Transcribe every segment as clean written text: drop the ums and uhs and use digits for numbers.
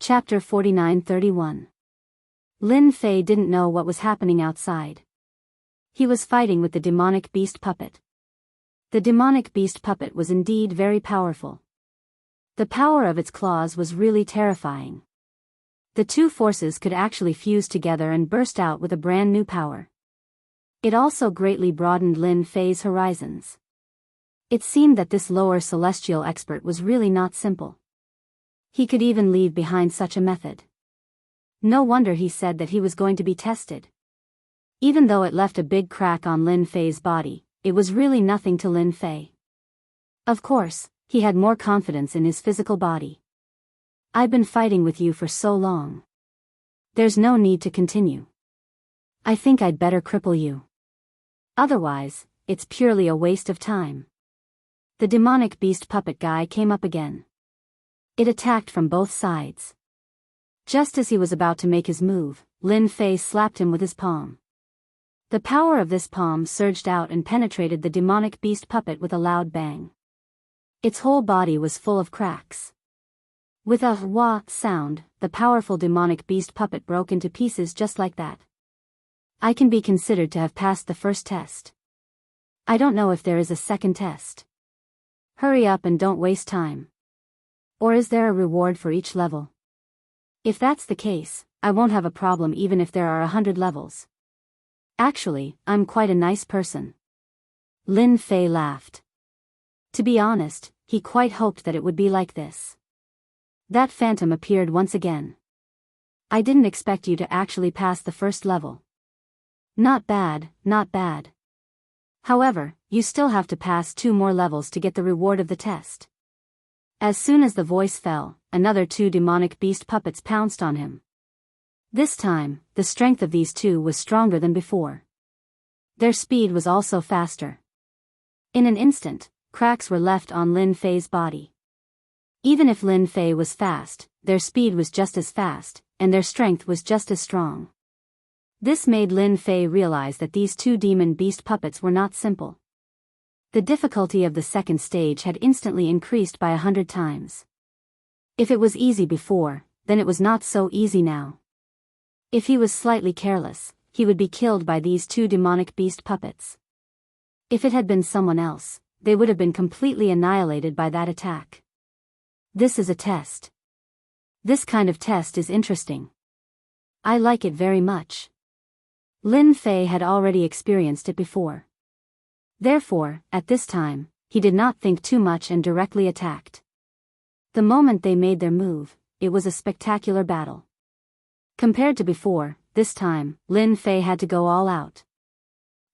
Chapter 49-31. Lin Fei didn't know what was happening outside. He was fighting with the demonic beast puppet. The demonic beast puppet was indeed very powerful. The power of its claws was really terrifying. The two forces could actually fuse together and burst out with a brand new power. It also greatly broadened Lin Fei's horizons. It seemed that this lower celestial expert was really not simple. He could even leave behind such a method. No wonder he said that he was going to be tested. Even though it left a big crack on Lin Fei's body, it was really nothing to Lin Fei. Of course, he had more confidence in his physical body. I've been fighting with you for so long. There's no need to continue. I think I'd better cripple you. Otherwise, it's purely a waste of time. The demonic beast puppet guy came up again. It attacked from both sides. Just as he was about to make his move, Lin Fei slapped him with his palm. The power of this palm surged out and penetrated the demonic beast puppet with a loud bang. Its whole body was full of cracks. With a wah sound, the powerful demonic beast puppet broke into pieces just like that. I can be considered to have passed the first test. I don't know if there is a second test. Hurry up and don't waste time. Or is there a reward for each level? If that's the case, I won't have a problem even if there are 100 levels. Actually, I'm quite a nice person. Lin Fei laughed. To be honest, he quite hoped that it would be like this. That phantom appeared once again. I didn't expect you to actually pass the first level. Not bad, not bad. However, you still have to pass 2 more levels to get the reward of the test. As soon as the voice fell, another 2 demonic beast puppets pounced on him. This time, the strength of these 2 was stronger than before. Their speed was also faster. In an instant, cracks were left on Lin Fei's body. Even if Lin Fei was fast, their speed was just as fast, and their strength was just as strong. This made Lin Fei realize that these 2 demon beast puppets were not simple. The difficulty of the second stage had instantly increased by 100 times. If it was easy before, then it was not so easy now. If he was slightly careless, he would be killed by these 2 demonic beast puppets. If it had been someone else, they would have been completely annihilated by that attack. This is a test. This kind of test is interesting. I like it very much. Lin Fei had already experienced it before. Therefore, at this time, he did not think too much and directly attacked. The moment they made their move, it was a spectacular battle. Compared to before, this time, Lin Fei had to go all out.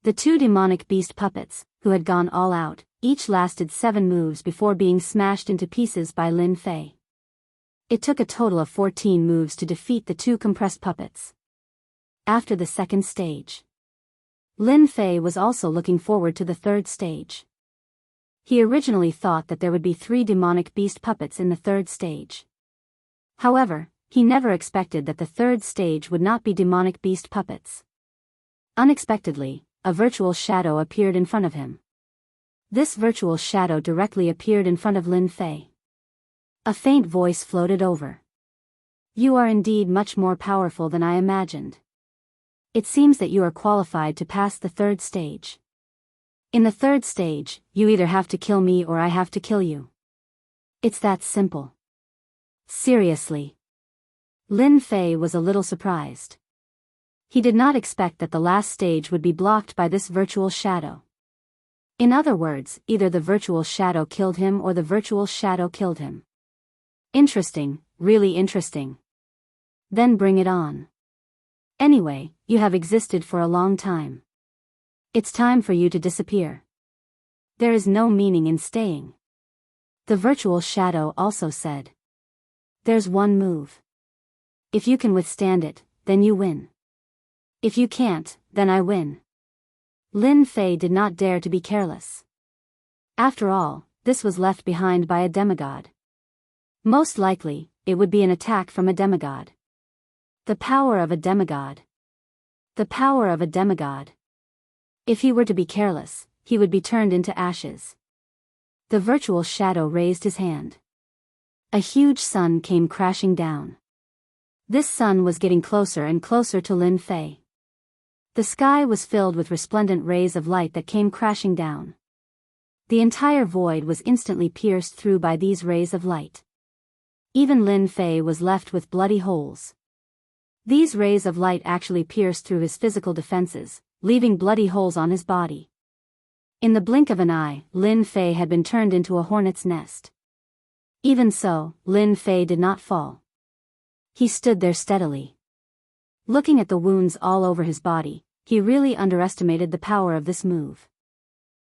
The 2 demonic beast puppets, who had gone all out, each lasted 7 moves before being smashed into pieces by Lin Fei. It took a total of 14 moves to defeat the 2 compressed puppets. After the second stage, Lin Fei was also looking forward to the third stage. He originally thought that there would be 3 demonic beast puppets in the third stage. However, he never expected that the third stage would not be demonic beast puppets. Unexpectedly, a virtual shadow appeared in front of him. This virtual shadow directly appeared in front of Lin Fei. A faint voice floated over. You are indeed much more powerful than I imagined. It seems that you are qualified to pass the third stage. In the third stage, you either have to kill me or I have to kill you. It's that simple. Seriously. Lin Fei was a little surprised. He did not expect that the last stage would be blocked by this virtual shadow. In other words, either the virtual shadow killed him or the virtual shadow killed him. Interesting, really interesting. Then bring it on. Anyway, you have existed for a long time. It's time for you to disappear. There is no meaning in staying. The virtual shadow also said. There's one move. If you can withstand it, then you win. If you can't, then I win. Lin Fei did not dare to be careless. After all, this was left behind by a demigod. Most likely, it would be an attack from a demigod. The power of a demigod. The power of a demigod. If he were to be careless, he would be turned into ashes. The virtual shadow raised his hand. A huge sun came crashing down. This sun was getting closer and closer to Lin Fei. The sky was filled with resplendent rays of light that came crashing down. The entire void was instantly pierced through by these rays of light. Even Lin Fei was left with bloody holes. These rays of light actually pierced through his physical defenses, leaving bloody holes on his body. In the blink of an eye, Lin Fei had been turned into a hornet's nest. Even so, Lin Fei did not fall. He stood there steadily. Looking at the wounds all over his body, he really underestimated the power of this move.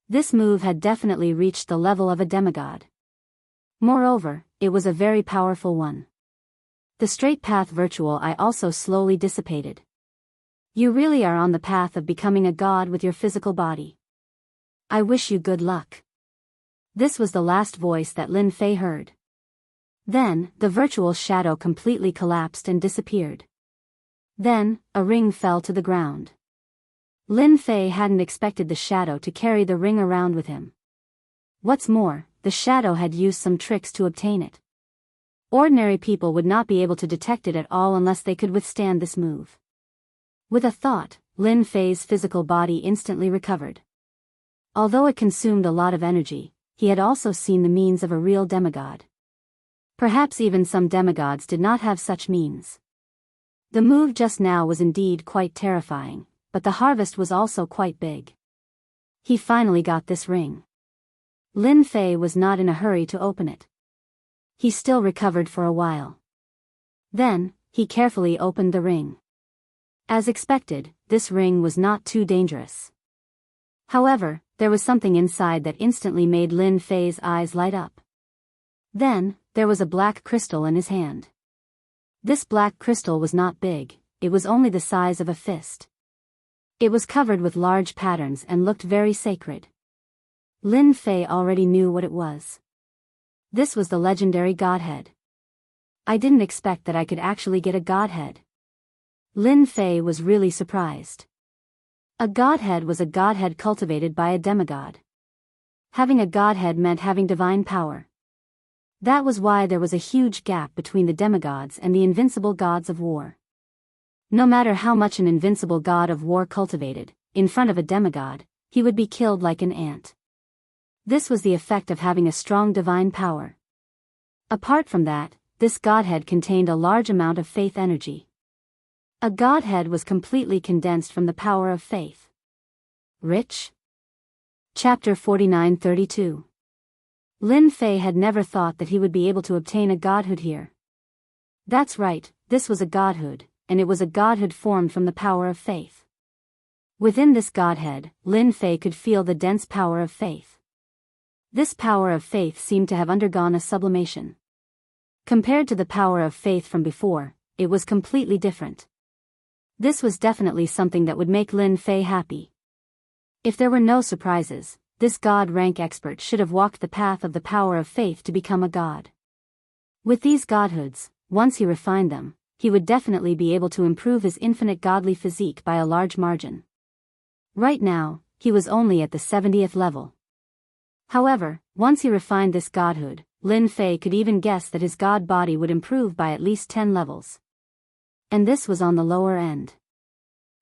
This move had definitely reached the level of a demigod. Moreover, it was a very powerful one. The straight path virtual eye also slowly dissipated. You really are on the path of becoming a god with your physical body. I wish you good luck. This was the last voice that Lin Fei heard. Then, the virtual shadow completely collapsed and disappeared. Then, a ring fell to the ground. Lin Fei hadn't expected the shadow to carry the ring around with him. What's more, the shadow had used some tricks to obtain it. Ordinary people would not be able to detect it at all unless they could withstand this move. With a thought, Lin Fei's physical body instantly recovered. Although it consumed a lot of energy, he had also seen the means of a real demigod. Perhaps even some demigods did not have such means. The move just now was indeed quite terrifying, but the harvest was also quite big. He finally got this ring. Lin Fei was not in a hurry to open it. He still recovered for a while. Then, he carefully opened the ring. As expected, this ring was not too dangerous. However, there was something inside that instantly made Lin Fei's eyes light up. Then, there was a black crystal in his hand. This black crystal was not big, it was only the size of a fist. It was covered with large patterns and looked very sacred. Lin Fei already knew what it was. This was the legendary godhead. I didn't expect that I could actually get a godhead. Lin Fei was really surprised. A godhead was a godhead cultivated by a demigod. Having a godhead meant having divine power. That was why there was a huge gap between the demigods and the invincible gods of war. No matter how much an invincible god of war cultivated, in front of a demigod, he would be killed like an ant. This was the effect of having a strong divine power. Apart from that, this godhead contained a large amount of faith energy. A godhead was completely condensed from the power of faith. Rich? Chapter 49-32. Lin Fei had never thought that he would be able to obtain a godhood here. That's right, this was a godhood, and it was a godhood formed from the power of faith. Within this godhead, Lin Fei could feel the dense power of faith. This power of faith seemed to have undergone a sublimation. Compared to the power of faith from before, it was completely different. This was definitely something that would make Lin Fei happy. If there were no surprises, this god rank expert should have walked the path of the power of faith to become a god. With these godhoods, once he refined them, he would definitely be able to improve his infinite godly physique by a large margin. Right now, he was only at the 70th level. However, once he refined this godhood, Lin Fei could even guess that his god body would improve by at least 10 levels. And this was on the lower end.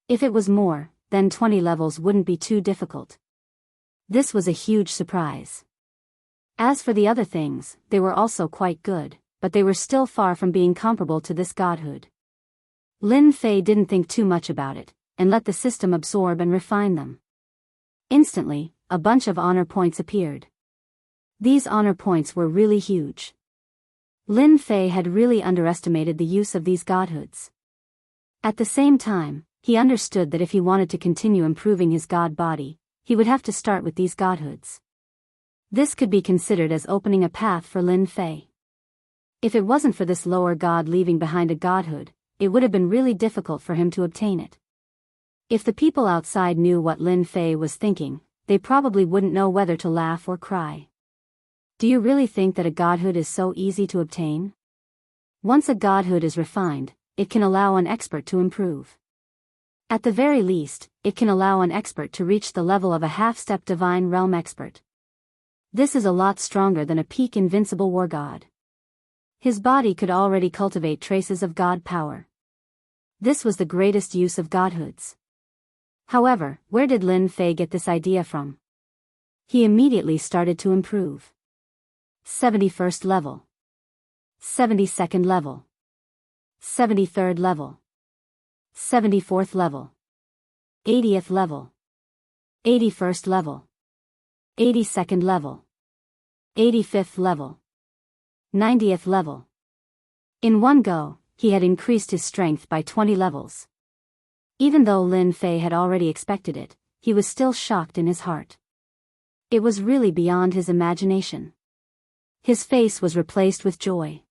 If it was more, then 20 levels wouldn't be too difficult. This was a huge surprise. As for the other things, they were also quite good, but they were still far from being comparable to this godhood. Lin Fei didn't think too much about it, and let the system absorb and refine them. Instantly, a bunch of honor points appeared. These honor points were really huge. Lin Fei had really underestimated the use of these godhoods. At the same time, he understood that if he wanted to continue improving his god body, he would have to start with these godhoods. This could be considered as opening a path for Lin Fei. If it wasn't for this lower god leaving behind a godhood, it would have been really difficult for him to obtain it. If the people outside knew what Lin Fei was thinking, they probably wouldn't know whether to laugh or cry. Do you really think that a godhood is so easy to obtain? Once a godhood is refined, it can allow an expert to improve. At the very least, it can allow an expert to reach the level of a half-step divine realm expert. This is a lot stronger than a peak invincible war god. His body could already cultivate traces of god power. This was the greatest use of godhoods. However, where did Lin Fei get this idea from? He immediately started to improve. 71st level. 72nd level. 73rd level. 74th level. 80th level. 81st level. 82nd level. 85th level. 90th level. In one go, he had increased his strength by 20 levels. Even though Lin Fei had already expected it, he was still shocked in his heart. It was really beyond his imagination. His face was replaced with joy.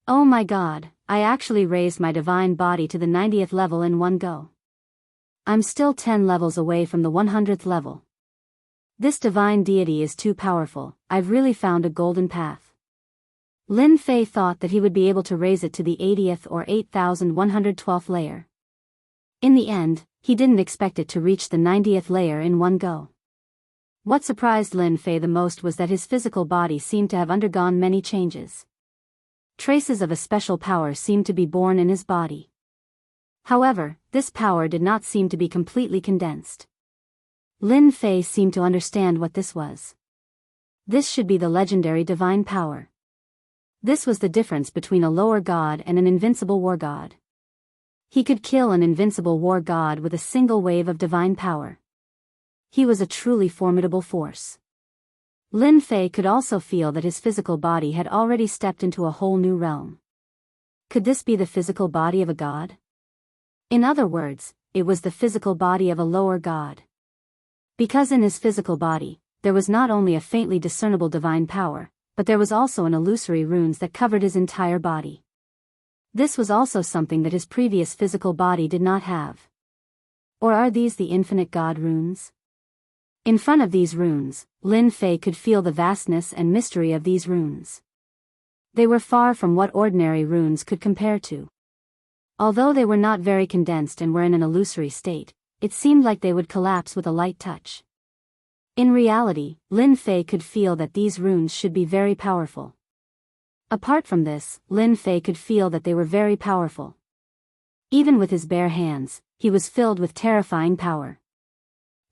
Oh my God, I actually raised my divine body to the 90th level in one go. I'm still 10 levels away from the 100th level. This divine deity is too powerful. I've really found a golden path. Lin Fei thought that he would be able to raise it to the 80th or 8112th layer. In the end, he didn't expect it to reach the 90th layer in one go. What surprised Lin Fei the most was that his physical body seemed to have undergone many changes. Traces of a special power seemed to be born in his body. However, this power did not seem to be completely condensed. Lin Fei seemed to understand what this was. This should be the legendary divine power. This was the difference between a lower god and an invincible war god. He could kill an invincible war god with a single wave of divine power. He was a truly formidable force. Lin Fei could also feel that his physical body had already stepped into a whole new realm. Could this be the physical body of a god? In other words, it was the physical body of a lower god. Because in his physical body, there was not only a faintly discernible divine power, but there was also an illusory runes that covered his entire body. This was also something that his previous physical body did not have. Or are these the infinite god runes? In front of these runes, Lin Fei could feel the vastness and mystery of these runes. They were far from what ordinary runes could compare to. Although they were not very condensed and were in an illusory state, it seemed like they would collapse with a light touch. In reality, Lin Fei could feel that these runes should be very powerful. Apart from this, Lin Fei could feel that they were very powerful. Even with his bare hands, he was filled with terrifying power.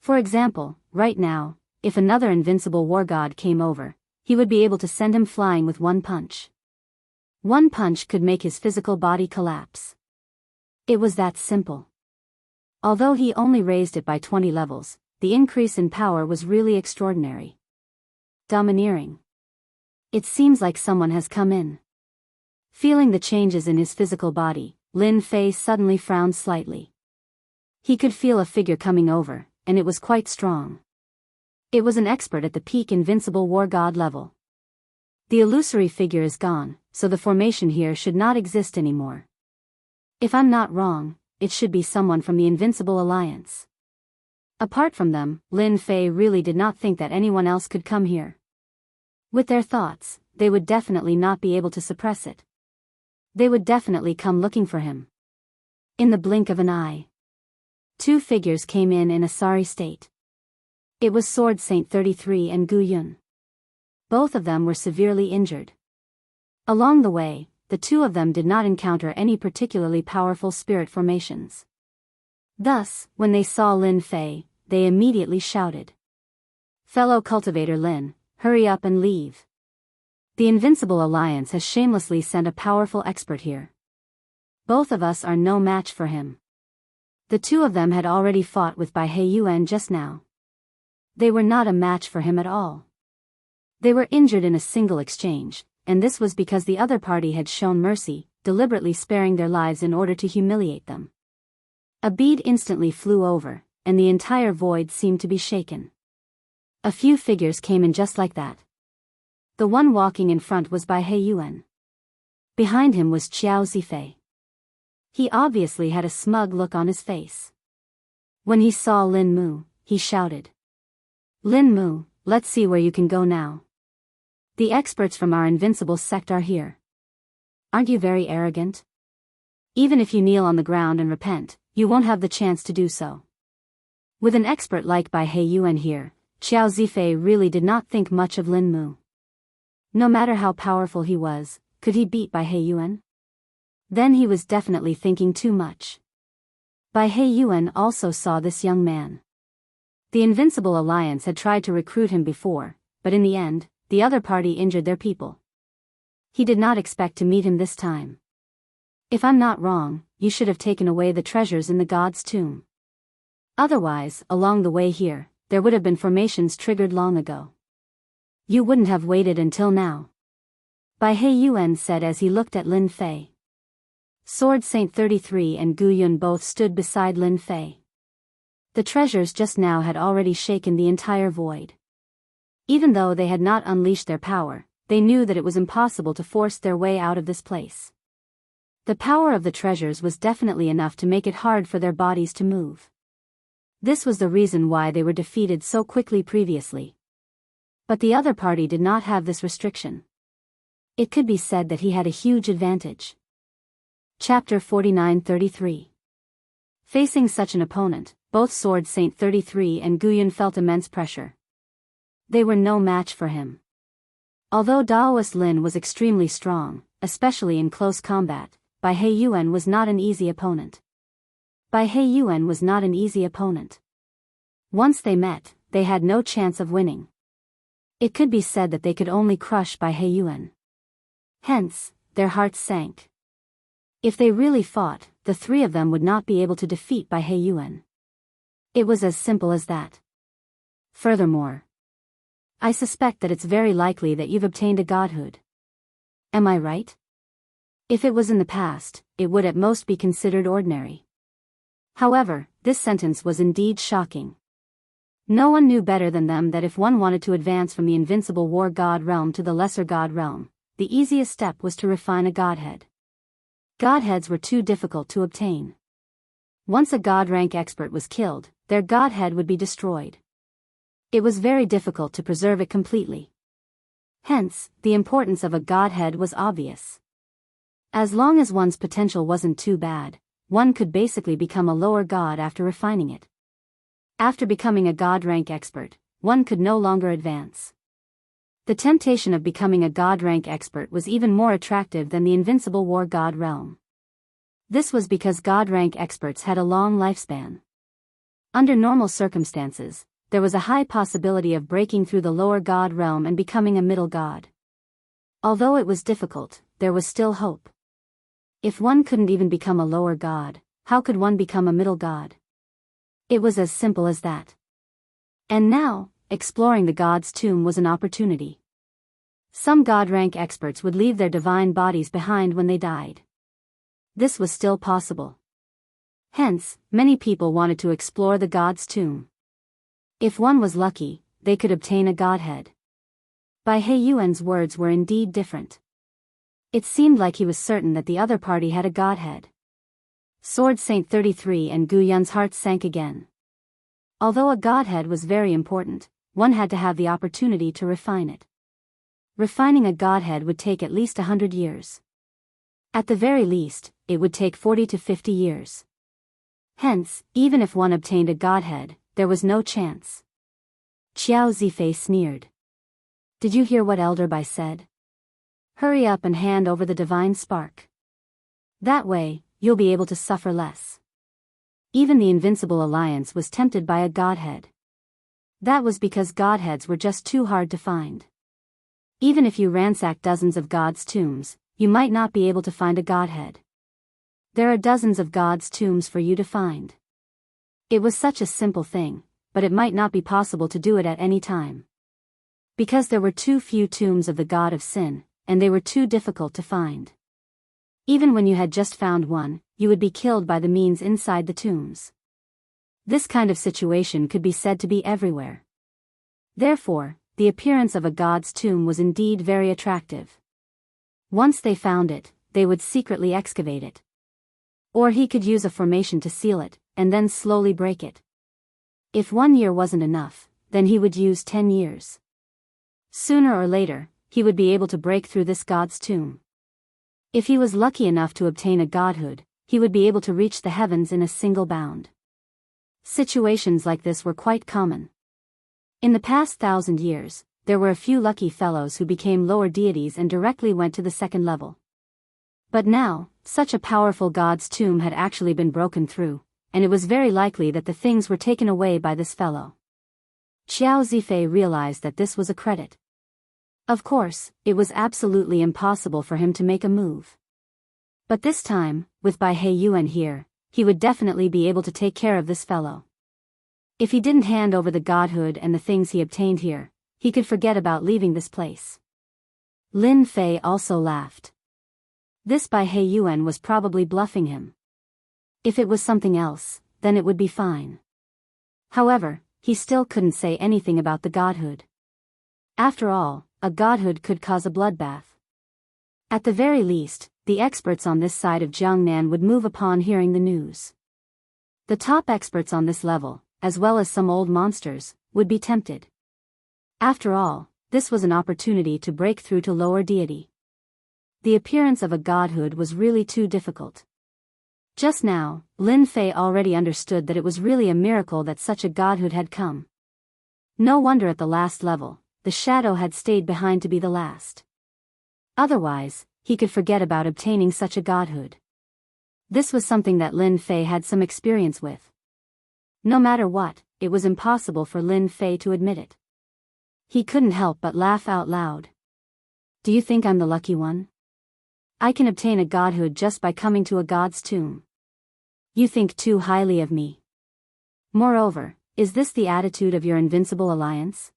For example, right now, if another invincible war god came over, he would be able to send him flying with one punch. One punch could make his physical body collapse. It was that simple. Although he only raised it by 20 levels, the increase in power was really extraordinary. Domineering. It seems like someone has come in. Feeling the changes in his physical body, Lin Fei suddenly frowned slightly. He could feel a figure coming over, and it was quite strong. It was an expert at the peak invincible war god level. The illusory figure is gone, so the formation here should not exist anymore. If I'm not wrong, it should be someone from the Invincible Alliance. Apart from them, Lin Fei really did not think that anyone else could come here. With their thoughts, they would definitely not be able to suppress it. They would definitely come looking for him. In the blink of an eye, two figures came in a sorry state. It was Sword Saint 33 and Gu Yun. Both of them were severely injured. Along the way, the two of them did not encounter any particularly powerful spirit formations. Thus, when they saw Lin Fei, they immediately shouted, "Fellow cultivator Lin, hurry up and leave. The Invincible Alliance has shamelessly sent a powerful expert here. Both of us are no match for him." The two of them had already fought with Bai Yuan just now. They were not a match for him at all. They were injured in a single exchange, and this was because the other party had shown mercy, deliberately sparing their lives in order to humiliate them. A bead instantly flew over, and the entire void seemed to be shaken. A few figures came in just like that. The one walking in front was Bai Yuan. Behind him was Qiao Zifei. He obviously had a smug look on his face. When he saw Lin Mu, he shouted, "Lin Mu, let's see where you can go now. The experts from our invincible sect are here. Aren't you very arrogant? Even if you kneel on the ground and repent, you won't have the chance to do so." With an expert like Bai Yuan here, Qiao Zifei really did not think much of Lin Mu. No matter how powerful he was, could he beat Bai Yuan? Then he was definitely thinking too much. Bai Yuan also saw this young man. The Invincible Alliance had tried to recruit him before, but in the end, the other party injured their people. He did not expect to meet him this time. If I'm not wrong, you should have taken away the treasures in the god's tomb. Otherwise, along the way here, there would have been formations triggered long ago. You wouldn't have waited until now. Bai Yuan said as he looked at Lin Fei. Sword Saint 33 and Gu Yun both stood beside Lin Fei. The treasures just now had already shaken the entire void. Even though they had not unleashed their power, they knew that it was impossible to force their way out of this place. The power of the treasures was definitely enough to make it hard for their bodies to move. This was the reason why they were defeated so quickly previously. But the other party did not have this restriction. It could be said that he had a huge advantage. Chapter 49-33. Facing such an opponent, both Sword Saint 33 and Guyon felt immense pressure. They were no match for him. Although Daoist Lin was extremely strong, especially in close combat, Bai Yuan was not an easy opponent. Once they met, they had no chance of winning. It could be said that they could only crush Bai Yuan. Hence, their hearts sank. If they really fought, the three of them would not be able to defeat Bai Yuan. It was as simple as that. Furthermore, I suspect that it's very likely that you've obtained a godhood. Am I right? If it was in the past, it would at most be considered ordinary. However, this sentence was indeed shocking. No one knew better than them that if one wanted to advance from the invincible war god realm to the lesser god realm, the easiest step was to refine a godhead. Godheads were too difficult to obtain. Once a god rank expert was killed, their godhead would be destroyed. It was very difficult to preserve it completely. Hence, the importance of a godhead was obvious. As long as one's potential wasn't too bad, one could basically become a lower god after refining it. After becoming a god rank expert, one could no longer advance. The temptation of becoming a god rank expert was even more attractive than the invincible war god realm. This was because god rank experts had a long lifespan. Under normal circumstances, there was a high possibility of breaking through the lower god realm and becoming a middle god. Although it was difficult, there was still hope. If one couldn't even become a lower god, how could one become a middle god? It was as simple as that. And now, exploring the god's tomb was an opportunity. Some god rank experts would leave their divine bodies behind when they died. This was still possible. Hence, many people wanted to explore the god's tomb. If one was lucky, they could obtain a godhead. Bai Yuan's words were indeed different. It seemed like he was certain that the other party had a godhead. Sword Saint 33 and Gu Yun's hearts sank again. Although a godhead was very important, one had to have the opportunity to refine it. Refining a godhead would take at least 100 years. At the very least, it would take 40 to 50 years. Hence, even if one obtained a godhead, there was no chance. Qiao Zifei sneered. Did you hear what Elder Bai said? Hurry up and hand over the divine spark. That way, you'll be able to suffer less. Even the Invincible Alliance was tempted by a godhead. That was because godheads were just too hard to find. Even if you ransack dozens of gods' tombs, you might not be able to find a godhead. There are dozens of gods' tombs for you to find. It was such a simple thing, but it might not be possible to do it at any time. Because there were too few tombs of the god of sin, and they were too difficult to find. Even when you had just found one, you would be killed by the means inside the tombs. This kind of situation could be said to be everywhere. Therefore, the appearance of a god's tomb was indeed very attractive. Once they found it, they would secretly excavate it. Or he could use a formation to seal it, and then slowly break it. If 1 year wasn't enough, then he would use 10 years. Sooner or later, he would be able to break through this god's tomb. If he was lucky enough to obtain a godhood, he would be able to reach the heavens in a single bound. Situations like this were quite common. In the past 1,000 years, there were a few lucky fellows who became lower deities and directly went to the second level. But now, such a powerful god's tomb had actually been broken through, and it was very likely that the things were taken away by this fellow. Xiao Zifei realized that this was a credit. Of course, it was absolutely impossible for him to make a move. But this time, with Bai He Yuan here, he would definitely be able to take care of this fellow. If he didn't hand over the godhood and the things he obtained here, he could forget about leaving this place. Lin Fei also laughed. This Bai He Yuan was probably bluffing him. If it was something else, then it would be fine. However, he still couldn't say anything about the godhood. After all, a godhood could cause a bloodbath. At the very least, the experts on this side of Jiangnan would move upon hearing the news. The top experts on this level, as well as some old monsters, would be tempted. After all, this was an opportunity to break through to lower deity. The appearance of a godhood was really too difficult. Just now, Lin Fei already understood that it was really a miracle that such a godhood had come. No wonder at the last level, the shadow had stayed behind to be the last. Otherwise, he could forget about obtaining such a godhood. This was something that Lin Fei had some experience with. No matter what, it was impossible for Lin Fei to admit it. He couldn't help but laugh out loud. Do you think I'm the lucky one? I can obtain a godhood just by coming to a god's tomb. You think too highly of me. Moreover, is this the attitude of your invincible alliance?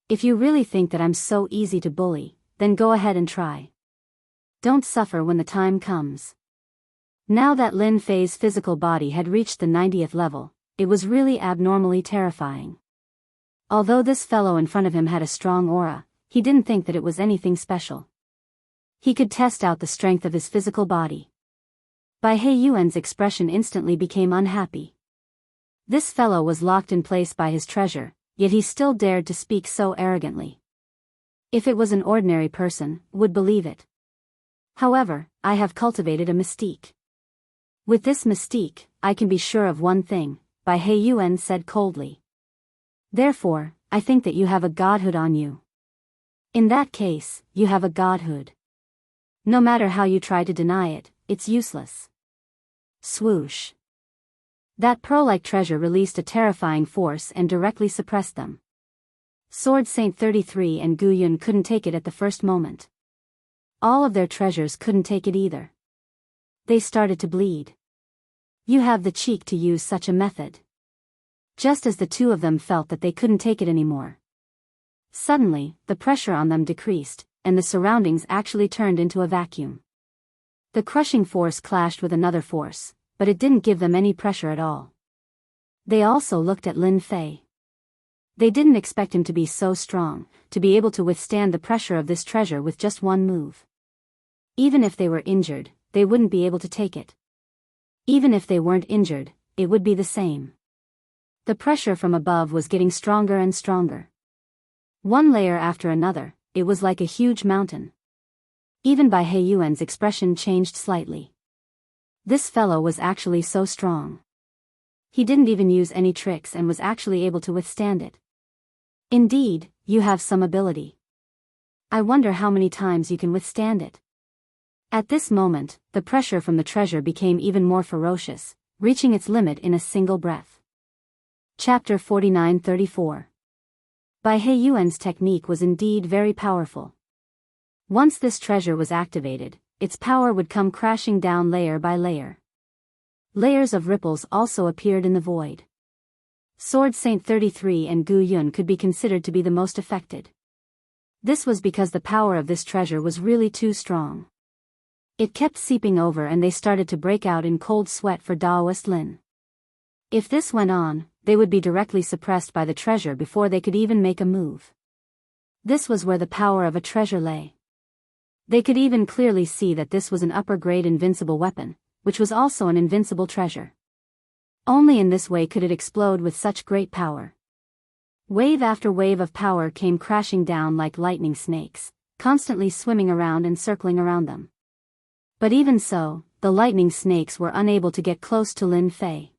If you really think that I'm so easy to bully, then go ahead and try. Don't suffer when the time comes. Now that Lin Fei's physical body had reached the 90th level, it was really abnormally terrifying. Although this fellow in front of him had a strong aura, he didn't think that it was anything special. He could test out the strength of his physical body. Bai He Yuan's expression instantly became unhappy. This fellow was locked in place by his treasure, yet he still dared to speak so arrogantly. If it was an ordinary person, would believe it. However, I have cultivated a mystique. With this mystique, I can be sure of one thing, Bai He Yuan said coldly. Therefore, I think that you have a godhood on you. In that case, you have a godhood. No matter how you try to deny it, it's useless. Swoosh. That pearl-like treasure released a terrifying force and directly suppressed them. Sword Saint 33 and Gu Yun couldn't take it at the first moment. All of their treasures couldn't take it either. They started to bleed. You have the cheek to use such a method. Just as the two of them felt that they couldn't take it anymore. Suddenly, the pressure on them decreased, and the surroundings actually turned into a vacuum. The crushing force clashed with another force, but it didn't give them any pressure at all. They also looked at Lin Fei. They didn't expect him to be so strong, to be able to withstand the pressure of this treasure with just one move. Even if they were injured, they wouldn't be able to take it. Even if they weren't injured, it would be the same. The pressure from above was getting stronger and stronger. One layer after another, it was like a huge mountain. Even Bai He Yuan's expression changed slightly. This fellow was actually so strong. He didn't even use any tricks and was actually able to withstand it. Indeed, you have some ability. I wonder how many times you can withstand it. At this moment, the pressure from the treasure became even more ferocious, reaching its limit in a single breath. Chapter 49-34. Bai He Yuan's technique was indeed very powerful. Once this treasure was activated, its power would come crashing down layer by layer. Layers of ripples also appeared in the void. Sword Saint 33 and Gu Yun could be considered to be the most affected. This was because the power of this treasure was really too strong. It kept seeping over and they started to break out in cold sweat for Daoist Lin. If this went on, they would be directly suppressed by the treasure before they could even make a move. This was where the power of a treasure lay. They could even clearly see that this was an upper-grade invincible weapon, which was also an invincible treasure. Only in this way could it explode with such great power. Wave after wave of power came crashing down like lightning snakes, constantly swimming around and circling around them. But even so, the lightning snakes were unable to get close to Lin Fei.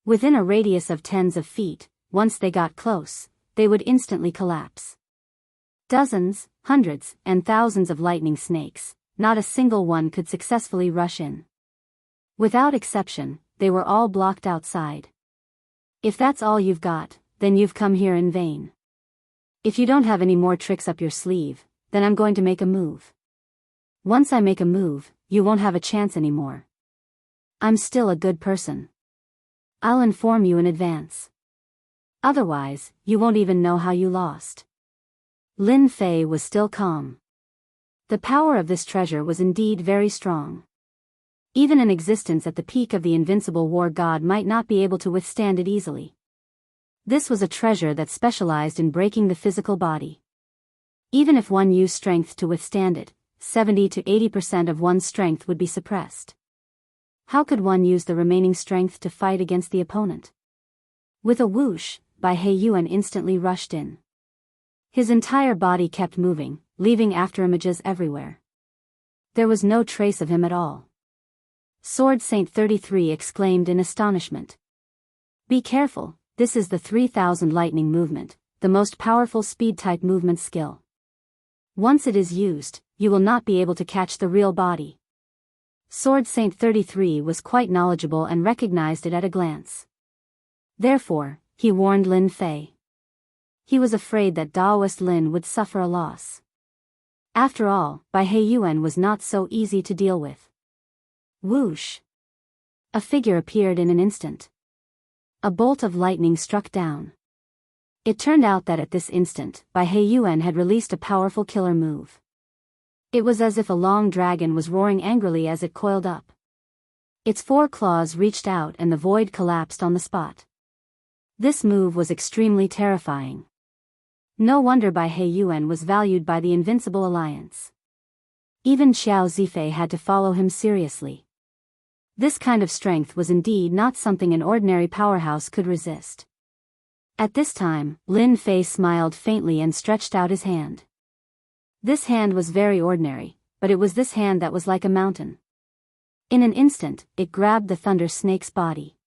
Within a radius of tens of feet, once they got close, they would instantly collapse. Dozens, hundreds, and thousands of lightning snakes, not a single one could successfully rush in. Without exception, they were all blocked outside. If that's all you've got, then you've come here in vain. If you don't have any more tricks up your sleeve, then I'm going to make a move. Once I make a move, you won't have a chance anymore. I'm still a good person. I'll inform you in advance. Otherwise, you won't even know how you lost. Lin Fei was still calm. The power of this treasure was indeed very strong. Even an existence at the peak of the invincible war god might not be able to withstand it easily. This was a treasure that specialized in breaking the physical body. Even if one used strength to withstand it, 70 to 80% of one's strength would be suppressed. How could one use the remaining strength to fight against the opponent? With a whoosh, Bai Heiyuan instantly rushed in. His entire body kept moving, leaving afterimages everywhere. There was no trace of him at all. Sword Saint 33 exclaimed in astonishment. Be careful, this is the 3000 lightning movement, the most powerful speed-type movement skill. Once it is used, you will not be able to catch the real body. Sword Saint 33 was quite knowledgeable and recognized it at a glance. Therefore, he warned Lin Fei. He was afraid that Daoist Lin would suffer a loss. After all, Bai Heiyuan was not so easy to deal with. Whoosh! A figure appeared in an instant. A bolt of lightning struck down. It turned out that at this instant, Bai Heiyuan had released a powerful killer move. It was as if a long dragon was roaring angrily as it coiled up. Its 4 claws reached out and the void collapsed on the spot. This move was extremely terrifying. No wonder Bai Heiyuan was valued by the Invincible Alliance. Even Xiao Zifei had to follow him seriously. This kind of strength was indeed not something an ordinary powerhouse could resist. At this time, Lin Fei smiled faintly and stretched out his hand. This hand was very ordinary, but it was this hand that was like a mountain. In an instant, it grabbed the Thunder Snake's body.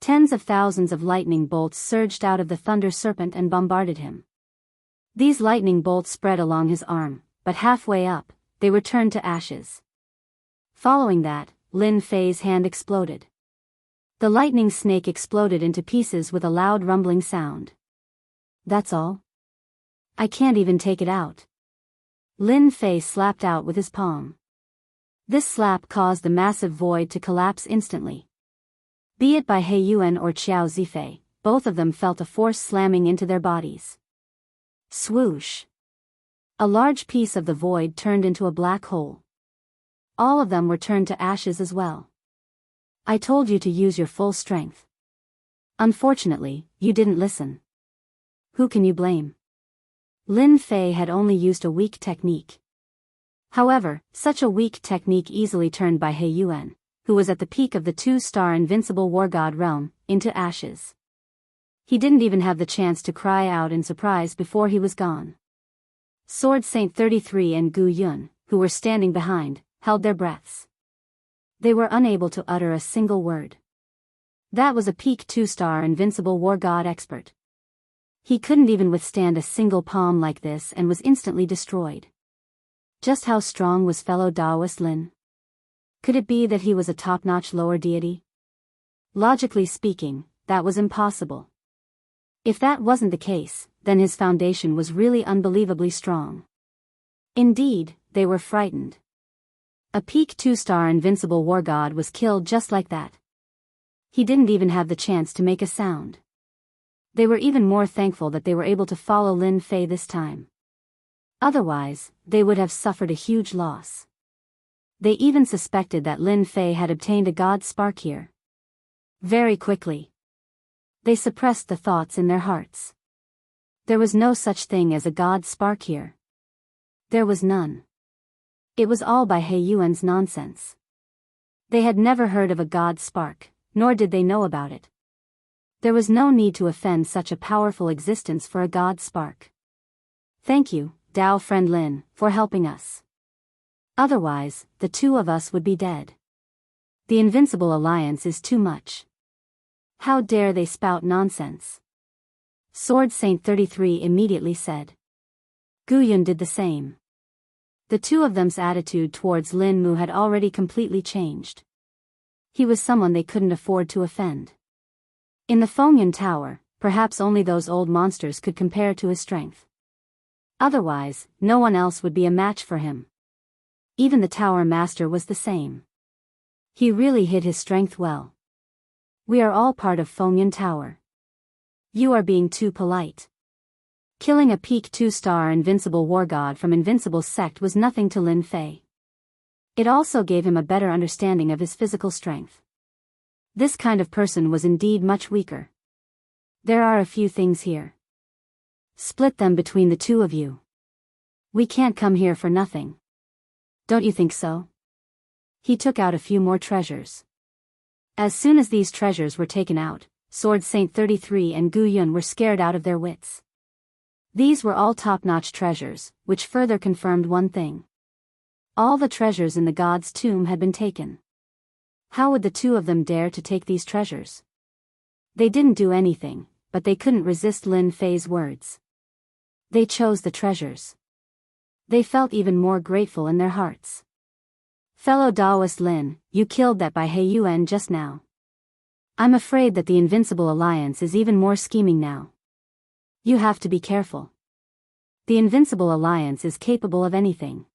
Tens of thousands of lightning bolts surged out of the Thunder Serpent and bombarded him. These lightning bolts spread along his arm, but halfway up, they were turned to ashes. Following that, Lin Fei's hand exploded. The lightning snake exploded into pieces with a loud rumbling sound. That's all? I can't even take it out. Lin Fei slapped out with his palm. This slap caused the massive void to collapse instantly. Be it Bai Heiyuan or Xiao Zifei, both of them felt a force slamming into their bodies. Swoosh! A large piece of the void turned into a black hole. All of them were turned to ashes as well. I told you to use your full strength. Unfortunately, you didn't listen. Who can you blame? Lin Fei had only used a weak technique. However, such a weak technique easily turned Bai Heiyuan, who was at the peak of the 2-star invincible war god realm, into ashes. He didn't even have the chance to cry out in surprise before he was gone. Sword Saint 33 and Gu Yun, who were standing behind, held their breaths. They were unable to utter a single word. That was a peak 2-star invincible war god expert. He couldn't even withstand a single palm like this and was instantly destroyed. Just how strong was fellow Daoist Lin? Could it be that he was a top-notch lower deity? Logically speaking, that was impossible. If that wasn't the case, then his foundation was really unbelievably strong. Indeed, they were frightened. A peak 2-star invincible war god was killed just like that. He didn't even have the chance to make a sound. They were even more thankful that they were able to follow Lin Fei this time. Otherwise, they would have suffered a huge loss. They even suspected that Lin Fei had obtained a god spark here. Very quickly, they suppressed the thoughts in their hearts. There was no such thing as a god spark here. There was none. It was all Bai Heiyuan's nonsense. They had never heard of a god spark, nor did they know about it. There was no need to offend such a powerful existence for a god spark. Thank you, Dao friend Lin, for helping us. Otherwise, the two of us would be dead. The Invincible Alliance is too much. How dare they spout nonsense? Sword Saint 33 immediately said. Gu Yun did the same. The two of them's attitude towards Lin Mu had already completely changed. He was someone they couldn't afford to offend. In the Fengyun Tower, perhaps only those old monsters could compare to his strength. Otherwise, no one else would be a match for him. Even the tower master was the same. He really hid his strength well. We are all part of Fengyun Tower. You are being too polite. Killing a peak 2-star invincible war god from Invincible sect was nothing to Lin Fei. It also gave him a better understanding of his physical strength. This kind of person was indeed much weaker. There are a few things here. Split them between the two of you. We can't come here for nothing. Don't you think so? He took out a few more treasures. As soon as these treasures were taken out, Sword Saint 33 and Gu Yun were scared out of their wits. These were all top-notch treasures, which further confirmed one thing. All the treasures in the god's tomb had been taken. How would the two of them dare to take these treasures? They didn't do anything, but they couldn't resist Lin Fei's words. They chose the treasures. They felt even more grateful in their hearts. Fellow Daoist Lin, you killed that Bai He Yuan just now. I'm afraid that the Invincible Alliance is even more scheming now. You have to be careful. The Invincible Alliance is capable of anything.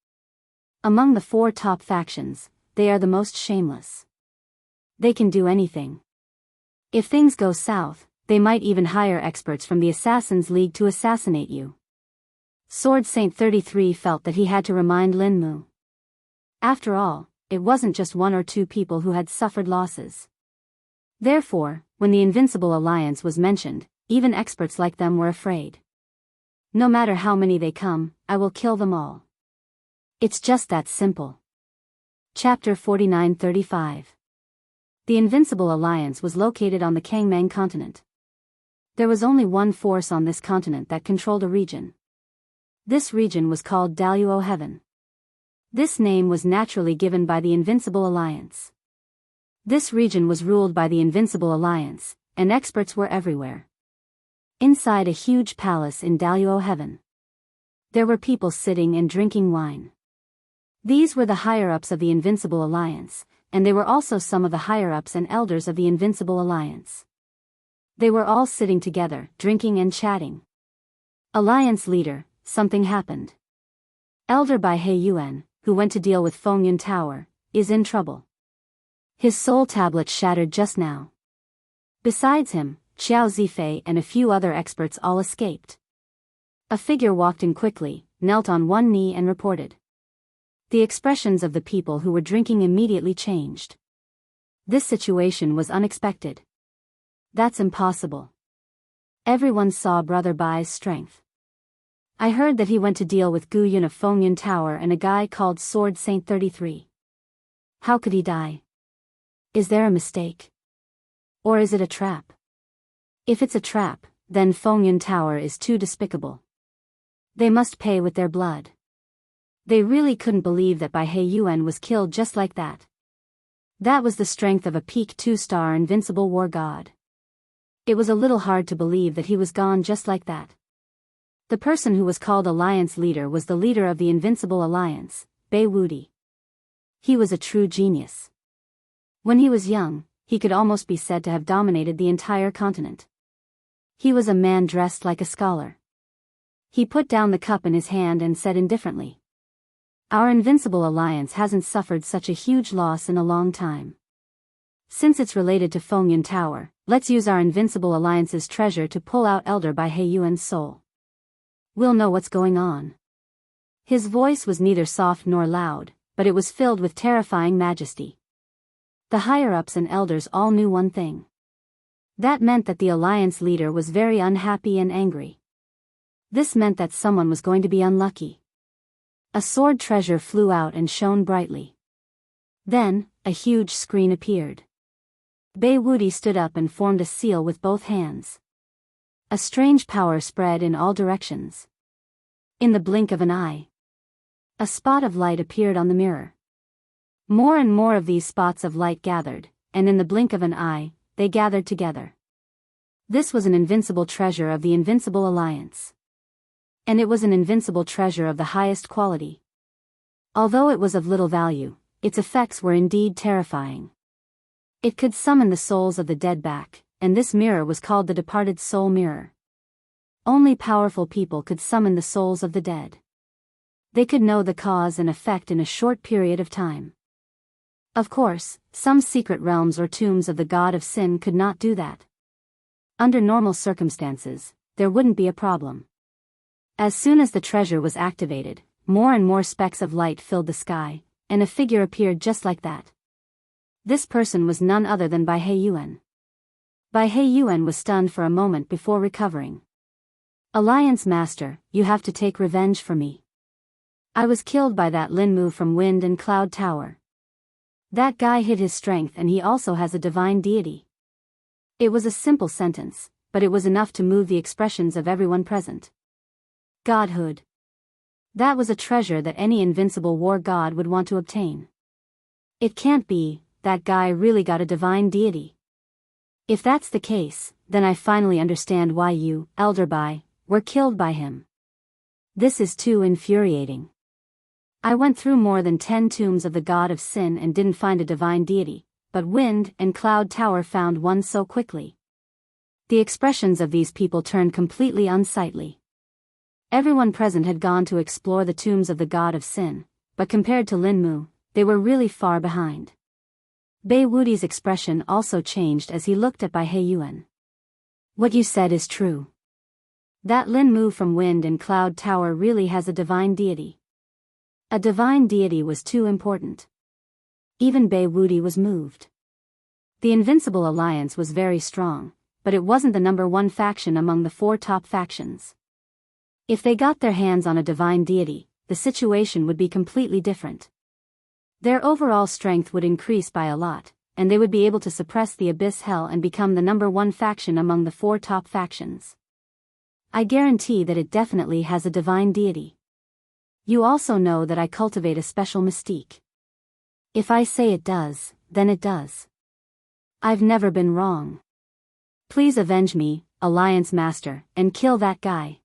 Among the 4 top factions, they are the most shameless. They can do anything. If things go south, they might even hire experts from the Assassin's League to assassinate you. Sword Saint 33 felt that he had to remind Lin Mu. After all, it wasn't just 1 or 2 people who had suffered losses. Therefore, when the Invincible Alliance was mentioned, even experts like them were afraid. No matter how many they come, I will kill them all. It's just that simple. Chapter 49-35. The Invincible Alliance was located on the Kangmang continent. There was only one force on this continent that controlled a region. This region was called Daluo Heaven. This name was naturally given by the Invincible Alliance. This region was ruled by the Invincible Alliance, and experts were everywhere. Inside a huge palace in Daluo Heaven, there were people sitting and drinking wine. These were the higher-ups of the Invincible Alliance, and they were also some of the higher-ups and elders of the Invincible Alliance. They were all sitting together, drinking and chatting. Alliance leader, something happened. Elder Bai He Yuan, who went to deal with Fengyun Tower, is in trouble. His soul tablet shattered just now. Besides him, Xiao Zifei and a few other experts all escaped. A figure walked in quickly, knelt on one knee and reported. The expressions of the people who were drinking immediately changed. This situation was unexpected. That's impossible. Everyone saw Brother Bai's strength. I heard that he went to deal with Gu Yun of Fengyun Tower and a guy called Sword Saint 33. How could he die? Is there a mistake? Or is it a trap? If it's a trap, then Fengyun Tower is too despicable. They must pay with their blood. They really couldn't believe that Bai He Yuan was killed just like that. That was the strength of a peak 2-star invincible war god. It was a little hard to believe that he was gone just like that. The person who was called Alliance Leader was the leader of the Invincible Alliance, Bai Wudi. He was a true genius. When he was young, he could almost be said to have dominated the entire continent. He was a man dressed like a scholar. He put down the cup in his hand and said indifferently, "Our Invincible Alliance hasn't suffered such a huge loss in a long time. Since it's related to Fengyun Tower, let's use our Invincible Alliance's treasure to pull out Elder Bai He Yuan's soul. We'll know what's going on." His voice was neither soft nor loud, but it was filled with terrifying majesty. The higher-ups and elders all knew one thing. That meant that the Alliance leader was very unhappy and angry. This meant that someone was going to be unlucky. A sword treasure flew out and shone brightly. Then, a huge screen appeared. Bai Wudi stood up and formed a seal with both hands. A strange power spread in all directions. In the blink of an eye, a spot of light appeared on the mirror. More and more of these spots of light gathered, and in the blink of an eye, they gathered together. This was an invincible treasure of the Invincible Alliance. And it was an invincible treasure of the highest quality. Although it was of little value, its effects were indeed terrifying. It could summon the souls of the dead back, and this mirror was called the departed soul mirror. Only powerful people could summon the souls of the dead. They could know the cause and effect in a short period of time. Of course, some secret realms or tombs of the god of sin could not do that. Under normal circumstances, there wouldn't be a problem. As soon as the treasure was activated, more and more specks of light filled the sky, and a figure appeared just like that. This person was none other than Bai Yuan. Bai Yuan was stunned for a moment before recovering. Alliance Master, you have to take revenge for me. I was killed by that Linmu from Wind and Cloud Tower. That guy hid his strength and he also has a divine deity. It was a simple sentence, but it was enough to move the expressions of everyone present. Godhood. That was a treasure that any invincible war god would want to obtain. It can't be, that guy really got a divine deity. If that's the case, then I finally understand why you, Elder Bai, were killed by him. This is too infuriating. I went through more than 10 tombs of the god of sin and didn't find a divine deity, but Wind and Cloud Tower found one so quickly. The expressions of these people turned completely unsightly. Everyone present had gone to explore the tombs of the god of sin, but compared to Linmu, they were really far behind. Bai Wudi's expression also changed as he looked at Bai Yuan. What you said is true. That Linmu from Wind and Cloud Tower really has a divine deity. A divine deity was too important. Even Bai Wudi was moved. The Invincible Alliance was very strong, but it wasn't the number one faction among the 4 top factions. If they got their hands on a divine deity, the situation would be completely different. Their overall strength would increase by a lot, and they would be able to suppress the Abyss Hell and become the number one faction among the 4 top factions. I guarantee that it definitely has a divine deity. You also know that I cultivate a special mystique. If I say it does, then it does. I've never been wrong. Please avenge me, Alliance Master, and kill that guy.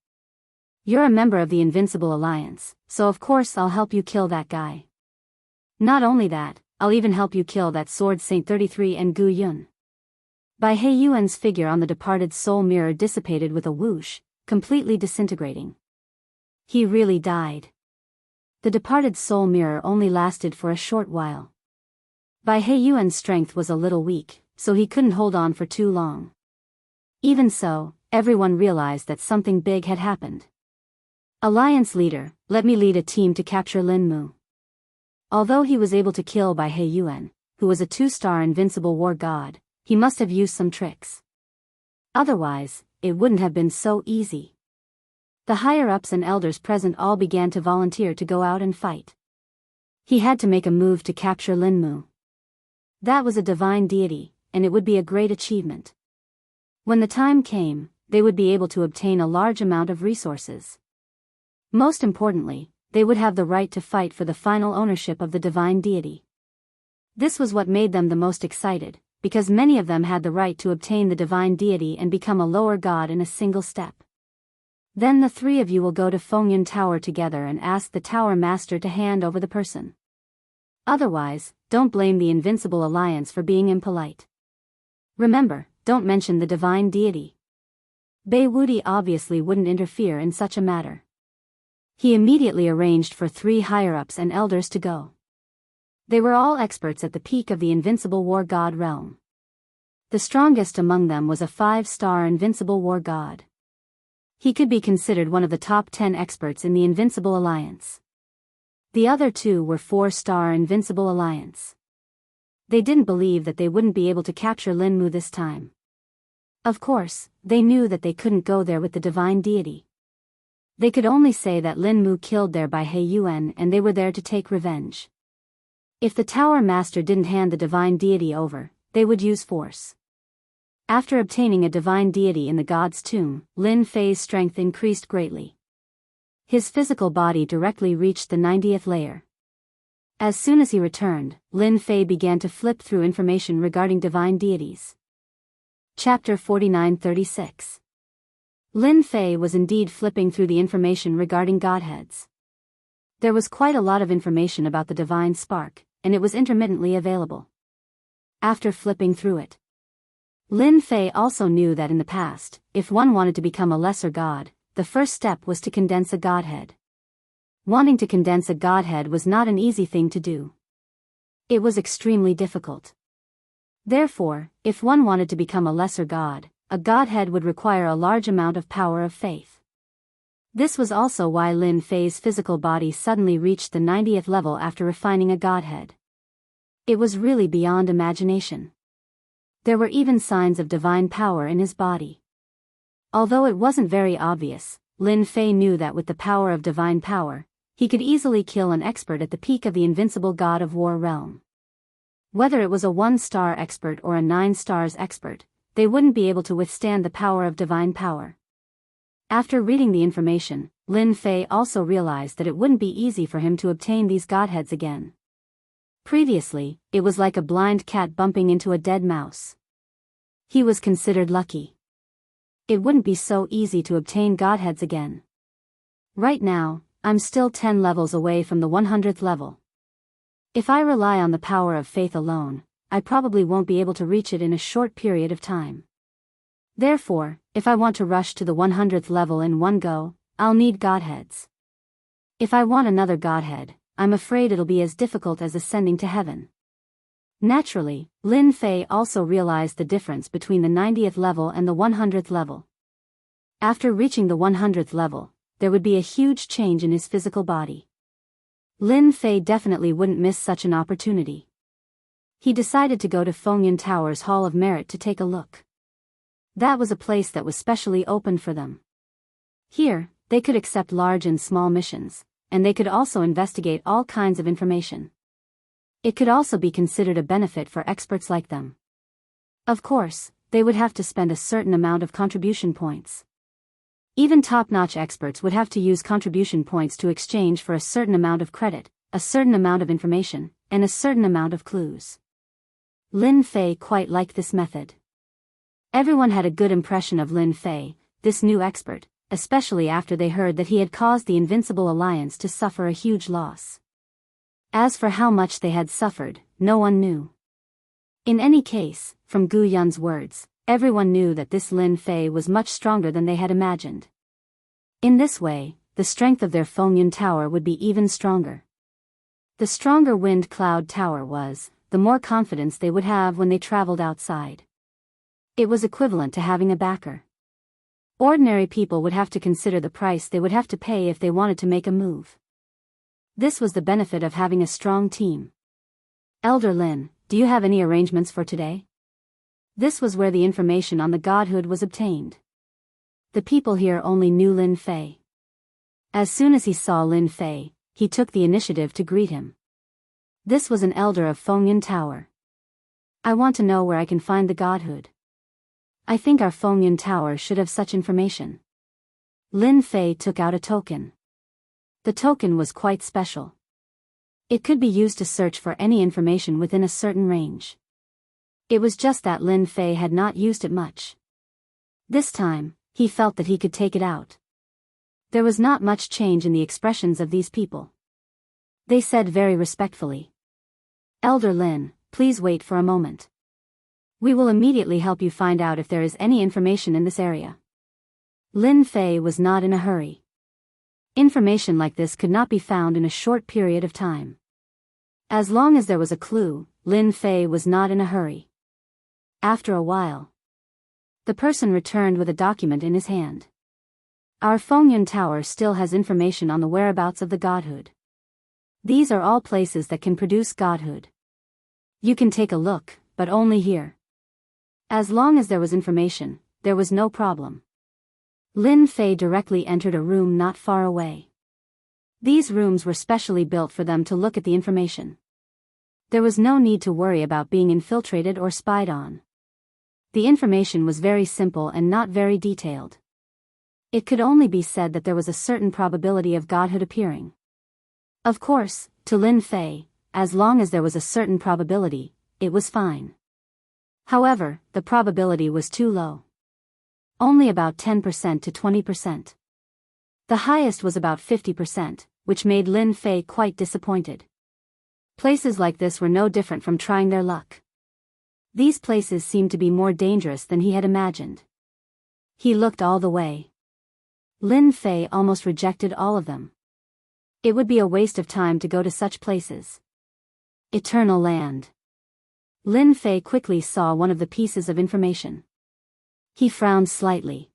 You're a member of the Invincible Alliance, so of course I'll help you kill that guy. Not only that, I'll even help you kill that Sword Saint 33 and Gu Yun. Bai Yuan's figure on the departed soul mirror dissipated with a whoosh, completely disintegrating. He really died. The departed soul mirror only lasted for a short while. Bai Yuan's strength was a little weak, so he couldn't hold on for too long. Even so, everyone realized that something big had happened. Alliance leader, let me lead a team to capture Linmu. Although he was able to kill Bai Yuan, who was a 2-star invincible war god, he must have used some tricks. Otherwise, it wouldn't have been so easy. The higher-ups and elders present all began to volunteer to go out and fight. He had to make a move to capture Linmu. That was a divine deity, and it would be a great achievement. When the time came, they would be able to obtain a large amount of resources. Most importantly, they would have the right to fight for the final ownership of the divine deity. This was what made them the most excited, because many of them had the right to obtain the divine deity and become a lower god in a single step. Then the 3 of you will go to Fengyun Tower together and ask the Tower Master to hand over the person. Otherwise, don't blame the Invincible Alliance for being impolite. Remember, don't mention the divine deity. Bai Wudi obviously wouldn't interfere in such a matter. He immediately arranged for 3 higher-ups and elders to go. They were all experts at the peak of the Invincible War God realm. The strongest among them was a 5-star Invincible War God. He could be considered one of the top 10 experts in the Invincible Alliance. The other 2 were 4-star Invincible Alliance. They didn't believe that they wouldn't be able to capture Linmu this time. Of course, they knew that they couldn't go there with the divine deity. They could only say that Linmu killed there Bai Yuan and they were there to take revenge. If the Tower Master didn't hand the divine deity over, they would use force. After obtaining a divine deity in the god's tomb, Lin Fei's strength increased greatly. His physical body directly reached the 90th layer. As soon as he returned, Lin Fei began to flip through information regarding divine deities. Chapter 49-36. Lin Fei was indeed flipping through the information regarding godheads. There was quite a lot of information about the divine spark, and it was intermittently available. After flipping through it, Lin Fei also knew that in the past, if one wanted to become a lesser god, the first step was to condense a godhead. Wanting to condense a godhead was not an easy thing to do. It was extremely difficult. Therefore, if one wanted to become a lesser god, a godhead would require a large amount of power of faith. This was also why Lin Fei's physical body suddenly reached the 90th level after refining a godhead. It was really beyond imagination. There were even signs of divine power in his body. Although it wasn't very obvious, Lin Fei knew that with the power of divine power, he could easily kill an expert at the peak of the invincible god of war realm. Whether it was a 1-star expert or a 9 stars expert, they wouldn't be able to withstand the power of divine power. After reading the information, Lin Fei also realized that it wouldn't be easy for him to obtain these godheads again. Previously, it was like a blind cat bumping into a dead mouse. He was considered lucky. It wouldn't be so easy to obtain godheads again. Right now, I'm still 10 levels away from the 100th level. If I rely on the power of faith alone, I probably won't be able to reach it in a short period of time. Therefore, if I want to rush to the 100th level in one go, I'll need godheads. If I want another godhead, I'm afraid it'll be as difficult as ascending to heaven. Naturally, Lin Fei also realized the difference between the 90th level and the 100th level. After reaching the 100th level, there would be a huge change in his physical body. Lin Fei definitely wouldn't miss such an opportunity. He decided to go to Fengyun Tower's Hall of Merit to take a look. That was a place that was specially opened for them. Here, they could accept large and small missions, and they could also investigate all kinds of information. It could also be considered a benefit for experts like them. Of course, they would have to spend a certain amount of contribution points. Even top-notch experts would have to use contribution points to exchange for a certain amount of credit, a certain amount of information, and a certain amount of clues. Lin Fei quite liked this method. Everyone had a good impression of Lin Fei, this new expert, especially after they heard that he had caused the Invincible Alliance to suffer a huge loss. As for how much they had suffered, no one knew. In any case, from Gu Yun's words, everyone knew that this Lin Fei was much stronger than they had imagined. In this way, the strength of their Fengyun Tower would be even stronger. The stronger Wind Cloud Tower was, the more confidence they would have when they traveled outside. It was equivalent to having a backer. Ordinary people would have to consider the price they would have to pay if they wanted to make a move. This was the benefit of having a strong team. Elder Lin, do you have any arrangements for today? This was where the information on the godhood was obtained. The people here only knew Lin Fei. As soon as he saw Lin Fei, he took the initiative to greet him. This was an elder of Fengyun Tower. I want to know where I can find the godhood. I think our Fengyun Tower should have such information. Lin Fei took out a token. The token was quite special. It could be used to search for any information within a certain range. It was just that Lin Fei had not used it much. This time, he felt that he could take it out. There was not much change in the expressions of these people. They said very respectfully, "Elder Lin, please wait for a moment. We will immediately help you find out if there is any information in this area." Lin Fei was not in a hurry. Information like this could not be found in a short period of time. As long as there was a clue, Lin Fei was not in a hurry. After a while, the person returned with a document in his hand. Our Fengyun Tower still has information on the whereabouts of the godhood. These are all places that can produce godhood. You can take a look, but only here. As long as there was information, there was no problem. Lin Fei directly entered a room not far away. These rooms were specially built for them to look at the information. There was no need to worry about being infiltrated or spied on. The information was very simple and not very detailed. It could only be said that there was a certain probability of godhood appearing. Of course, to Lin Fei, as long as there was a certain probability, it was fine. However, the probability was too low. Only about 10% to 20%. The highest was about 50%, which made Lin Fei quite disappointed. Places like this were no different from trying their luck. These places seemed to be more dangerous than he had imagined. He looked all the way. Lin Fei almost rejected all of them. It would be a waste of time to go to such places. Eternal Land. Lin Fei quickly saw one of the pieces of information. He frowned slightly.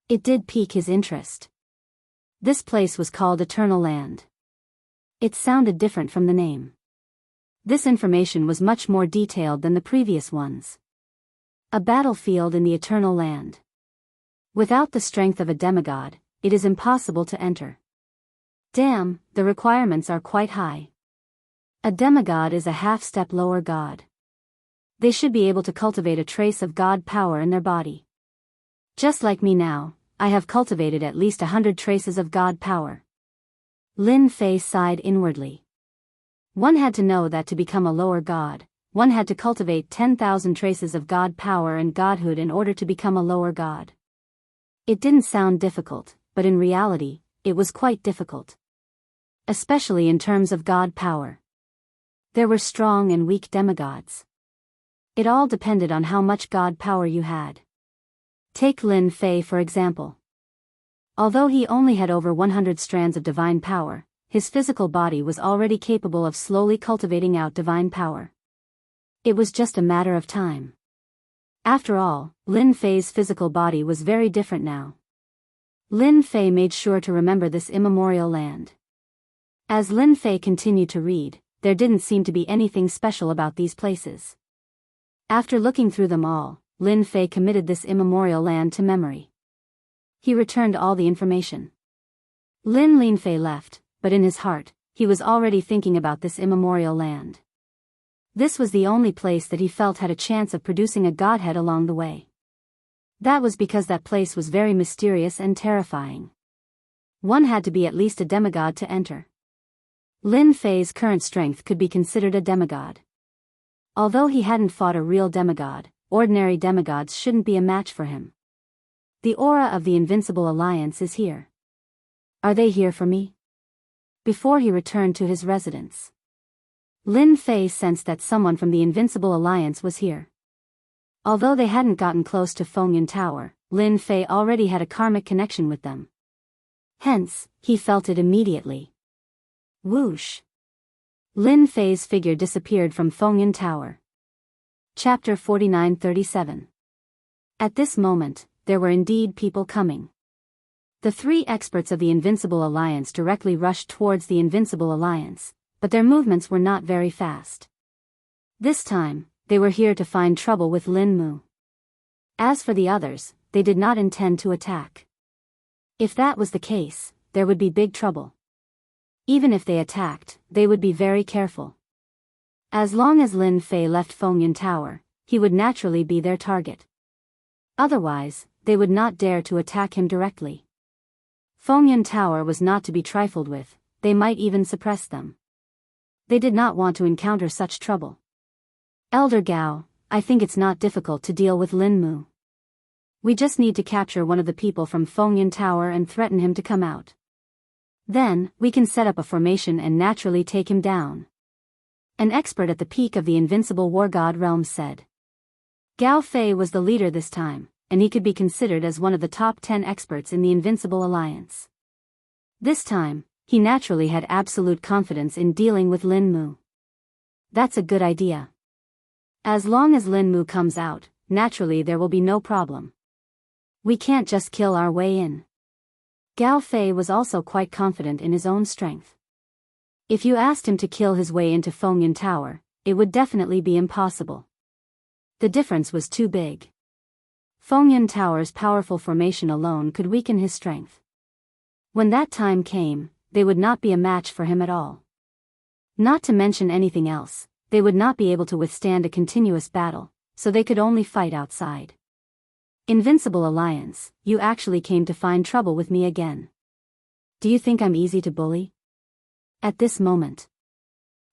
It did pique his interest. This place was called Eternal Land. It sounded different from the name. This information was much more detailed than the previous ones. A battlefield in the Eternal Land. Without the strength of a demigod, it is impossible to enter. Damn, the requirements are quite high. A demigod is a half-step lower god. They should be able to cultivate a trace of god power in their body. Just like me now, I have cultivated at least 100 traces of god power. Lin Fei sighed inwardly. One had to know that to become a lower god, one had to cultivate 10,000 traces of god power and godhood in order to become a lower god. It didn't sound difficult, but in reality, it was quite difficult. Especially in terms of god power. There were strong and weak demigods. It all depended on how much god power you had. Take Lin Fei for example. Although he only had over 100 strands of divine power, his physical body was already capable of slowly cultivating out divine power. It was just a matter of time. After all, Lin Fei's physical body was very different now. Lin Fei made sure to remember this immemorial land. As Lin Fei continued to read, there didn't seem to be anything special about these places. After looking through them all, Lin Fei committed this immemorial land to memory. He returned all the information. Lin Fei left, but in his heart, he was already thinking about this immemorial land. This was the only place that he felt had a chance of producing a godhead along the way. That was because that place was very mysterious and terrifying. One had to be at least a demigod to enter. Lin Fei's current strength could be considered a demigod. Although he hadn't fought a real demigod, ordinary demigods shouldn't be a match for him. The aura of the Invincible Alliance is here. Are they here for me? Before he returned to his residence, Lin Fei sensed that someone from the Invincible Alliance was here. Although they hadn't gotten close to Fengyun Tower, Lin Fei already had a karmic connection with them. Hence, he felt it immediately. Whoosh! Lin Fei's figure disappeared from Fengyun Tower. Chapter 49-37. At this moment, there were indeed people coming. The 3 experts of the Invincible Alliance directly rushed towards the Invincible Alliance, but their movements were not very fast. This time, they were here to find trouble with Lin Mu. As for the others, they did not intend to attack. If that was the case, there would be big trouble. Even if they attacked, they would be very careful. As long as Lin Fei left Fengyun Tower, he would naturally be their target. Otherwise, they would not dare to attack him directly. Fengyun Tower was not to be trifled with, they might even suppress them. They did not want to encounter such trouble. Elder Gao, I think it's not difficult to deal with Lin Mu. We just need to capture one of the people from Fengyun Tower and threaten him to come out. Then, we can set up a formation and naturally take him down. An expert at the peak of the Invincible War God realm said. Gao Fei was the leader this time, and he could be considered as one of the top 10 experts in the Invincible Alliance. This time, he naturally had absolute confidence in dealing with Lin Mu. That's a good idea. As long as Lin Mu comes out, naturally there will be no problem. We can't just kill our way in. Gao Fei was also quite confident in his own strength. If you asked him to kill his way into Fengyun Tower, it would definitely be impossible. The difference was too big. Fengyun Tower's powerful formation alone could weaken his strength. When that time came, they would not be a match for him at all. Not to mention anything else, they would not be able to withstand a continuous battle, so they could only fight outside. Invincible Alliance, you actually came to find trouble with me again. Do you think I'm easy to bully? At this moment,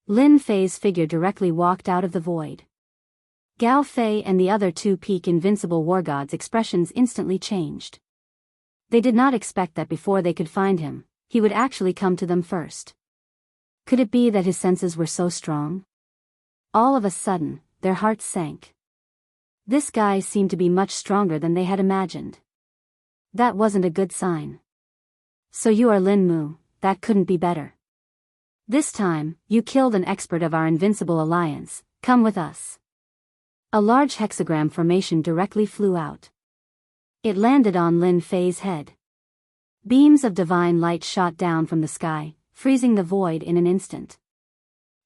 Lin Fei's figure directly walked out of the void. Gao Fei and the other 2 peak Invincible War Gods' expressions instantly changed. They did not expect that before they could find him, he would actually come to them first. Could it be that his senses were so strong? All of a sudden, their hearts sank. This guy seemed to be much stronger than they had imagined. That wasn't a good sign. So you are Lin Mu, that couldn't be better. This time, you killed an expert of our invincible alliance, come with us. A large hexagram formation directly flew out. It landed on Lin Fei's head. Beams of divine light shot down from the sky, freezing the void in an instant.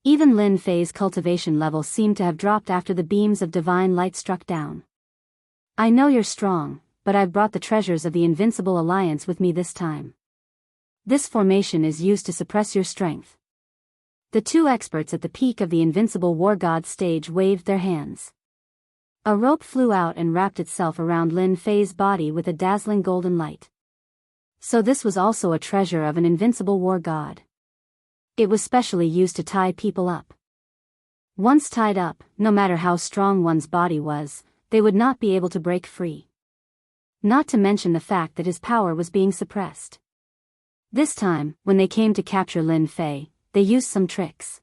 Even Lin Fei's cultivation level seemed to have dropped after the beams of divine light struck down. I know you're strong, but I've brought the treasures of the Invincible Alliance with me this time. This formation is used to suppress your strength. The two experts at the peak of the Invincible War God stage waved their hands. A rope flew out and wrapped itself around Lin Fei's body with a dazzling golden light. So this was also a treasure of an invincible war god. It was specially used to tie people up. Once tied up, no matter how strong one's body was, they would not be able to break free. Not to mention the fact that his power was being suppressed. This time, when they came to capture Lin Fei, they used some tricks.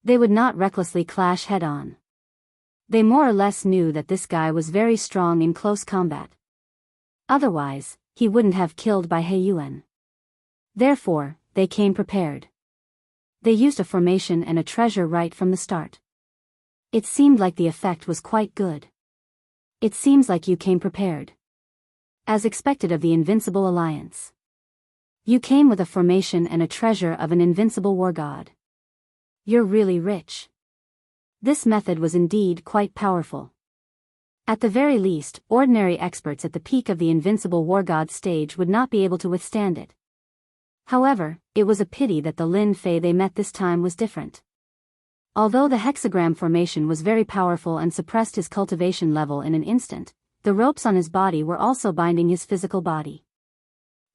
They would not recklessly clash head-on. They more or less knew that this guy was very strong in close combat. Otherwise, he wouldn't have killed by He Yuan. Therefore, they came prepared. They used a formation and a treasure right from the start. It seemed like the effect was quite good. It seems like you came prepared. As expected of the Invincible Alliance. You came with a formation and a treasure of an invincible war god. You're really rich. This method was indeed quite powerful. At the very least, ordinary experts at the peak of the Invincible War God stage would not be able to withstand it. However, it was a pity that the Lin Fei they met this time was different. Although the hexagram formation was very powerful and suppressed his cultivation level in an instant, the ropes on his body were also binding his physical body.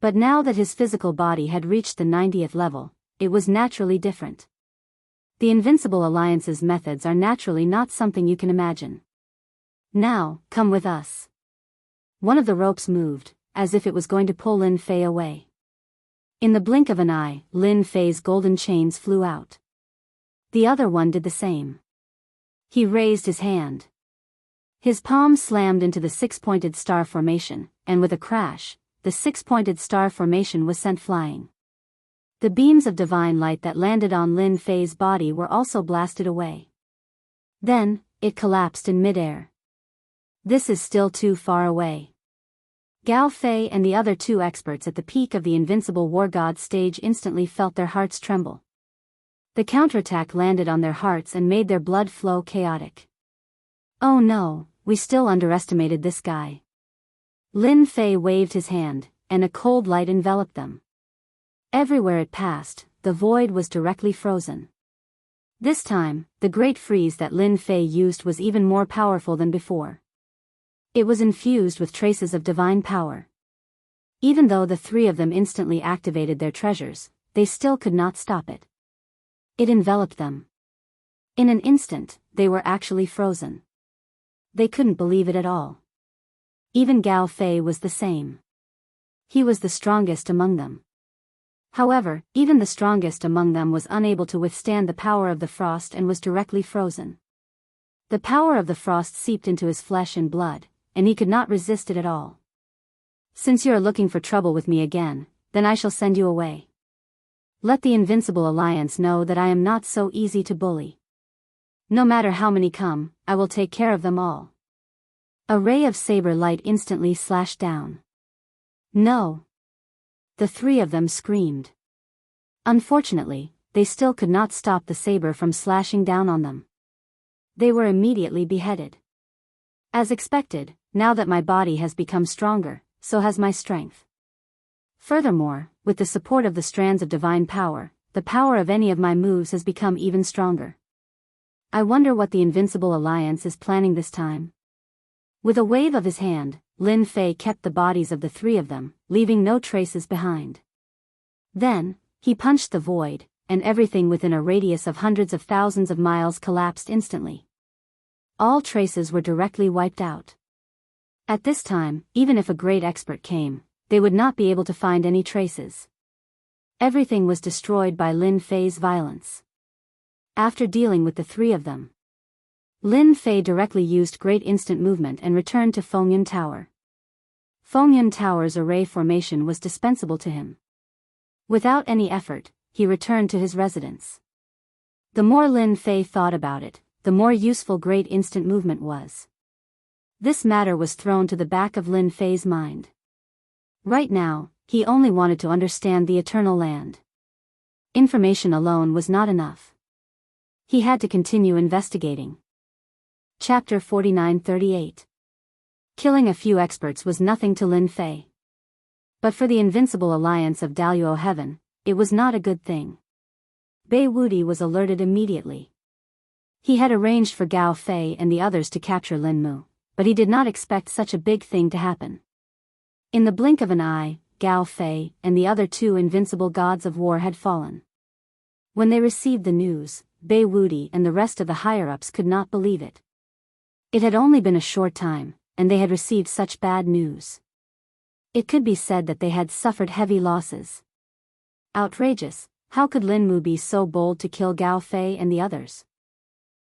But now that his physical body had reached the 90th level, it was naturally different. The Invincible Alliance's methods are naturally not something you can imagine. Now, come with us. One of the ropes moved, as if it was going to pull Lin Fei away. In the blink of an eye, Lin Fei's golden chains flew out. The other one did the same. He raised his hand. His palm slammed into the six-pointed star formation, and with a crash, the six-pointed star formation was sent flying. The beams of divine light that landed on Lin Fei's body were also blasted away. Then, it collapsed in midair. This is still too far away. Gao Fei and the other two experts at the peak of the Invincible War God stage instantly felt their hearts tremble. The counterattack landed on their hearts and made their blood flow chaotic. Oh no, we still underestimated this guy. Lin Fei waved his hand, and a cold light enveloped them. Everywhere it passed, the void was directly frozen. This time, the great freeze that Lin Fei used was even more powerful than before. It was infused with traces of divine power. Even though the three of them instantly activated their treasures, they still could not stop it. It enveloped them. In an instant, they were actually frozen. They couldn't believe it at all. Even Gao Fei was the same. He was the strongest among them. However, even the strongest among them was unable to withstand the power of the frost and was directly frozen. The power of the frost seeped into his flesh and blood, and he could not resist it at all. Since you are looking for trouble with me again, then I shall send you away. Let the Invincible Alliance know that I am not so easy to bully. No matter how many come, I will take care of them all. A ray of saber light instantly slashed down. No! The three of them screamed. Unfortunately, they still could not stop the saber from slashing down on them. They were immediately beheaded. As expected, now that my body has become stronger, so has my strength. Furthermore, with the support of the strands of divine power, the power of any of my moves has become even stronger. I wonder what the Invincible Alliance is planning this time. With a wave of his hand, Lin Fei kept the bodies of the three of them, leaving no traces behind. Then, he punched the void, and everything within a radius of hundreds of thousands of miles collapsed instantly. All traces were directly wiped out. At this time, even if a great expert came, they would not be able to find any traces. Everything was destroyed by Lin Fei's violence. After dealing with the three of them, Lin Fei directly used Great Instant Movement and returned to Fengyun Tower. Fengyun Tower's array formation was dispensable to him. Without any effort, he returned to his residence. The more Lin Fei thought about it, the more useful Great Instant Movement was. This matter was thrown to the back of Lin Fei's mind. Right now, he only wanted to understand the Eternal Land. Information alone was not enough. He had to continue investigating. Chapter 49-38. Killing a few experts was nothing to Lin Fei. But for the Invincible Alliance of Daluo Heaven, it was not a good thing. Bei Wuti was alerted immediately. He had arranged for Gao Fei and the others to capture Lin Mu, but he did not expect such a big thing to happen. In the blink of an eye, Gao Fei and the other two invincible gods of war had fallen. When they received the news, Bei Wuti and the rest of the higher-ups could not believe it. It had only been a short time, and they had received such bad news. It could be said that they had suffered heavy losses. Outrageous, how could Lin Mu be so bold to kill Gao Fei and the others?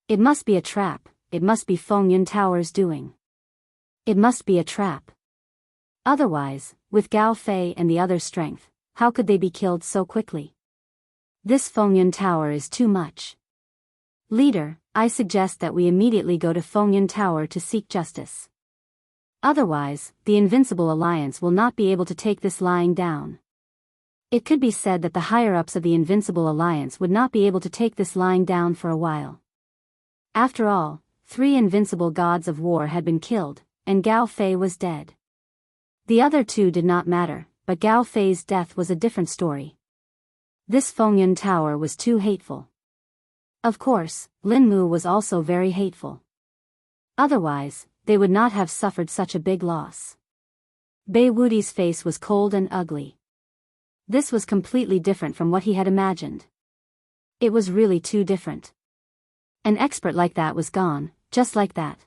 It must be a trap, it must be Fengyun Tower's doing. It must be a trap. Otherwise, with Gao Fei and the others' strength, how could they be killed so quickly? This Fengyun Tower is too much. Leader, I suggest that we immediately go to Fengyun Tower to seek justice. Otherwise, the Invincible Alliance will not be able to take this lying down. It could be said that the higher-ups of the Invincible Alliance would not be able to take this lying down for a while. After all, 3 invincible gods of war had been killed, and Gao Fei was dead. The other 2 did not matter, but Gao Fei's death was a different story. This Fengyun Tower was too hateful. Of course, Lin Mu was also very hateful. Otherwise, they would not have suffered such a big loss. Bei Wuti's face was cold and ugly. This was completely different from what he had imagined. It was really too different. An expert like that was gone, just like that.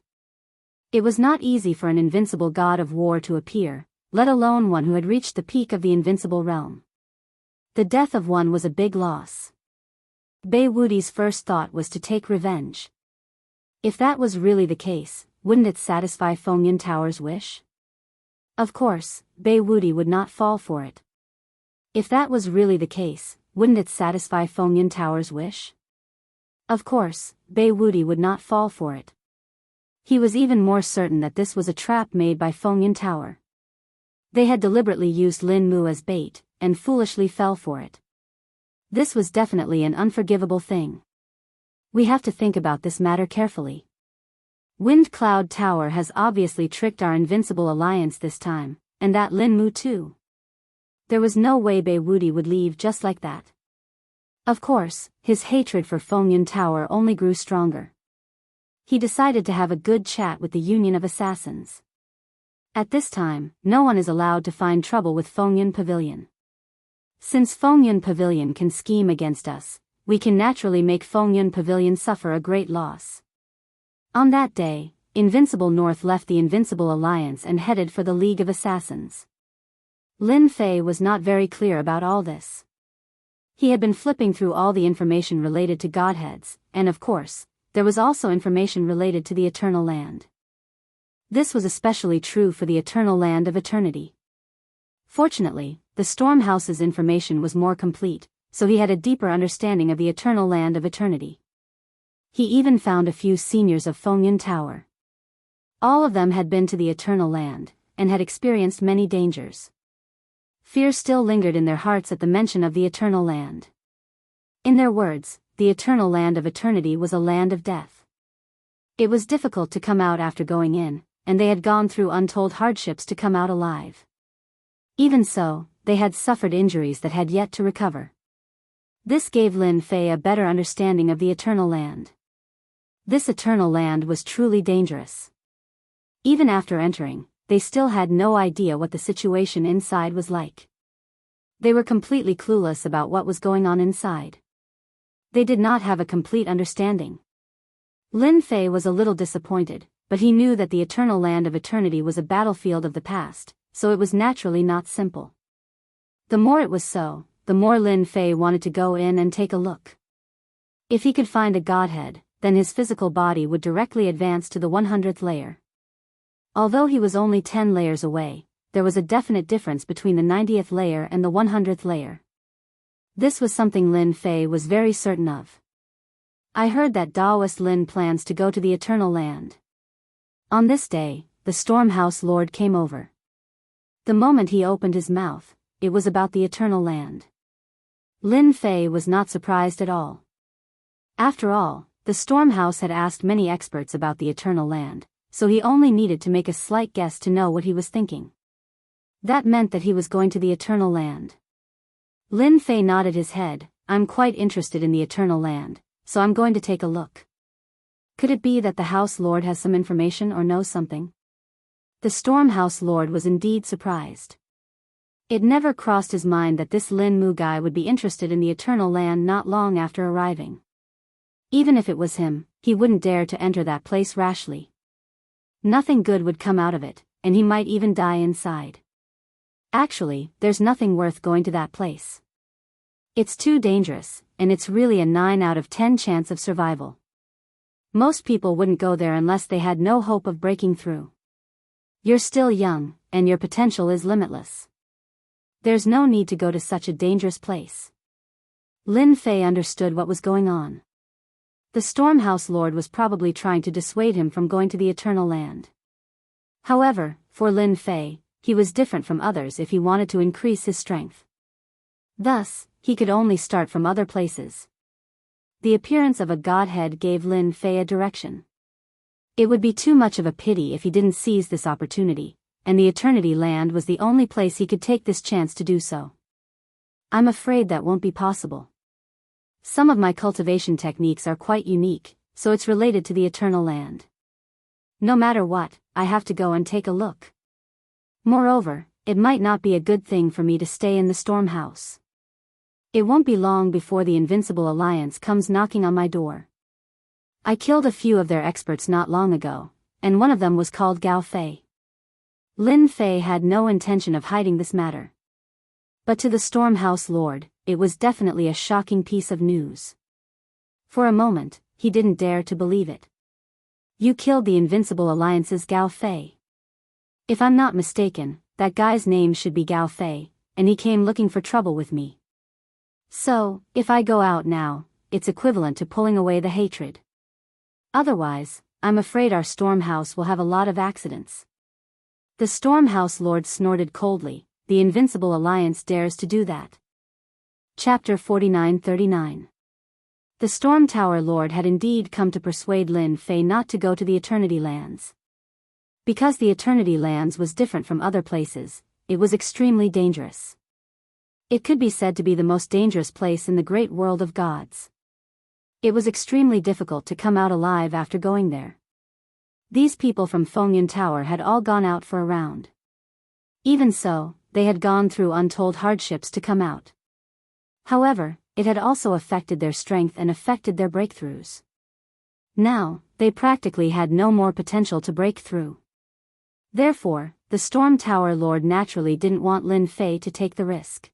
It was not easy for an invincible god of war to appear, let alone one who had reached the peak of the invincible realm. The death of one was a big loss. Bei Wuti's first thought was to take revenge. If that was really the case, wouldn't it satisfy Fengyun Tower's wish? Of course, Bei Wuti would not fall for it. If that was really the case, wouldn't it satisfy Fengyun Tower's wish? Of course, Bei Wuti would not fall for it. He was even more certain that this was a trap made by Fengyun Tower. They had deliberately used Lin Mu as bait, and foolishly fell for it. This was definitely an unforgivable thing. We have to think about this matter carefully. Wind Cloud Tower has obviously tricked our Invincible Alliance this time, and that Lin Mu too. There was no way Bei Wuti would leave just like that. Of course, his hatred for Fengyun Tower only grew stronger. He decided to have a good chat with the Union of Assassins. At this time, no one is allowed to find trouble with Fengyun Pavilion. Since Fengyun Pavilion can scheme against us, we can naturally make Fengyun Pavilion suffer a great loss. On that day, Invincible North left the Invincible Alliance and headed for the League of Assassins. Lin Fei was not very clear about all this. He had been flipping through all the information related to Godheads, and of course, there was also information related to the Eternal Land. This was especially true for the Eternal Land of Eternity. Fortunately, the Stormhouse's information was more complete, so he had a deeper understanding of the Eternal Land of Eternity. He even found a few seniors of Fengyun Tower. All of them had been to the Eternal Land, and had experienced many dangers. Fear still lingered in their hearts at the mention of the Eternal Land. In their words, the Eternal Land of Eternity was a land of death. It was difficult to come out after going in, and they had gone through untold hardships to come out alive. Even so, they had suffered injuries that had yet to recover. This gave Lin Fei a better understanding of the Eternal Land. This Eternal Land was truly dangerous. Even after entering, they still had no idea what the situation inside was like. They were completely clueless about what was going on inside. They did not have a complete understanding. Lin Fei was a little disappointed, but he knew that the Eternal Land of Eternity was a battlefield of the past, so it was naturally not simple. The more it was so, the more Lin Fei wanted to go in and take a look. If he could find a godhead, then his physical body would directly advance to the 100th layer. Although he was only 10 layers away, there was a definite difference between the 90th layer and the 100th layer. This was something Lin Fei was very certain of. I heard that Taoist Lin plans to go to the Eternal Land. On this day, the Stormhouse Lord came over. The moment he opened his mouth, it was about the Eternal Land. Lin Fei was not surprised at all. After all, the Stormhouse had asked many experts about the Eternal Land, so he only needed to make a slight guess to know what he was thinking. That meant that he was going to the Eternal Land. Lin Fei nodded his head. I'm quite interested in the Eternal Land, so I'm going to take a look. Could it be that the House Lord has some information or knows something? The Stormhouse Lord was indeed surprised. It never crossed his mind that this Lin Mu guy would be interested in the Eternal Land not long after arriving. Even if it was him, he wouldn't dare to enter that place rashly. Nothing good would come out of it, and he might even die inside. Actually, there's nothing worth going to that place. It's too dangerous, and it's really a 9 out of 10 chance of survival. Most people wouldn't go there unless they had no hope of breaking through. You're still young, and your potential is limitless. There's no need to go to such a dangerous place. Lin Fei understood what was going on. The Stormhouse Lord was probably trying to dissuade him from going to the Eternal Land. However, for Lin Fei, he was different from others if he wanted to increase his strength. Thus, he could only start from other places. The appearance of a godhead gave Lin Fei a direction. It would be too much of a pity if he didn't seize this opportunity, and the Eternity Land was the only place he could take this chance to do so. I'm afraid that won't be possible. Some of my cultivation techniques are quite unique, so it's related to the Eternal Land. No matter what, I have to go and take a look. Moreover, it might not be a good thing for me to stay in the Stormhouse. It won't be long before the Invincible Alliance comes knocking on my door. I killed a few of their experts not long ago, and one of them was called Gao Fei. Lin Fei had no intention of hiding this matter. But to the Stormhouse Lord, it was definitely a shocking piece of news. For a moment, he didn't dare to believe it. You killed the Invincible Alliance's Gao Fei. If I'm not mistaken, that guy's name should be Gao Fei, and he came looking for trouble with me. So, if I go out now, it's equivalent to pulling away the hatred. Otherwise, I'm afraid our Stormhouse will have a lot of accidents. The Stormhouse Lord snorted coldly. The Invincible Alliance dares to do that. Chapter 49-39. The Storm Tower Lord had indeed come to persuade Lin Fei not to go to the Eternity Lands. Because the Eternity Lands was different from other places, it was extremely dangerous. It could be said to be the most dangerous place in the great world of gods. It was extremely difficult to come out alive after going there. These people from Fengyun Tower had all gone out for a round. Even so, they had gone through untold hardships to come out. However, it had also affected their strength and affected their breakthroughs. Now, they practically had no more potential to break through. Therefore, the Storm Tower Lord naturally didn't want Lin Fei to take the risk.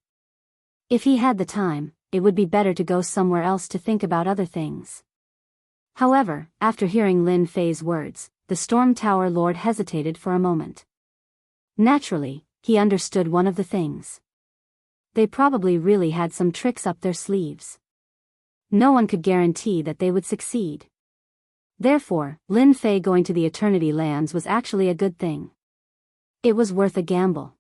If he had the time, it would be better to go somewhere else to think about other things. However, after hearing Lin Fei's words, the Storm Tower Lord hesitated for a moment. Naturally, he understood one of the things. They probably really had some tricks up their sleeves. No one could guarantee that they would succeed. Therefore, Lin Fei going to the Eternity Lands was actually a good thing. It was worth a gamble.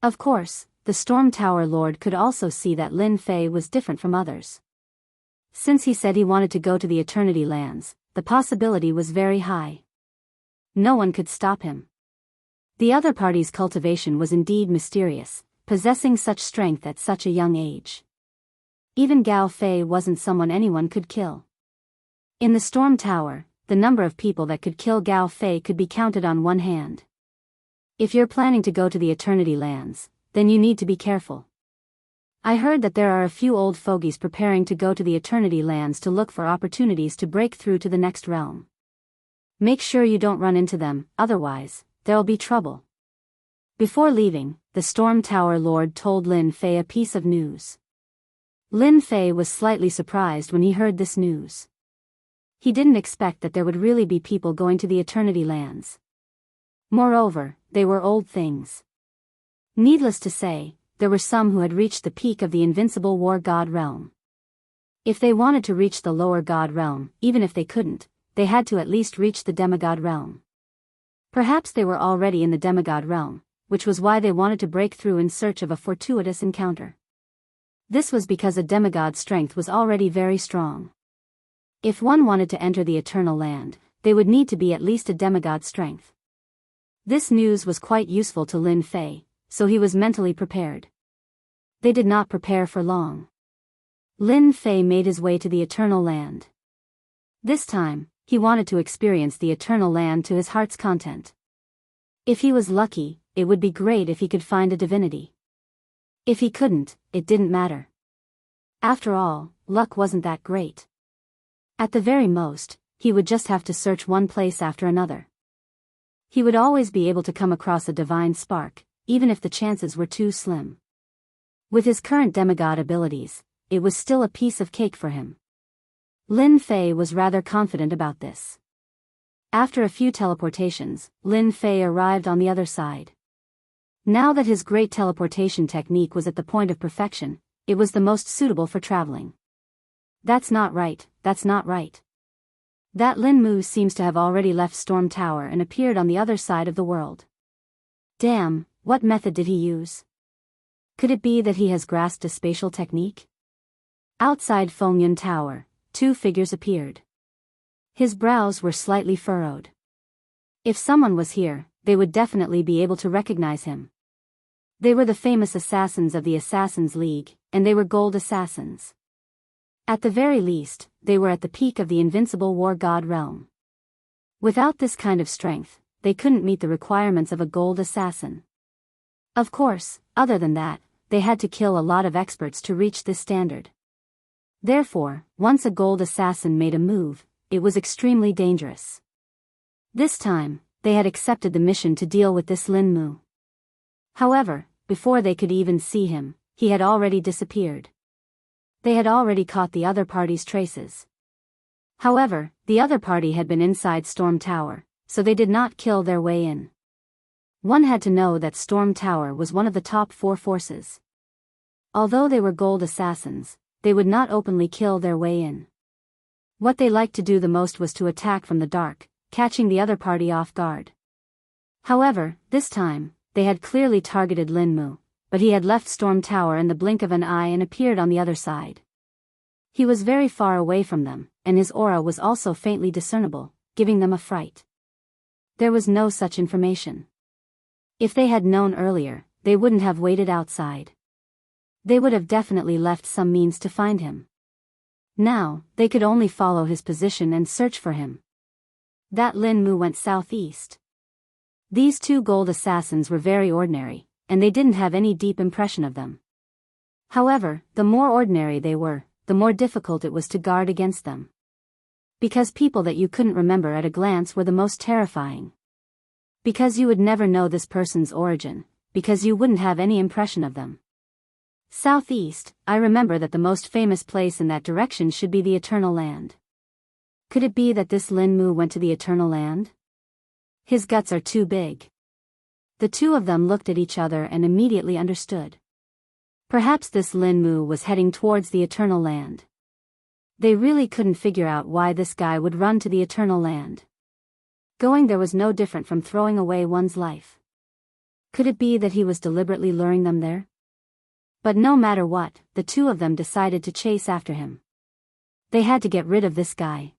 Of course, the Storm Tower Lord could also see that Lin Fei was different from others. Since he said he wanted to go to the Eternity Lands, the possibility was very high. No one could stop him. The other party's cultivation was indeed mysterious, possessing such strength at such a young age. Even Gao Fei wasn't someone anyone could kill. In the Storm Tower, the number of people that could kill Gao Fei could be counted on one hand. If you're planning to go to the Eternity Lands, then you need to be careful. I heard that there are a few old fogies preparing to go to the Eternity Lands to look for opportunities to break through to the next realm. Make sure you don't run into them, otherwise, there'll be trouble. Before leaving, the Storm Tower Lord told Lin Fei a piece of news. Lin Fei was slightly surprised when he heard this news. He didn't expect that there would really be people going to the Eternity Lands. Moreover, they were old things. Needless to say, there were some who had reached the peak of the invincible War God realm. If they wanted to reach the lower God realm, even if they couldn't, they had to at least reach the demigod realm. Perhaps they were already in the demigod realm, which was why they wanted to break through in search of a fortuitous encounter. This was because a demigod's strength was already very strong. If one wanted to enter the Eternal Land, they would need to be at least a demigod's strength. This news was quite useful to Lin Fei, so he was mentally prepared. They did not prepare for long. Lin Fei made his way to the Eternal Land. This time, he wanted to experience the Eternal Land to his heart's content. If he was lucky, it would be great if he could find a divinity. If he couldn't, it didn't matter. After all, luck wasn't that great. At the very most, he would just have to search one place after another. He would always be able to come across a divine spark, even if the chances were too slim. With his current demigod abilities, it was still a piece of cake for him. Lin Fei was rather confident about this. After a few teleportations, Lin Fei arrived on the other side. Now that his great teleportation technique was at the point of perfection, it was the most suitable for traveling. That's not right, that's not right. That Lin Mu seems to have already left Storm Tower and appeared on the other side of the world. Damn, what method did he use? Could it be that he has grasped a spatial technique? Outside Fengyun Tower, two figures appeared. His brows were slightly furrowed. If someone was here, they would definitely be able to recognize him. They were the famous assassins of the Assassin's League, and they were gold assassins. At the very least, they were at the peak of the invincible War God realm. Without this kind of strength, they couldn't meet the requirements of a gold assassin. Of course, other than that, they had to kill a lot of experts to reach this standard. Therefore, once a gold assassin made a move, it was extremely dangerous. This time, they had accepted the mission to deal with this Lin Mu. However, before they could even see him, he had already disappeared. They had already caught the other party's traces. However, the other party had been inside Storm Tower, so they did not kill their way in. One had to know that Storm Tower was one of the top 4 forces. Although they were gold assassins, they would not openly kill their way in. What they liked to do the most was to attack from the dark, catching the other party off guard. However, this time, they had clearly targeted Lin Mu, but he had left Storm Tower in the blink of an eye and appeared on the other side. He was very far away from them, and his aura was also faintly discernible, giving them a fright. There was no such information. If they had known earlier, they wouldn't have waited outside. They would have definitely left some means to find him. Now, they could only follow his position and search for him. That Lin Mu went southeast. These 2 gold assassins were very ordinary, and they didn't have any deep impression of them. However, the more ordinary they were, the more difficult it was to guard against them. Because people that you couldn't remember at a glance were the most terrifying. Because you would never know this person's origin, because you wouldn't have any impression of them. Southeast, I remember that the most famous place in that direction should be the Eternal Land. Could it be that this Lin Mu went to the Eternal Land? His guts are too big. The 2 of them looked at each other and immediately understood. Perhaps this Lin Mu was heading towards the Eternal Land. They really couldn't figure out why this guy would run to the Eternal Land. Going there was no different from throwing away one's life. Could it be that he was deliberately luring them there? But no matter what, the 2 of them decided to chase after him. They had to get rid of this guy.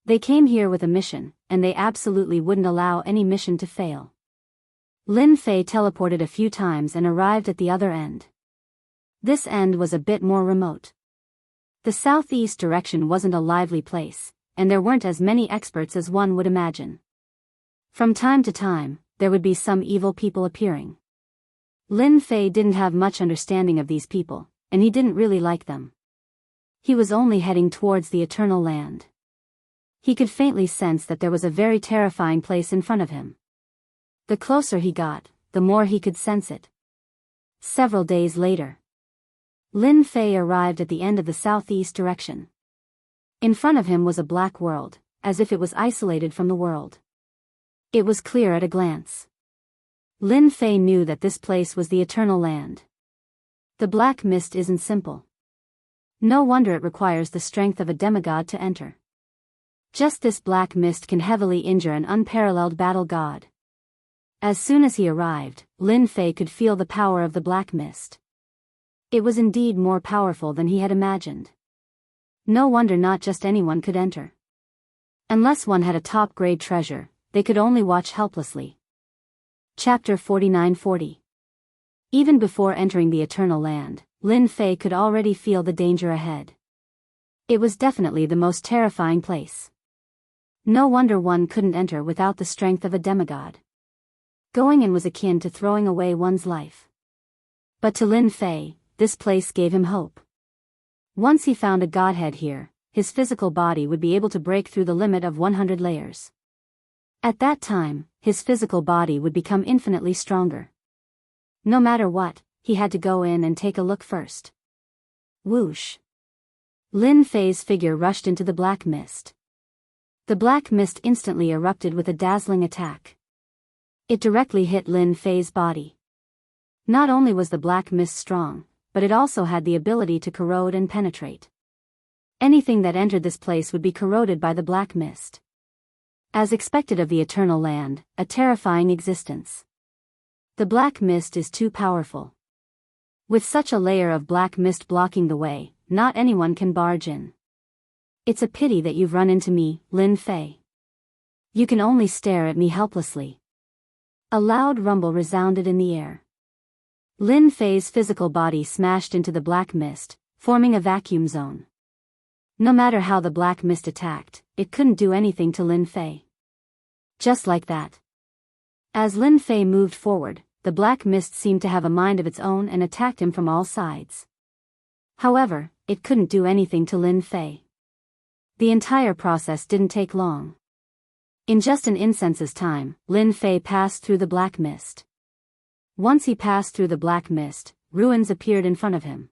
They came here with a mission, and they absolutely wouldn't allow any mission to fail. Lin Fei teleported a few times and arrived at the other end. This end was a bit more remote. The southeast direction wasn't a lively place, and there weren't as many experts as one would imagine. From time to time, there would be some evil people appearing. Lin Fei didn't have much understanding of these people, and he didn't really like them. He was only heading towards the Eternal Land. He could faintly sense that there was a very terrifying place in front of him. The closer he got, the more he could sense it. Several days later, Lin Fei arrived at the end of the southeast direction. In front of him was a black world, as if it was isolated from the world. It was clear at a glance. Lin Fei knew that this place was the Eternal Land. The black mist isn't simple. No wonder it requires the strength of a demigod to enter. Just this black mist can heavily injure an unparalleled battle god. As soon as he arrived, Lin Fei could feel the power of the black mist. It was indeed more powerful than he had imagined. No wonder not just anyone could enter. Unless one had a top-grade treasure, they could only watch helplessly. Chapter 49-40. Even before entering the Eternal Land, Lin Fei could already feel the danger ahead. It was definitely the most terrifying place. No wonder one couldn't enter without the strength of a demigod. Going in was akin to throwing away one's life. But to Lin Fei, this place gave him hope. Once he found a godhead here, his physical body would be able to break through the limit of 100 layers. At that time, his physical body would become infinitely stronger. No matter what, he had to go in and take a look first. Whoosh! Lin Fei's figure rushed into the black mist. The black mist instantly erupted with a dazzling attack. It directly hit Lin Fei's body. Not only was the black mist strong, but it also had the ability to corrode and penetrate. Anything that entered this place would be corroded by the black mist. As expected of the Eternal Land, a terrifying existence. The black mist is too powerful. With such a layer of black mist blocking the way, not anyone can barge in. It's a pity that you've run into me, Lin Fei. You can only stare at me helplessly. A loud rumble resounded in the air. Lin Fei's physical body smashed into the black mist, forming a vacuum zone. No matter how the black mist attacked, it couldn't do anything to Lin Fei. Just like that. As Lin Fei moved forward, the black mist seemed to have a mind of its own and attacked him from all sides. However, it couldn't do anything to Lin Fei. The entire process didn't take long. In just an instant's time, Lin Fei passed through the black mist. Once he passed through the black mist, ruins appeared in front of him.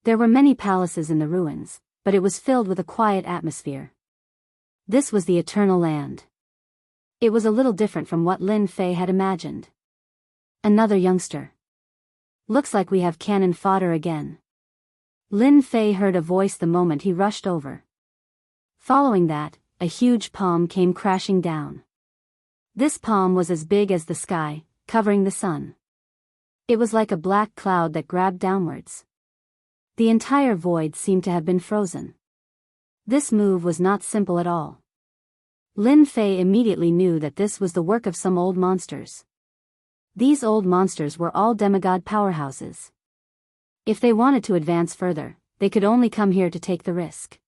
There were many palaces in the ruins, but it was filled with a quiet atmosphere. This was the Eternal Land. It was a little different from what Lin Fei had imagined. Another youngster. Looks like we have cannon fodder again. Lin Fei heard a voice the moment he rushed over. Following that, a huge palm came crashing down. This palm was as big as the sky, covering the sun. It was like a black cloud that grabbed downwards. The entire void seemed to have been frozen. This move was not simple at all. Lin Fei immediately knew that this was the work of some old monsters. These old monsters were all demigod powerhouses. If they wanted to advance further, they could only come here to take the risk.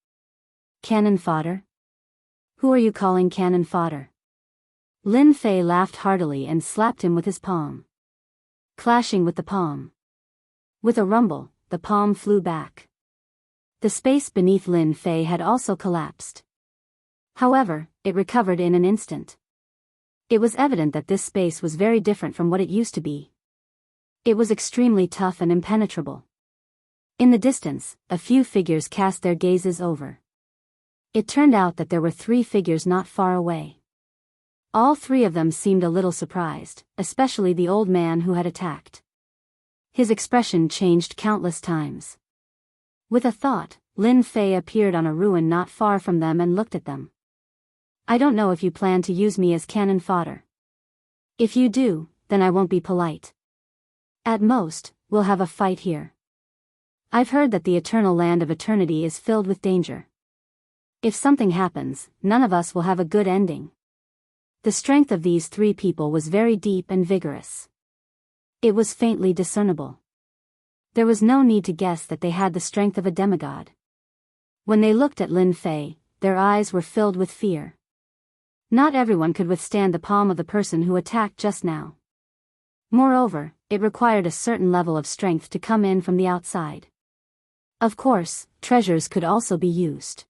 Cannon fodder? Who are you calling cannon fodder? Lin Fei laughed heartily and slapped him with his palm. Clashing with the palm. With a rumble, the palm flew back. The space beneath Lin Fei had also collapsed. However, it recovered in an instant. It was evident that this space was very different from what it used to be. It was extremely tough and impenetrable. In the distance, a few figures cast their gazes over. It turned out that there were 3 figures not far away. All 3 of them seemed a little surprised, especially the old man who had attacked. His expression changed countless times. With a thought, Lin Fei appeared on a ruin not far from them and looked at them. I don't know if you plan to use me as cannon fodder. If you do, then I won't be polite. At most, we'll have a fight here. I've heard that the Eternal Land of Eternity is filled with danger. If something happens, none of us will have a good ending. The strength of these 3 people was very deep and vigorous. It was faintly discernible. There was no need to guess that they had the strength of a demigod. When they looked at Lin Fei, their eyes were filled with fear. Not everyone could withstand the palm of the person who attacked just now. Moreover, it required a certain level of strength to come in from the outside. Of course, treasures could also be used.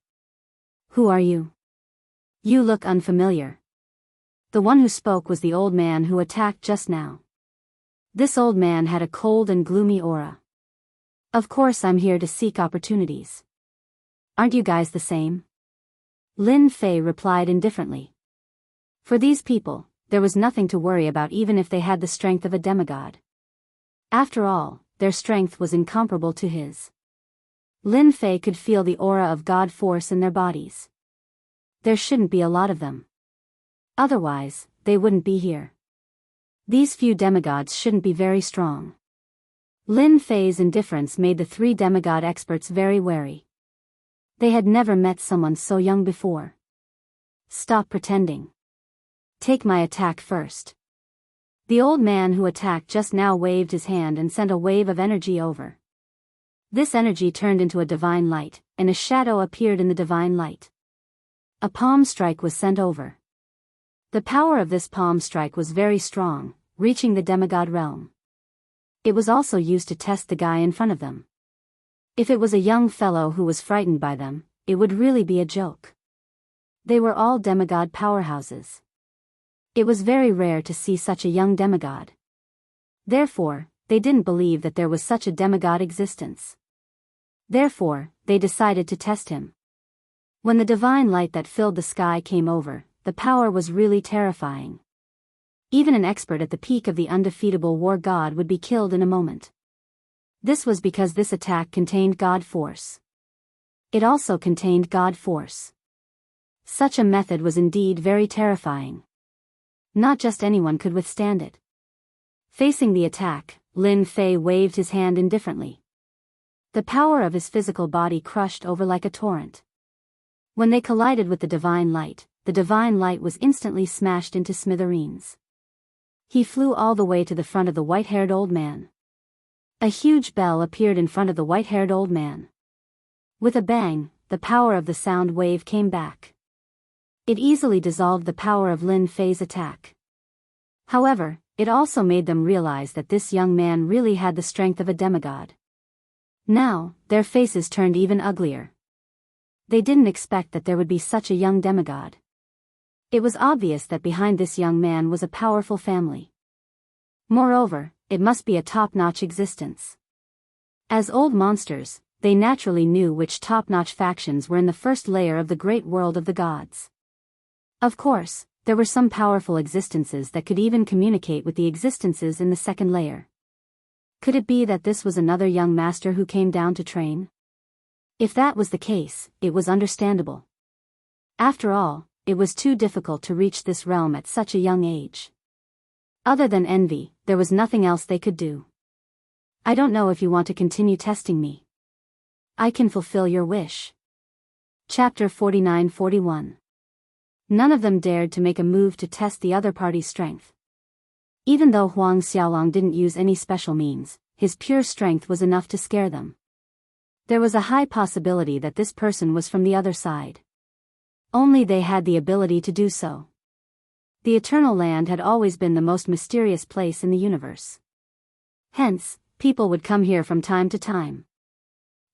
Who are you? You look unfamiliar. The one who spoke was the old man who attacked just now. This old man had a cold and gloomy aura. Of course I'm here to seek opportunities. Aren't you guys the same? Lin Fei replied indifferently. For these people, there was nothing to worry about even if they had the strength of a demigod. After all, their strength was incomparable to his. Lin Fei could feel the aura of God force in their bodies. There shouldn't be a lot of them. Otherwise, they wouldn't be here. These few demigods shouldn't be very strong. Lin Fei's indifference made the three demigod experts very wary. They had never met someone so young before. Stop pretending. Take my attack first. The old man who attacked just now waved his hand and sent a wave of energy over. This energy turned into a divine light, and a shadow appeared in the divine light. A palm strike was sent over. The power of this palm strike was very strong, reaching the demigod realm. It was also used to test the guy in front of them. If it was a young fellow who was frightened by them, it would really be a joke. They were all demigod powerhouses. It was very rare to see such a young demigod. Therefore, they didn't believe that there was such a demigod existence. Therefore, they decided to test him. When the divine light that filled the sky came over, the power was really terrifying. Even an expert at the peak of the undefeatable war god would be killed in a moment. This was because this attack contained God force. It also contained God force. Such a method was indeed very terrifying. Not just anyone could withstand it. Facing the attack, Lin Fei waved his hand indifferently. The power of his physical body crushed over like a torrent. When they collided with the divine light was instantly smashed into smithereens. He flew all the way to the front of the white-haired old man. A huge bell appeared in front of the white-haired old man. With a bang, the power of the sound wave came back. It easily dissolved the power of Lin Fei's attack. However, it also made them realize that this young man really had the strength of a demigod. Now, their faces turned even uglier. They didn't expect that there would be such a young demigod. It was obvious that behind this young man was a powerful family. Moreover, it must be a top-notch existence. As old monsters, they naturally knew which top-notch factions were in the first layer of the great world of the gods. Of course, there were some powerful existences that could even communicate with the existences in the second layer. Could it be that this was another young master who came down to train? If that was the case, it was understandable. After all, it was too difficult to reach this realm at such a young age. Other than envy, there was nothing else they could do. I don't know if you want to continue testing me. I can fulfill your wish. Chapter 49-41. None of them dared to make a move to test the other party's strength. Even though Huang Xiaolong didn't use any special means, his pure strength was enough to scare them. There was a high possibility that this person was from the other side. Only they had the ability to do so. The Eternal Land had always been the most mysterious place in the universe. Hence, people would come here from time to time.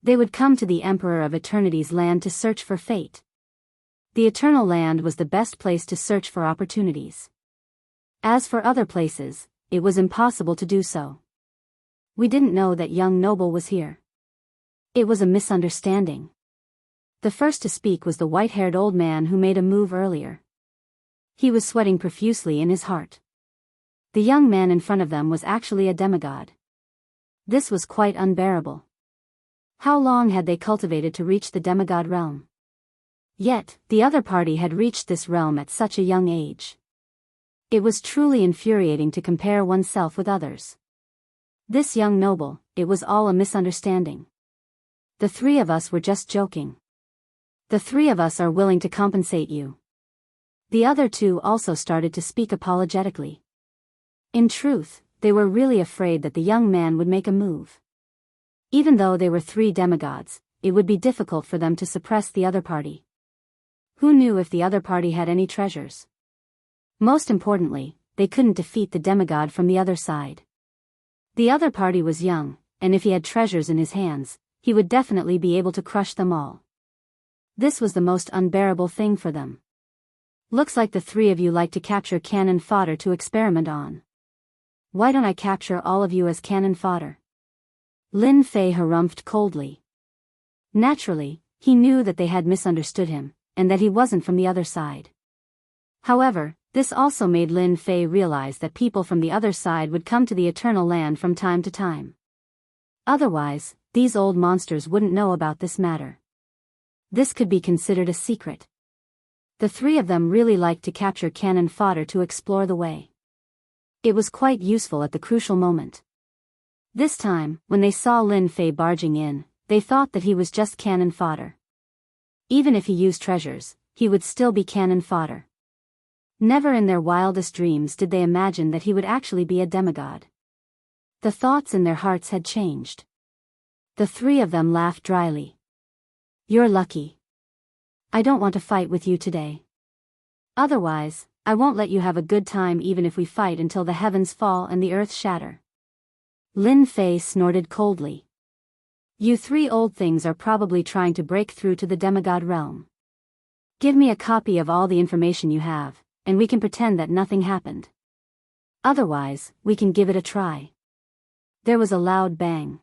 They would come to the Emperor of Eternity's land to search for fate. The Eternal Land was the best place to search for opportunities. As for other places, it was impossible to do so. We didn't know that young noble was here. It was a misunderstanding. The first to speak was the white-haired old man who made a move earlier. He was sweating profusely in his heart. The young man in front of them was actually a demigod. This was quite unbearable. How long had they cultivated to reach the demigod realm? Yet, the other party had reached this realm at such a young age. It was truly infuriating to compare oneself with others. This young noble, it was all a misunderstanding. The three of us were just joking. The three of us are willing to compensate you. The other two also started to speak apologetically. In truth, they were really afraid that the young man would make a move. Even though they were three demigods, it would be difficult for them to suppress the other party. Who knew if the other party had any treasures? Most importantly, they couldn't defeat the demigod from the other side. The other party was young, and if he had treasures in his hands, he would definitely be able to crush them all. This was the most unbearable thing for them. Looks like the three of you like to capture cannon fodder to experiment on. Why don't I capture all of you as cannon fodder? Lin Fei harumphed coldly. Naturally, he knew that they had misunderstood him, and that he wasn't from the other side. However, this also made Lin Fei realize that people from the other side would come to the Eternal Land from time to time. Otherwise, these old monsters wouldn't know about this matter. This could be considered a secret. The three of them really liked to capture cannon fodder to explore the way. It was quite useful at the crucial moment. This time, when they saw Lin Fei barging in, they thought that he was just cannon fodder. Even if he used treasures, he would still be cannon fodder. Never in their wildest dreams did they imagine that he would actually be a demigod. The thoughts in their hearts had changed. The three of them laughed dryly. You're lucky. I don't want to fight with you today. Otherwise, I won't let you have a good time even if we fight until the heavens fall and the earth shatter. Lin Fei snorted coldly. You three old things are probably trying to break through to the demigod realm. Give me a copy of all the information you have, and we can pretend that nothing happened. Otherwise, we can give it a try. There was a loud bang.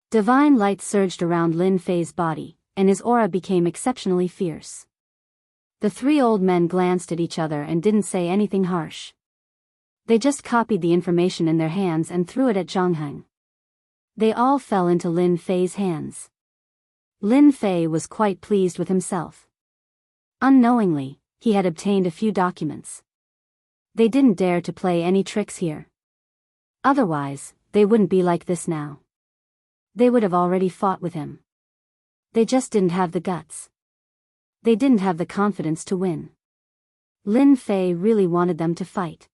Divine light surged around Lin Fei's body, and his aura became exceptionally fierce. The three old men glanced at each other and didn't say anything harsh. They just copied the information in their hands and threw it at Zhang Heng. They all fell into Lin Fei's hands. Lin Fei was quite pleased with himself. Unknowingly, he had obtained a few documents. They didn't dare to play any tricks here. Otherwise, they wouldn't be like this now. They would have already fought with him. They just didn't have the guts. They didn't have the confidence to win. Lin Fei really wanted them to fight.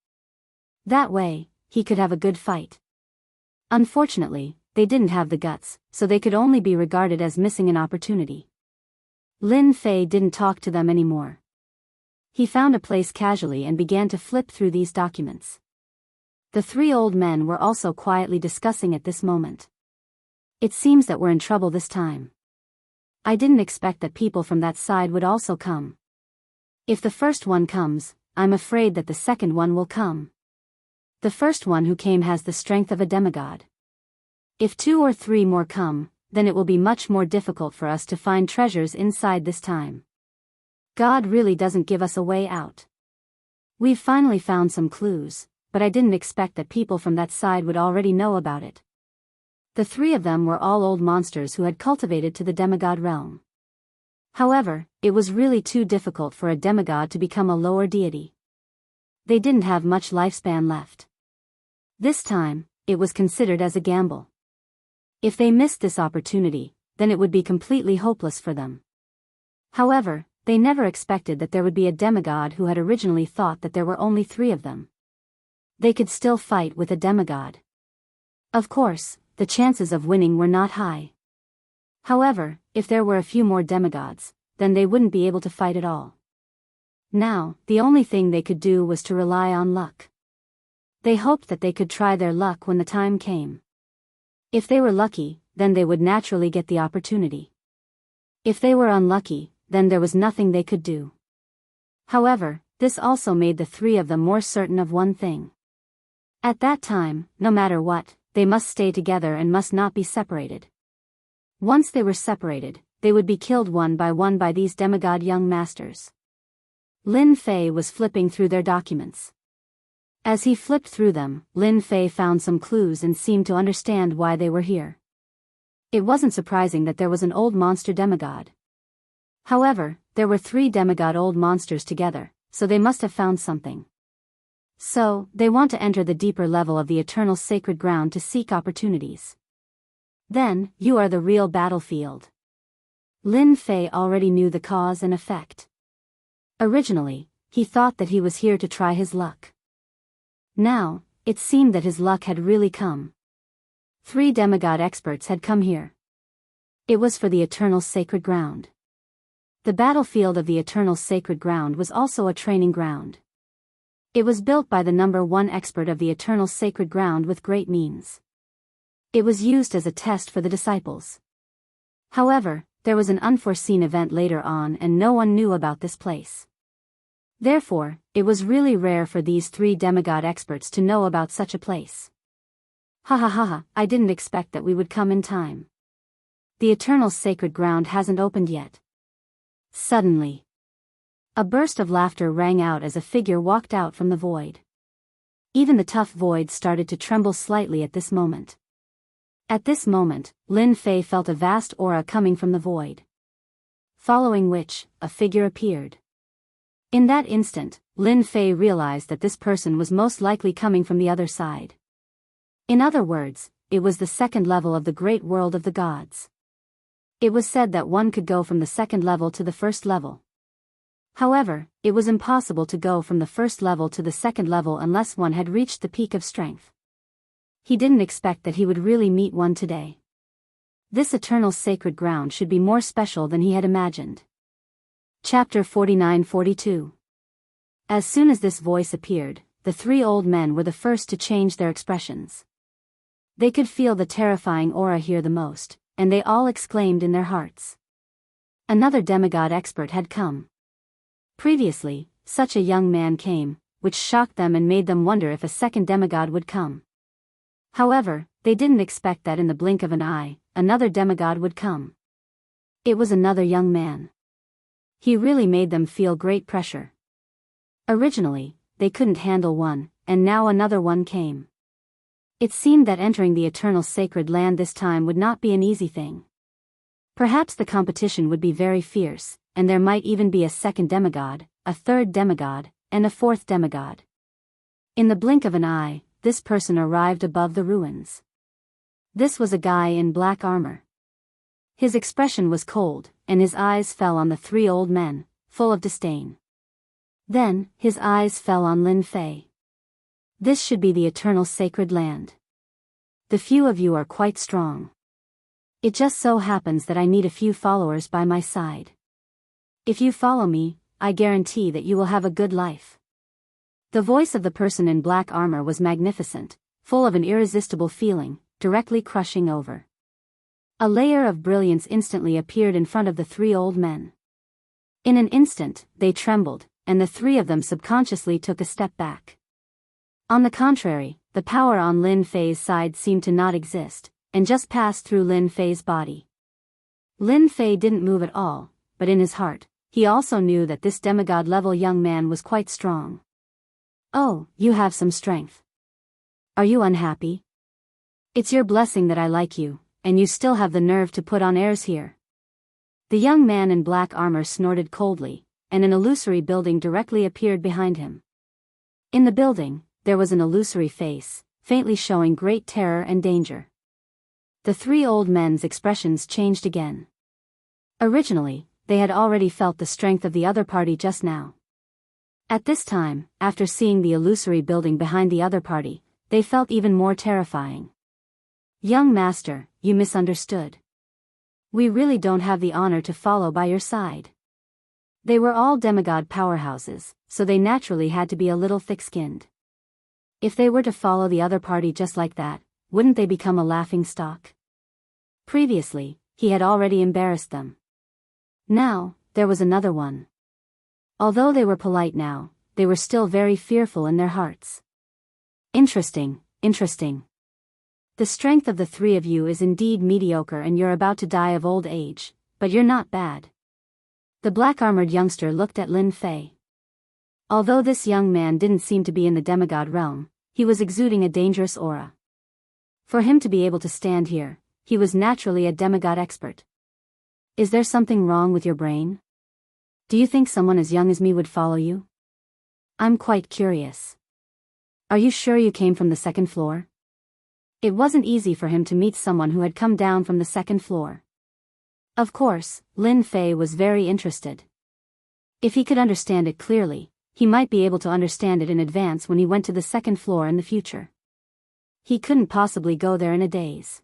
That way, he could have a good fight. Unfortunately, they didn't have the guts, so they could only be regarded as missing an opportunity. Lin Fei didn't talk to them anymore. He found a place casually and began to flip through these documents. The three old men were also quietly discussing at this moment. It seems that we're in trouble this time. I didn't expect that people from that side would also come. If the first one comes, I'm afraid that the second one will come. The first one who came has the strength of a demigod. If 2 or 3 more come, then it will be much more difficult for us to find treasures inside this time. God really doesn't give us a way out. We've finally found some clues, but I didn't expect that people from that side would already know about it. The three of them were all old monsters who had cultivated to the demigod realm. However, it was really too difficult for a demigod to become a lower deity. They didn't have much lifespan left. This time, it was considered as a gamble. If they missed this opportunity, then it would be completely hopeless for them. However, they never expected that there would be a demigod who had originally thought that there were only 3 of them. They could still fight with a demigod. Of course, the chances of winning were not high. However, if there were a few more demigods, then they wouldn't be able to fight at all. Now, the only thing they could do was to rely on luck. They hoped that they could try their luck when the time came. If they were lucky, then they would naturally get the opportunity. If they were unlucky, then there was nothing they could do. However, this also made the 3 of them more certain of one thing. At that time, no matter what, they must stay together and must not be separated. Once they were separated, they would be killed one by these demigod young masters. Lin Fei was flipping through their documents. As he flipped through them, Lin Fei found some clues and seemed to understand why they were here. It wasn't surprising that there was an old monster demigod. However, there were 3 demigod old monsters together, so they must have found something. So, they want to enter the deeper level of the eternal sacred ground to seek opportunities. Then, you are the real battlefield. Lin Fei already knew the cause and effect. Originally, he thought that he was here to try his luck. Now, it seemed that his luck had really come. 3 demigod experts had come here. It was for the eternal sacred ground. The battlefield of the eternal sacred ground was also a training ground. It was built by the number 1 expert of the eternal sacred ground with great means. It was used as a test for the disciples. However, there was an unforeseen event later on and no one knew about this place. Therefore, it was really rare for these three demigod experts to know about such a place. Ha ha ha ha, I didn't expect that we would come in time. The Eternal Sacred Ground hasn't opened yet. Suddenly, a burst of laughter rang out as a figure walked out from the void. Even the tough void started to tremble slightly at this moment. At this moment, Lin Fei felt a vast aura coming from the void. Following which, a figure appeared. In that instant, Lin Fei realized that this person was most likely coming from the other side. In other words, it was the second level of the great world of the gods. It was said that one could go from the second level to the first level. However, it was impossible to go from the first level to the second level unless one had reached the peak of strength. He didn't expect that he would really meet one today. This eternal sacred ground should be more special than he had imagined. Chapter 49-42. As soon as this voice appeared, the three old men were the first to change their expressions. They could feel the terrifying aura here the most, and they all exclaimed in their hearts. Another demigod expert had come. Previously, such a young man came, which shocked them and made them wonder if a second demigod would come. However, they didn't expect that in the blink of an eye, another demigod would come. It was another young man. He really made them feel great pressure. Originally, they couldn't handle one, and now another one came. It seemed that entering the eternal sacred land this time would not be an easy thing. Perhaps the competition would be very fierce, and there might even be a second demigod, a third demigod, and a fourth demigod. In the blink of an eye, this person arrived above the ruins. This was a guy in black armor. His expression was cold, and his eyes fell on the three old men, full of disdain. Then, his eyes fell on Lin Fei. This should be the eternal sacred land. The few of you are quite strong. It just so happens that I need a few followers by my side. If you follow me, I guarantee that you will have a good life. The voice of the person in black armor was magnificent, full of an irresistible feeling, directly crushing over. A layer of brilliance instantly appeared in front of the three old men. In an instant, they trembled, and the three of them subconsciously took a step back. On the contrary, the power on Lin Fei's side seemed to not exist, and just passed through Lin Fei's body. Lin Fei didn't move at all, but in his heart, he also knew that this demigod-level young man was quite strong. Oh, you have some strength. Are you unhappy? It's your blessing that I like you, and you still have the nerve to put on airs here. The young man in black armor snorted coldly, and an illusory building directly appeared behind him. In the building, there was an illusory face, faintly showing great terror and danger. The three old men's expressions changed again. Originally, they had already felt the strength of the other party just now. At this time, after seeing the illusory building behind the other party, they felt even more terrifying. Young master, you misunderstood. We really don't have the honor to follow by your side. They were all demigod powerhouses, so they naturally had to be a little thick-skinned. If they were to follow the other party just like that, wouldn't they become a laughing stock? Previously, he had already embarrassed them. Now, there was another one. Although they were polite now, they were still very fearful in their hearts. Interesting, interesting. The strength of the three of you is indeed mediocre and you're about to die of old age, but you're not bad. The black-armored youngster looked at Lin Fei. Although this young man didn't seem to be in the demigod realm, he was exuding a dangerous aura. For him to be able to stand here, he was naturally a demigod expert. Is there something wrong with your brain? Do you think someone as young as me would follow you? I'm quite curious. Are you sure you came from the second floor? It wasn't easy for him to meet someone who had come down from the second floor. Of course, Lin Fei was very interested. If he could understand it clearly, he might be able to understand it in advance when he went to the second floor in the future. He couldn't possibly go there in a daze.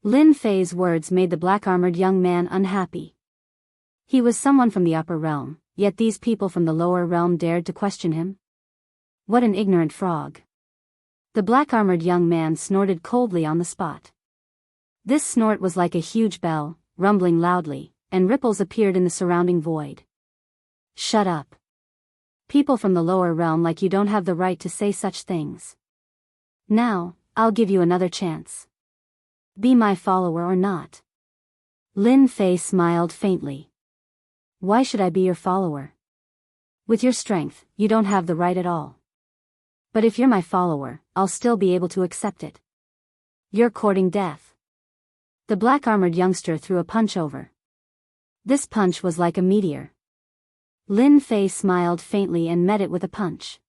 Lin Fei's words made the black-armored young man unhappy. He was someone from the upper realm, yet these people from the lower realm dared to question him? What an ignorant frog. The black-armored young man snorted coldly on the spot. This snort was like a huge bell, rumbling loudly, and ripples appeared in the surrounding void. Shut up. People from the lower realm like you don't have the right to say such things. Now, I'll give you another chance. Be my follower or not. Lin Fei smiled faintly. Why should I be your follower? With your strength, you don't have the right at all. But if you're my follower, I'll still be able to accept it. You're courting death. The black-armored youngster threw a punch over. This punch was like a meteor. Lin Fei smiled faintly and met it with a punch.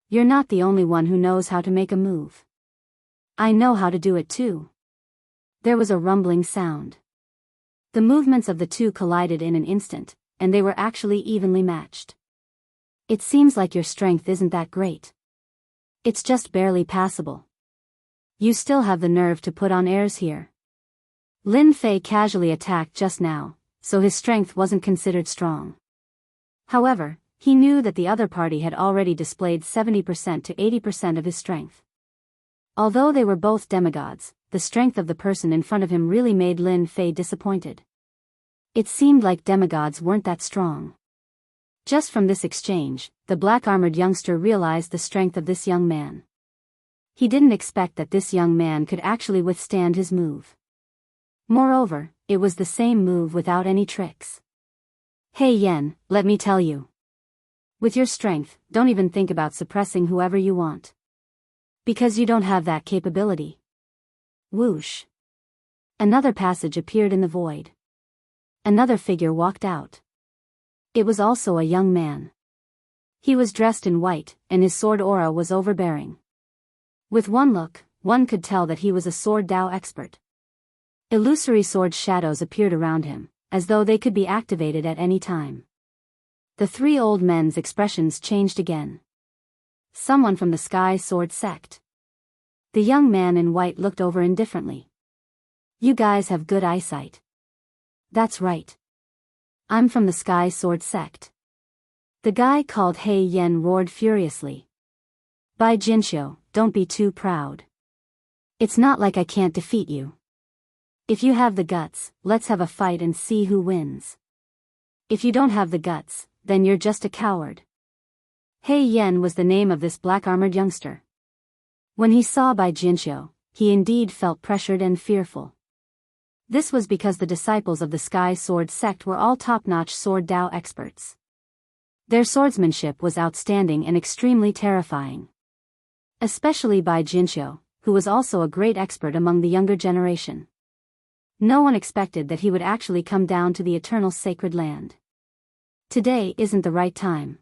You're not the only one who knows how to make a move. I know how to do it too. There was a rumbling sound. The movements of the two collided in an instant, and they were actually evenly matched. It seems like your strength isn't that great. It's just barely passable. You still have the nerve to put on airs here. Lin Fei casually attacked just now, so his strength wasn't considered strong. However, he knew that the other party had already displayed 70% to 80% of his strength. Although they were both demigods, the strength of the person in front of him really made Lin Fei disappointed. It seemed like demigods weren't that strong. Just from this exchange, the black-armored youngster realized the strength of this young man. He didn't expect that this young man could actually withstand his move. Moreover, it was the same move without any tricks. Hey Yen, let me tell you. With your strength, don't even think about suppressing whoever you want. Because you don't have that capability. Whoosh. Another passage appeared in the void. Another figure walked out. It was also a young man. He was dressed in white, and his sword aura was overbearing. With one look, one could tell that he was a sword Dao expert. Illusory sword shadows appeared around him, as though they could be activated at any time. The three old men's expressions changed again. Someone from the Sky Sword sect. The young man in white looked over indifferently. You guys have good eyesight. That's right. I'm from the Sky Sword sect. The guy called Hei Yen roared furiously. Bai Jinxiu, don't be too proud. It's not like I can't defeat you. If you have the guts, let's have a fight and see who wins. If you don't have the guts, then you're just a coward. Hei Yen was the name of this black-armored youngster. When he saw Bai Jinxiu, he indeed felt pressured and fearful. This was because the disciples of the Sky Sword sect were all top-notch sword Dao experts. Their swordsmanship was outstanding and extremely terrifying. Especially Bai Jinxiu, who was also a great expert among the younger generation. No one expected that he would actually come down to the eternal sacred land. Today isn't the right time.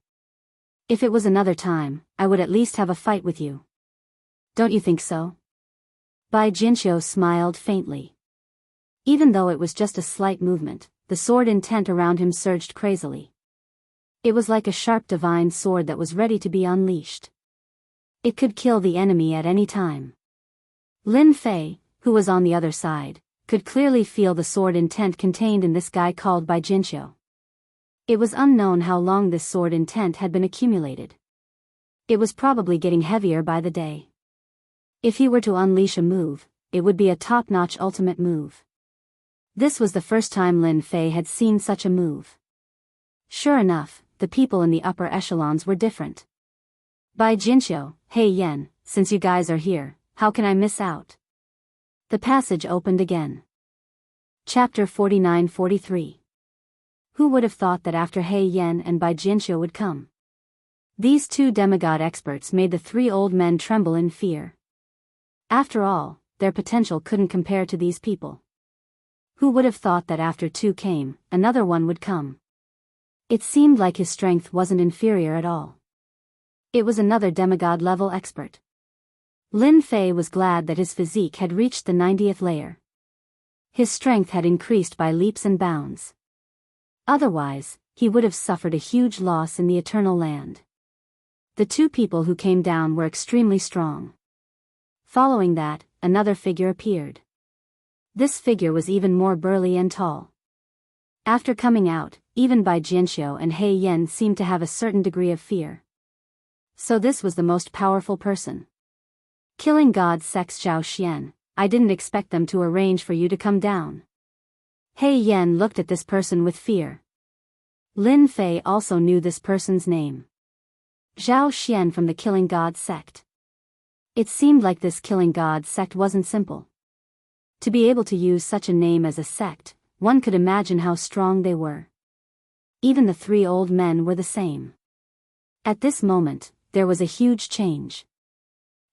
If it was another time, I would at least have a fight with you. Don't you think so? Bai Jinxiu smiled faintly. Even though it was just a slight movement, the sword intent around him surged crazily. It was like a sharp divine sword that was ready to be unleashed. It could kill the enemy at any time. Lin Fei, who was on the other side, could clearly feel the sword intent contained in this guy called Bai Jinxiu. It was unknown how long this sword intent had been accumulated. It was probably getting heavier by the day. If he were to unleash a move, it would be a top-notch ultimate move. This was the first time Lin Fei had seen such a move. Sure enough, the people in the upper echelons were different. Bai Jinxiu, Hei Yen, since you guys are here, how can I miss out? The passage opened again. Chapter 49-43. Who would have thought that after Hei Yen and Bai Jinxiu would come? These two demigod experts made the three old men tremble in fear. After all, their potential couldn't compare to these people. Who would have thought that after two came, another one would come? It seemed like his strength wasn't inferior at all. It was another demigod-level expert. Lin Fei was glad that his physique had reached the 90th layer. His strength had increased by leaps and bounds. Otherwise, he would have suffered a huge loss in the Eternal Land. The two people who came down were extremely strong. Following that, another figure appeared. This figure was even more burly and tall. After coming out, even Bai Jinxiu and Hei Yen seemed to have a certain degree of fear. So this was the most powerful person. Killing God Sex Zhao Xian, I didn't expect them to arrange for you to come down. Hei Yen looked at this person with fear. Lin Fei also knew this person's name. Zhao Xian from the Killing God sect. It seemed like this Killing God sect wasn't simple. To be able to use such a name as a sect, one could imagine how strong they were. Even the three old men were the same. At this moment, there was a huge change.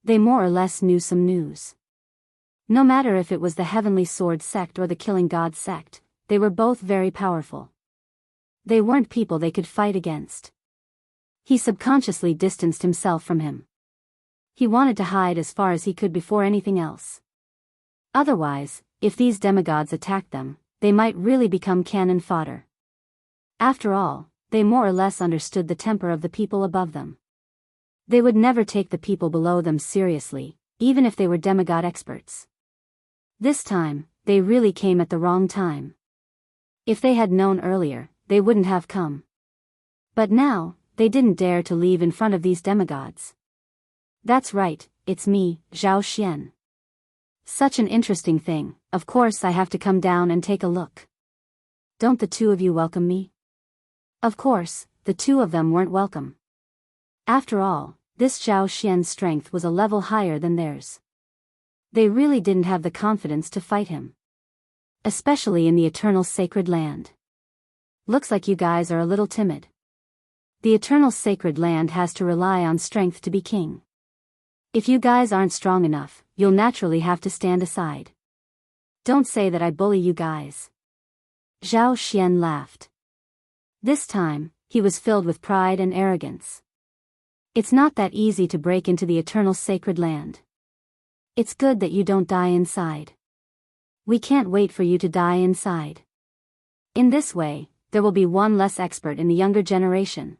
They more or less knew some news. No matter if it was the Heavenly Sword sect or the Killing God sect, they were both very powerful. They weren't people they could fight against. He subconsciously distanced himself from him. He wanted to hide as far as he could before anything else. Otherwise, if these demigods attacked them, they might really become cannon fodder. After all, they more or less understood the temper of the people above them. They would never take the people below them seriously, even if they were demigod experts. This time, they really came at the wrong time. If they had known earlier, they wouldn't have come. But now, they didn't dare to leave in front of these demigods. That's right, it's me, Zhao Xian. Such an interesting thing, of course I have to come down and take a look. Don't the two of you welcome me? Of course, the two of them weren't welcome. After all, this Zhao Xian's strength was a level higher than theirs. They really didn't have the confidence to fight him. Especially in the Eternal Sacred Land. Looks like you guys are a little timid. The Eternal Sacred Land has to rely on strength to be king. If you guys aren't strong enough, you'll naturally have to stand aside. Don't say that I bully you guys. Zhao Xian laughed. This time, he was filled with pride and arrogance. It's not that easy to break into the Eternal Sacred Land. It's good that you don't die inside. We can't wait for you to die inside. In this way, there will be one less expert in the younger generation.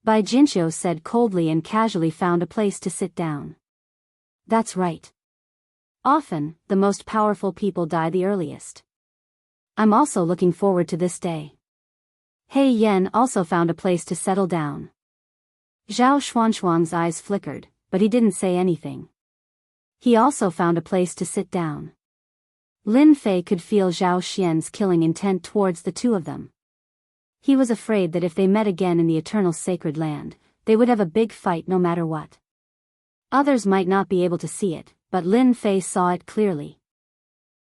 Bai Jinqiu said coldly and casually, found a place to sit down. That's right. Often, the most powerful people die the earliest. I'm also looking forward to this day. He Yan also found a place to settle down. Zhao Xuanxuang's eyes flickered, but he didn't say anything. He also found a place to sit down. Lin Fei could feel Zhao Xian's killing intent towards the two of them. He was afraid that if they met again in the Eternal Sacred Land, they would have a big fight no matter what. Others might not be able to see it, but Lin Fei saw it clearly.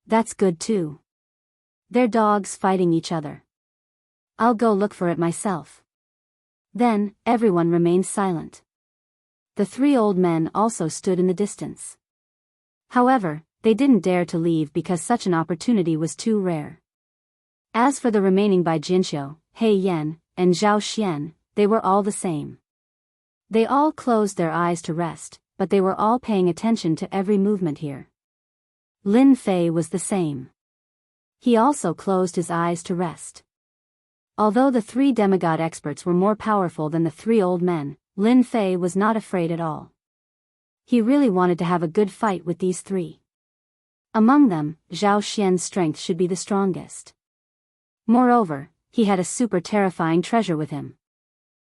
That's good too. They're dogs fighting each other. I'll go look for it myself. Then, everyone remained silent. The three old men also stood in the distance. However, they didn't dare to leave because such an opportunity was too rare. As for the remaining Bai Jinqiu, He Yan, and Zhao Xian, they were all the same. They all closed their eyes to rest, but they were all paying attention to every movement here. Lin Fei was the same. He also closed his eyes to rest. Although the three demigod experts were more powerful than the three old men, Lin Fei was not afraid at all. He really wanted to have a good fight with these three. Among them, Zhao Xian's strength should be the strongest. Moreover, he had a super terrifying treasure with him.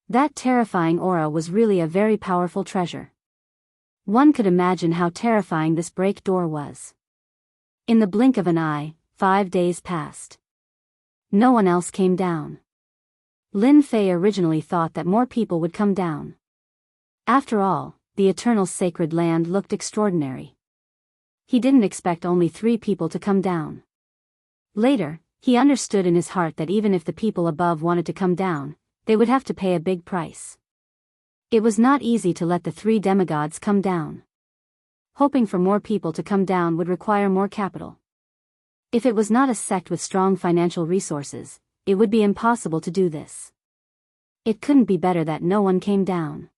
That terrifying aura was really a very powerful treasure. One could imagine how terrifying this break door was. In the blink of an eye, 5 days passed. No one else came down. Lin Fei originally thought that more people would come down. After all, the Eternal Sacred Land looked extraordinary. He didn't expect only 3 people to come down. Later, he understood in his heart that even if the people above wanted to come down, they would have to pay a big price. It was not easy to let the 3 demigods come down. Hoping for more people to come down would require more capital. If it was not a sect with strong financial resources, it would be impossible to do this. It couldn't be better that no one came down.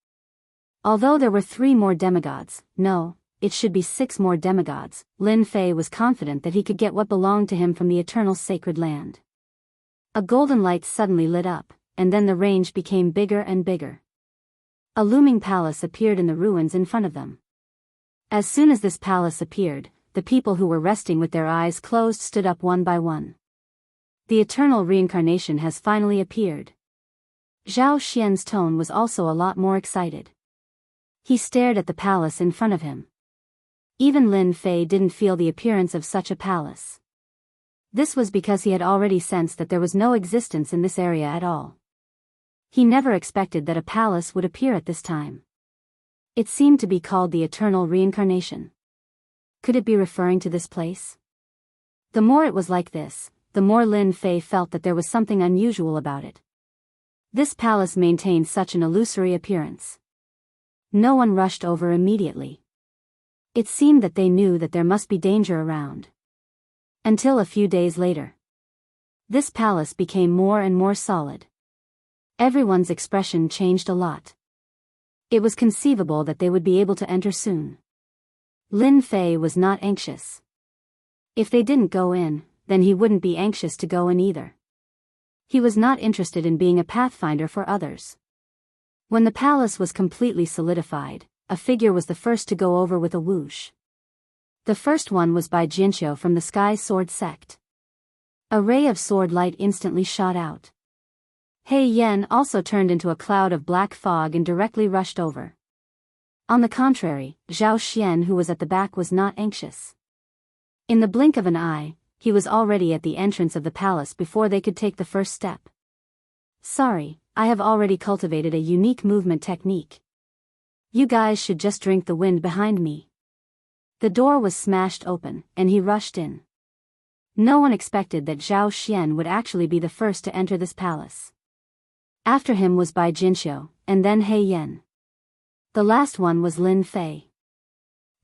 Although there were 3 more demigods, no, it should be 6 more demigods, Lin Fei was confident that he could get what belonged to him from the Eternal Sacred Land. A golden light suddenly lit up, and then the range became bigger and bigger. A looming palace appeared in the ruins in front of them. As soon as this palace appeared, the people who were resting with their eyes closed stood up one by one. The eternal reincarnation has finally appeared. Zhao Xian's tone was also a lot more excited. He stared at the palace in front of him. Even Lin Fei didn't feel the appearance of such a palace. This was because he had already sensed that there was no existence in this area at all. He never expected that a palace would appear at this time. It seemed to be called the Eternal Reincarnation. Could it be referring to this place? The more it was like this, the more Lin Fei felt that there was something unusual about it. This palace maintained such an illusory appearance. No one rushed over immediately. It seemed that they knew that there must be danger around. Until a few days later. This palace became more and more solid. Everyone's expression changed a lot. It was conceivable that they would be able to enter soon. Lin Fei was not anxious. If they didn't go in, then he wouldn't be anxious to go in either. He was not interested in being a pathfinder for others. When the palace was completely solidified, a figure was the first to go over with a whoosh. The first one was by Jinxiu from the Sky Sword sect. A ray of sword light instantly shot out. He Yan also turned into a cloud of black fog and directly rushed over. On the contrary, Zhao Xian, who was at the back, was not anxious. In the blink of an eye, he was already at the entrance of the palace before they could take the first step. Sorry, I have already cultivated a unique movement technique. You guys should just drink the wind behind me. The door was smashed open, and he rushed in. No one expected that Zhao Xian would actually be the first to enter this palace. After him was Bai Jinxiu, and then He Yan. The last one was Lin Fei.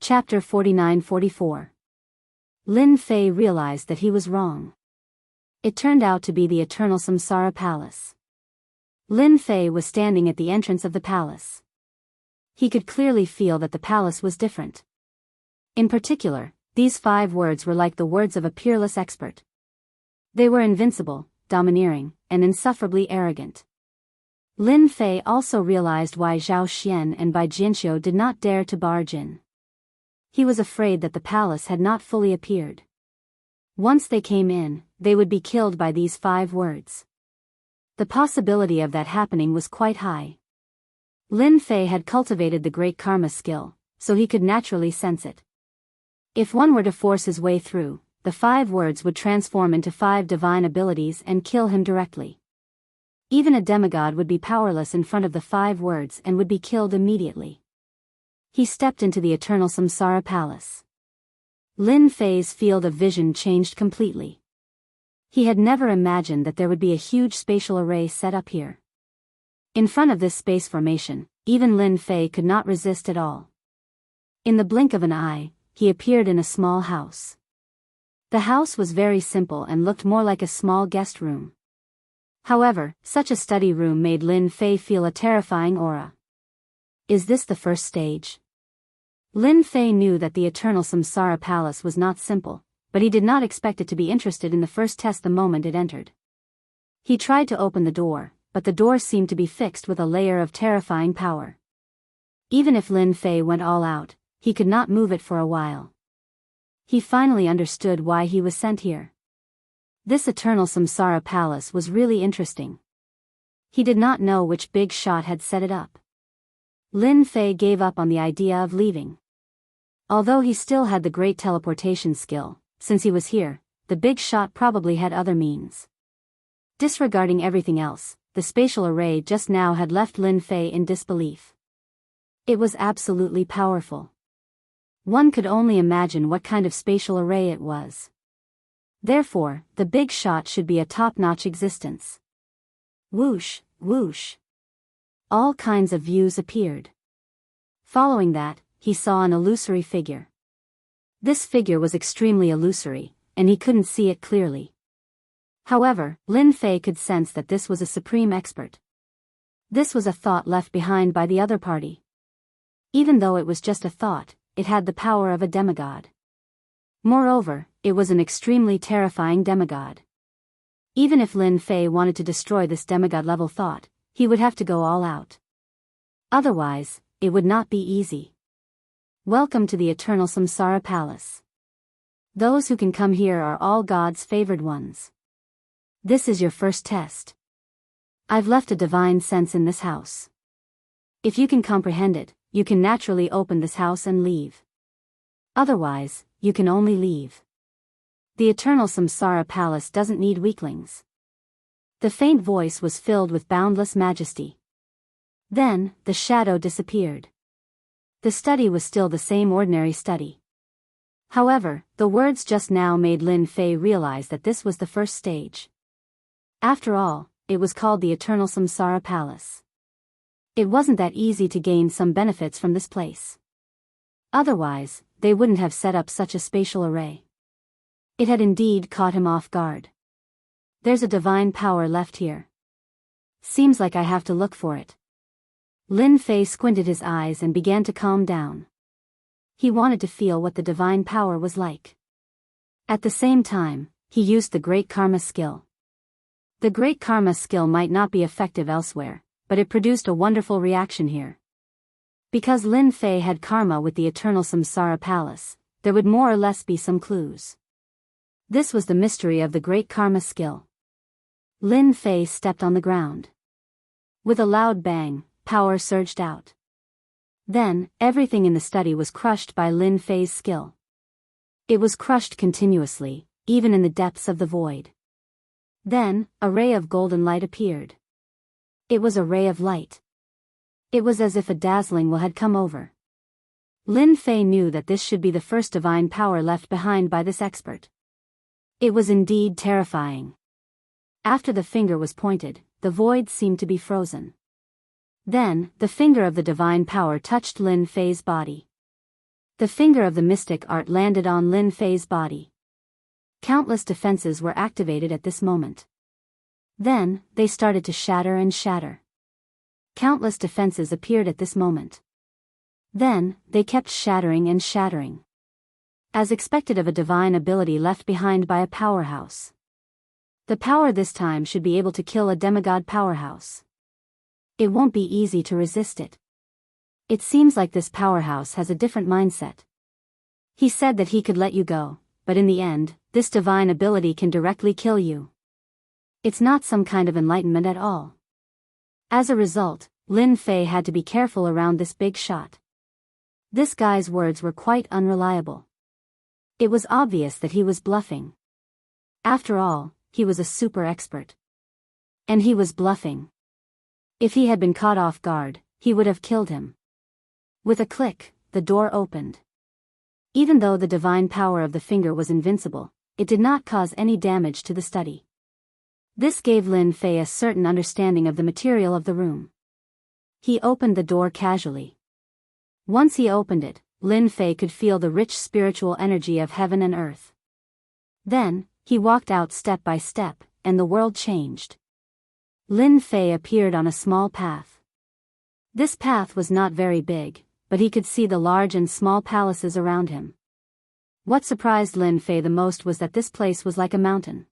Chapter 49-44. Lin Fei realized that he was wrong. It turned out to be the Eternal Samsara Palace. Lin Fei was standing at the entrance of the palace. He could clearly feel that the palace was different. In particular, these 5 words were like the words of a peerless expert. They were invincible, domineering, and insufferably arrogant. Lin Fei also realized why Zhao Xian and Bai Jinxiu did not dare to barge in. He was afraid that the palace had not fully appeared. Once they came in, they would be killed by these 5 words. The possibility of that happening was quite high. Lin Fei had cultivated the great karma skill, so he could naturally sense it. If one were to force his way through, the 5 words would transform into 5 divine abilities and kill him directly. Even a demigod would be powerless in front of the 5 words and would be killed immediately. He stepped into the Eternal Samsara Palace. Lin Fei's field of vision changed completely. He had never imagined that there would be a huge spatial array set up here. In front of this space formation, even Lin Fei could not resist at all. In the blink of an eye, he appeared in a small house. The house was very simple and looked more like a small guest room. However, such a study room made Lin Fei feel a terrifying aura. Is this the first stage? Lin Fei knew that the Eternal Samsara Palace was not simple, but he did not expect it to be interested in the first test the moment it entered. He tried to open the door, but the door seemed to be fixed with a layer of terrifying power. Even if Lin Fei went all out, he could not move it for a while. He finally understood why he was sent here. This Eternal Samsara Palace was really interesting. He did not know which big shot had set it up. Lin Fei gave up on the idea of leaving. Although he still had the great teleportation skill, since he was here, the big shot probably had other means. Disregarding everything else, the spatial array just now had left Lin Fei in disbelief. It was absolutely powerful. One could only imagine what kind of spatial array it was. Therefore, the big shot should be a top-notch existence. Whoosh, whoosh. All kinds of views appeared. Following that, he saw an illusory figure. This figure was extremely illusory, and he couldn't see it clearly. However, Lin Fei could sense that this was a supreme expert. This was a thought left behind by the other party. Even though it was just a thought, it had the power of a demigod. Moreover, it was an extremely terrifying demigod. Even if Lin Fei wanted to destroy this demigod-level thought, he would have to go all out. Otherwise, it would not be easy. Welcome to the Eternal Samsara Palace. Those who can come here are all God's favored ones. This is your first test. I've left a divine sense in this house. If you can comprehend it, you can naturally open this house and leave. Otherwise, you can only leave. The Eternal Samsara Palace doesn't need weaklings. The faint voice was filled with boundless majesty. Then, the shadow disappeared. The study was still the same ordinary study. However, the words just now made Lin Fei realize that this was the first stage. After all, it was called the Eternal Samsara Palace. It wasn't that easy to gain some benefits from this place. Otherwise, they wouldn't have set up such a spatial array. It had indeed caught him off guard. There's a divine power left here. Seems like I have to look for it. Lin Fei squinted his eyes and began to calm down. He wanted to feel what the divine power was like. At the same time, he used the Great Karma skill. The Great Karma skill might not be effective elsewhere, but it produced a wonderful reaction here. Because Lin Fei had karma with the Eternal Samsara Palace, there would more or less be some clues. This was the mystery of the Great Karma skill. Lin Fei stepped on the ground. With a loud bang, power surged out. Then, everything in the study was crushed by Lin Fei's skill. It was crushed continuously, even in the depths of the void. Then, a ray of golden light appeared. It was a ray of light. It was as if a dazzling will had come over. Lin Fei knew that this should be the first divine power left behind by this expert. It was indeed terrifying. After the finger was pointed, the void seemed to be frozen. Then, the finger of the divine power touched Lin Fei's body. The finger of the mystic art landed on Lin Fei's body. Countless defenses were activated at this moment. Then, they started to shatter and shatter. Countless defenses appeared at this moment. Then, they kept shattering and shattering. As expected of a divine ability left behind by a powerhouse. The power this time should be able to kill a demigod powerhouse. It won't be easy to resist it. It seems like this powerhouse has a different mindset. He said that he could let you go, but in the end, this divine ability can directly kill you. It's not some kind of enlightenment at all. As a result, Lin Fei had to be careful around this big shot. This guy's words were quite unreliable. It was obvious that he was bluffing. After all, he was a super expert. And he was bluffing. If he had been caught off guard, he would have killed him. With a click, the door opened. Even though the divine power of the finger was invincible, it did not cause any damage to the study. This gave Lin Fei a certain understanding of the material of the room. He opened the door casually. Once he opened it, Lin Fei could feel the rich spiritual energy of heaven and earth. Then, he walked out step by step, and the world changed. Lin Fei appeared on a small path. This path was not very big, but he could see the large and small palaces around him. What surprised Lin Fei the most was that this place was like a mountain.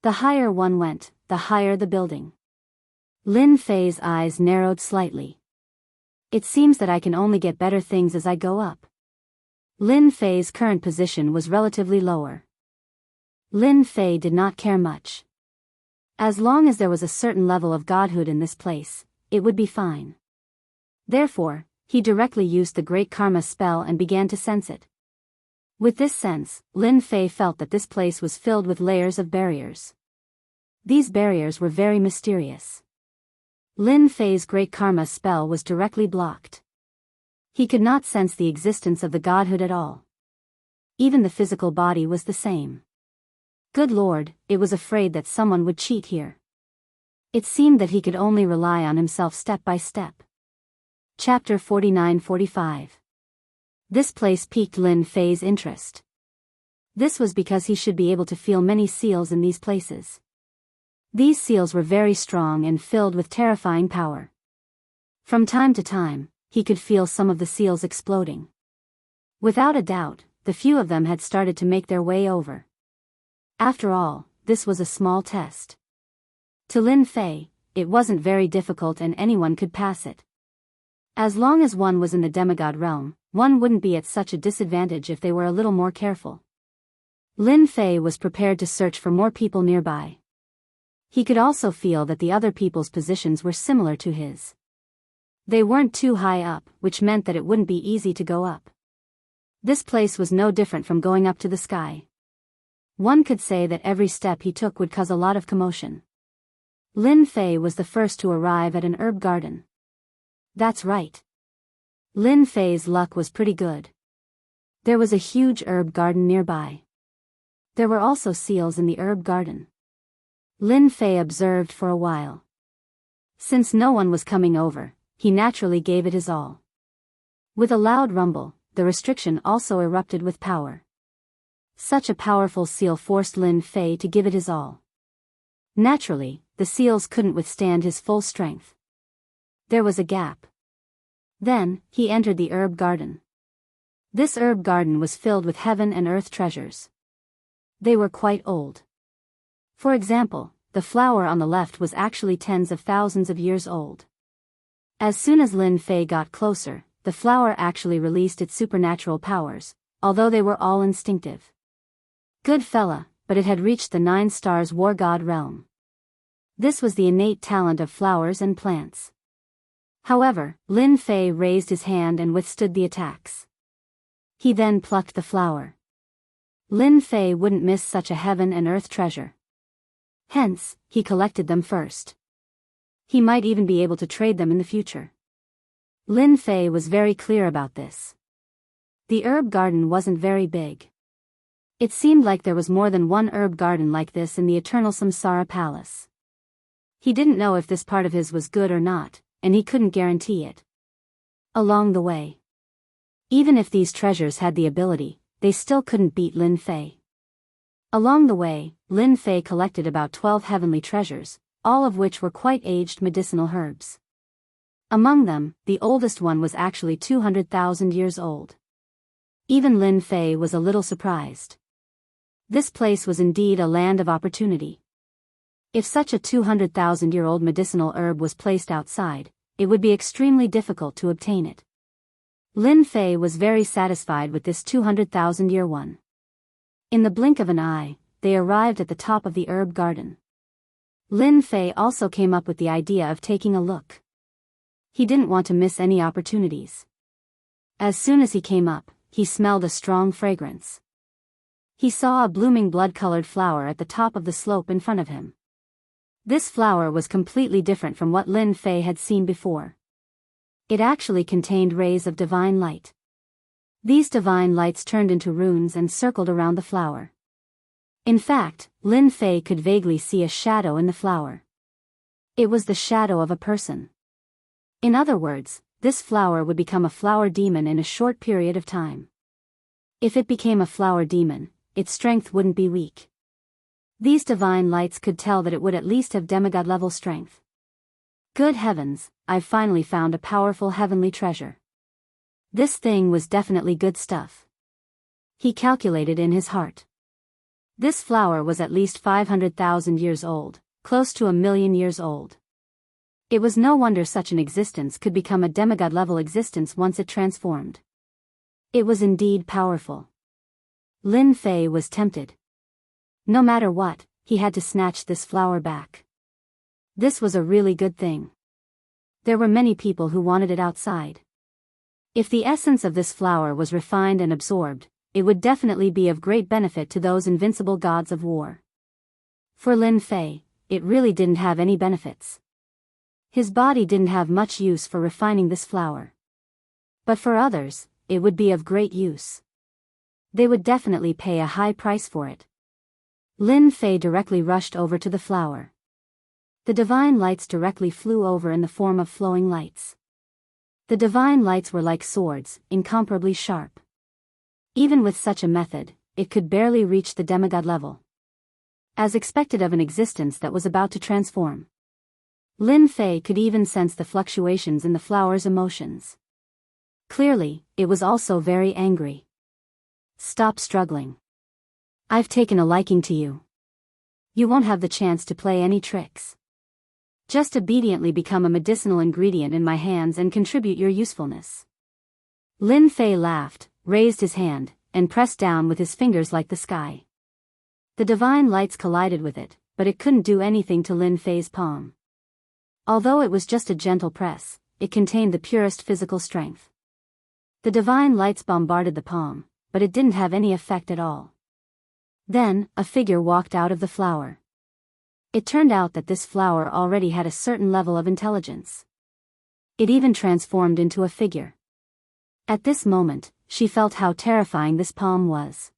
The higher one went, the higher the building. Lin Fei's eyes narrowed slightly. It seems that I can only get better things as I go up. Lin Fei's current position was relatively lower. Lin Fei did not care much. As long as there was a certain level of godhood in this place, it would be fine. Therefore, he directly used the Great Karma spell and began to sense it. With this sense, Lin Fei felt that this place was filled with layers of barriers. These barriers were very mysterious. Lin Fei's Great Karma spell was directly blocked. He could not sense the existence of the godhood at all. Even the physical body was the same. Good Lord, it was afraid that someone would cheat here. It seemed that he could only rely on himself step by step. Chapter 49-45. This place piqued Lin Fei's interest. This was because he should be able to feel many seals in these places. These seals were very strong and filled with terrifying power. From time to time, he could feel some of the seals exploding. Without a doubt, the few of them had started to make their way over. After all, this was a small test. To Lin Fei, it wasn't very difficult and anyone could pass it. As long as one was in the demigod realm, one wouldn't be at such a disadvantage if they were a little more careful. Lin Fei was prepared to search for more people nearby. He could also feel that the other people's positions were similar to his. They weren't too high up, which meant that it wouldn't be easy to go up. This place was no different from going up to the sky. One could say that every step he took would cause a lot of commotion. Lin Fei was the first to arrive at an herb garden. That's right. Lin Fei's luck was pretty good. There was a huge herb garden nearby. There were also seals in the herb garden. Lin Fei observed for a while. Since no one was coming over, he naturally gave it his all. With a loud rumble, the restriction also erupted with power. Such a powerful seal forced Lin Fei to give it his all. Naturally, the seals couldn't withstand his full strength. There was a gap. Then, he entered the herb garden. This herb garden was filled with heaven and earth treasures. They were quite old. For example, the flower on the left was actually tens of thousands of years old. As soon as Lin Fei got closer, the flower actually released its supernatural powers, although they were all instinctive. Good fella, but it had reached the 9 stars war god realm. This was the innate talent of flowers and plants. However, Lin Fei raised his hand and withstood the attacks. He then plucked the flower. Lin Fei wouldn't miss such a heaven and earth treasure. Hence, he collected them first. He might even be able to trade them in the future. Lin Fei was very clear about this. The herb garden wasn't very big. It seemed like there was more than one herb garden like this in the eternal Samsara Palace. He didn't know if this part of his was good or not, and he couldn't guarantee it. Along the way, even if these treasures had the ability, they still couldn't beat Lin Fei. Along the way, Lin Fei collected about 12 heavenly treasures, all of which were quite aged medicinal herbs. Among them, the oldest one was actually 200,000 years old. Even Lin Fei was a little surprised. This place was indeed a land of opportunity. If such a 200,000-year-old medicinal herb was placed outside, it would be extremely difficult to obtain it. Lin Fei was very satisfied with this 200,000-year one. In the blink of an eye, they arrived at the top of the herb garden. Lin Fei also came up with the idea of taking a look. He didn't want to miss any opportunities. As soon as he came up, he smelled a strong fragrance. He saw a blooming blood-colored flower at the top of the slope in front of him. This flower was completely different from what Lin Fei had seen before. It actually contained rays of divine light. These divine lights turned into runes and circled around the flower. In fact, Lin Fei could vaguely see a shadow in the flower. It was the shadow of a person. In other words, this flower would become a flower demon in a short period of time. If it became a flower demon, its strength wouldn't be weak. These divine lights could tell that it would at least have demigod-level strength. Good heavens, I've finally found a powerful heavenly treasure. This thing was definitely good stuff. He calculated in his heart. This flower was at least 500,000 years old, close to 1,000,000 years old. It was no wonder such an existence could become a demigod-level existence once it transformed. It was indeed powerful. Lin Fei was tempted. No matter what, he had to snatch this flower back. This was a really good thing. There were many people who wanted it outside. If the essence of this flower was refined and absorbed, it would definitely be of great benefit to those invincible gods of war. For Lin Fei, it really didn't have any benefits. His body didn't have much use for refining this flower. But for others, it would be of great use. They would definitely pay a high price for it. Lin Fei directly rushed over to the flower. The divine lights directly flew over in the form of flowing lights. The divine lights were like swords, incomparably sharp. Even with such a method, it could barely reach the demigod level. As expected of an existence that was about to transform. Lin Fei could even sense the fluctuations in the flower's emotions. Clearly, it was also very angry. Stop struggling. I've taken a liking to you. You won't have the chance to play any tricks. Just obediently become a medicinal ingredient in my hands and contribute your usefulness. Lin Fei laughed, raised his hand, and pressed down with his fingers like the sky. The divine lights collided with it, but it couldn't do anything to Lin Fei's palm. Although it was just a gentle press, it contained the purest physical strength. The divine lights bombarded the palm, but it didn't have any effect at all. Then, a figure walked out of the flower. It turned out that this flower already had a certain level of intelligence. It even transformed into a figure. At this moment, she felt how terrifying this palm was.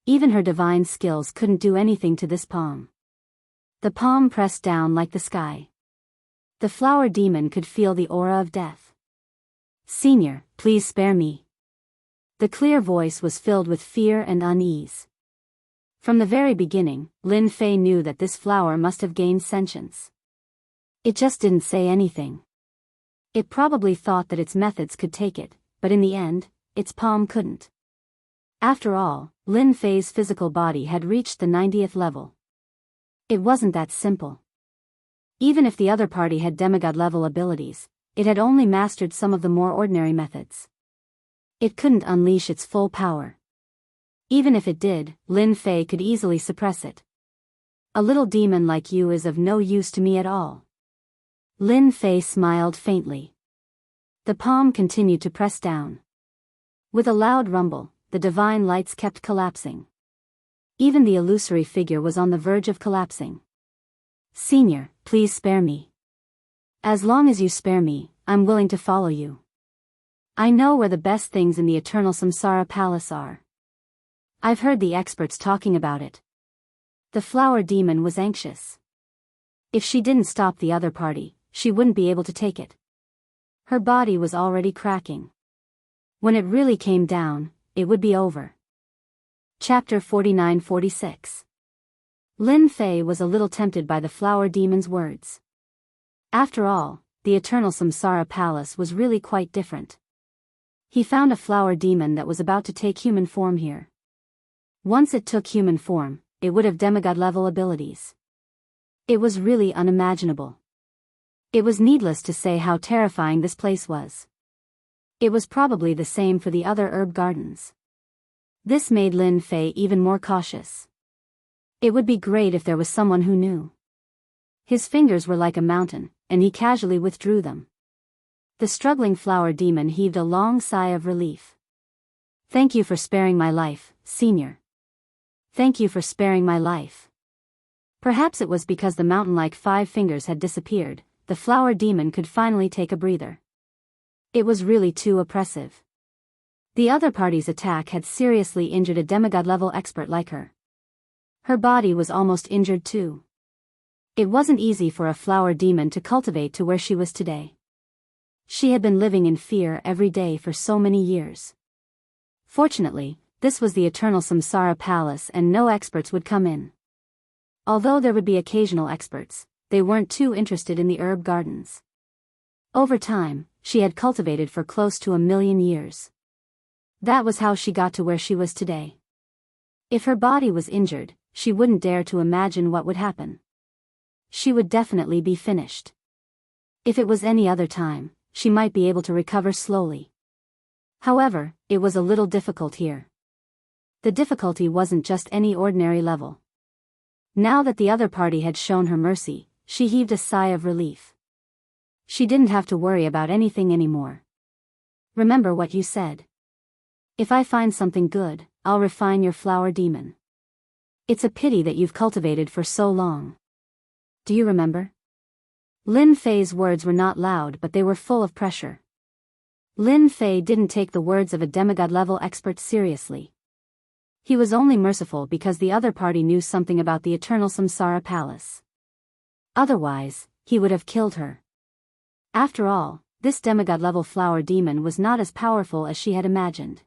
Even her divine skills couldn't do anything to this palm. The palm pressed down like the sky. The flower demon could feel the aura of death. "Senior, please spare me." The clear voice was filled with fear and unease. From the very beginning, Lin Fei knew that this flower must have gained sentience. It just didn't say anything. It probably thought that its methods could take it, but in the end, its palm couldn't. After all, Lin Fei's physical body had reached the 90th level. It wasn't that simple. Even if the other party had demigod-level abilities, it had only mastered some of the more ordinary methods. It couldn't unleash its full power. Even if it did, Lin Fei could easily suppress it. "A little demon like you is of no use to me at all." Lin Fei smiled faintly. The palm continued to press down. With a loud rumble, the divine lights kept collapsing. Even the illusory figure was on the verge of collapsing. "Senior, please spare me. As long as you spare me, I'm willing to follow you. I know where the best things in the eternal Samsara Palace are. I've heard the experts talking about it." The flower demon was anxious. If she didn't stop the other party, she wouldn't be able to take it. Her body was already cracking. When it really came down, it would be over. Chapter 49-46. Lin Fei was a little tempted by the flower demon's words. After all, the eternal Samsara Palace was really quite different. He found a flower demon that was about to take human form here. Once it took human form, it would have demigod-level abilities. It was really unimaginable. It was needless to say how terrifying this place was. It was probably the same for the other herb gardens. This made Lin Fei even more cautious. It would be great if there was someone who knew. His fingers were like a mountain, and he casually withdrew them. The struggling flower demon heaved a long sigh of relief. "Thank you for sparing my life, Senior. Thank you for sparing my life." Perhaps it was because the mountain-like 5 fingers had disappeared, the flower demon could finally take a breather. It was really too oppressive. The other party's attack had seriously injured a demigod-level expert like her. Her body was almost injured too. It wasn't easy for a flower demon to cultivate to where she was today. She had been living in fear every day for so many years. Fortunately, this was the eternal Samsara Palace and no experts would come in. Although there would be occasional experts, they weren't too interested in the herb gardens. Over time, she had cultivated for close to 1,000,000 years. That was how she got to where she was today. If her body was injured, she wouldn't dare to imagine what would happen. She would definitely be finished. If it was any other time, she might be able to recover slowly. However, it was a little difficult here. The difficulty wasn't just any ordinary level. Now that the other party had shown her mercy, she heaved a sigh of relief. She didn't have to worry about anything anymore. "Remember what you said. If I find something good, I'll refine your flower demon. It's a pity that you've cultivated for so long. Do you remember?" Lin Fei's words were not loud but they were full of pressure. Lin Fei didn't take the words of a demigod-level expert seriously. He was only merciful because the other party knew something about the eternal Samsara Palace. Otherwise, he would have killed her. After all, this demigod-level flower demon was not as powerful as she had imagined.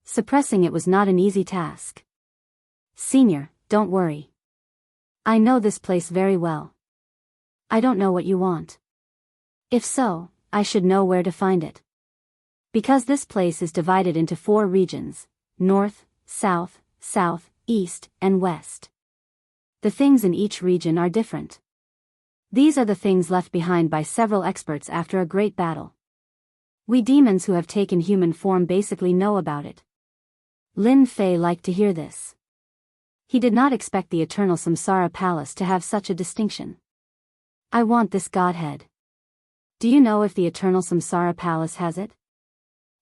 Suppressing it was not an easy task. "Senior, don't worry. I know this place very well. I don't know what you want. If so, I should know where to find it. Because this place is divided into 4 regions, north, south, south, east, and west. The things in each region are different. These are the things left behind by several experts after a great battle. We demons who have taken human form basically know about it." Lin Fei liked to hear this. He did not expect the eternal Samsara Palace to have such a distinction. "I want this godhead. Do you know if the eternal Samsara Palace has it?"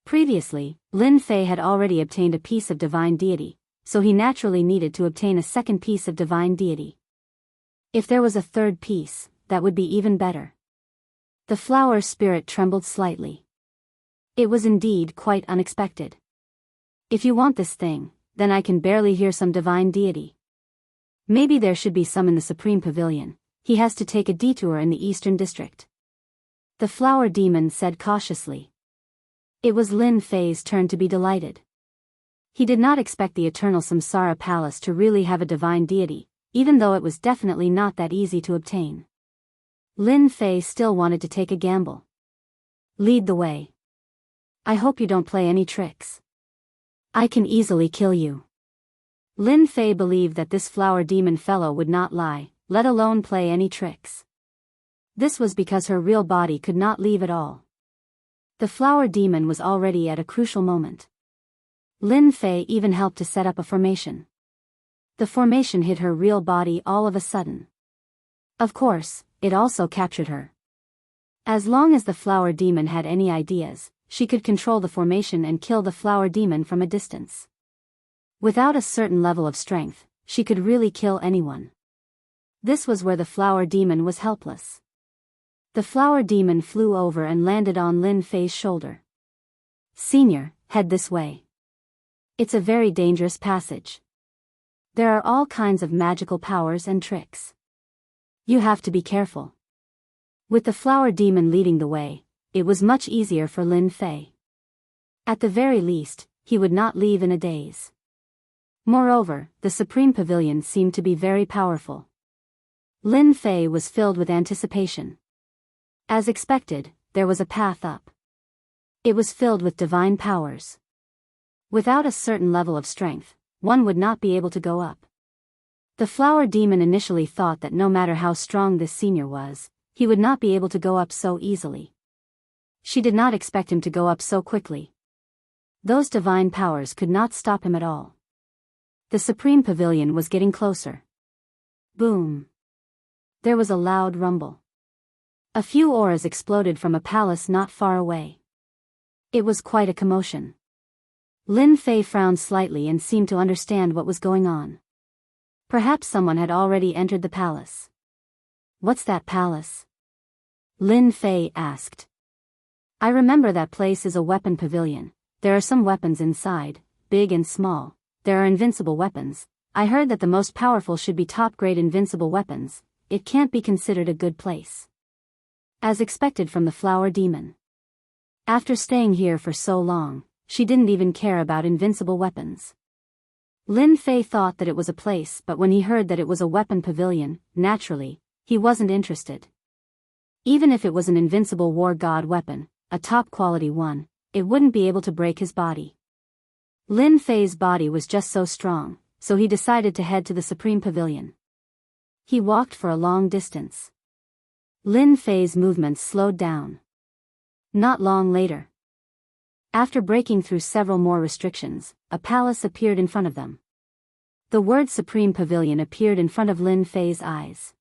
Previously, Lin Fei had already obtained a piece of divine deity, so he naturally needed to obtain a second piece of divine deity. If there was a third piece, that would be even better. The flower spirit trembled slightly. It was indeed quite unexpected. If you want this thing, then I can barely hear some divine deity. Maybe there should be some in the Supreme Pavilion. He has to take a detour in the Eastern District. The flower demon said cautiously. It was Lin Fei's turn to be delighted. He did not expect the Eternal Samsara Palace to really have a divine deity, even though it was definitely not that easy to obtain. Lin Fei still wanted to take a gamble. Lead the way. I hope you don't play any tricks. I can easily kill you. Lin Fei believed that this flower demon fellow would not lie, let alone play any tricks. This was because her real body could not leave at all. The flower demon was already at a crucial moment. Lin Fei even helped to set up a formation. The formation hit her real body all of a sudden. Of course, it also captured her. As long as the flower demon had any ideas, she could control the formation and kill the flower demon from a distance. Without a certain level of strength, she could really kill anyone. This was where the flower demon was helpless. The flower demon flew over and landed on Lin Fei's shoulder. Senior, head this way. It's a very dangerous passage. There are all kinds of magical powers and tricks. You have to be careful. With the flower demon leading the way, it was much easier for Lin Fei. At the very least, he would not leave in a daze. Moreover, the Supreme Pavilion seemed to be very powerful. Lin Fei was filled with anticipation. As expected, there was a path up. It was filled with divine powers. Without a certain level of strength, one would not be able to go up. The flower demon initially thought that no matter how strong this senior was, he would not be able to go up so easily. She did not expect him to go up so quickly. Those divine powers could not stop him at all. The Supreme Pavilion was getting closer. Boom. There was a loud rumble. A few auras exploded from a palace not far away. It was quite a commotion. Lin Fei frowned slightly and seemed to understand what was going on. Perhaps someone had already entered the palace. What's that palace? Lin Fei asked. I remember that place is a weapon pavilion. There are some weapons inside, big and small. There are invincible weapons. I heard that the most powerful should be top-grade invincible weapons. It can't be considered a good place. As expected from the flower demon. After staying here for so long, she didn't even care about invincible weapons. Lin Fei thought that it was a place, but when he heard that it was a weapon pavilion, naturally, he wasn't interested. Even if it was an invincible war god weapon, a top-quality one, it wouldn't be able to break his body. Lin Fei's body was just so strong, so he decided to head to the Supreme Pavilion. He walked for a long distance. Lin Fei's movements slowed down. Not long later, after breaking through several more restrictions, a palace appeared in front of them. The word Supreme Pavilion appeared in front of Lin Fei's eyes.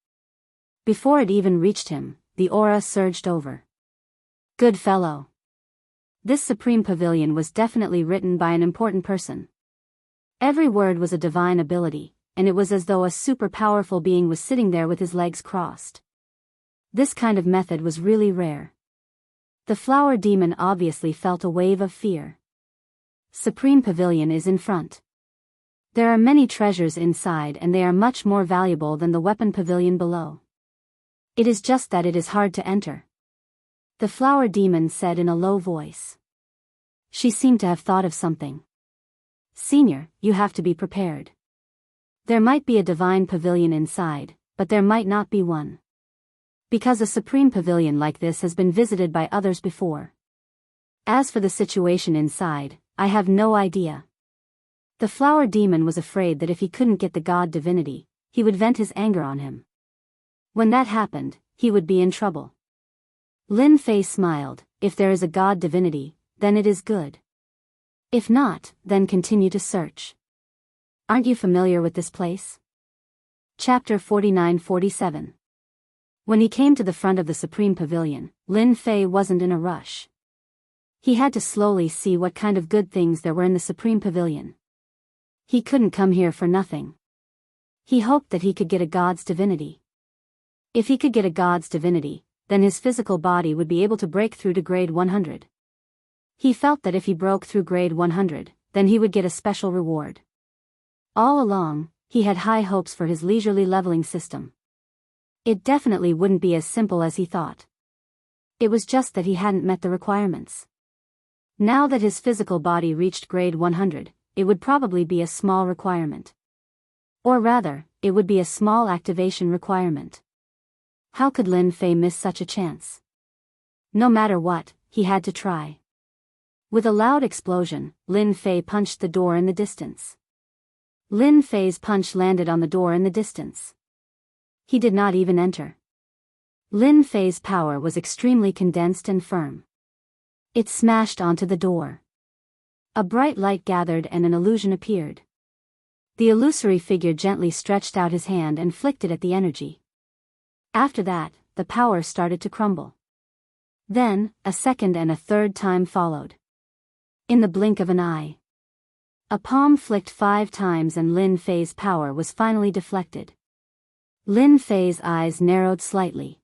Before it even reached him, the aura surged over. Good fellow. This Supreme Pavilion was definitely written by an important person. Every word was a divine ability, and it was as though a super powerful being was sitting there with his legs crossed. This kind of method was really rare. The flower demon obviously felt a wave of fear. Supreme Pavilion is in front. There are many treasures inside and they are much more valuable than the weapon pavilion below. It is just that it is hard to enter. The flower demon said in a low voice. She seemed to have thought of something. Senior, you have to be prepared. There might be a divine pavilion inside, but there might not be one. Because a supreme pavilion like this has been visited by others before. As for the situation inside, I have no idea. The flower demon was afraid that if he couldn't get the god divinity, he would vent his anger on him. When that happened, he would be in trouble. Lin Fei smiled. If there is a god divinity, then it is good. If not, then continue to search. Aren't you familiar with this place? Chapter 49-47. When he came to the front of the Supreme Pavilion, Lin Fei wasn't in a rush. He had to slowly see what kind of good things there were in the Supreme Pavilion. He couldn't come here for nothing. He hoped that he could get a god's divinity. If he could get a god's divinity, then his physical body would be able to break through to grade 100. He felt that if he broke through grade 100, then he would get a special reward. All along, he had high hopes for his leisurely leveling system. It definitely wouldn't be as simple as he thought. It was just that he hadn't met the requirements. Now that his physical body reached grade 100, it would probably be a small requirement. Or rather, it would be a small activation requirement. How could Lin Fei miss such a chance? No matter what, he had to try. With a loud explosion, Lin Fei punched the door in the distance. Lin Fei's punch landed on the door in the distance. He did not even enter. Lin Fei's power was extremely condensed and firm. It smashed onto the door. A bright light gathered and an illusion appeared. The illusory figure gently stretched out his hand and flicked it at the energy. After that, the power started to crumble. Then, a second and a third time followed. In the blink of an eye. A palm flicked 5 times and Lin Fei's power was finally deflected. Lin Fei's eyes narrowed slightly.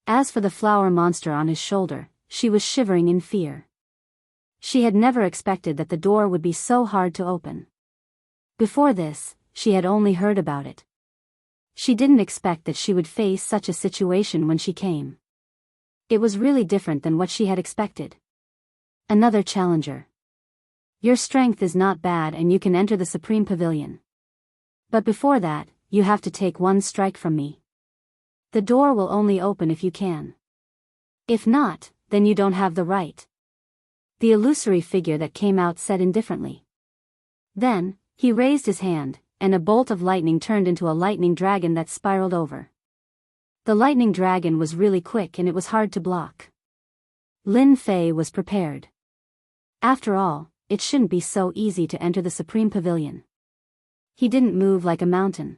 As for the flower monster on his shoulder, she was shivering in fear. She had never expected that the door would be so hard to open. Before this, she had only heard about it. She didn't expect that she would face such a situation when she came. It was really different than what she had expected. Another challenger. Your strength is not bad and you can enter the Supreme Pavilion. But before that, you have to take 1 strike from me. The door will only open if you can. If not, then you don't have the right. The illusory figure that came out said indifferently. Then, he raised his hand, and a bolt of lightning turned into a lightning dragon that spiraled over. The lightning dragon was really quick and it was hard to block. Lin Fei was prepared. After all, it shouldn't be so easy to enter the Supreme Pavilion. He didn't move like a mountain.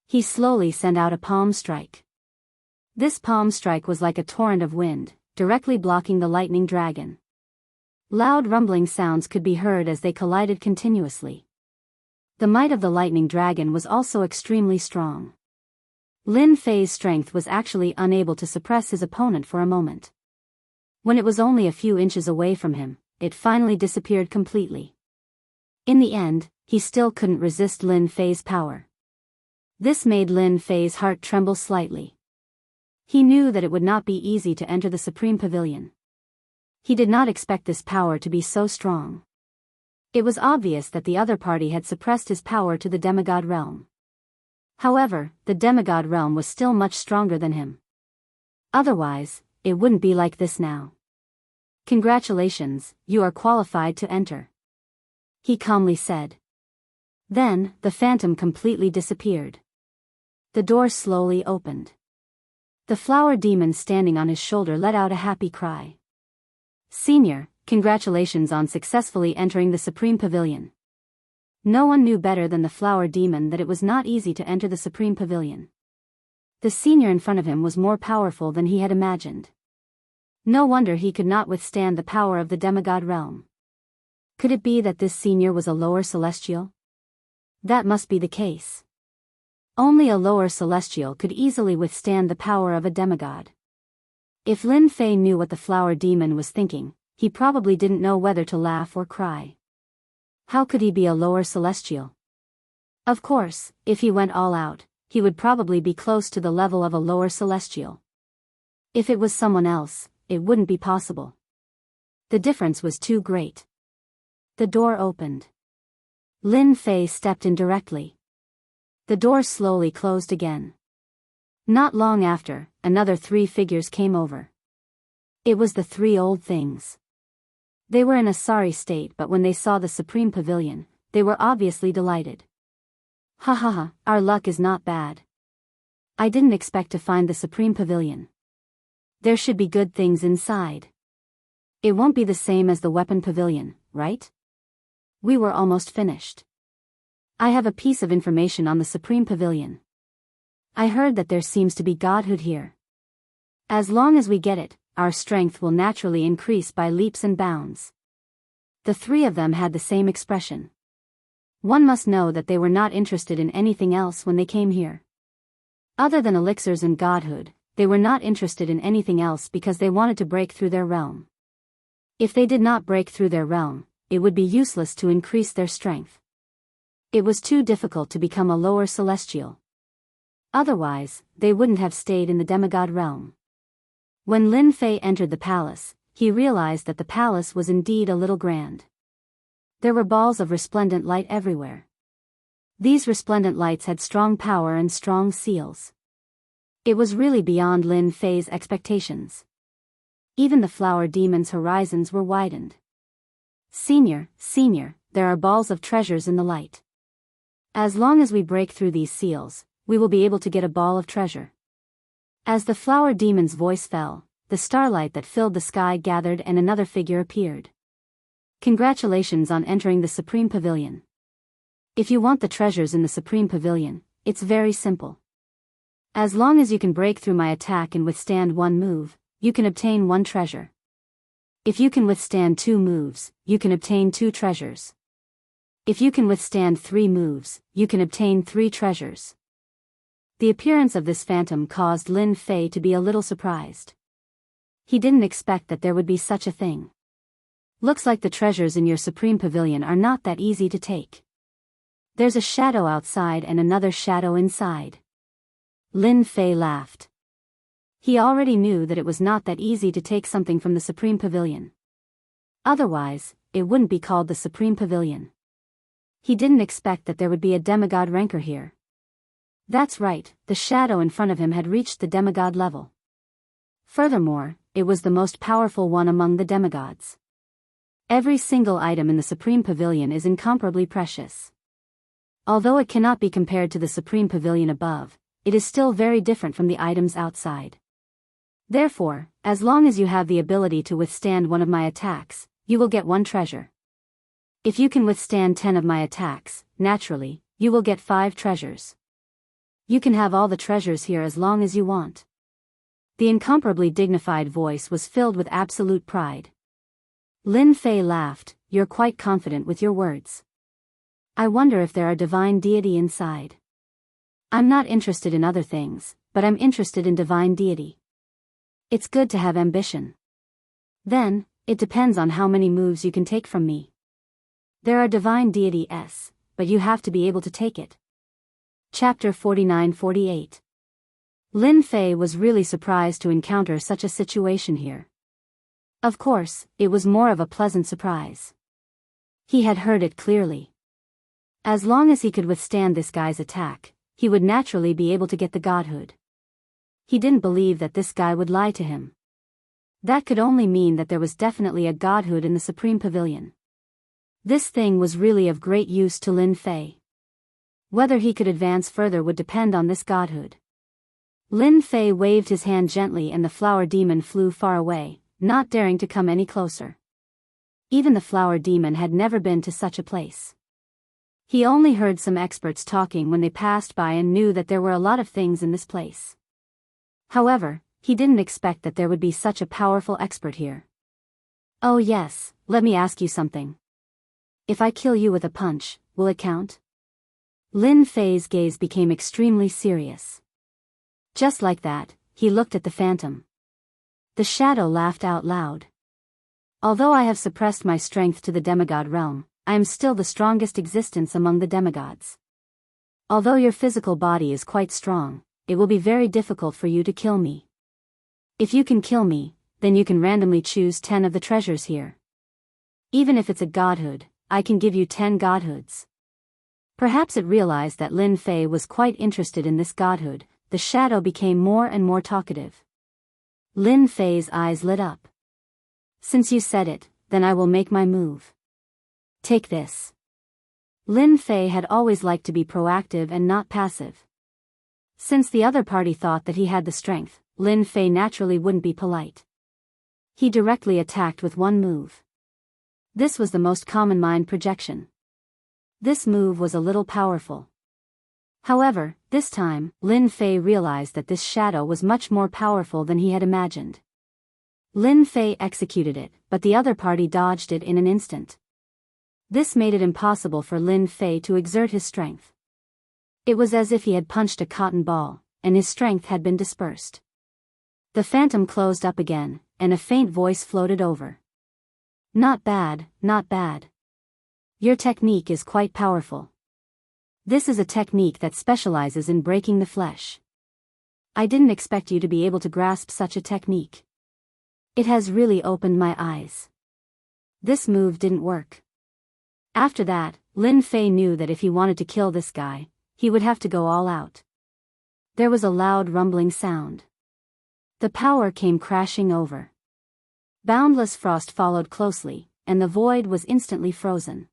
He slowly sent out a palm strike. This palm strike was like a torrent of wind, directly blocking the lightning dragon. Loud rumbling sounds could be heard as they collided continuously. The might of the lightning dragon was also extremely strong. Lin Fei's strength was actually unable to suppress his opponent for a moment. When it was only a few inches away from him, it finally disappeared completely. In the end, he still couldn't resist Lin Fei's power. This made Lin Fei's heart tremble slightly. He knew that it would not be easy to enter the Supreme Pavilion. He did not expect this power to be so strong. It was obvious that the other party had suppressed his power to the demigod realm. However, the demigod realm was still much stronger than him. Otherwise, it wouldn't be like this now. Congratulations, you are qualified to enter. He calmly said. Then, the phantom completely disappeared. The door slowly opened. The flower demon standing on his shoulder let out a happy cry. Senior, congratulations on successfully entering the Supreme Pavilion. No one knew better than the flower demon that it was not easy to enter the Supreme Pavilion. The senior in front of him was more powerful than he had imagined. No wonder he could not withstand the power of the demigod realm. Could it be that this senior was a lower celestial? That must be the case. Only a lower celestial could easily withstand the power of a demigod. If Lin Fei knew what the flower demon was thinking, he probably didn't know whether to laugh or cry. How could he be a lower celestial? Of course, if he went all out, he would probably be close to the level of a lower celestial. If it was someone else, it wouldn't be possible. The difference was too great. The door opened. Lin Fei stepped in directly. The door slowly closed again. Not long after, another 3 figures came over. It was the 3 old things. They were in a sorry state, but when they saw the Supreme Pavilion, they were obviously delighted. Ha ha ha, our luck is not bad. I didn't expect to find the Supreme Pavilion. There should be good things inside. It won't be the same as the Weapon Pavilion, right? We were almost finished. I have a piece of information on the Supreme Pavilion. I heard that there seems to be godhood here. As long as we get it, our strength will naturally increase by leaps and bounds. The 3 of them had the same expression. One must know that they were not interested in anything else when they came here. Other than elixirs and godhood, they were not interested in anything else because they wanted to break through their realm. If they did not break through their realm, it would be useless to increase their strength. It was too difficult to become a lower celestial. Otherwise, they wouldn't have stayed in the demigod realm. When Lin Fei entered the palace, he realized that the palace was indeed a little grand. There were balls of resplendent light everywhere. These resplendent lights had strong power and strong seals. It was really beyond Lin Fei's expectations. Even the flower demon's horizons were widened. Senior, there are balls of treasures in the light. As long as we break through these seals, we will be able to get a ball of treasure. As the flower demon's voice fell, the starlight that filled the sky gathered and another figure appeared. Congratulations on entering the Supreme Pavilion. If you want the treasures in the Supreme Pavilion, it's very simple. As long as you can break through my attack and withstand one move, you can obtain one treasure. If you can withstand 2 moves, you can obtain 2 treasures. If you can withstand 3 moves, you can obtain 3 treasures. The appearance of this phantom caused Lin Fei to be a little surprised. He didn't expect that there would be such a thing. Looks like the treasures in your Supreme Pavilion are not that easy to take. There's a shadow outside and another shadow inside. Lin Fei laughed. He already knew that it was not that easy to take something from the Supreme Pavilion. Otherwise, it wouldn't be called the Supreme Pavilion. He didn't expect that there would be a demigod ranker here. That's right, the shadow in front of him had reached the demigod level. Furthermore, it was the most powerful one among the demigods. Every single item in the Supreme Pavilion is incomparably precious. Although it cannot be compared to the Supreme Pavilion above, it is still very different from the items outside. Therefore, as long as you have the ability to withstand one of my attacks, you will get 1 treasure. If you can withstand 10 of my attacks, naturally, you will get 5 treasures. You can have all the treasures here as long as you want. The incomparably dignified voice was filled with absolute pride. Lin Fei laughed. You're quite confident with your words. I wonder if there are divine deity inside. I'm not interested in other things, but I'm interested in divine deity. It's good to have ambition. Then, it depends on how many moves you can take from me. There are divine deities, but you have to be able to take it. Chapter 49-48. Lin Fei was really surprised to encounter such a situation here. Of course, it was more of a pleasant surprise. He had heard it clearly. As long as he could withstand this guy's attack, he would naturally be able to get the godhood. He didn't believe that this guy would lie to him. That could only mean that there was definitely a godhood in the Supreme Pavilion. This thing was really of great use to Lin Fei. Whether he could advance further would depend on this godhood. Lin Fei waved his hand gently and the flower demon flew far away, not daring to come any closer. Even the flower demon had never been to such a place. He only heard some experts talking when they passed by and knew that there were a lot of things in this place. However, he didn't expect that there would be such a powerful expert here. Oh yes, let me ask you something. If I kill you with a punch, will it count? Lin Fei's gaze became extremely serious. Just like that, he looked at the phantom. The shadow laughed out loud. Although I have suppressed my strength to the demigod realm, I am still the strongest existence among the demigods. Although your physical body is quite strong, it will be very difficult for you to kill me. If you can kill me, then you can randomly choose 10 of the treasures here. Even if it's a godhood, I can give you 10 godhoods. Perhaps it realized that Lin Fei was quite interested in this godhood. The shadow became more and more talkative. Lin Fei's eyes lit up. Since you said it, then I will make my move. Take this. Lin Fei had always liked to be proactive and not passive. Since the other party thought that he had the strength, Lin Fei naturally wouldn't be polite. He directly attacked with 1 move. This was the most common mind projection. This move was a little powerful. However, this time, Lin Fei realized that this shadow was much more powerful than he had imagined. Lin Fei executed it, but the other party dodged it in an instant. This made it impossible for Lin Fei to exert his strength. It was as if he had punched a cotton ball, and his strength had been dispersed. The phantom closed up again, and a faint voice floated over. "Not bad, not bad. Your technique is quite powerful. This is a technique that specializes in breaking the flesh. I didn't expect you to be able to grasp such a technique. It has really opened my eyes." This move didn't work. After that, Lin Fei knew that if he wanted to kill this guy, he would have to go all out. There was a loud rumbling sound. The power came crashing over. Boundless frost followed closely, and the void was instantly frozen.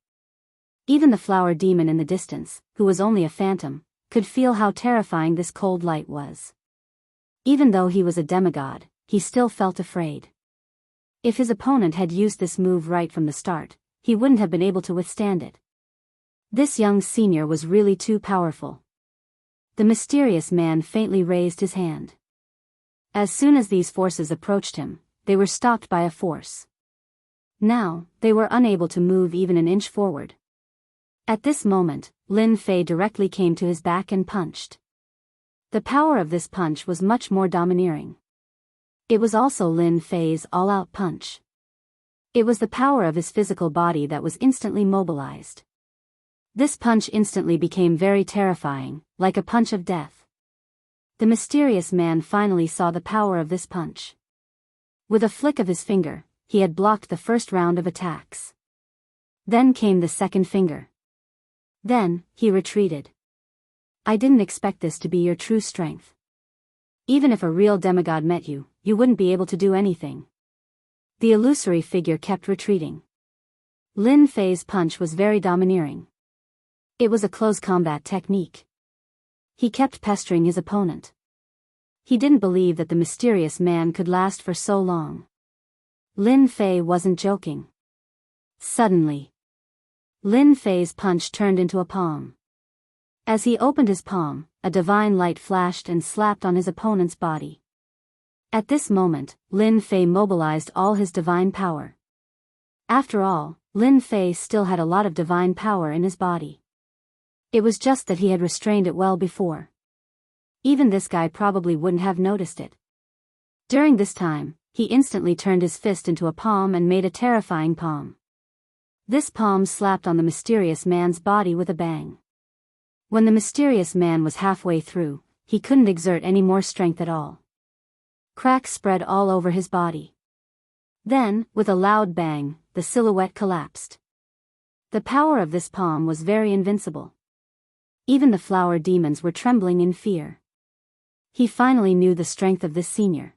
Even the flower demon in the distance, who was only a phantom, could feel how terrifying this cold light was. Even though he was a demigod, he still felt afraid. If his opponent had used this move right from the start, he wouldn't have been able to withstand it. This young senior was really too powerful. The mysterious man faintly raised his hand. As soon as these forces approached him, they were stopped by a force. Now, they were unable to move even an inch forward. At this moment, Lin Fei directly came to his back and punched. The power of this punch was much more domineering. It was also Lin Fei's all-out punch. It was the power of his physical body that was instantly mobilized. This punch instantly became very terrifying, like a punch of death. The mysterious man finally saw the power of this punch. With a flick of his finger, he had blocked the first round of attacks. Then came the second finger. Then, he retreated. "I didn't expect this to be your true strength. Even if a real demigod met you, you wouldn't be able to do anything." The illusory figure kept retreating. Lin Fei's punch was very domineering. It was a close combat technique. He kept pestering his opponent. He didn't believe that the mysterious man could last for so long. Lin Fei wasn't joking. Suddenly, Lin Fei's punch turned into a palm. As he opened his palm, a divine light flashed and slapped on his opponent's body. At this moment, Lin Fei mobilized all his divine power. After all, Lin Fei still had a lot of divine power in his body. It was just that he had restrained it well before. Even this guy probably wouldn't have noticed it. During this time, he instantly turned his fist into a palm and made a terrifying palm. This palm slapped on the mysterious man's body with a bang. When the mysterious man was halfway through, he couldn't exert any more strength at all. Cracks spread all over his body. Then, with a loud bang, the silhouette collapsed. The power of this palm was very invincible. Even the flower demons were trembling in fear. He finally knew the strength of this senior.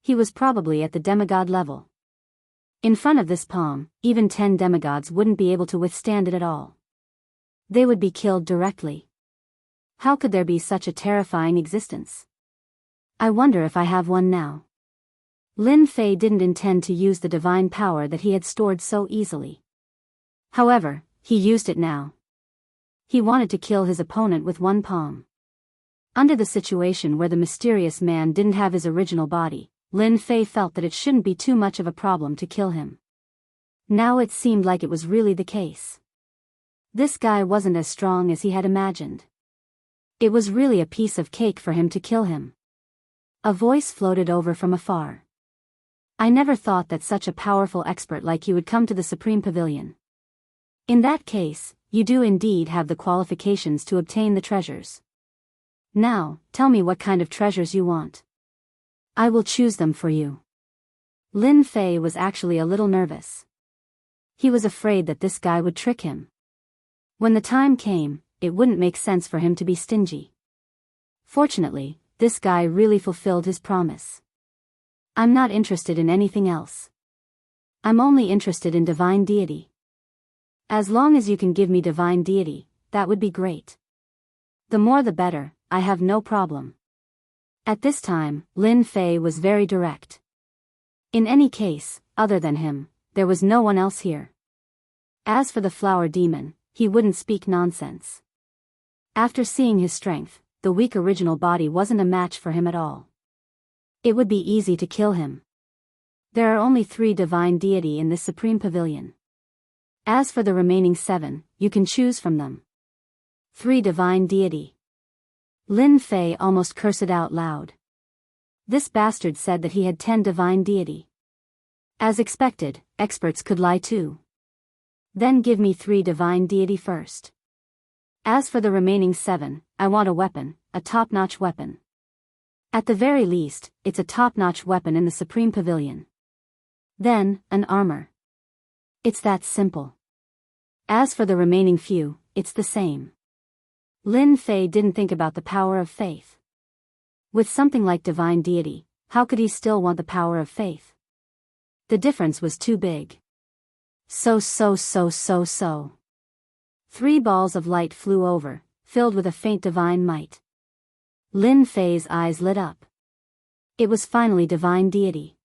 He was probably at the demigod level. In front of this palm, even 10 demigods wouldn't be able to withstand it at all. They would be killed directly. How could there be such a terrifying existence? I wonder if I have one now. Lin Fei didn't intend to use the divine power that he had stored so easily. However, he used it now. He wanted to kill his opponent with one palm. Under the situation where the mysterious man didn't have his original body, Lin Fei felt that it shouldn't be too much of a problem to kill him. Now it seemed like it was really the case. This guy wasn't as strong as he had imagined. It was really a piece of cake for him to kill him. A voice floated over from afar. "I never thought that such a powerful expert like you would come to the Supreme Pavilion. In that case, you do indeed have the qualifications to obtain the treasures. Now, tell me what kind of treasures you want. I will choose them for you." Lin Fei was actually a little nervous. He was afraid that this guy would trick him. When the time came, it wouldn't make sense for him to be stingy. Fortunately, this guy really fulfilled his promise. "I'm not interested in anything else. I'm only interested in divine deity. As long as you can give me divine deity, that would be great. The more the better, I have no problem." At this time, Lin Fei was very direct. In any case, other than him, there was no one else here. As for the flower demon, he wouldn't speak nonsense. After seeing his strength, the weak original body wasn't a match for him at all. It would be easy to kill him. There are only 3 divine deity in this Supreme Pavilion. As for the remaining 7, you can choose from them. 3 divine deity. Lin Fei almost cursed out loud. This bastard said that he had 10 divine deity. As expected, experts could lie too. Then give me 3 divine deity first. As for the remaining 7, I want a weapon, a top-notch weapon. At the very least, it's a top-notch weapon in the Supreme Pavilion. Then, an armor. It's that simple. As for the remaining few, it's the same. Lin Fei didn't think about the power of faith. With something like divine deity, how could he still want the power of faith? The difference was too big. So. 3 balls of light flew over, filled with a faint divine might. Lin Fei's eyes lit up. It was finally divine deity.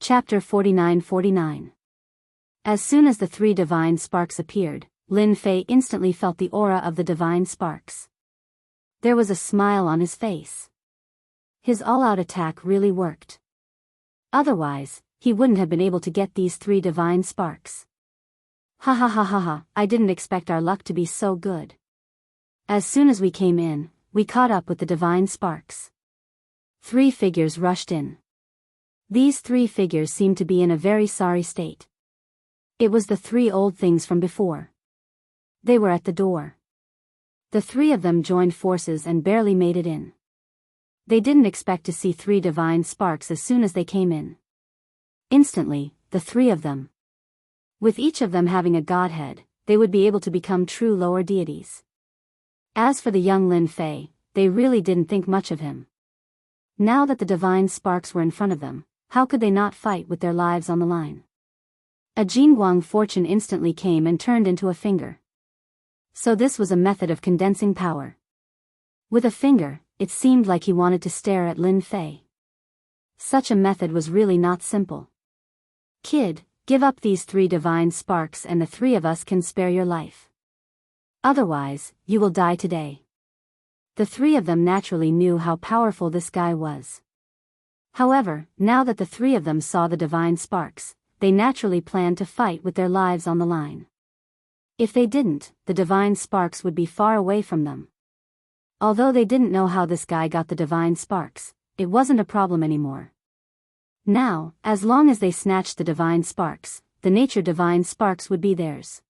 Chapter 49. As soon as the 3 divine sparks appeared, Lin Fei instantly felt the aura of the divine sparks. There was a smile on his face. His all-out attack really worked. Otherwise, he wouldn't have been able to get these 3 divine sparks. Ha, I didn't expect our luck to be so good. As soon as we came in, we caught up with the divine sparks. 3 figures rushed in. These 3 figures seemed to be in a very sorry state. It was the 3 old things from before. They were at the door. The 3 of them joined forces and barely made it in. They didn't expect to see 3 divine sparks as soon as they came in. Instantly, the 3 of them. With each of them having a godhead, they would be able to become true lower deities. As for the young Lin Fei, they really didn't think much of him. Now that the divine sparks were in front of them, how could they not fight with their lives on the line? A Jingguang fortune instantly came and turned into a finger. So this was a method of condensing power. With a finger, it seemed like he wanted to stare at Lin Fei. Such a method was really not simple. Kid, give up these 3 divine sparks and the 3 of us can spare your life. Otherwise, you will die today. The 3 of them naturally knew how powerful this guy was. However, now that the 3 of them saw the divine sparks, they naturally planned to fight with their lives on the line. If they didn't, the divine sparks would be far away from them. Although they didn't know how this guy got the divine sparks, it wasn't a problem anymore. Now, as long as they snatched the divine sparks, the nature divine sparks would be theirs.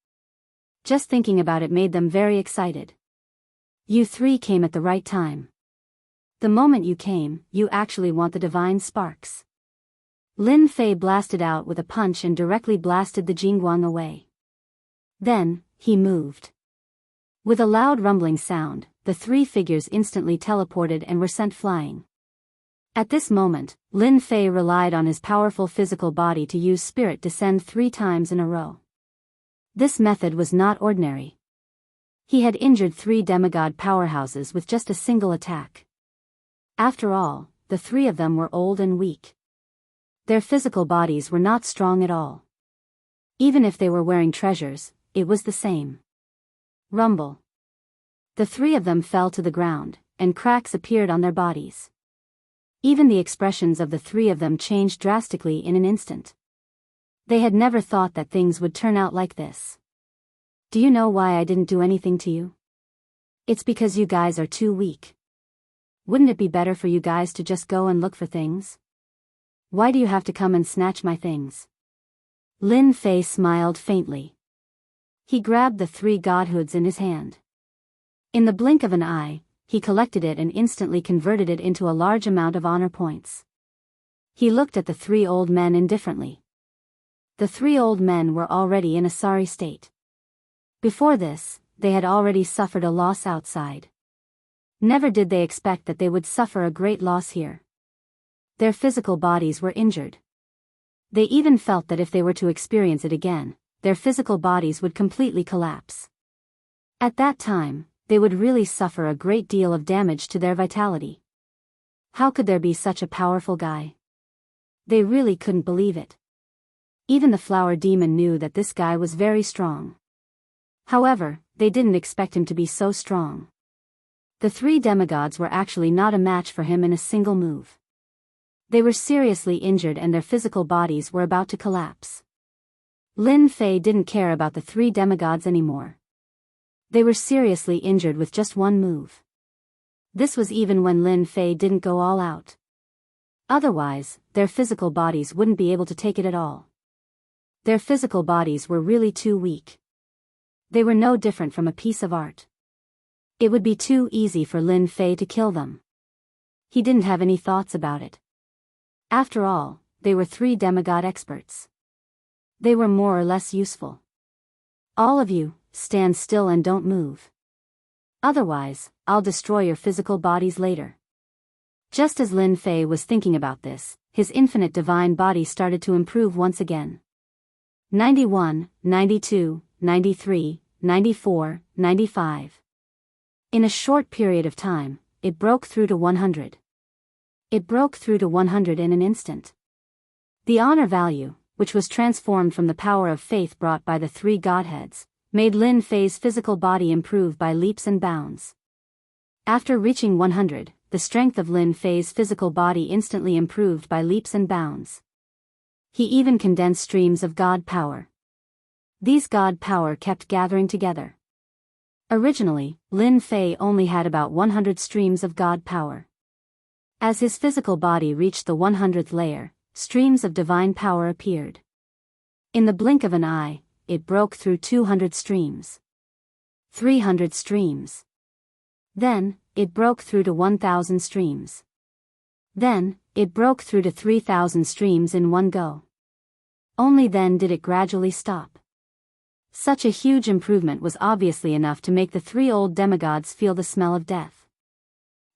Just thinking about it made them very excited. You 3 came at the right time. The moment you came, you actually want the divine sparks. Lin Fei blasted out with a punch and directly blasted the Jingguang away. Then, he moved. With a loud rumbling sound, the 3 figures instantly teleported and were sent flying. At this moment, Lin Fei relied on his powerful physical body to use spirit descend 3 times in a row. This method was not ordinary. He had injured 3 demigod powerhouses with just a single attack. After all, the 3 of them were old and weak. Their physical bodies were not strong at all. Even if they were wearing treasures, it was the same. Rumble. The 3 of them fell to the ground, and cracks appeared on their bodies. Even the expressions of the 3 of them changed drastically in an instant. They had never thought that things would turn out like this. Do you know why I didn't do anything to you? It's because you guys are too weak. Wouldn't it be better for you guys to just go and look for things? Why do you have to come and snatch my things? Lin Fei smiled faintly. He grabbed the 3 godhoods in his hand. In the blink of an eye, he collected it and instantly converted it into a large amount of honor points. He looked at the 3 old men indifferently. The 3 old men were already in a sorry state. Before this, they had already suffered a loss outside. Never did they expect that they would suffer a great loss here. Their physical bodies were injured. They even felt that if they were to experience it again, their physical bodies would completely collapse. At that time, they would really suffer a great deal of damage to their vitality. How could there be such a powerful guy? They really couldn't believe it. Even the flower demon knew that this guy was very strong. However, they didn't expect him to be so strong. The 3 demigods were actually not a match for him in a single move. They were seriously injured and their physical bodies were about to collapse. Lin Fei didn't care about the 3 demigods anymore. They were seriously injured with just one move. This was even when Lin Fei didn't go all out. Otherwise, their physical bodies wouldn't be able to take it at all. Their physical bodies were really too weak. They were no different from a piece of art. It would be too easy for Lin Fei to kill them. He didn't have any thoughts about it. After all, they were 3 demigod experts. They were more or less useful. All of you, stand still and don't move. Otherwise, I'll destroy your physical bodies later. Just as Lin Fei was thinking about this, his infinite divine body started to improve once again. 91, 92, 93, 94, 95. In a short period of time, it broke through to 100. It broke through to 100 in an instant. The honor value, which was transformed from the power of faith brought by the 3 godheads, made Lin Fei's physical body improve by leaps and bounds. After reaching 100, the strength of Lin Fei's physical body instantly improved by leaps and bounds. He even condensed streams of God power. These God power kept gathering together. Originally, Lin Fei only had about 100 streams of God power. As his physical body reached the 100th layer, streams of divine power appeared. In the blink of an eye, it broke through 200 streams. 300 streams. Then, it broke through to 1,000 streams. Then, it broke through to 3,000 streams in one go. Only then did it gradually stop. Such a huge improvement was obviously enough to make the 3 old demigods feel the smell of death.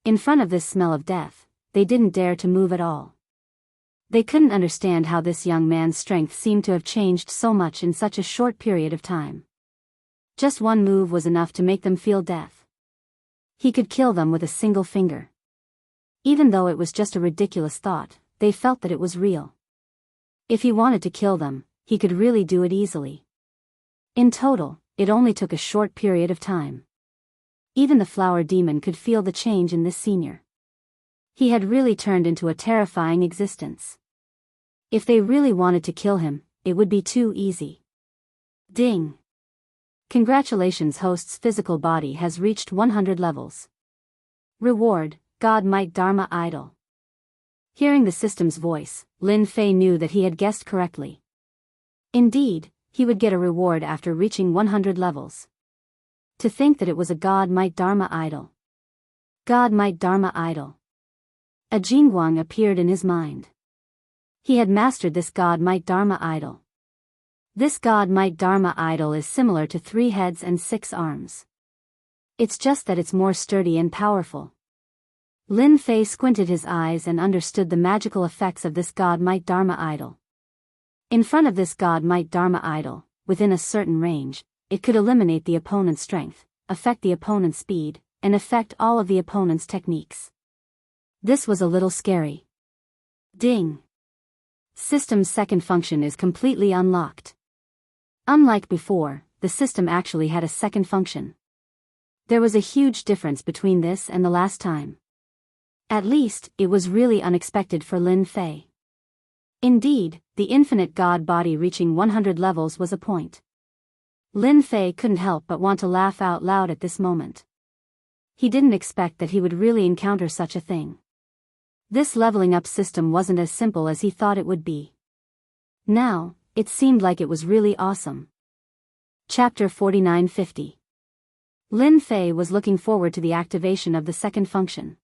In front of this smell of death, they didn't dare to move at all. They couldn't understand how this young man's strength seemed to have changed so much in such a short period of time. Just one move was enough to make them feel death. He could kill them with a single finger. Even though it was just a ridiculous thought, they felt that it was real. If he wanted to kill them, he could really do it easily. In total, it only took a short period of time. Even the flower demon could feel the change in this senior. He had really turned into a terrifying existence. If they really wanted to kill him, it would be too easy. Ding! Congratulations, host's physical body has reached 100 levels. Reward, God Might Dharma Idol. Hearing the system's voice, Lin Fei knew that he had guessed correctly. Indeed, he would get a reward after reaching 100 levels. To think that it was a God Might Dharma Idol. God Might Dharma Idol. A Jingguang appeared in his mind. He had mastered this God Might Dharma Idol. This God Might Dharma Idol is similar to 3 heads and 6 arms. It's just that it's more sturdy and powerful. Lin Fei squinted his eyes and understood the magical effects of this God Might Dharma Idol. In front of this God Might Dharma Idol, within a certain range, it could eliminate the opponent's strength, affect the opponent's speed, and affect all of the opponent's techniques. This was a little scary. Ding! System's second function is completely unlocked. Unlike before, the system actually had a second function. There was a huge difference between this and the last time. At least, it was really unexpected for Lin Fei. Indeed, the infinite God body reaching 100 levels was a point. Lin Fei couldn't help but want to laugh out loud at this moment. He didn't expect that he would really encounter such a thing. This leveling up system wasn't as simple as he thought it would be. Now, it seemed like it was really awesome. Chapter 4950. Lin Fei was looking forward to the activation of the second function.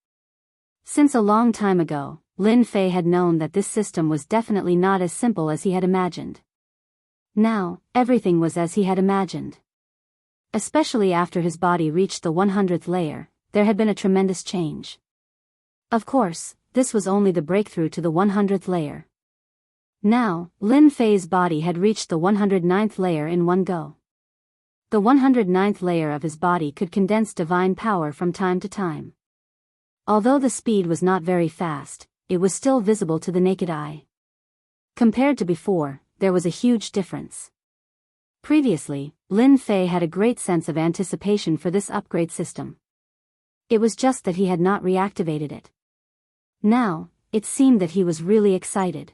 Since a long time ago, Lin Fei had known that this system was definitely not as simple as he had imagined. Now, everything was as he had imagined. Especially after his body reached the 100th layer, there had been a tremendous change. Of course, this was only the breakthrough to the 100th layer. Now, Lin Fei's body had reached the 109th layer in one go. The 109th layer of his body could condense divine power from time to time. Although the speed was not very fast, it was still visible to the naked eye. Compared to before, there was a huge difference. Previously, Lin Fei had a great sense of anticipation for this upgrade system. It was just that he had not reactivated it. Now, it seemed that he was really excited.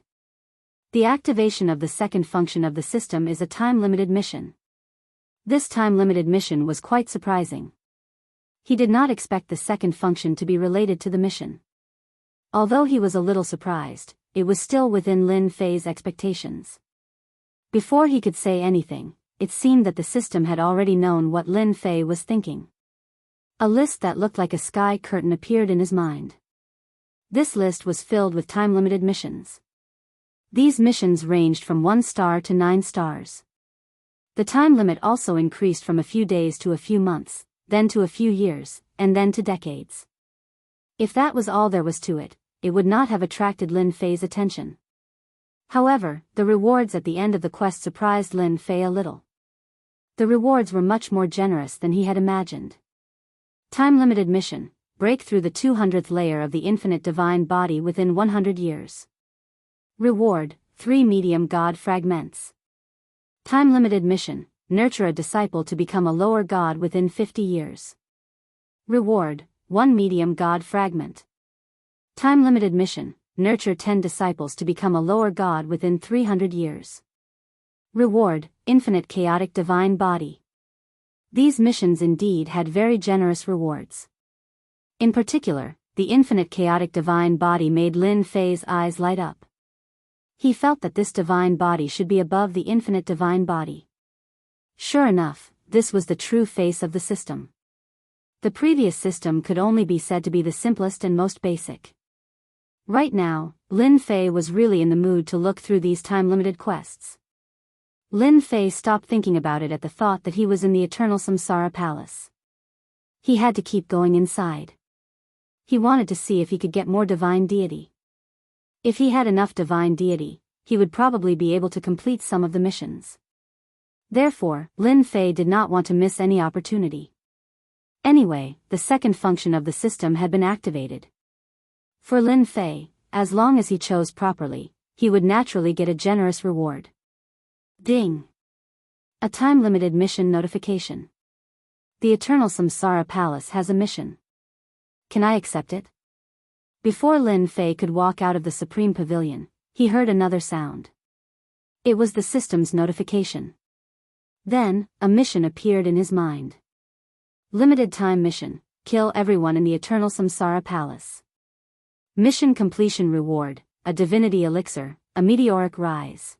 The activation of the second function of the system is a time-limited mission. This time-limited mission was quite surprising. He did not expect the second function to be related to the mission. Although he was a little surprised, it was still within Lin Fei's expectations. Before he could say anything, it seemed that the system had already known what Lin Fei was thinking. A list that looked like a sky curtain appeared in his mind. This list was filled with time-limited missions. These missions ranged from 1 star to 9 stars. The time limit also increased from a few days to a few months, then to a few years, and then to decades. If that was all there was to it, it would not have attracted Lin Fei's attention. However, the rewards at the end of the quest surprised Lin Fei a little. The rewards were much more generous than he had imagined. Time-limited mission: break through the 200th layer of the infinite divine body within 100 years. Reward: 3 medium god fragments. Time-limited mission: nurture a disciple to become a lower god within 50 years. Reward: 1 medium god fragment. Time-limited mission: nurture 10 disciples to become a lower god within 300 years. Reward: infinite chaotic divine body. These missions indeed had very generous rewards. In particular, the infinite chaotic divine body made Lin Fei's eyes light up. He felt that this divine body should be above the infinite divine body. Sure enough, this was the true face of the system. The previous system could only be said to be the simplest and most basic. Right now, Lin Fei was really in the mood to look through these time-limited quests. Lin Fei stopped thinking about it at the thought that he was in the eternal samsara palace. He had to keep going inside. He wanted to see if he could get more divine deity. If he had enough divine deity, he would probably be able to complete some of the missions. Therefore, Lin Fei did not want to miss any opportunity. Anyway, the second function of the system had been activated. For Lin Fei, as long as he chose properly, he would naturally get a generous reward. Ding! A time-limited mission notification. The Eternal Samsara Palace has a mission. Can I accept it? Before Lin Fei could walk out of the Supreme Pavilion, he heard another sound. It was the system's notification. Then, a mission appeared in his mind. Limited time mission: kill everyone in the Eternal Samsara Palace. Mission completion reward: a divinity elixir, a meteoric rise.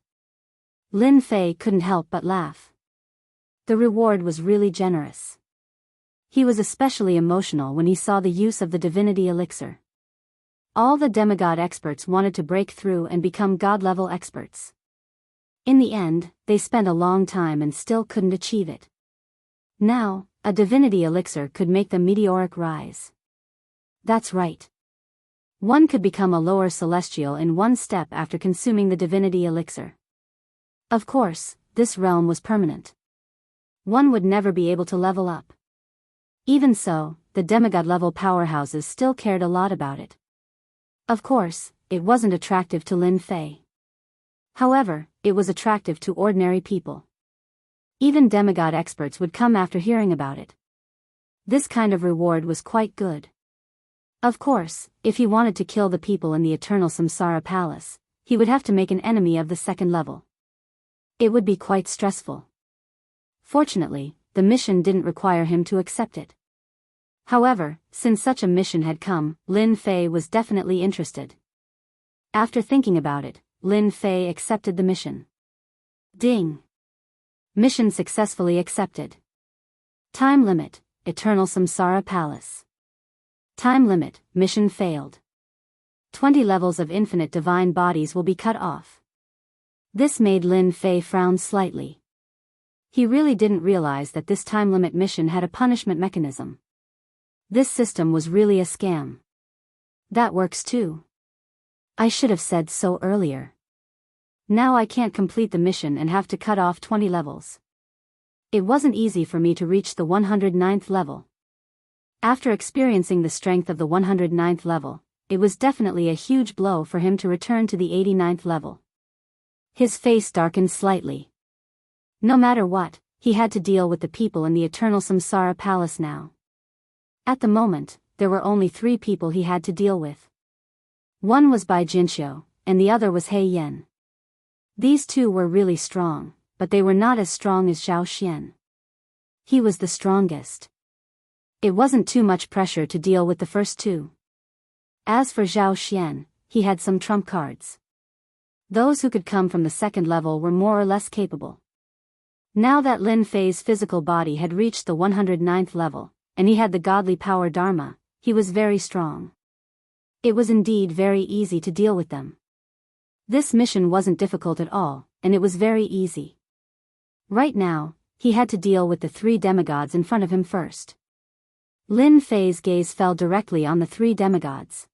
Lin Fei couldn't help but laugh. The reward was really generous. He was especially emotional when he saw the use of the divinity elixir. All the demigod experts wanted to break through and become god-level experts. In the end, they spent a long time and still couldn't achieve it. Now, a divinity elixir could make them meteoric rise. That's right. One could become a lower celestial in one step after consuming the divinity elixir. Of course, this realm was permanent. One would never be able to level up. Even so, the demigod-level powerhouses still cared a lot about it. Of course, it wasn't attractive to Lin Fei. However, it was attractive to ordinary people. Even demigod experts would come after hearing about it. This kind of reward was quite good. Of course, if he wanted to kill the people in the Eternal Samsara Palace, he would have to make an enemy of the second level. It would be quite stressful. Fortunately, the mission didn't require him to accept it. However, since such a mission had come, Lin Fei was definitely interested. After thinking about it, Lin Fei accepted the mission. Ding! Mission successfully accepted. Time limit: Eternal Samsara Palace. Time limit: mission failed. 20 levels of infinite divine bodies will be cut off. This made Lin Fei frown slightly. He really didn't realize that this time limit mission had a punishment mechanism. This system was really a scam. That works too. I should have said so earlier. Now I can't complete the mission and have to cut off 20 levels. It wasn't easy for me to reach the 109th level. After experiencing the strength of the 109th level, it was definitely a huge blow for him to return to the 89th level. His face darkened slightly. No matter what, he had to deal with the people in the Eternal Samsara Palace now. At the moment, there were only 3 people he had to deal with. One was Bai Jinxiu, and the other was He Yan. These two were really strong, but they were not as strong as Zhao Xian. He was the strongest. It wasn't too much pressure to deal with the first two. As for Zhao Xian, he had some trump cards. Those who could come from the second level were more or less capable. Now that Lin Fei's physical body had reached the 109th level, and he had the godly power Dharma, he was very strong. It was indeed very easy to deal with them. This mission wasn't difficult at all, and it was very easy. Right now, he had to deal with the three demigods in front of him first. Lin Fei's gaze fell directly on the three demigods.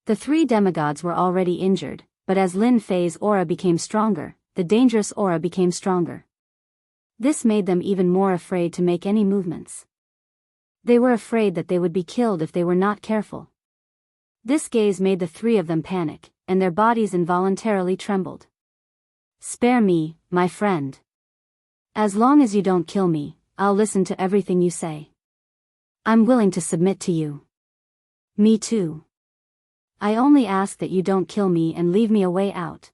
The three demigods were already injured, but as Lin Fei's aura became stronger, the dangerous aura became stronger. This made them even more afraid to make any movements. They were afraid that they would be killed if they were not careful. This gaze made the three of them panic, and their bodies involuntarily trembled. "Spare me, my friend. As long as you don't kill me, I'll listen to everything you say. I'm willing to submit to you." "Me too. I only ask that you don't kill me and leave me a way out."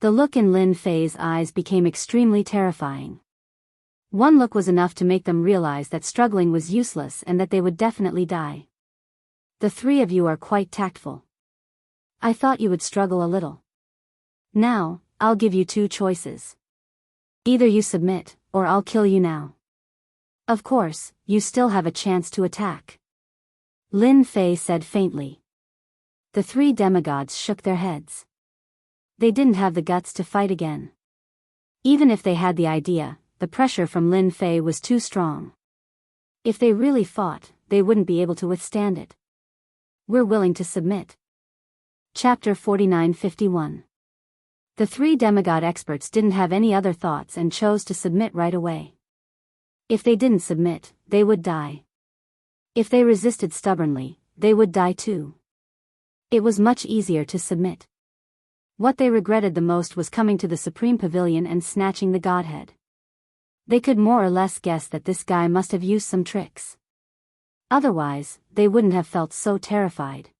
The look in Lin Fei's eyes became extremely terrifying. One look was enough to make them realize that struggling was useless and that they would definitely die. "The three of you are quite tactful. I thought you would struggle a little. Now, I'll give you two choices. Either you submit, or I'll kill you now. Of course, you still have a chance to attack." Lin Fei said faintly. The three demigods shook their heads. They didn't have the guts to fight again. Even if they had the idea, the pressure from Lin Fei was too strong. If they really fought, they wouldn't be able to withstand it. "We're willing to submit." Chapter 49-51. The three demigod experts didn't have any other thoughts and chose to submit right away. If they didn't submit, they would die. If they resisted stubbornly, they would die too. It was much easier to submit. What they regretted the most was coming to the Supreme Pavilion and snatching the Godhead. They could more or less guess that this guy must have used some tricks. Otherwise, they wouldn't have felt so terrified.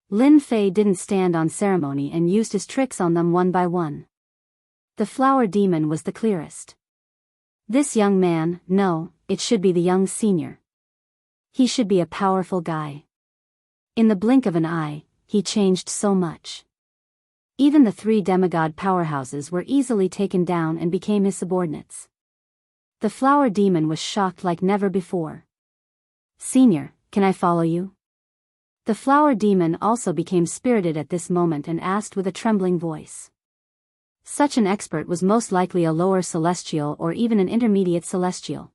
Lin Fei didn't stand on ceremony and used his tricks on them one by one. The flower demon was the clearest. This young man, no, it should be the young senior. He should be a powerful guy. In the blink of an eye, he changed so much. Even the three demigod powerhouses were easily taken down and became his subordinates. The flower demon was shocked like never before. "Senior, can I follow you?" The flower demon also became spirited at this moment and asked with a trembling voice. Such an expert was most likely a lower celestial or even an intermediate celestial.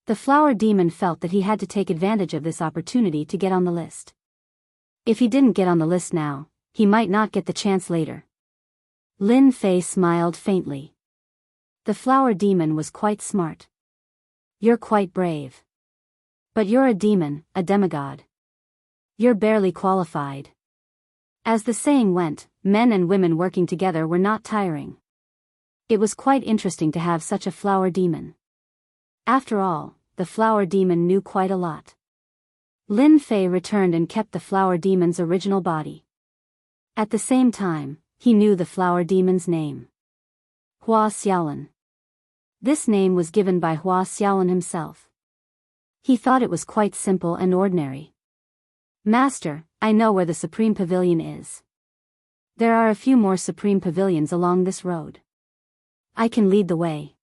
The flower demon felt that he had to take advantage of this opportunity to get on the list. If he didn't get on the list now, he might not get the chance later. Lin Fei smiled faintly. The flower demon was quite smart. "You're quite brave. But you're a demon, a demigod. You're barely qualified." As the saying went, men and women working together were not tiring. It was quite interesting to have such a flower demon. After all, the flower demon knew quite a lot. Lin Fei returned and kept the flower demon's original body. At the same time, he knew the flower demon's name. Hua Xiaolin. This name was given by Hua Xiaolin himself. He thought it was quite simple and ordinary. "Master, I know where the Supreme Pavilion is. There are a few more Supreme Pavilions along this road. I can lead the way."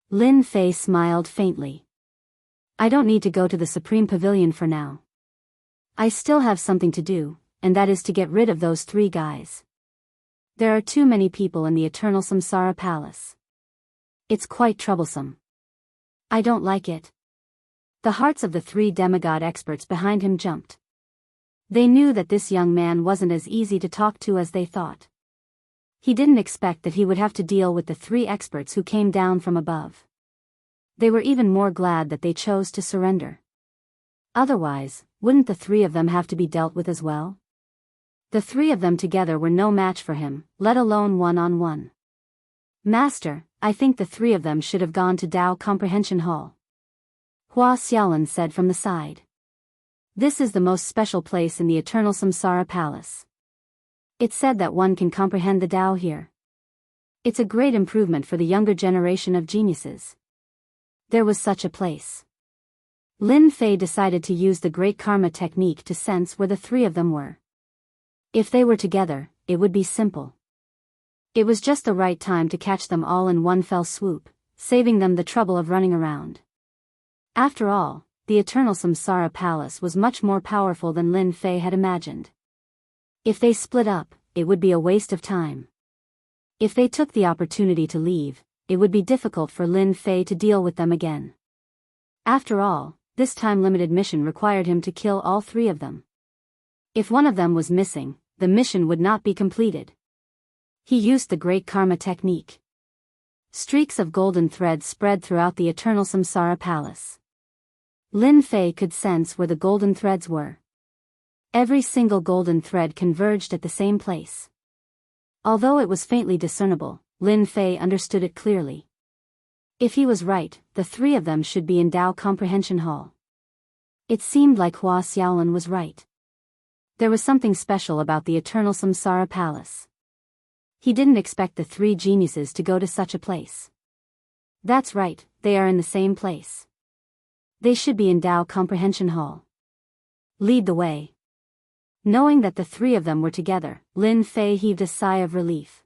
Lin Fei smiled faintly. "I don't need to go to the Supreme Pavilion for now. I still have something to do, and that is to get rid of those three guys. There are too many people in the Eternal Samsara Palace. It's quite troublesome. I don't like it." The hearts of the three demigod experts behind him jumped. They knew that this young man wasn't as easy to talk to as they thought. He didn't expect that he would have to deal with the three experts who came down from above. They were even more glad that they chose to surrender. Otherwise, wouldn't the three of them have to be dealt with as well? The three of them together were no match for him, let alone one-on-one. "Master, I think the three of them should have gone to Tao Comprehension Hall," Hua Xiaolin said from the side. "This is the most special place in the Eternal Samsara Palace. It's said that one can comprehend the Tao here. It's a great improvement for the younger generation of geniuses. There was such a place. Lin Fei decided to use the Great Karma technique to sense where the three of them were. If they were together, it would be simple. It was just the right time to catch them all in one fell swoop, saving them the trouble of running around. After all, the Eternal Samsara Palace was much more powerful than Lin Fei had imagined. If they split up, it would be a waste of time. If they took the opportunity to leave, it would be difficult for Lin Fei to deal with them again. After all, this time-limited mission required him to kill all three of them. If one of them was missing, the mission would not be completed. He used the Great Karma technique. Streaks of golden thread spread throughout the Eternal Samsara Palace. Lin Fei could sense where the golden threads were. Every single golden thread converged at the same place. Although it was faintly discernible, Lin Fei understood it clearly. If he was right, the three of them should be in Dao Comprehension Hall. It seemed like Hua Xiaolin was right. There was something special about the Eternal Samsara Palace. He didn't expect the three geniuses to go to such a place. That's right, they are in the same place. They should be in Dao Comprehension Hall. Lead the way. Knowing that the three of them were together, Lin Fei heaved a sigh of relief.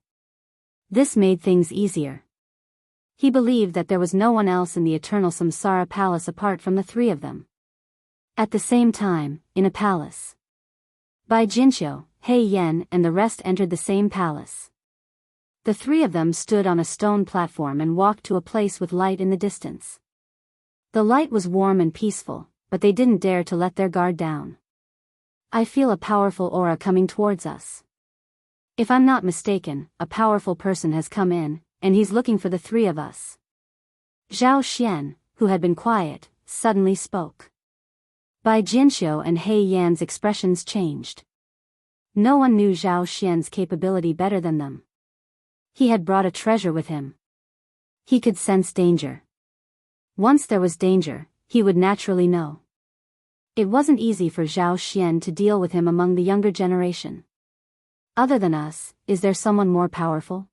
This made things easier. He believed that there was no one else in the Eternal Samsara Palace apart from the three of them. At the same time, in a palace. Bai Jinxiu, He Yan and the rest entered the same palace. The three of them stood on a stone platform and walked to a place with light in the distance. The light was warm and peaceful, but they didn't dare to let their guard down. I feel a powerful aura coming towards us. If I'm not mistaken, a powerful person has come in, and he's looking for the three of us. Zhao Xian, who had been quiet, suddenly spoke. Bai Jinxiu and He Yan's expressions changed. No one knew Zhao Xian's capability better than them. He had brought a treasure with him. He could sense danger. Once there was danger, he would naturally know. It wasn't easy for Zhao Xian to deal with him among the younger generation. Other than us, is there someone more powerful?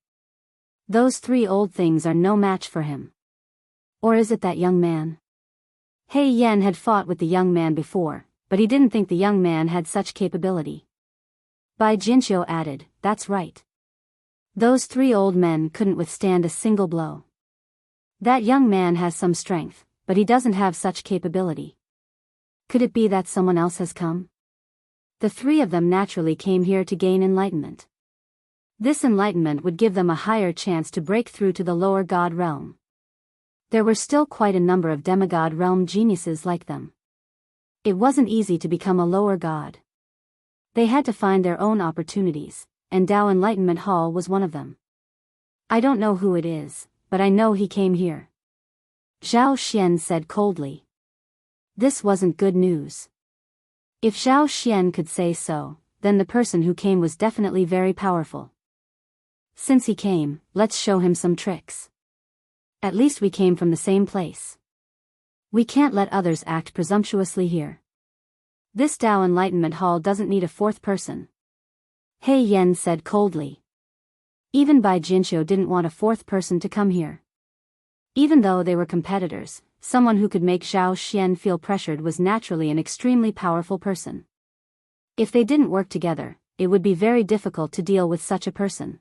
Those three old things are no match for him. Or is it that young man? He Yan had fought with the young man before, but he didn't think the young man had such capability. Bai Jinxiu added, that's right. Those three old men couldn't withstand a single blow. That young man has some strength, but he doesn't have such capability. Could it be that someone else has come? The three of them naturally came here to gain enlightenment. This enlightenment would give them a higher chance to break through to the lower god realm. There were still quite a number of demigod realm geniuses like them. It wasn't easy to become a lower god. They had to find their own opportunities, and Dao Enlightenment Hall was one of them. I don't know who it is, but I know he came here. Zhao Xian said coldly. This wasn't good news. If Zhao Xian could say so, then the person who came was definitely very powerful. Since he came, let's show him some tricks. At least we came from the same place. We can't let others act presumptuously here. This Dao Enlightenment Hall doesn't need a fourth person. He Yan said coldly. Even Bai Jinxiu didn't want a fourth person to come here. Even though they were competitors, someone who could make Zhao Xian feel pressured was naturally an extremely powerful person. If they didn't work together, it would be very difficult to deal with such a person.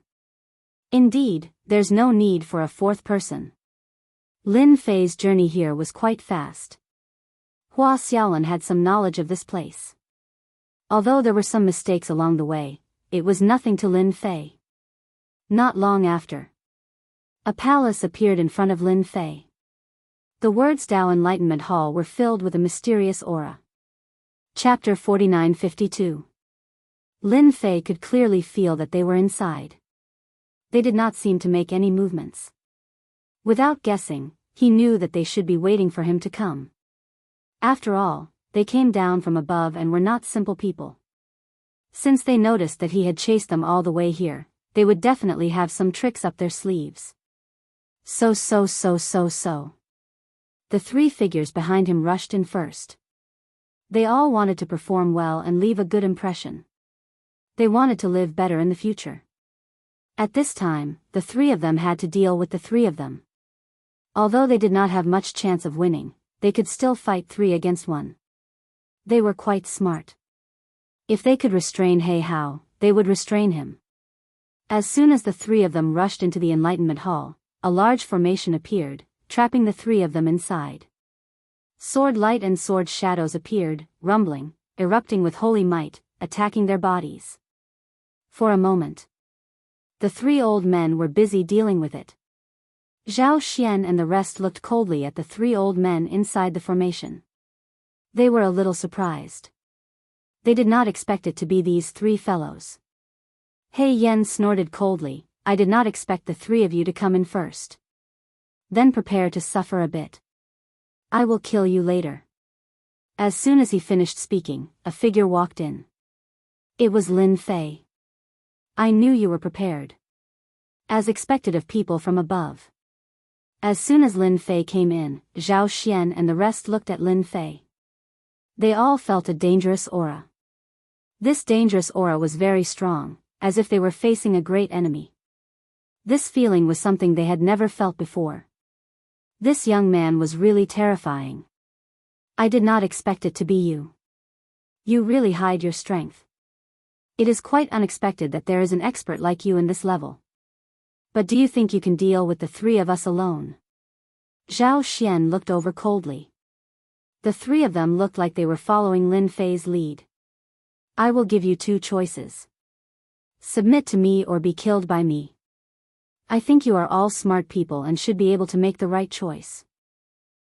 Indeed, there's no need for a fourth person. Lin Fei's journey here was quite fast. Hua Xiaolin had some knowledge of this place. Although there were some mistakes along the way, it was nothing to Lin Fei. Not long after, a palace appeared in front of Lin Fei. The words Dao Enlightenment Hall were filled with a mysterious aura. Chapter 4952. Lin Fei could clearly feel that they were inside. They did not seem to make any movements. Without guessing, he knew that they should be waiting for him to come. After all, they came down from above and were not simple people. Since they noticed that he had chased them all the way here, they would definitely have some tricks up their sleeves. So. The three figures behind him rushed in first. They all wanted to perform well and leave a good impression. They wanted to live better in the future. At this time, the three of them had to deal with the three of them. Although they did not have much chance of winning, they could still fight 3 against 1. They were quite smart. If they could restrain He Hao, they would restrain him. As soon as the 3 of them rushed into the Enlightenment Hall, a large formation appeared, trapping the 3 of them inside. Sword light and sword shadows appeared, rumbling, erupting with holy might, attacking their bodies. For a moment, the 3 old men were busy dealing with it. Zhao Xian and the rest looked coldly at the 3 old men inside the formation. They were a little surprised. They did not expect it to be these 3 fellows. He Yen snorted coldly, "I did not expect the 3 of you to come in first. Then prepare to suffer a bit. I will kill you later." As soon as he finished speaking, a figure walked in. It was Lin Fei. "I knew you were prepared." As expected of people from above. As soon as Lin Fei came in, Zhao Xian and the rest looked at Lin Fei. They all felt a dangerous aura. This dangerous aura was very strong, as if they were facing a great enemy. This feeling was something they had never felt before. This young man was really terrifying. "I did not expect it to be you. You really hide your strength. It is quite unexpected that there is an expert like you in this level. But do you think you can deal with the 3 of us alone?" Zhao Xian looked over coldly. The 3 of them looked like they were following Lin Fei's lead. "I will give you 2 choices. Submit to me or be killed by me. I think you are all smart people and should be able to make the right choice."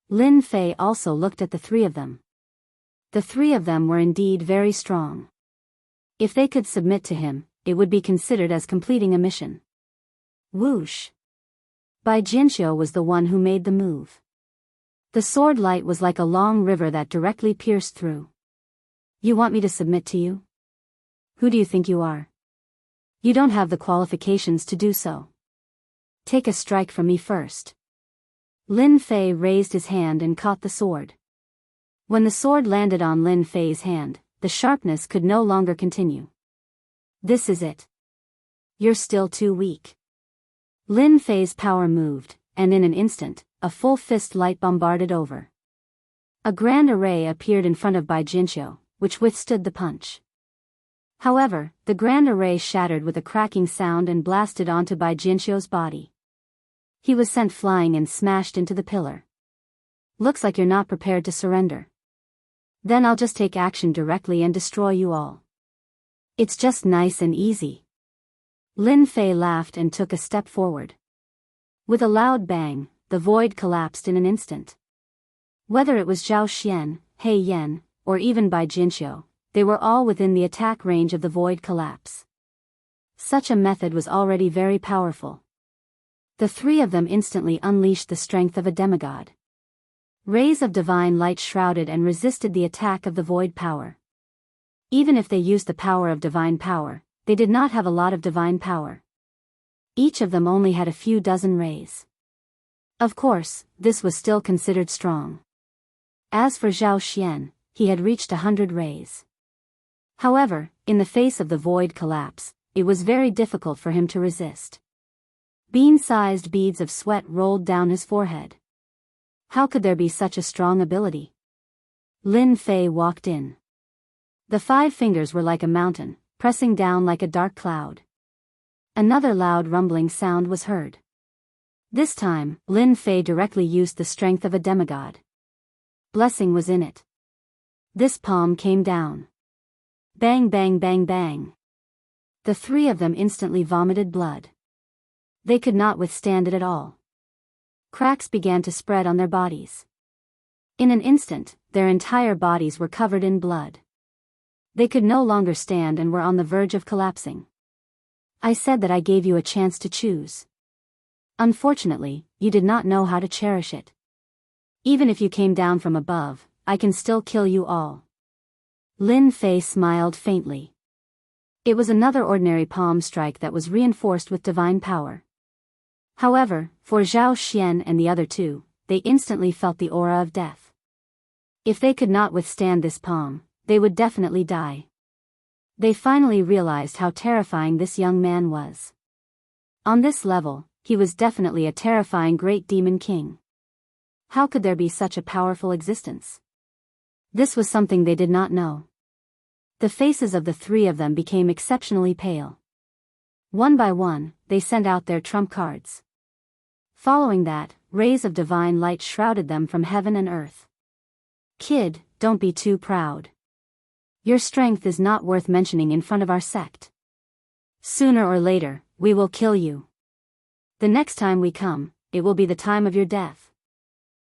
Lin Fei also looked at the 3 of them. The 3 of them were indeed very strong. If they could submit to him, it would be considered as completing a mission. Whoosh! Bai Jinxiu was the one who made the move. The sword light was like a long river that directly pierced through. "You want me to submit to you? Who do you think you are? You don't have the qualifications to do so. Take a strike from me first." Lin Fei raised his hand and caught the sword. When the sword landed on Lin Fei's hand, the sharpness could no longer continue. "This is it. You're still too weak." Lin Fei's power moved, and in an instant, a full fist light bombarded over. A grand array appeared in front of Bai Jinxiu, which withstood the punch. However, the grand array shattered with a cracking sound and blasted onto Bai Jinxiu's body. He was sent flying and smashed into the pillar. "Looks like you're not prepared to surrender. Then I'll just take action directly and destroy you all. It's just nice and easy." Lin Fei laughed and took a step forward. With a loud bang, the void collapsed in an instant. Whether it was Zhao Xian, He Yen, or even Bai Jinxiu, they were all within the attack range of the void collapse. Such a method was already very powerful. The 3 of them instantly unleashed the strength of a demigod. Rays of divine light shrouded and resisted the attack of the void power. Even if they used the power of divine power, they did not have a lot of divine power. Each of them only had a few dozen rays. Of course, this was still considered strong. As for Zhao Xian, he had reached 100 rays. However, in the face of the void collapse, it was very difficult for him to resist. Bean-sized beads of sweat rolled down his forehead. How could there be such a strong ability? Lin Fei walked in. The 5 fingers were like a mountain, pressing down like a dark cloud. Another loud rumbling sound was heard. This time, Lin Fei directly used the strength of a demigod. Blessing was in it. This palm came down. Bang bang bang bang. The 3 of them instantly vomited blood. They could not withstand it at all. Cracks began to spread on their bodies. In an instant, their entire bodies were covered in blood. They could no longer stand and were on the verge of collapsing. "I said that I gave you a chance to choose. Unfortunately, you did not know how to cherish it. Even if you came down from above, I can still kill you all." Lin Fei smiled faintly. It was another ordinary palm strike that was reinforced with divine power. However, for Zhao Xian and the other 2, they instantly felt the aura of death. If they could not withstand this palm, they would definitely die. They finally realized how terrifying this young man was. On this level, he was definitely a terrifying great demon king. How could there be such a powerful existence? This was something they did not know. The faces of the three of them became exceptionally pale. One by one, they sent out their trump cards. Following that, rays of divine light shrouded them from heaven and earth. Kid, don't be too proud. Your strength is not worth mentioning in front of our sect. Sooner or later, we will kill you. The next time we come, it will be the time of your death.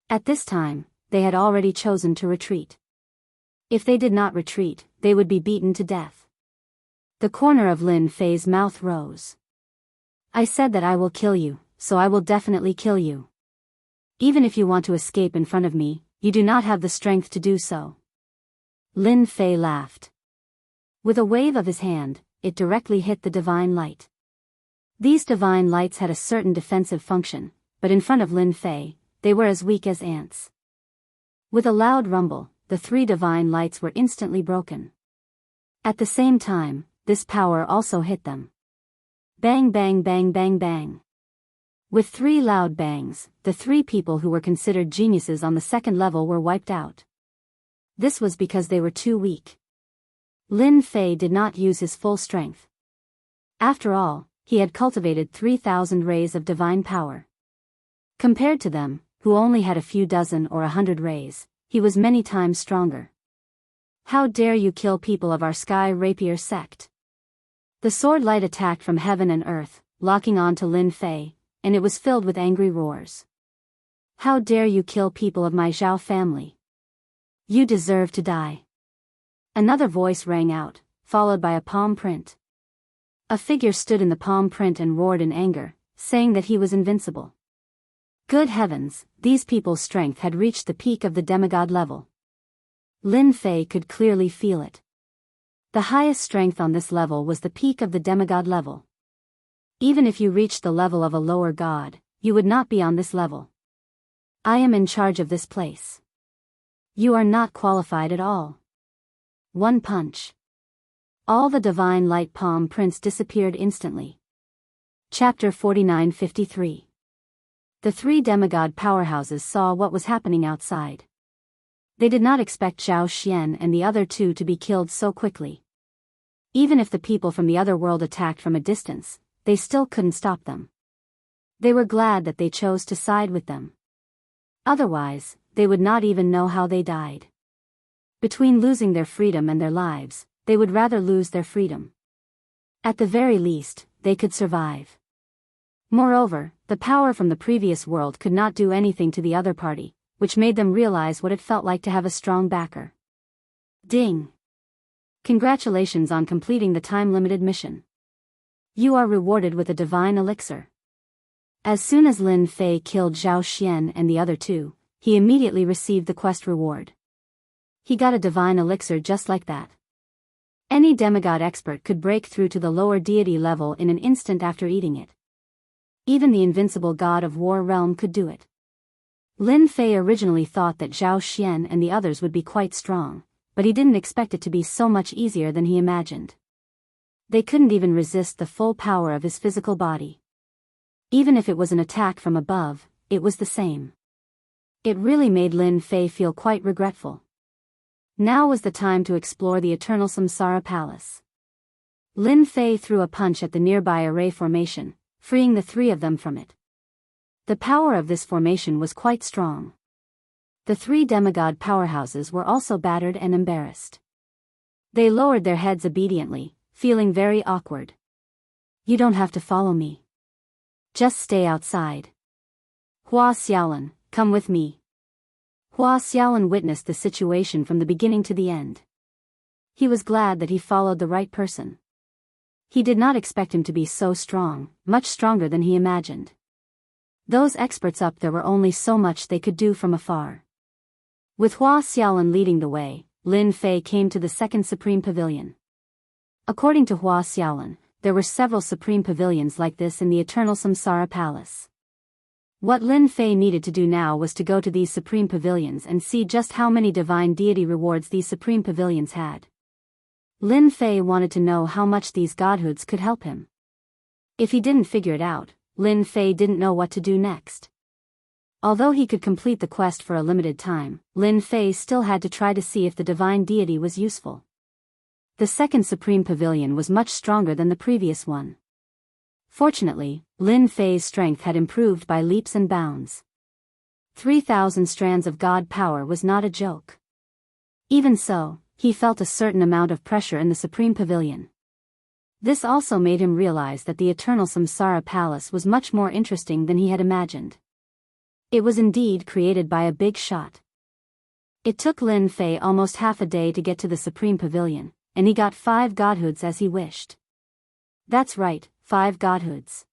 At this time, they had already chosen to retreat. If they did not retreat, they would be beaten to death. The corner of Lin Fei's mouth rose. I said that I will kill you, so I will definitely kill you. Even if you want to escape in front of me, you do not have the strength to do so. Lin Fei laughed. With a wave of his hand, it directly hit the divine light. These divine lights had a certain defensive function, but in front of Lin Fei, they were as weak as ants. With a loud rumble, the three divine lights were instantly broken. At the same time, this power also hit them. Bang bang bang bang bang. With three loud bangs, the three people who were considered geniuses on the second level were wiped out. This was because they were too weak. Lin Fei did not use his full strength. After all, he had cultivated 3,000 rays of divine power. Compared to them, who only had a few dozen or 100 rays, he was many times stronger. How dare you kill people of our Sky Rapier sect? The sword light attacked from heaven and earth, locking on to Lin Fei, and it was filled with angry roars. How dare you kill people of my Zhao family? You deserve to die. Another voice rang out, followed by a palm print. A figure stood in the palm print and roared in anger, saying that he was invincible. Good heavens, these people's strength had reached the peak of the demigod level. Lin Fei could clearly feel it. The highest strength on this level was the peak of the demigod level. Even if you reached the level of a lower god, you would not be on this level. I am in charge of this place. You are not qualified at all. One punch. All the divine light palm prints disappeared instantly. Chapter 49-53. The three demigod powerhouses saw what was happening outside. They did not expect Zhao Xian and the other two to be killed so quickly. Even if the people from the other world attacked from a distance, they still couldn't stop them. They were glad that they chose to side with them. Otherwise, they would not even know how they died. Between losing their freedom and their lives, they would rather lose their freedom. At the very least, they could survive. Moreover, the power from the previous world could not do anything to the other party, which made them realize what it felt like to have a strong backer. Ding! Congratulations on completing the time-limited mission. You are rewarded with a divine elixir. As soon as Lin Fei killed Zhao Xian and the other two, he immediately received the quest reward. He got a divine elixir just like that. Any demigod expert could break through to the lower deity level in an instant after eating it. Even the invincible god of War Realm could do it. Lin Fei originally thought that Zhao Xian and the others would be quite strong, but he didn't expect it to be so much easier than he imagined. They couldn't even resist the full power of his physical body. Even if it was an attack from above, it was the same. It really made Lin Fei feel quite regretful. Now was the time to explore the eternal Samsara Palace. Lin Fei threw a punch at the nearby array formation, freeing the three of them from it. The power of this formation was quite strong. The three demigod powerhouses were also battered and embarrassed. They lowered their heads obediently, feeling very awkward. You don't have to follow me. Just stay outside. Hua Xiaolin, come with me. Hua Xiaolin witnessed the situation from the beginning to the end. He was glad that he followed the right person. He did not expect him to be so strong, much stronger than he imagined. Those experts up there were only so much they could do from afar. With Hua Xiaolin leading the way, Lin Fei came to the second Supreme Pavilion. According to Hua Xiaolin, there were several Supreme Pavilions like this in the Eternal Samsara Palace. What Lin Fei needed to do now was to go to these Supreme Pavilions and see just how many divine deity rewards these Supreme Pavilions had. Lin Fei wanted to know how much these godhoods could help him. If he didn't figure it out, Lin Fei didn't know what to do next. Although he could complete the quest for a limited time, Lin Fei still had to try to see if the divine deity was useful. The second Supreme Pavilion was much stronger than the previous one. Fortunately, Lin Fei's strength had improved by leaps and bounds. 3,000 strands of God power was not a joke. Even so, he felt a certain amount of pressure in the Supreme Pavilion. This also made him realize that the Eternal Samsara Palace was much more interesting than he had imagined. It was indeed created by a big shot. It took Lin Fei almost half a day to get to the Supreme Pavilion, and he got 5 godhoods as he wished. That's right, 5 godhoods.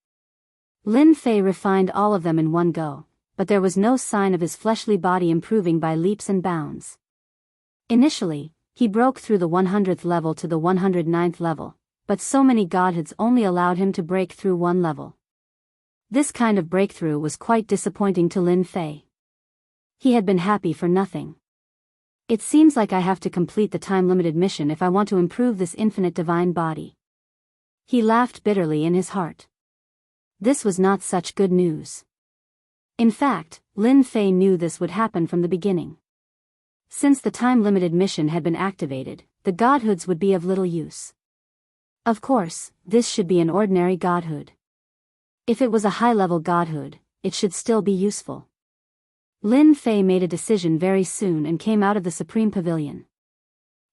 Lin Fei refined all of them in one go, but there was no sign of his fleshly body improving by leaps and bounds. Initially, he broke through the 100th level to the 109th level, but so many godhoods only allowed him to break through one level. This kind of breakthrough was quite disappointing to Lin Fei. He had been happy for nothing. It seems like I have to complete the time-limited mission if I want to improve this infinite divine body. He laughed bitterly in his heart. This was not such good news. In fact, Lin Fei knew this would happen from the beginning. Since the time-limited mission had been activated, the godhoods would be of little use. Of course, this should be an ordinary godhood. If it was a high-level godhood, it should still be useful. Lin Fei made a decision very soon and came out of the Supreme Pavilion.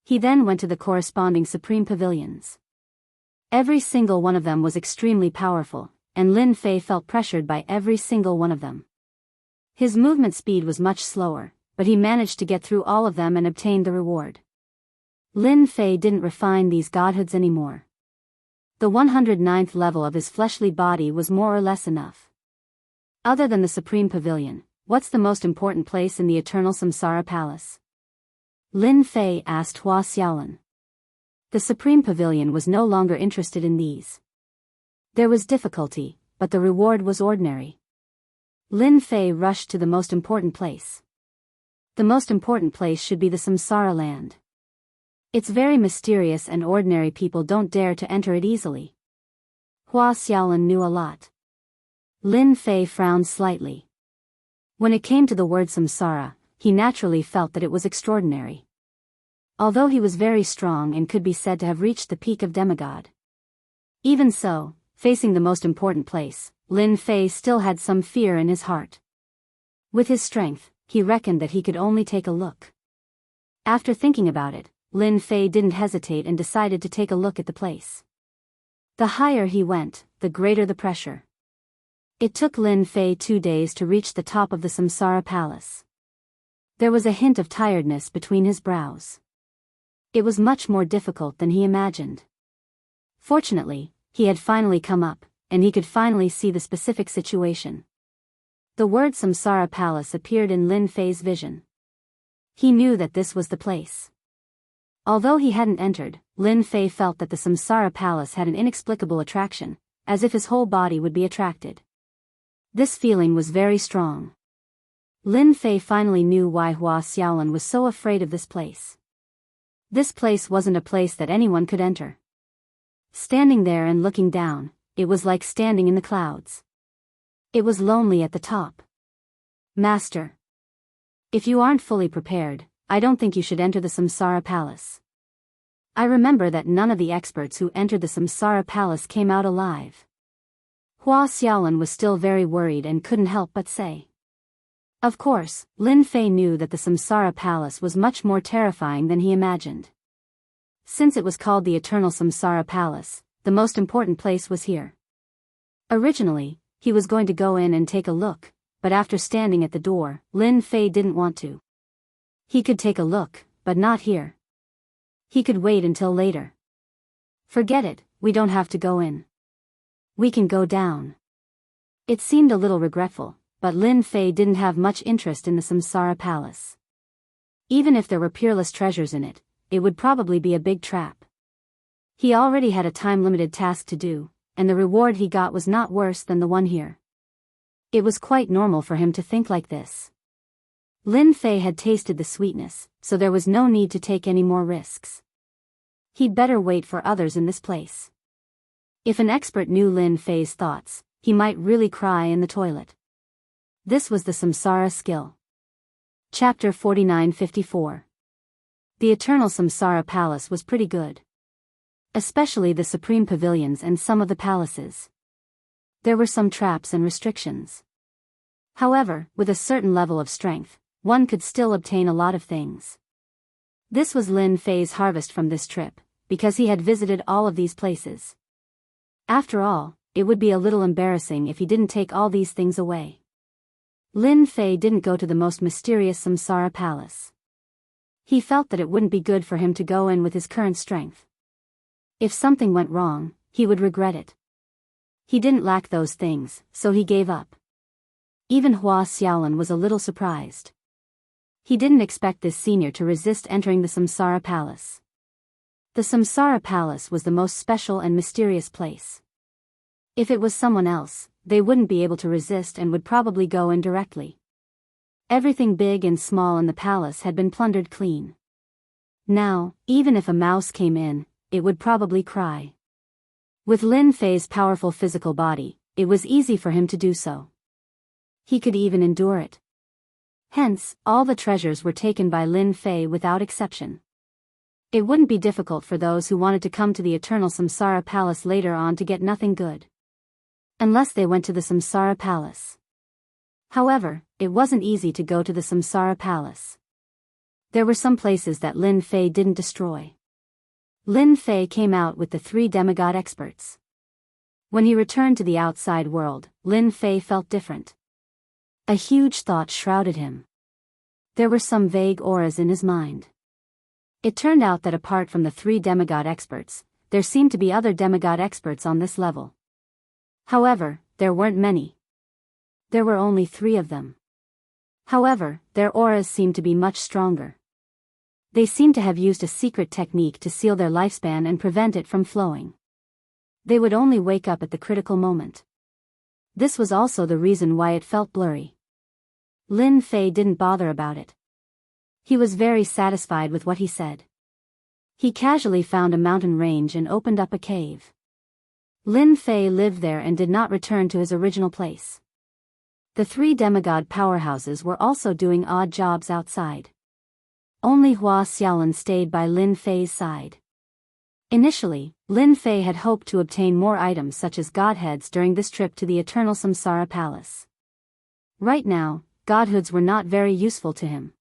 He then went to the corresponding Supreme Pavilions. Every single one of them was extremely powerful, and Lin Fei felt pressured by every single one of them. His movement speed was much slower, but he managed to get through all of them and obtained the reward. Lin Fei didn't refine these godhoods anymore. The 109th level of his fleshly body was more or less enough. Other than the Supreme Pavilion, what's the most important place in the Eternal Samsara Palace? Lin Fei asked Hua Xiaolin. The Supreme Pavilion was no longer interested in these. There was difficulty, but the reward was ordinary. Lin Fei rushed to the most important place. The most important place should be the Samsara land. It's very mysterious and ordinary people don't dare to enter it easily. Hua Xiaolin knew a lot. Lin Fei frowned slightly. When it came to the word samsara, he naturally felt that it was extraordinary. Although he was very strong and could be said to have reached the peak of demigod. Even so, facing the most important place, Lin Fei still had some fear in his heart. With his strength, he reckoned that he could only take a look. After thinking about it, Lin Fei didn't hesitate and decided to take a look at the place. The higher he went, the greater the pressure. It took Lin Fei 2 days to reach the top of the Samsara Palace. There was a hint of tiredness between his brows. It was much more difficult than he imagined. Fortunately, he had finally come up, and he could finally see the specific situation. The word Samsara Palace appeared in Lin Fei's vision. He knew that this was the place. Although he hadn't entered, Lin Fei felt that the Samsara Palace had an inexplicable attraction, as if his whole body would be attracted. This feeling was very strong. Lin Fei finally knew why Hua Xiaolin was so afraid of this place. This place wasn't a place that anyone could enter. Standing there and looking down, it was like standing in the clouds. It was lonely at the top. Master. If you aren't fully prepared, I don't think you should enter the Samsara Palace. I remember that none of the experts who entered the Samsara Palace came out alive. Hua Xiaolin was still very worried and couldn't help but say. Of course, Lin Fei knew that the Samsara Palace was much more terrifying than he imagined. Since it was called the Eternal Samsara Palace, the most important place was here. Originally, he was going to go in and take a look, but after standing at the door, Lin Fei didn't want to. He could take a look, but not here. He could wait until later. Forget it, we don't have to go in. We can go down. It seemed a little regretful, but Lin Fei didn't have much interest in the Samsara Palace. Even if there were peerless treasures in it, it would probably be a big trap. He already had a time-limited task to do, and the reward he got was not worse than the one here. It was quite normal for him to think like this. Lin Fei had tasted the sweetness, so there was no need to take any more risks. He'd better wait for others in this place. If an expert knew Lin Fei's thoughts, he might really cry in the toilet. This was the samsara skill. Chapter 4954. The Eternal Samsara Palace was pretty good. Especially the supreme pavilions and some of the palaces. There were some traps and restrictions. However, with a certain level of strength, one could still obtain a lot of things. This was Lin Fei's harvest from this trip, because he had visited all of these places. After all, it would be a little embarrassing if he didn't take all these things away. Lin Fei didn't go to the most mysterious samsara palace. He felt that it wouldn't be good for him to go in with his current strength. If something went wrong, he would regret it. He didn't lack those things, so he gave up. Even Hua Xiaolin was a little surprised. He didn't expect this senior to resist entering the samsara palace. The samsara palace was the most special and mysterious place. If it was someone else, they wouldn't be able to resist and would probably go in directly. Everything big and small in the palace had been plundered clean. Now, even if a mouse came in, it would probably cry. With Lin Fei's powerful physical body, it was easy for him to do so. He could even endure it. Hence, all the treasures were taken by Lin Fei without exception. It wouldn't be difficult for those who wanted to come to the Eternal Samsara Palace later on to get nothing good. Unless they went to the Samsara Palace. However, it wasn't easy to go to the Samsara Palace. There were some places that Lin Fei didn't destroy. Lin Fei came out with the 3 demigod experts. When he returned to the outside world, Lin Fei felt different. A huge thought shrouded him. There were some vague auras in his mind. It turned out that apart from the 3 demigod experts, there seemed to be other demigod experts on this level. However, there weren't many. There were only 3 of them. However, their auras seemed to be much stronger. They seemed to have used a secret technique to seal their lifespan and prevent it from flowing. They would only wake up at the critical moment. This was also the reason why it felt blurry. Lin Fei didn't bother about it. He was very satisfied with what he said. He casually found a mountain range and opened up a cave. Lin Fei lived there and did not return to his original place. The 3 demigod powerhouses were also doing odd jobs outside. Only Hua Xiaolin stayed by Lin Fei's side. Initially, Lin Fei had hoped to obtain more items such as godheads during this trip to the Eternal Samsara Palace. Right now, godhoods were not very useful to him.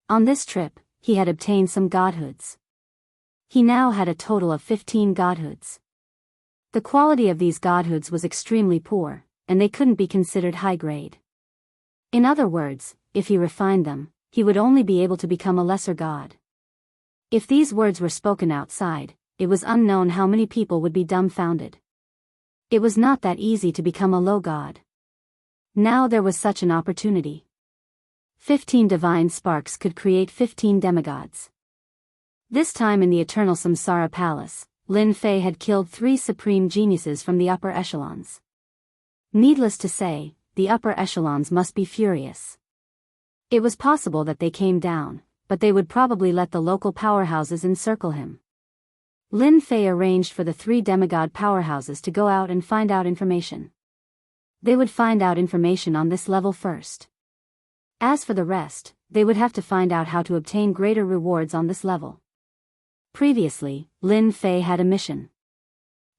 On this trip, he had obtained some godhoods. He now had a total of 15 godhoods. The quality of these godhoods was extremely poor, and they couldn't be considered high grade. In other words, if he refined them, he would only be able to become a lesser god. If these words were spoken outside, it was unknown how many people would be dumbfounded. It was not that easy to become a low god. Now there was such an opportunity. 15 divine sparks could create 15 demigods. This time in the Eternal Samsara Palace, Lin Fei had killed 3 supreme geniuses from the upper echelons. Needless to say, the upper echelons must be furious. It was possible that they came down, but they would probably let the local powerhouses encircle him. Lin Fei arranged for the 3 demigod powerhouses to go out and find out information. They would find out information on this level first. As for the rest, they would have to find out how to obtain greater rewards on this level. Previously, Lin Fei had a mission.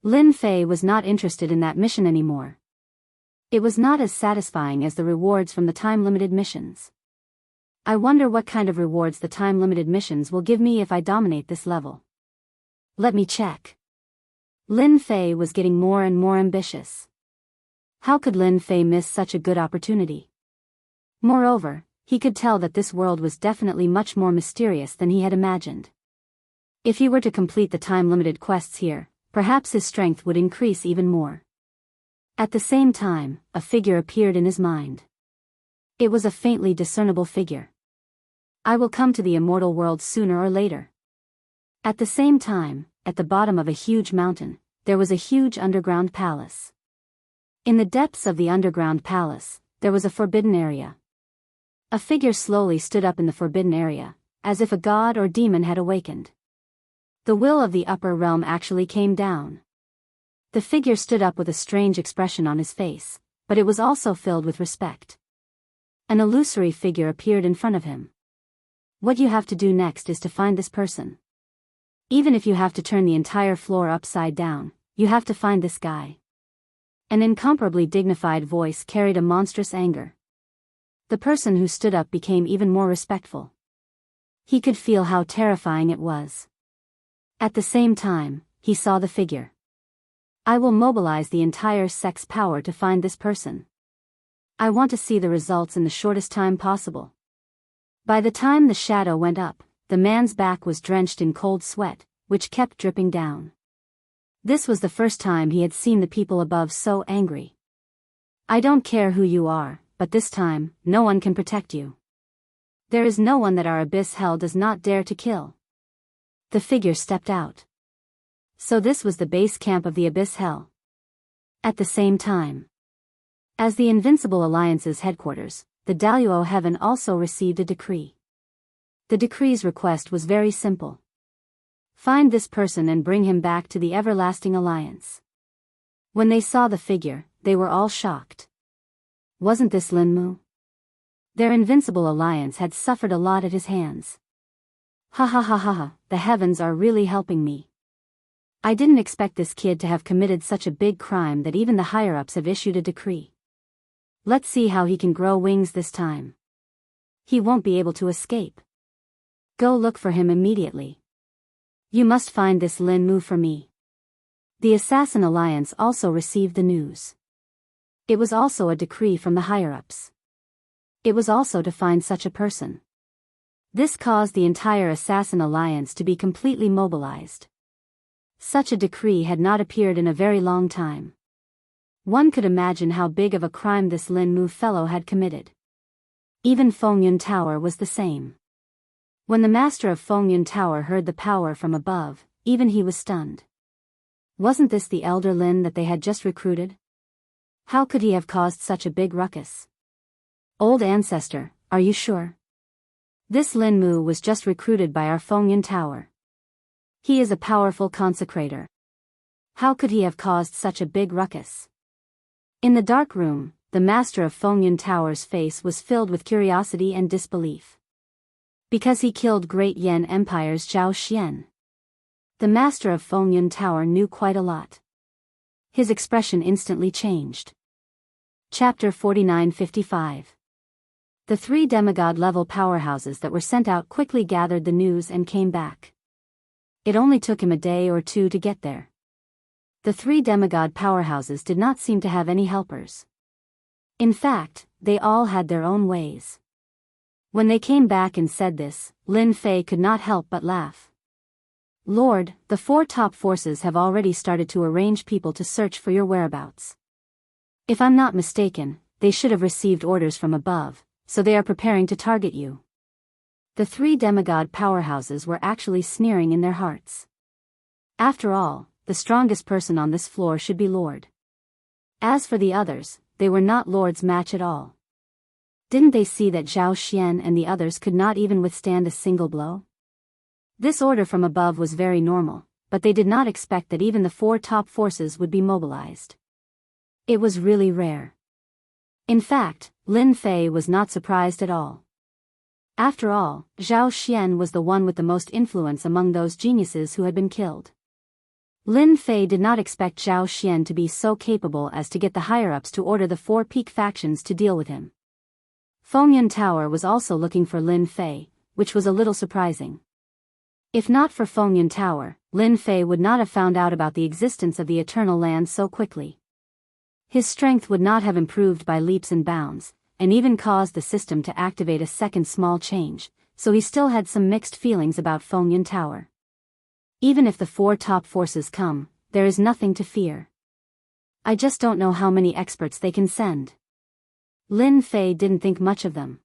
Lin Fei was not interested in that mission anymore. It was not as satisfying as the rewards from the time-limited missions. I wonder what kind of rewards the time-limited missions will give me if I dominate this level. Let me check. Lin Fei was getting more and more ambitious. How could Lin Fei miss such a good opportunity? Moreover, he could tell that this world was definitely much more mysterious than he had imagined. If he were to complete the time-limited quests here, perhaps his strength would increase even more. At the same time, a figure appeared in his mind. It was a faintly discernible figure. I will come to the immortal world sooner or later. At the same time, at the bottom of a huge mountain, there was a huge underground palace. In the depths of the underground palace, there was a forbidden area. A figure slowly stood up in the forbidden area, as if a god or demon had awakened. The will of the upper realm actually came down. The figure stood up with a strange expression on his face, but it was also filled with respect. An illusory figure appeared in front of him. What you have to do next is to find this person. Even if you have to turn the entire floor upside down, you have to find this guy. An incomparably dignified voice carried a monstrous anger. The person who stood up became even more respectful. He could feel how terrifying it was. At the same time, he saw the figure. I will mobilize the entire sex power to find this person. I want to see the results in the shortest time possible. By the time the shadow went up, the man's back was drenched in cold sweat, which kept dripping down. This was the first time he had seen the people above so angry. I don't care who you are, but this time, no one can protect you. There is no one that our abyss hell does not dare to kill. The figure stepped out. So this was the base camp of the abyss hell. At the same time, as the Invincible Alliance's headquarters, the Daluo Heaven also received a decree. The decree's request was very simple. Find this person and bring him back to the Everlasting Alliance. When they saw the figure, they were all shocked. Wasn't this Lin Mu? Their Invincible Alliance had suffered a lot at his hands. Ha ha ha ha ha, the heavens are really helping me. I didn't expect this kid to have committed such a big crime that even the higher-ups have issued a decree. Let's see how he can grow wings this time. He won't be able to escape. Go look for him immediately. You must find this Lin Mu for me. The Assassin Alliance also received the news. It was also a decree from the higher-ups. It was also to find such a person. This caused the entire Assassin Alliance to be completely mobilized. Such a decree had not appeared in a very long time. One could imagine how big of a crime this Lin Mu fellow had committed. Even Fengyun Tower was the same. When the master of Fengyun Tower heard the power from above, even he was stunned. Wasn't this the elder Lin that they had just recruited? How could he have caused such a big ruckus? Old ancestor, are you sure? This Lin Mu was just recruited by our Fengyun Tower. He is a powerful consecrator. How could he have caused such a big ruckus? In the dark room, the master of Fengyun Tower's face was filled with curiosity and disbelief. Because he killed Great Yan Empire's Zhao Xian. The master of Fengyun Tower knew quite a lot. His expression instantly changed. Chapter 4955. The three demigod-level powerhouses that were sent out quickly gathered the news and came back. It only took him a day or two to get there. The three demigod powerhouses did not seem to have any helpers. In fact, they all had their own ways. When they came back and said this, Lin Fei could not help but laugh. Lord, the four top forces have already started to arrange people to search for your whereabouts. If I'm not mistaken, they should have received orders from above, so they are preparing to target you. The three demigod powerhouses were actually sneering in their hearts. After all, the strongest person on this floor should be Lord. As for the others, they were not Lord's match at all. Didn't they see that Zhao Xian and the others could not even withstand a single blow? This order from above was very normal, but they did not expect that even the four top forces would be mobilized. It was really rare. In fact, Lin Fei was not surprised at all. After all, Zhao Xian was the one with the most influence among those geniuses who had been killed. Lin Fei did not expect Zhao Xian to be so capable as to get the higher-ups to order the four peak factions to deal with him. Fengyun Tower was also looking for Lin Fei, which was a little surprising. If not for Fengyun Tower, Lin Fei would not have found out about the existence of the Eternal Land so quickly. His strength would not have improved by leaps and bounds, and even caused the system to activate a second small change, so he still had some mixed feelings about Fengyun Tower. Even if the four top forces come, there is nothing to fear. I just don't know how many experts they can send. Lin Fei didn't think much of them.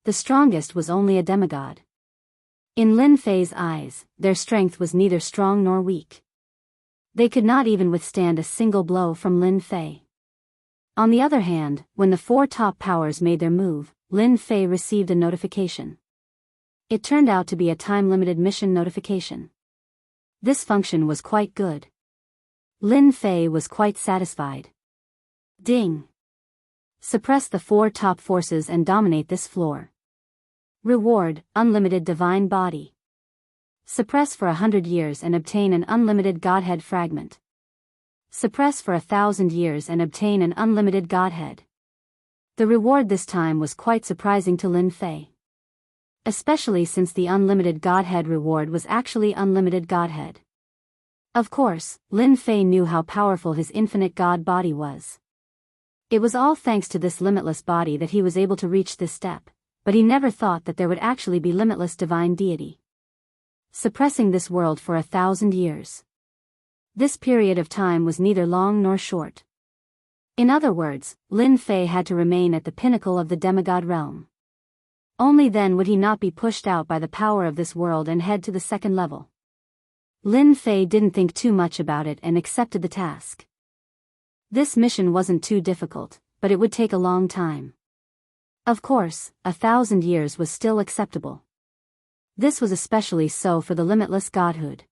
The strongest was only a demigod. In Lin Fei's eyes, their strength was neither strong nor weak. They could not even withstand a single blow from Lin Fei. On the other hand, when the four top powers made their move, Lin Fei received a notification. It turned out to be a time-limited mission notification. This function was quite good. Lin Fei was quite satisfied. Ding! Suppress the 4 top forces and dominate this floor. Reward, unlimited divine body. Suppress for 100 years and obtain an unlimited Godhead fragment. Suppress for 1,000 years and obtain an unlimited Godhead. The reward this time was quite surprising to Lin Fei. Especially since the unlimited Godhead reward was actually unlimited Godhead. Of course, Lin Fei knew how powerful his infinite God body was. It was all thanks to this limitless body that he was able to reach this step, but he never thought that there would actually be limitless divine deity. Suppressing this world for 1,000 years. This period of time was neither long nor short. In other words, Lin Fei had to remain at the pinnacle of the demigod realm. Only then would he not be pushed out by the power of this world and head to the second level. Lin Fei didn't think too much about it and accepted the task. This mission wasn't too difficult, but it would take a long time. Of course, 1,000 years was still acceptable. This was especially so for the limitless godhood.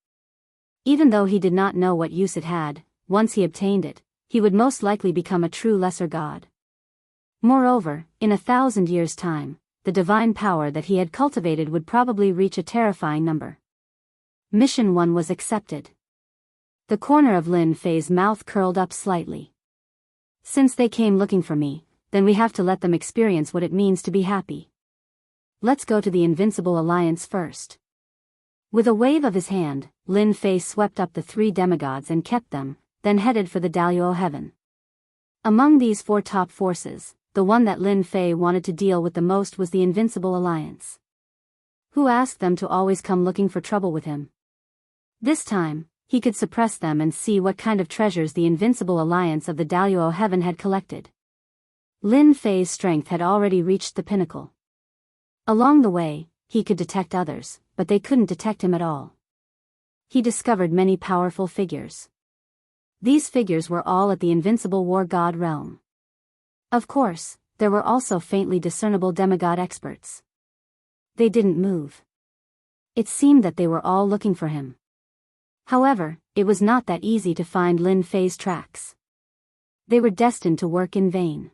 Even though he did not know what use it had, once he obtained it, he would most likely become a true lesser god. Moreover, in 1,000 years' time, the divine power that he had cultivated would probably reach a terrifying number. Mission 1 was accepted. The corner of Lin Fei's mouth curled up slightly. Since they came looking for me, then we have to let them experience what it means to be happy. Let's go to the Invincible Alliance first. With a wave of his hand, Lin Fei swept up the 3 demigods and kept them, then headed for the Daluo heaven. Among these 4 top forces, the one that Lin Fei wanted to deal with the most was the Invincible Alliance. Who asked them to always come looking for trouble with him? This time, he could suppress them and see what kind of treasures the Invincible Alliance of the Daluo heaven had collected. Lin Fei's strength had already reached the pinnacle. Along the way, he could detect others, but they couldn't detect him at all. He discovered many powerful figures. These figures were all at the Invincible War God realm. Of course, there were also faintly discernible demigod experts. They didn't move. It seemed that they were all looking for him. However, it was not that easy to find Lin Fei's tracks. They were destined to work in vain.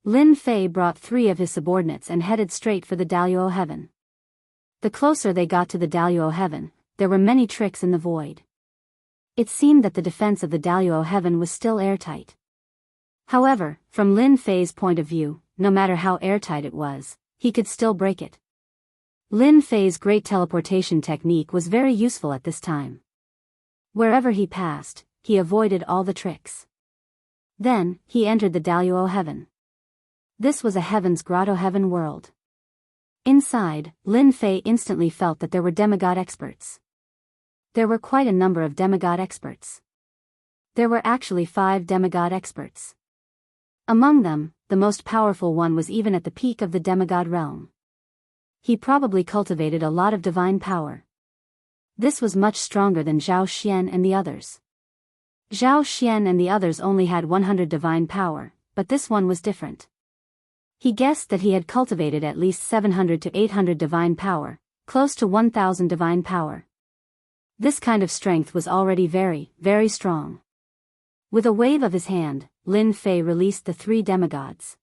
Lin Fei brought 3 of his subordinates and headed straight for the Daluo heaven. The closer they got to the Daluo heaven, there were many tricks in the void. It seemed that the defense of the Daluo heaven was still airtight. However, from Lin Fei's point of view, no matter how airtight it was, he could still break it. Lin Fei's great teleportation technique was very useful at this time. Wherever he passed, he avoided all the tricks. Then, he entered the Daluo heaven. This was a heaven's grotto heaven world. Inside, Lin Fei instantly felt that there were demigod experts. There were quite a number of demigod experts. There were actually 5 demigod experts. Among them, the most powerful one was even at the peak of the demigod realm. He probably cultivated a lot of divine power. This was much stronger than Zhao Xian and the others. Zhao Xian and the others only had 100 divine power, but this one was different. He guessed that he had cultivated at least 700 to 800 divine power, close to 1,000 divine power. This kind of strength was already very, very strong. With a wave of his hand, Lin Fei released the 3 demigods.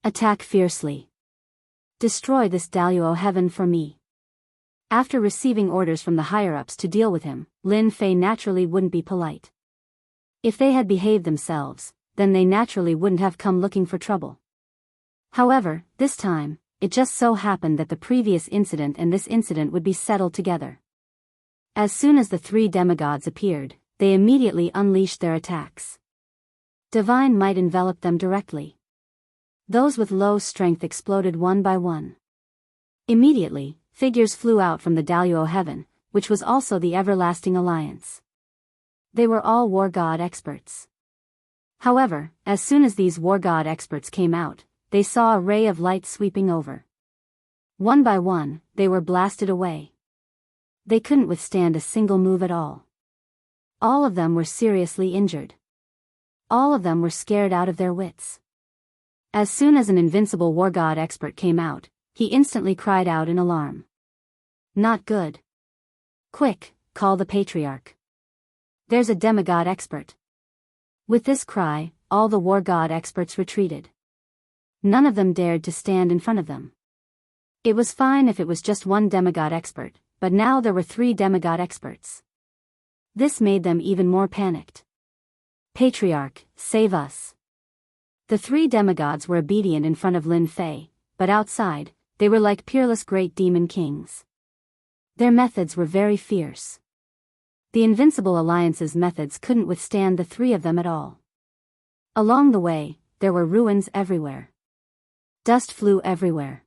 Attack fiercely. Destroy this Daluo heaven for me. After receiving orders from the higher-ups to deal with him, Lin Fei naturally wouldn't be polite. If they had behaved themselves, then they naturally wouldn't have come looking for trouble. However, this time, it just so happened that the previous incident and this incident would be settled together. As soon as the 3 demigods appeared, they immediately unleashed their attacks. Divine might enveloped them directly. Those with low strength exploded one by one. Immediately, figures flew out from the Daluo heaven, which was also the Everlasting Alliance. They were all war god experts. However, as soon as these war god experts came out, they saw a ray of light sweeping over. One by one, they were blasted away. They couldn't withstand a single move at all. All of them were seriously injured. All of them were scared out of their wits. As soon as an invincible war god expert came out, he instantly cried out in alarm. Not good. Quick, call the patriarch. There's a demigod expert. With this cry, all the war god experts retreated. None of them dared to stand in front of them. It was fine if it was just one demigod expert, but now there were 3 demigod experts. This made them even more panicked. Patriarch, save us. The 3 demigods were obedient in front of Lin Fei, but outside, they were like peerless great demon kings. Their methods were very fierce. The Invincible Alliance's methods couldn't withstand the 3 of them at all. Along the way, there were ruins everywhere. Dust flew everywhere.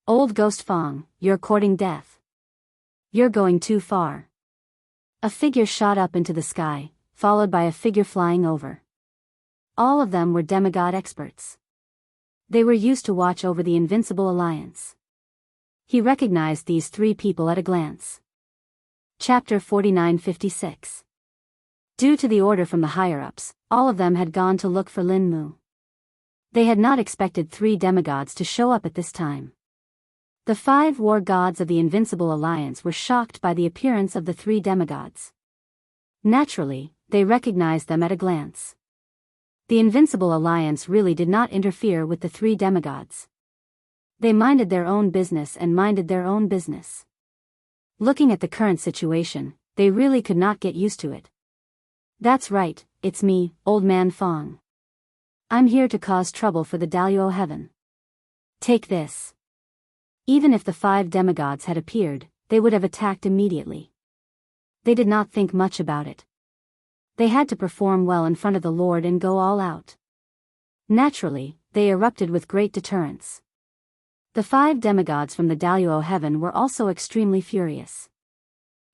Old Ghost Fong, you're courting death. You're going too far. A figure shot up into the sky, followed by a figure flying over. All of them were demigod experts. They were used to watch over the Invincible Alliance. He recognized these 3 people at a glance. Chapter 4956. Due to the order from the higher-ups, all of them had gone to look for Lin Mu. They had not expected 3 demigods to show up at this time. The 5 war gods of the Invincible Alliance were shocked by the appearance of the 3 demigods. Naturally, they recognized them at a glance. The Invincible Alliance really did not interfere with the 3 demigods. They minded their own business and minded their own business. Looking at the current situation, they really could not get used to it. That's right, it's me, Old Man Fong. I'm here to cause trouble for the Daluo Heaven. Take this. Even if the 5 demigods had appeared, they would have attacked immediately. They did not think much about it. They had to perform well in front of the Lord and go all out. Naturally, they erupted with great deterrence. The 5 demigods from the Daluo Heaven were also extremely furious.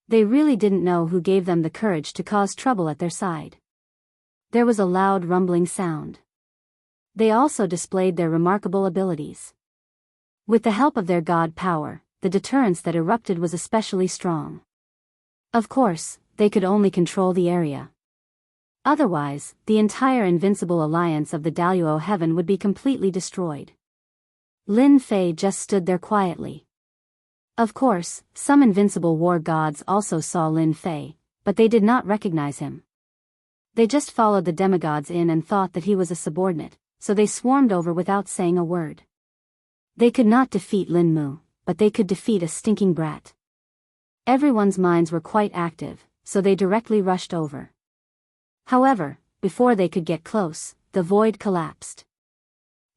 They really didn't know who gave them the courage to cause trouble at their side. There was a loud rumbling sound. They also displayed their remarkable abilities. With the help of their god power, the deterrence that erupted was especially strong. Of course, they could only control the area. Otherwise, the entire Invincible Alliance of the Daluo Heaven would be completely destroyed. Lin Fei just stood there quietly. Of course, some Invincible war gods also saw Lin Fei, but they did not recognize him. They just followed the demigods in and thought that he was a subordinate, so they swarmed over without saying a word. They could not defeat Lin Mu, but they could defeat a stinking brat. Everyone's minds were quite active, so they directly rushed over. However, before they could get close, the void collapsed.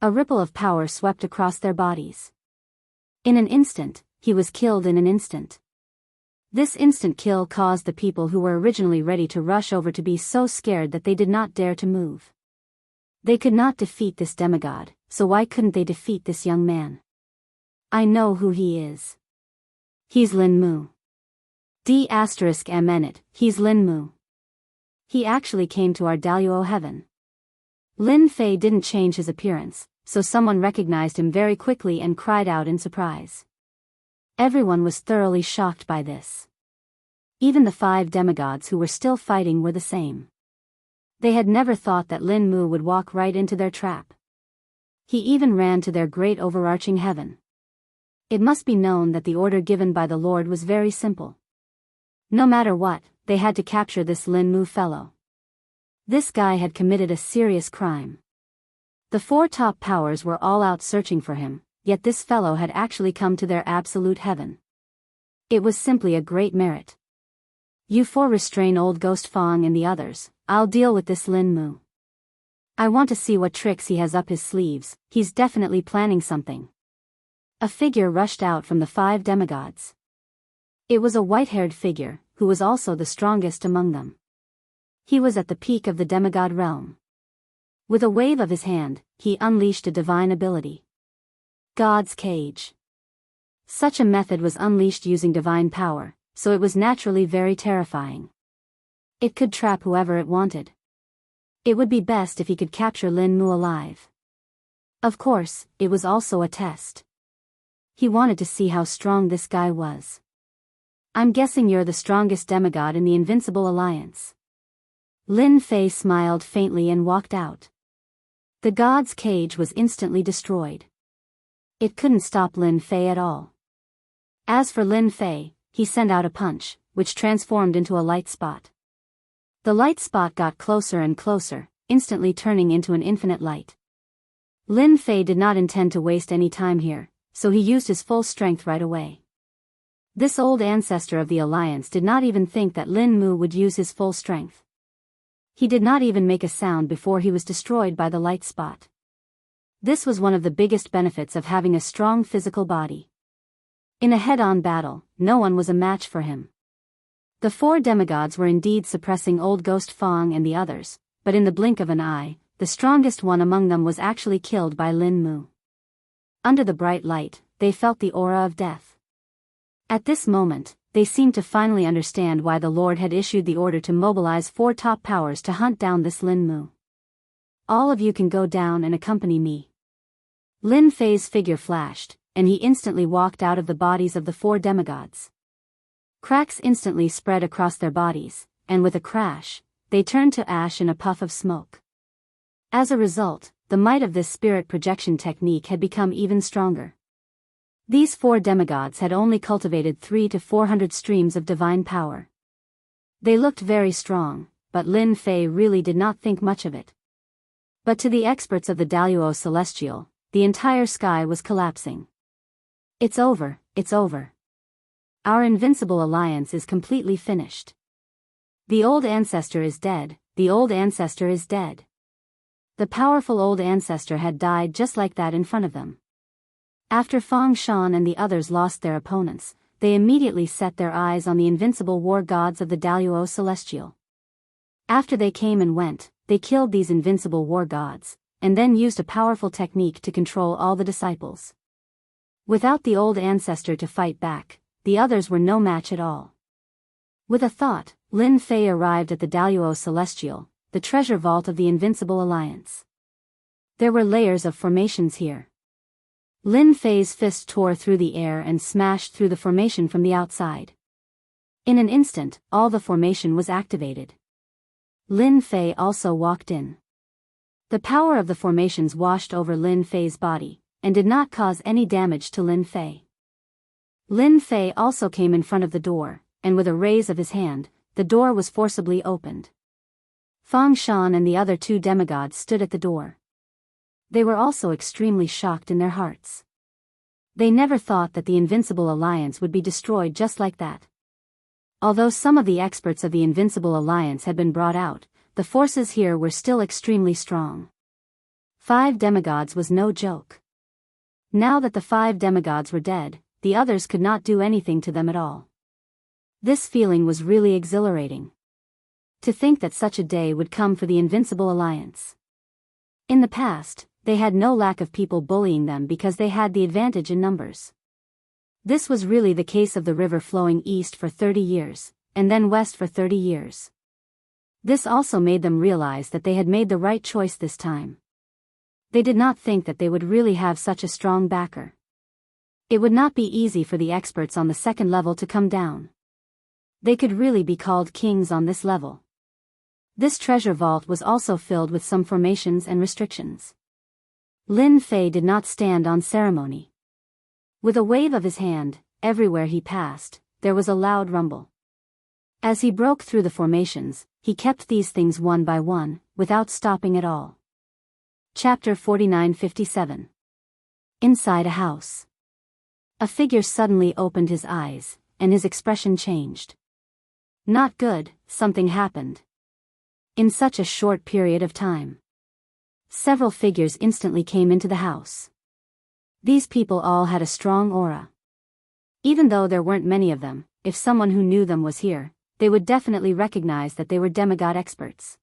A ripple of power swept across their bodies. In an instant, he was killed in an instant. This instant kill caused the people who were originally ready to rush over to be so scared that they did not dare to move. They could not defeat this demigod, so why couldn't they defeat this young man? I know who he is. He's Lin Mu. D***MN it, he's Lin Mu. He actually came to our Daluo Heaven. Lin Fei didn't change his appearance, so someone recognized him very quickly and cried out in surprise. Everyone was thoroughly shocked by this. Even the 5 demigods who were still fighting were the same. They had never thought that Lin Mu would walk right into their trap. He even ran to their great overarching heaven. It must be known that the order given by the Lord was very simple. No matter what, they had to capture this Lin Mu fellow. This guy had committed a serious crime. The 4 top powers were all out searching for him, yet this fellow had actually come to their absolute heaven. It was simply a great merit. You 4 restrain Old Ghost Fong and the others, I'll deal with this Lin Mu. I want to see what tricks he has up his sleeves, he's definitely planning something. A figure rushed out from the 5 demigods. It was a white-haired figure, who was also the strongest among them. He was at the peak of the demigod realm. With a wave of his hand, he unleashed a divine ability. God's Cage. Such a method was unleashed using divine power, so it was naturally very terrifying. It could trap whoever it wanted. It would be best if he could capture Lin Mu alive. Of course, it was also a test. He wanted to see how strong this guy was. I'm guessing you're the strongest demigod in the Invincible Alliance. Lin Fei smiled faintly and walked out. The God's Cage was instantly destroyed. It couldn't stop Lin Fei at all. As for Lin Fei, he sent out a punch, which transformed into a light spot. The light spot got closer and closer, instantly turning into an infinite light. Lin Fei did not intend to waste any time here, so he used his full strength right away. This old ancestor of the Alliance did not even think that Lin Mu would use his full strength. He did not even make a sound before he was destroyed by the light spot. This was one of the biggest benefits of having a strong physical body. In a head-on battle, no one was a match for him. The 4 demigods were indeed suppressing Old Ghost Fong and the others, but in the blink of an eye, the strongest one among them was actually killed by Lin Mu. Under the bright light, they felt the aura of death. At this moment, they seemed to finally understand why the Lord had issued the order to mobilize 4 top powers to hunt down this Lin Mu. All of you can go down and accompany me. Lin Fei's figure flashed, and he instantly walked out of the bodies of the 4 demigods. Cracks instantly spread across their bodies, and with a crash, they turned to ash in a puff of smoke. As a result, the might of this spirit projection technique had become even stronger. These 4 demigods had only cultivated 300 to 400 streams of divine power. They looked very strong, but Lin Fei really did not think much of it. But to the experts of the Daluo Celestial, the entire sky was collapsing. It's over, it's over. Our invincible alliance is completely finished. The old ancestor is dead, the old ancestor is dead. The powerful old ancestor had died just like that in front of them. After Fang Shan and the others lost their opponents, they immediately set their eyes on the invincible war gods of the Daluo Celestial. After they came and went, they killed these invincible war gods, and then used a powerful technique to control all the disciples. Without the old ancestor to fight back, the others were no match at all. With a thought, Lin Fei arrived at the Daluo Celestial, the treasure vault of the Invincible Alliance. There were layers of formations here. Lin Fei's fist tore through the air and smashed through the formation from the outside. In an instant, all the formation was activated. Lin Fei also walked in. The power of the formations washed over Lin Fei's body, and did not cause any damage to Lin Fei. Lin Fei also came in front of the door, and with a raise of his hand, the door was forcibly opened. Fang Shan and the other 2 demigods stood at the door. They were also extremely shocked in their hearts. They never thought that the Invincible Alliance would be destroyed just like that. Although some of the experts of the Invincible Alliance had been brought out, the forces here were still extremely strong. 5 demigods was no joke. Now that the 5 demigods were dead, the others could not do anything to them at all. This feeling was really exhilarating. To think that such a day would come for the Invincible Alliance. In the past, they had no lack of people bullying them because they had the advantage in numbers. This was really the case of the river flowing east for 30 years, and then west for 30 years. This also made them realize that they had made the right choice this time. They did not think that they would really have such a strong backer. It would not be easy for the experts on the 2nd level to come down. They could really be called kings on this level. This treasure vault was also filled with some formations and restrictions. Lin Fei did not stand on ceremony. With a wave of his hand, everywhere he passed, there was a loud rumble. As he broke through the formations, he kept these things one by one, without stopping at all. Chapter 49-57. Inside a house. A figure suddenly opened his eyes, and his expression changed. Not good, something happened. In such a short period of time. Several figures instantly came into the house. These people all had a strong aura. Even though there weren't many of them, if someone who knew them was here, they would definitely recognize that they were demigod experts.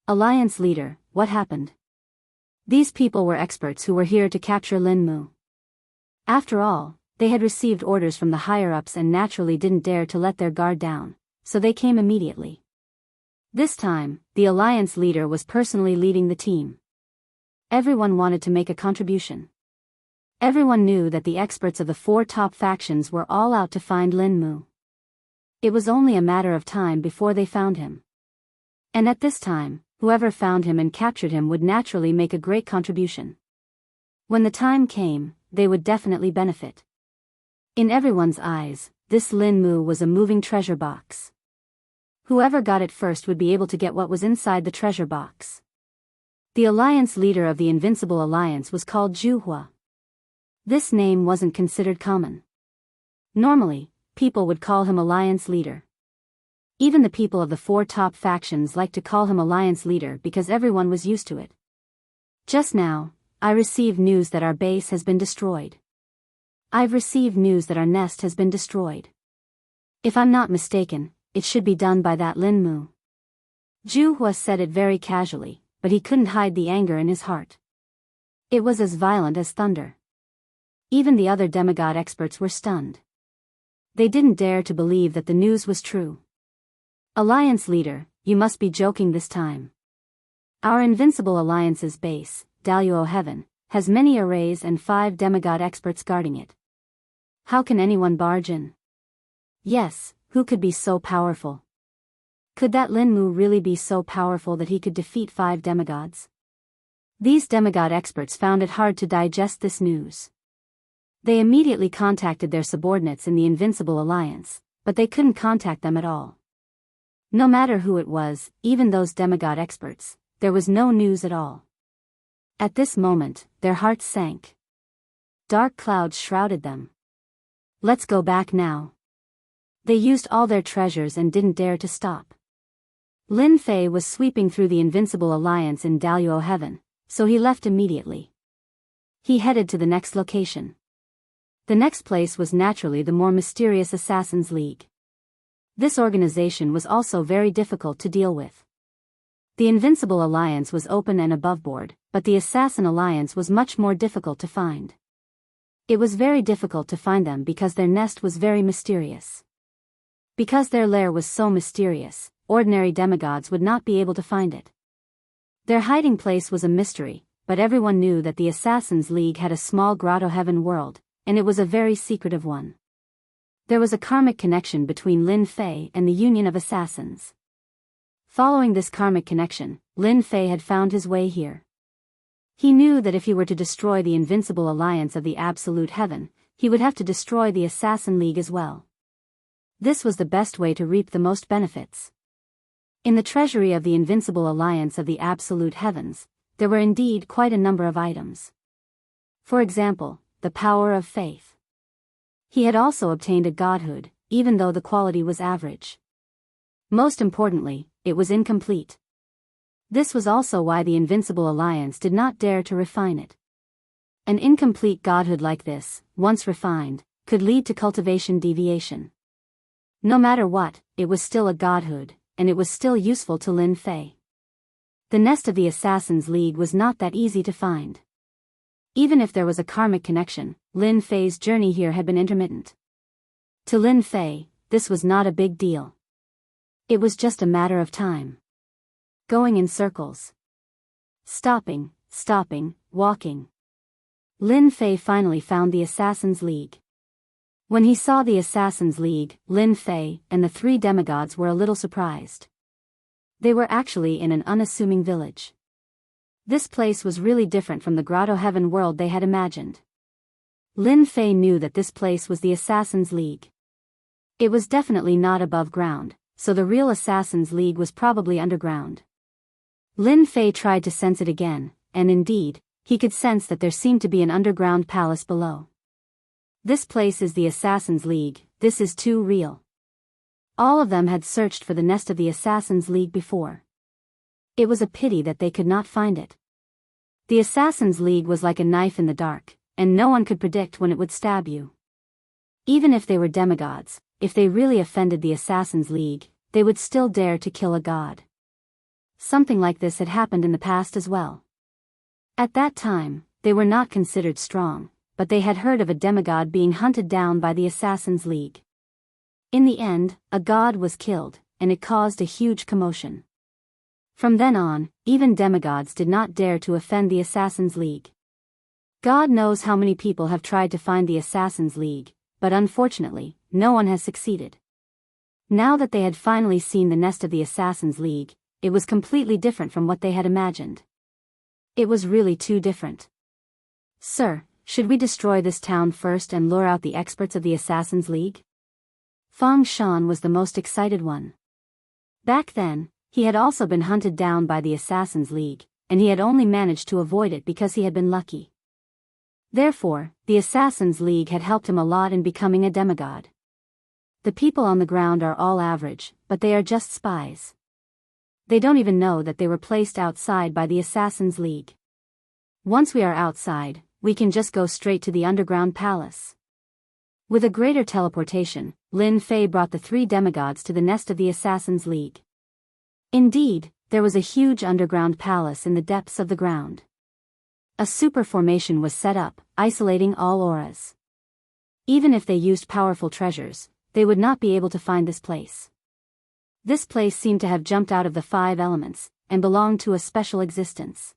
Alliance leader, what happened? These people were experts who were here to capture Lin Mu. After all, they had received orders from the higher-ups and naturally didn't dare to let their guard down, so they came immediately. This time, the Alliance leader was personally leading the team. Everyone wanted to make a contribution. Everyone knew that the experts of the 4 top factions were all out to find Lin Mu. It was only a matter of time before they found him. And at this time, whoever found him and captured him would naturally make a great contribution. When the time came, they would definitely benefit. In everyone's eyes, this Lin Mu was a moving treasure box. Whoever got it first would be able to get what was inside the treasure box. The alliance leader of the Invincible Alliance was called Zhuhua. This name wasn't considered common. Normally, people would call him Alliance Leader. Even the people of the 4 top factions liked to call him Alliance Leader because everyone was used to it. Just now, I received news that our base has been destroyed. I've received news that our nest has been destroyed. If I'm not mistaken, it should be done by that Lin Mu. Zhuhua said it very casually, but he couldn't hide the anger in his heart. It was as violent as thunder. Even the other demigod experts were stunned. They didn't dare to believe that the news was true. Alliance Leader, you must be joking this time. Our Invincible Alliance's base, Daluo Heaven, has many arrays and 5 demigod experts guarding it. How can anyone barge in? Yes, who could be so powerful? Could that Lin Mu really be so powerful that he could defeat 5 demigods? These demigod experts found it hard to digest this news. They immediately contacted their subordinates in the Invincible Alliance, but they couldn't contact them at all. No matter who it was, even those demigod experts, there was no news at all. At this moment, their hearts sank. Dark clouds shrouded them. Let's go back now. They used all their treasures and didn't dare to stop. Lin Fei was sweeping through the Invincible Alliance in Daluo Heaven, so he left immediately. He headed to the next location. The next place was naturally the more mysterious Assassins' League. This organization was also very difficult to deal with. The Invincible Alliance was open and aboveboard, but the Assassin Alliance was much more difficult to find. It was very difficult to find them because their nest was very mysterious. Because their lair was so mysterious, ordinary demigods would not be able to find it. Their hiding place was a mystery, but everyone knew that the Assassins' League had a small grotto heaven world, and it was a very secretive one. There was a karmic connection between Lin Fei and the Union of Assassins. Following this karmic connection, Lin Fei had found his way here. He knew that if he were to destroy the Invincible Alliance of the Absolute Heaven, he would have to destroy the Assassin League as well. This was the best way to reap the most benefits. In the treasury of the Invincible Alliance of the Absolute Heavens, there were indeed quite a number of items. For example, the power of faith. He had also obtained a godhood, even though the quality was average. Most importantly, it was incomplete. This was also why the Invincible Alliance did not dare to refine it. An incomplete godhood like this, once refined, could lead to cultivation deviation. No matter what, it was still a godhood, and it was still useful to Lin Fei. The nest of the Assassins' League was not that easy to find. Even if there was a karmic connection, Lin Fei's journey here had been intermittent. To Lin Fei, this was not a big deal. It was just a matter of time. Going in circles. Stopping, walking. Lin Fei finally found the Assassins' League. When he saw the Assassins' League, Lin Fei and the 3 demigods were a little surprised. They were actually in an unassuming village. This place was really different from the Grotto Heaven world they had imagined. Lin Fei knew that this place was the Assassins' League. It was definitely not above ground, so the real Assassins' League was probably underground. Lin Fei tried to sense it again, and indeed, he could sense that there seemed to be an underground palace below. This place is the Assassins' League, this is too real. All of them had searched for the nest of the Assassins' League before. It was a pity that they could not find it. The Assassins' League was like a knife in the dark, and no one could predict when it would stab you. Even if they were demigods, if they really offended the Assassins' League, they would still dare to kill a god. Something like this had happened in the past as well. At that time, they were not considered strong, but they had heard of a demigod being hunted down by the Assassins' League. In the end, a god was killed, and it caused a huge commotion. From then on, even demigods did not dare to offend the Assassins' League. God knows how many people have tried to find the Assassins' League, but unfortunately, no one has succeeded. Now that they had finally seen the nest of the Assassins' League, it was completely different from what they had imagined. It was really too different. Sir, should we destroy this town first and lure out the experts of the Assassins' League? Fang Shan was the most excited one. Back then, he had also been hunted down by the Assassins' League, and he had only managed to avoid it because he had been lucky. Therefore, the Assassins' League had helped him a lot in becoming a demigod. The people on the ground are all average, but they are just spies. They don't even know that they were placed outside by the Assassins' League. Once we are outside, we can just go straight to the underground palace. With a greater teleportation, Lin Fei brought the 3 demigods to the nest of the Assassins' League. Indeed, there was a huge underground palace in the depths of the ground. A super formation was set up, isolating all auras. Even if they used powerful treasures, they would not be able to find this place. This place seemed to have jumped out of the 5 elements, and belonged to a special existence.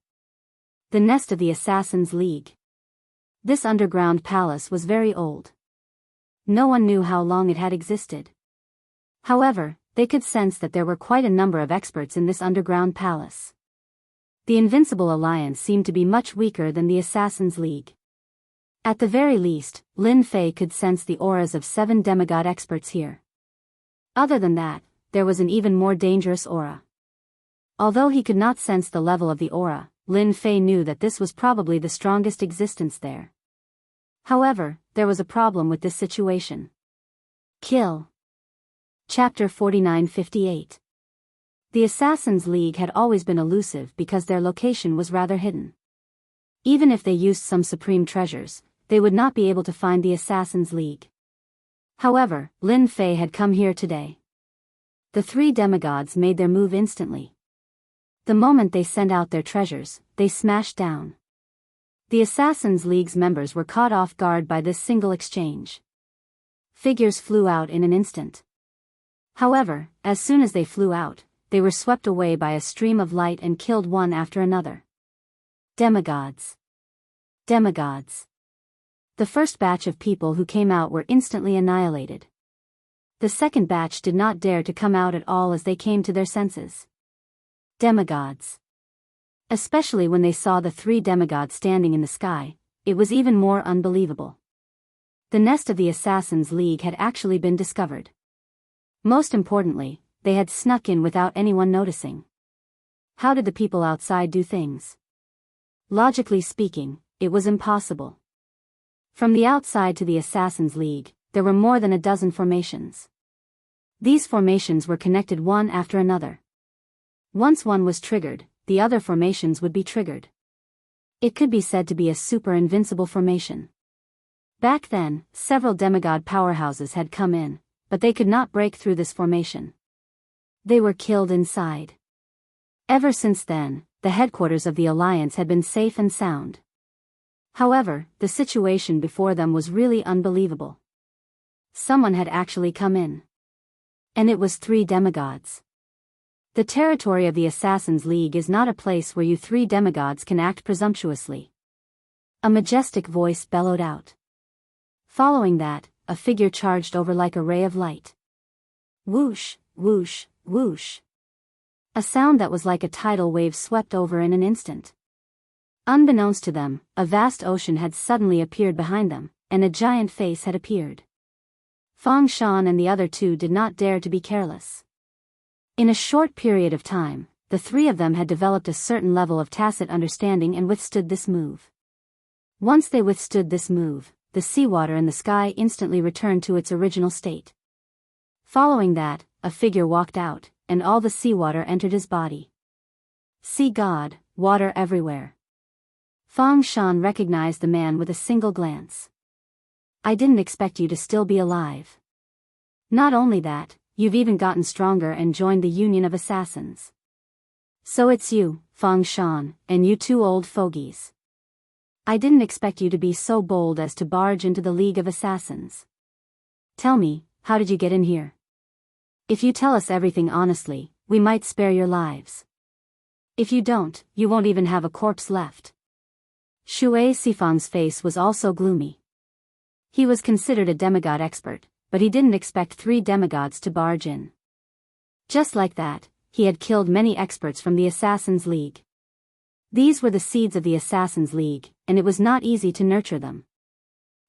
The nest of the Assassins' League. This underground palace was very old. No one knew how long it had existed. However, they could sense that there were quite a number of experts in this underground palace. The Invincible Alliance seemed to be much weaker than the Assassins' League. At the very least, Lin Fei could sense the auras of 7 demigod experts here. Other than that, there was an even more dangerous aura. Although he could not sense the level of the aura, Lin Fei knew that this was probably the strongest existence there. However, there was a problem with this situation. Kill. Chapter 4958. The Assassins' League had always been elusive because their location was rather hidden. Even if they used some supreme treasures, they would not be able to find the Assassins' League. However, Lin Fei had come here today. The 3 demigods made their move instantly. The moment they sent out their treasures, they smashed down. The Assassins' League's members were caught off guard by this single exchange. Figures flew out in an instant. However, as soon as they flew out, they were swept away by a stream of light and killed one after another. Demigods. Demigods. The first batch of people who came out were instantly annihilated. The second batch did not dare to come out at all as they came to their senses. Demigods. Especially when they saw the 3 demigods standing in the sky, it was even more unbelievable. The nest of the Assassins' League had actually been discovered. Most importantly, they had snuck in without anyone noticing. How did the people outside do things? Logically speaking, it was impossible. From the outside to the Assassins' League, there were more than a dozen formations. These formations were connected one after another. Once one was triggered, the other formations would be triggered. It could be said to be a super invincible formation. Back then, several demigod powerhouses had come in, but they could not break through this formation. They were killed inside. Ever since then, the headquarters of the Alliance had been safe and sound. However, the situation before them was really unbelievable. Someone had actually come in. And it was 3 demigods. The territory of the Assassins' League is not a place where you 3 demigods can act presumptuously. A majestic voice bellowed out. Following that, a figure charged over like a ray of light. Whoosh, whoosh, whoosh. A sound that was like a tidal wave swept over in an instant. Unbeknownst to them, a vast ocean had suddenly appeared behind them, and a giant face had appeared. Fang Shan and the other 2 did not dare to be careless. In a short period of time, the 3 of them had developed a certain level of tacit understanding and withstood this move. Once they withstood this move, the seawater in the sky instantly returned to its original state. Following that, a figure walked out, and all the seawater entered his body. Sea god, water everywhere. Fang Shan recognized the man with a single glance. I didn't expect you to still be alive. Not only that, you've even gotten stronger and joined the Union of Assassins. So it's you, Fang Shan, and you 2 old fogies. I didn't expect you to be so bold as to barge into the League of Assassins. Tell me, how did you get in here? If you tell us everything honestly, we might spare your lives. If you don't, you won't even have a corpse left. Shui Sifang's face was also gloomy. He was considered a demigod expert, but he didn't expect 3 demigods to barge in. Just like that, he had killed many experts from the Assassins' League. These were the seeds of the Assassins' League, and it was not easy to nurture them.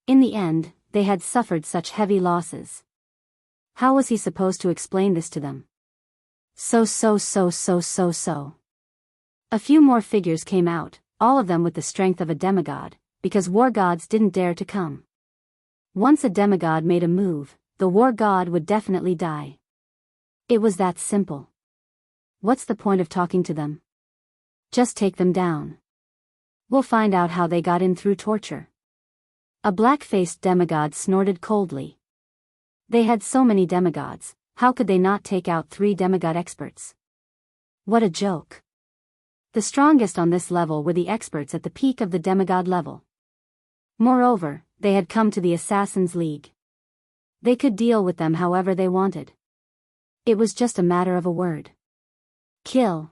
In the end, they had suffered such heavy losses. How was he supposed to explain this to them? So. A few more figures came out, all of them with the strength of a demigod, because war gods didn't dare to come. Once a demigod made a move, the war god would definitely die. It was that simple. What's the point of talking to them? Just take them down. We'll find out how they got in through torture. A black-faced demigod snorted coldly. They had so many demigods, how could they not take out 3 demigod experts? What a joke. The strongest on this level were the experts at the peak of the demigod level. Moreover, they had come to the Assassin's League. They could deal with them however they wanted. It was just a matter of a word. Kill.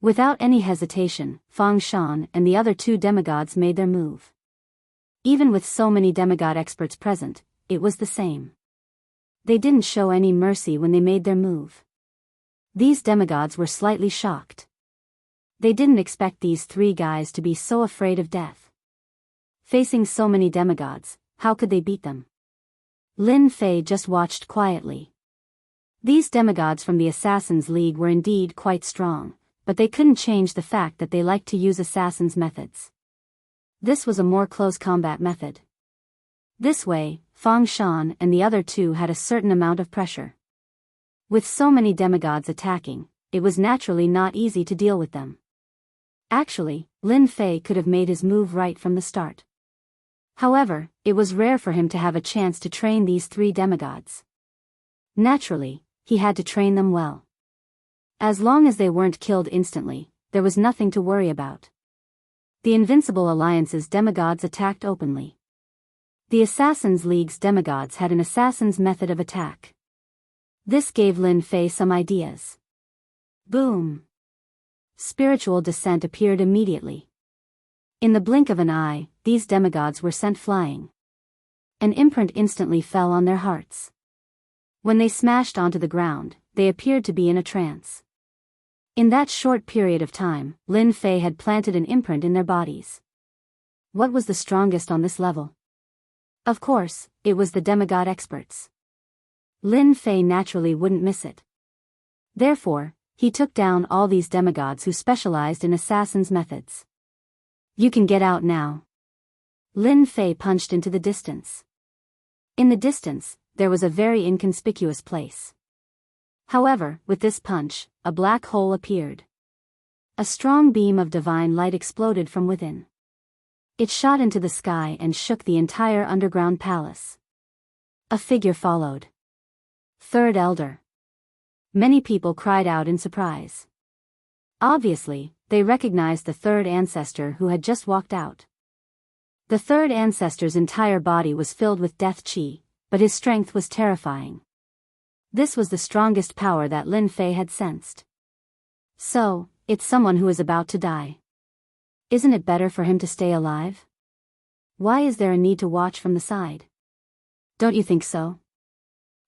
Without any hesitation, Fang Shan and the other 2 demigods made their move. Even with so many demigod experts present, it was the same. They didn't show any mercy when they made their move. These demigods were slightly shocked. They didn't expect these 3 guys to be so afraid of death. Facing so many demigods, how could they beat them? Lin Fei just watched quietly. These demigods from the Assassin's League were indeed quite strong, but they couldn't change the fact that they liked to use assassin's methods. This was a more close combat method. This way, Fang Shan and the other 2 had a certain amount of pressure. With so many demigods attacking, it was naturally not easy to deal with them. Actually, Lin Fei could have made his move right from the start. However, it was rare for him to have a chance to train these 3 demigods. Naturally, he had to train them well. As long as they weren't killed instantly, there was nothing to worry about. The Invincible Alliance's demigods attacked openly. The Assassin's League's demigods had an assassin's method of attack. This gave Lin Fei some ideas. Boom! Spiritual descent appeared immediately. In the blink of an eye, these demigods were sent flying. An imprint instantly fell on their hearts. When they smashed onto the ground, they appeared to be in a trance. In that short period of time, Lin Fei had planted an imprint in their bodies. What was the strongest on this level? Of course, it was the demigod experts. Lin Fei naturally wouldn't miss it. Therefore, he took down all these demigods who specialized in assassin's methods. You can get out now. Lin Fei punched into the distance. In the distance, there was a very inconspicuous place. However, with this punch, a black hole appeared. A strong beam of divine light exploded from within. It shot into the sky and shook the entire underground palace. A figure followed. Third Elder. Many people cried out in surprise. Obviously, they recognized the third ancestor who had just walked out. The third ancestor's entire body was filled with death chi, but his strength was terrifying. This was the strongest power that Lin Fei had sensed. So, it's someone who is about to die. Isn't it better for him to stay alive? Why is there a need to watch from the side? Don't you think so?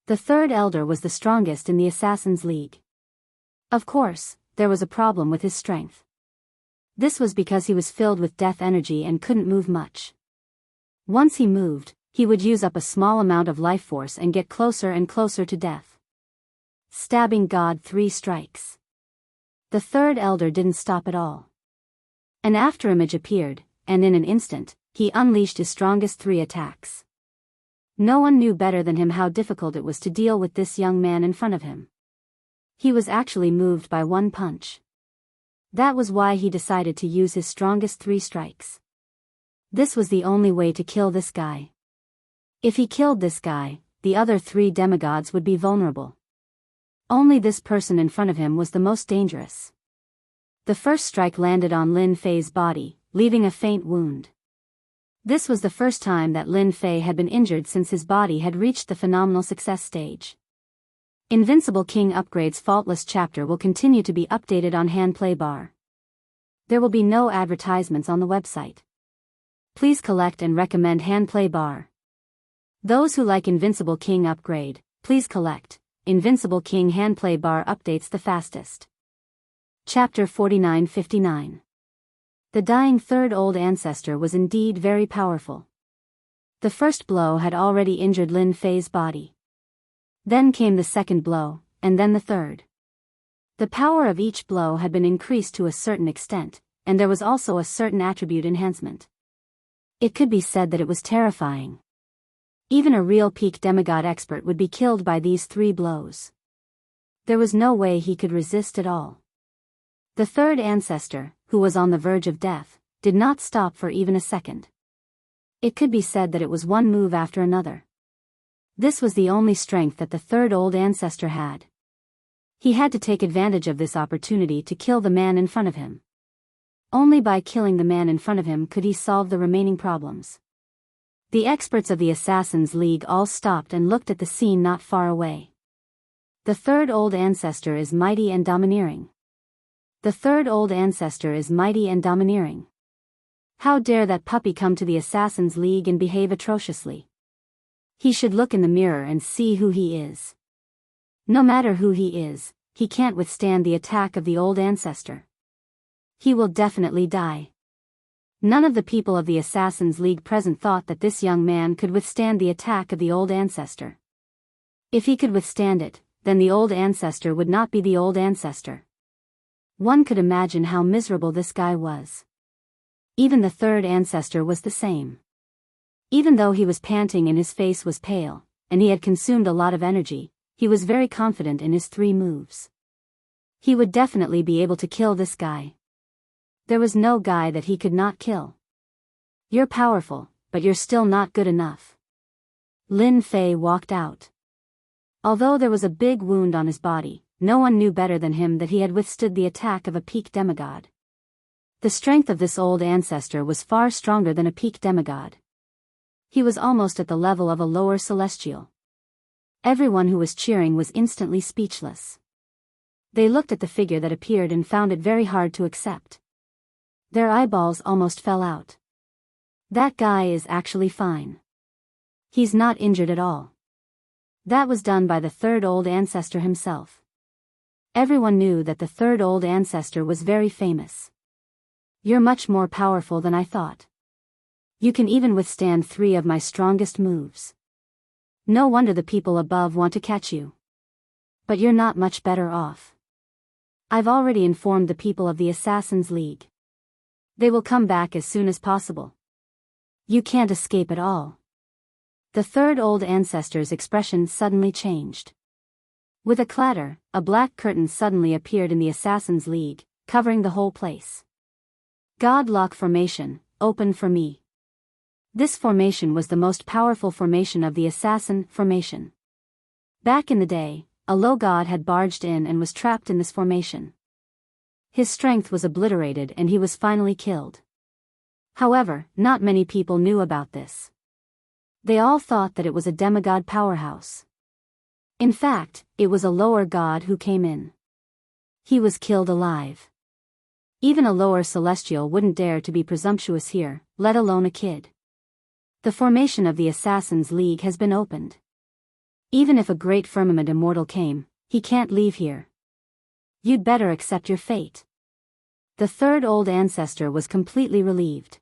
The third elder was the strongest in the Assassin's League. Of course, there was a problem with his strength. This was because he was filled with death energy and couldn't move much. Once he moved, he would use up a small amount of life force and get closer and closer to death. Stabbing God 3 strikes. The third elder didn't stop at all. An afterimage appeared, and in an instant, he unleashed his strongest 3 attacks. No one knew better than him how difficult it was to deal with this young man in front of him. He was actually moved by 1 punch. That was why he decided to use his strongest 3 strikes. This was the only way to kill this guy. If he killed this guy, the other 3 demigods would be vulnerable. Only this person in front of him was the most dangerous. The first strike landed on Lin Fei's body, leaving a faint wound. This was the first time that Lin Fei had been injured since his body had reached the phenomenal success stage. Invincible King Upgrade's Faultless chapter will continue to be updated on Handplay Bar. There will be no advertisements on the website. Please collect and recommend Handplay Bar. Those who like Invincible King Upgrade, please collect. Invincible King Handplay Bar updates the fastest. Chapter 4959. The dying third old ancestor was indeed very powerful. The first blow had already injured Lin Fei's body. Then came the second blow, and then the third. The power of each blow had been increased to a certain extent, and there was also a certain attribute enhancement. It could be said that it was terrifying. Even a real peak demigod expert would be killed by these 3 blows. There was no way he could resist at all. The third ancestor, who was on the verge of death, did not stop for even a second. It could be said that it was one move after another. This was the only strength that the third old ancestor had. He had to take advantage of this opportunity to kill the man in front of him. Only by killing the man in front of him could he solve the remaining problems. The experts of the Assassins' League all stopped and looked at the scene not far away. The third old ancestor is mighty and domineering. The third old ancestor is mighty and domineering. How dare that puppy come to the Assassins' League and behave atrociously? He should look in the mirror and see who he is. No matter who he is, he can't withstand the attack of the old ancestor. He will definitely die. None of the people of the Assassins' League present thought that this young man could withstand the attack of the old ancestor. If he could withstand it, then the old ancestor would not be the old ancestor. One could imagine how miserable this guy was. Even the third ancestor was the same. Even though he was panting and his face was pale, and he had consumed a lot of energy, he was very confident in his 3 moves. He would definitely be able to kill this guy. There was no guy that he could not kill. You're powerful, but you're still not good enough. Lin Fei walked out. Although there was a big wound on his body, no one knew better than him that he had withstood the attack of a peak demigod. The strength of this old ancestor was far stronger than a peak demigod. He was almost at the level of a lower celestial. Everyone who was cheering was instantly speechless. They looked at the figure that appeared and found it very hard to accept. Their eyeballs almost fell out. That guy is actually fine. He's not injured at all. That was done by the third old ancestor himself. Everyone knew that the third old ancestor was very famous. You're much more powerful than I thought. You can even withstand 3 of my strongest moves. No wonder the people above want to catch you. But you're not much better off. I've already informed the people of the Assassins' League. They will come back as soon as possible. You can't escape at all. The third old ancestor's expression suddenly changed. With a clatter, a black curtain suddenly appeared in the Assassins' League, covering the whole place. Godlock formation, open for me. This formation was the most powerful formation of the Assassin formation. Back in the day, a low god had barged in and was trapped in this formation. His strength was obliterated and he was finally killed. However, not many people knew about this. They all thought that it was a demigod powerhouse. In fact, it was a lower god who came in. He was killed alive. Even a lower celestial wouldn't dare to be presumptuous here, let alone a kid. The formation of the Assassins' League has been opened. Even if a great firmament immortal came, he can't leave here. You'd better accept your fate. The third old ancestor was completely relieved.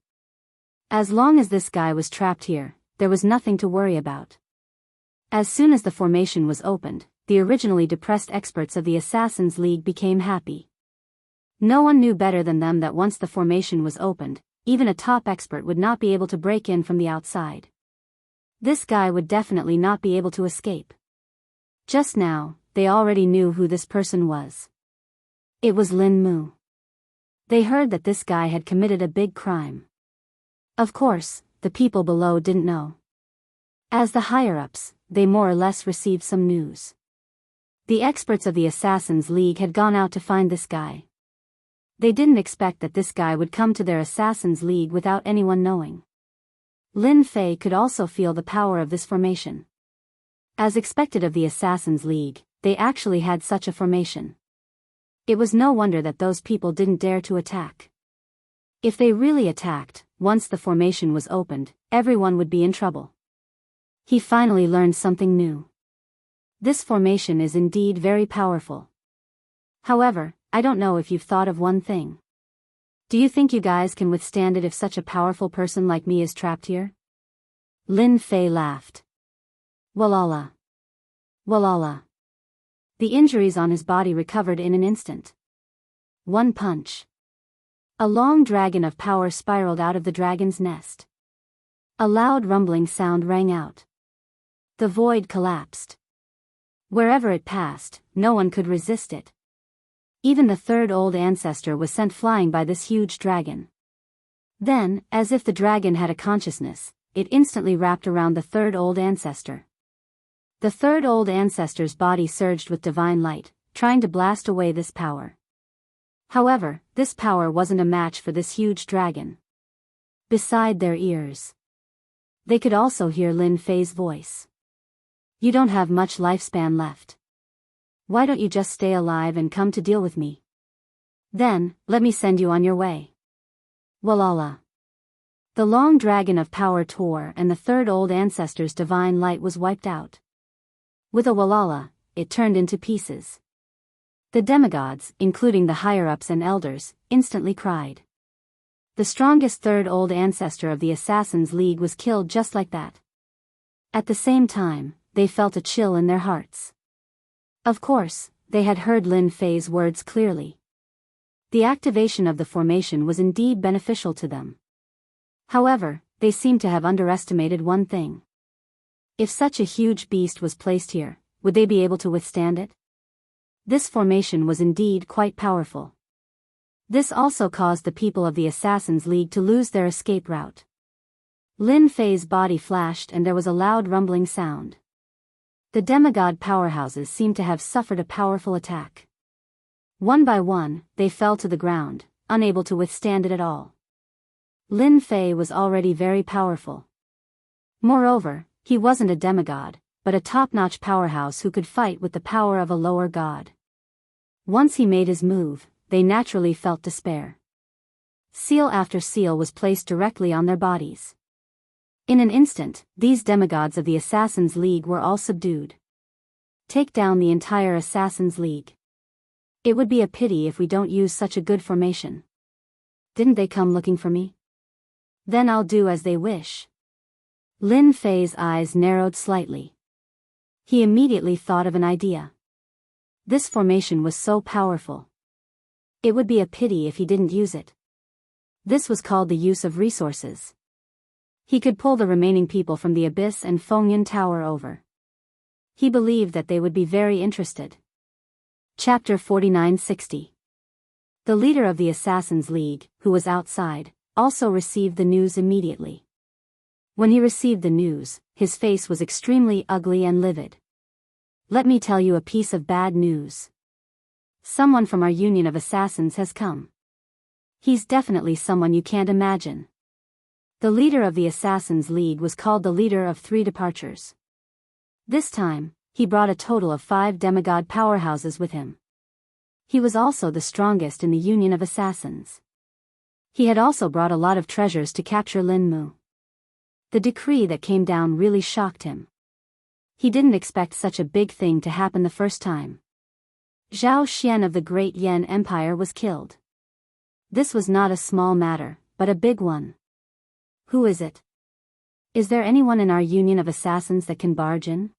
As long as this guy was trapped here, there was nothing to worry about. As soon as the formation was opened, the originally depressed experts of the Assassins' League became happy. No one knew better than them that once the formation was opened, even a top expert would not be able to break in from the outside. This guy would definitely not be able to escape. Just now, they already knew who this person was. It was Lin Mu. They heard that this guy had committed a big crime. Of course, the people below didn't know. As the higher-ups, they more or less received some news. The experts of the Assassins' League had gone out to find this guy. They didn't expect that this guy would come to their Assassins' League without anyone knowing. Lin Fei could also feel the power of this formation. As expected of the Assassins' League, they actually had such a formation. It was no wonder that those people didn't dare to attack. If they really attacked, once the formation was opened, everyone would be in trouble. He finally learned something new. This formation is indeed very powerful. However, I don't know if you've thought of one thing. Do you think you guys can withstand it if such a powerful person like me is trapped here? Lin Fei laughed. Walala. Walala. The injuries on his body recovered in an instant. One punch. A long dragon of power spiraled out of the dragon's nest. A loud rumbling sound rang out. The void collapsed. Wherever it passed, no one could resist it. Even the third old ancestor was sent flying by this huge dragon. Then, as if the dragon had a consciousness, it instantly wrapped around the third old ancestor. The third old ancestor's body surged with divine light, trying to blast away this power. However, this power wasn't a match for this huge dragon. Beside their ears, they could also hear Lin Fei's voice. You don't have much lifespan left. Why don't you just stay alive and come to deal with me? Then, let me send you on your way. Walala. The long dragon of power tore and the third old ancestor's divine light was wiped out. With a walala, it turned into pieces. The demigods, including the higher-ups and elders, instantly cried. The strongest third old ancestor of the Assassins' League was killed just like that. At the same time, they felt a chill in their hearts. Of course, they had heard Lin Fei's words clearly. The activation of the formation was indeed beneficial to them. However, they seemed to have underestimated one thing. If such a huge beast was placed here, would they be able to withstand it? This formation was indeed quite powerful. This also caused the people of the Assassins' League to lose their escape route. Lin Fei's body flashed and there was a loud rumbling sound. The demigod powerhouses seemed to have suffered a powerful attack. One by one, they fell to the ground, unable to withstand it at all. Lin Fei was already very powerful. Moreover, he wasn't a demigod, but a top-notch powerhouse who could fight with the power of a lower god. Once he made his move, they naturally felt despair. Seal after seal was placed directly on their bodies. In an instant, these demigods of the Assassins' League were all subdued. Take down the entire Assassins' League. It would be a pity if we don't use such a good formation. Didn't they come looking for me? Then I'll do as they wish. Lin Fei's eyes narrowed slightly. He immediately thought of an idea. This formation was so powerful. It would be a pity if he didn't use it. This was called the use of resources. He could pull the remaining people from the Abyss and Fengyun Tower over. He believed that they would be very interested. Chapter 4960. The leader of the Assassins' League, who was outside, also received the news immediately. When he received the news, his face was extremely ugly and livid. Let me tell you a piece of bad news. Someone from our union of assassins has come. He's definitely someone you can't imagine. The leader of the Assassins' League was called the leader of 3 departures. This time, he brought a total of 5 demigod powerhouses with him. He was also the strongest in the union of assassins. He had also brought a lot of treasures to capture Lin Mu. The decree that came down really shocked him. He didn't expect such a big thing to happen the first time. Zhao Xian of the Great Yan Empire was killed. This was not a small matter, but a big one. Who is it? Is there anyone in our union of assassins that can barge in?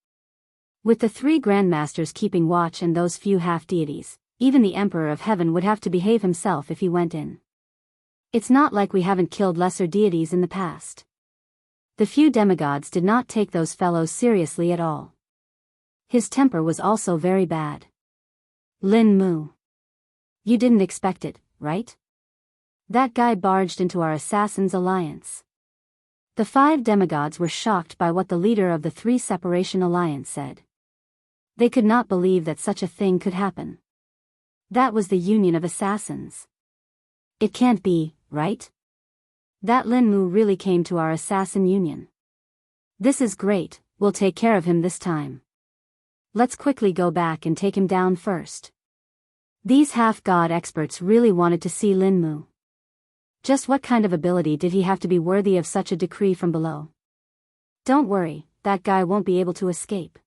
With the 3 grandmasters keeping watch and those few half-deities, even the Emperor of Heaven would have to behave himself if he went in. It's not like we haven't killed lesser deities in the past. The few demigods did not take those fellows seriously at all. His temper was also very bad. Lin Mu. You didn't expect it, right? That guy barged into our assassins' alliance. The 5 demigods were shocked by what the leader of the 3 Separation Alliance said. They could not believe that such a thing could happen. That was the union of assassins. It can't be, right? That Lin Mu really came to our assassin union. This is great, we'll take care of him this time. Let's quickly go back and take him down first. These half-god experts really wanted to see Lin Mu. Just what kind of ability did he have to be worthy of such a decree from below? Don't worry, that guy won't be able to escape.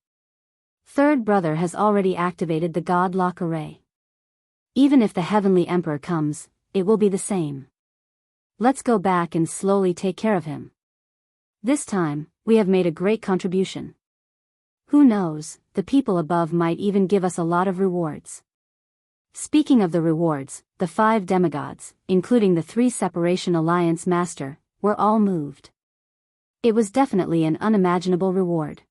Third brother has already activated the God Lock Array. Even if the Heavenly Emperor comes, it will be the same. Let's go back and slowly take care of him. This time, we have made a great contribution. Who knows, the people above might even give us a lot of rewards. Speaking of the rewards, the 5 demigods, including the 3 Separation Alliance Master, were all moved. It was definitely an unimaginable reward.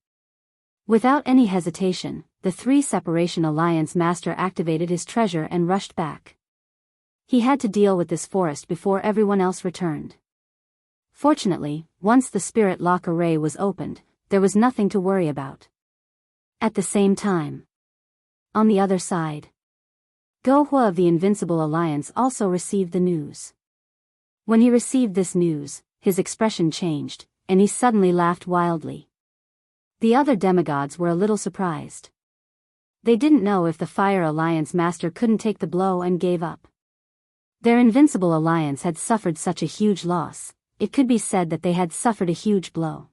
Without any hesitation, the 3 Separation Alliance Master activated his treasure and rushed back. He had to deal with this forest before everyone else returned. Fortunately, once the spirit lock array was opened, there was nothing to worry about. At the same time, on the other side, Gohua of the Invincible Alliance also received the news. When he received this news, his expression changed, and he suddenly laughed wildly. The other demigods were a little surprised. They didn't know if the Fire Alliance Master couldn't take the blow and gave up. Their Invincible Alliance had suffered such a huge loss, it could be said that they had suffered a huge blow.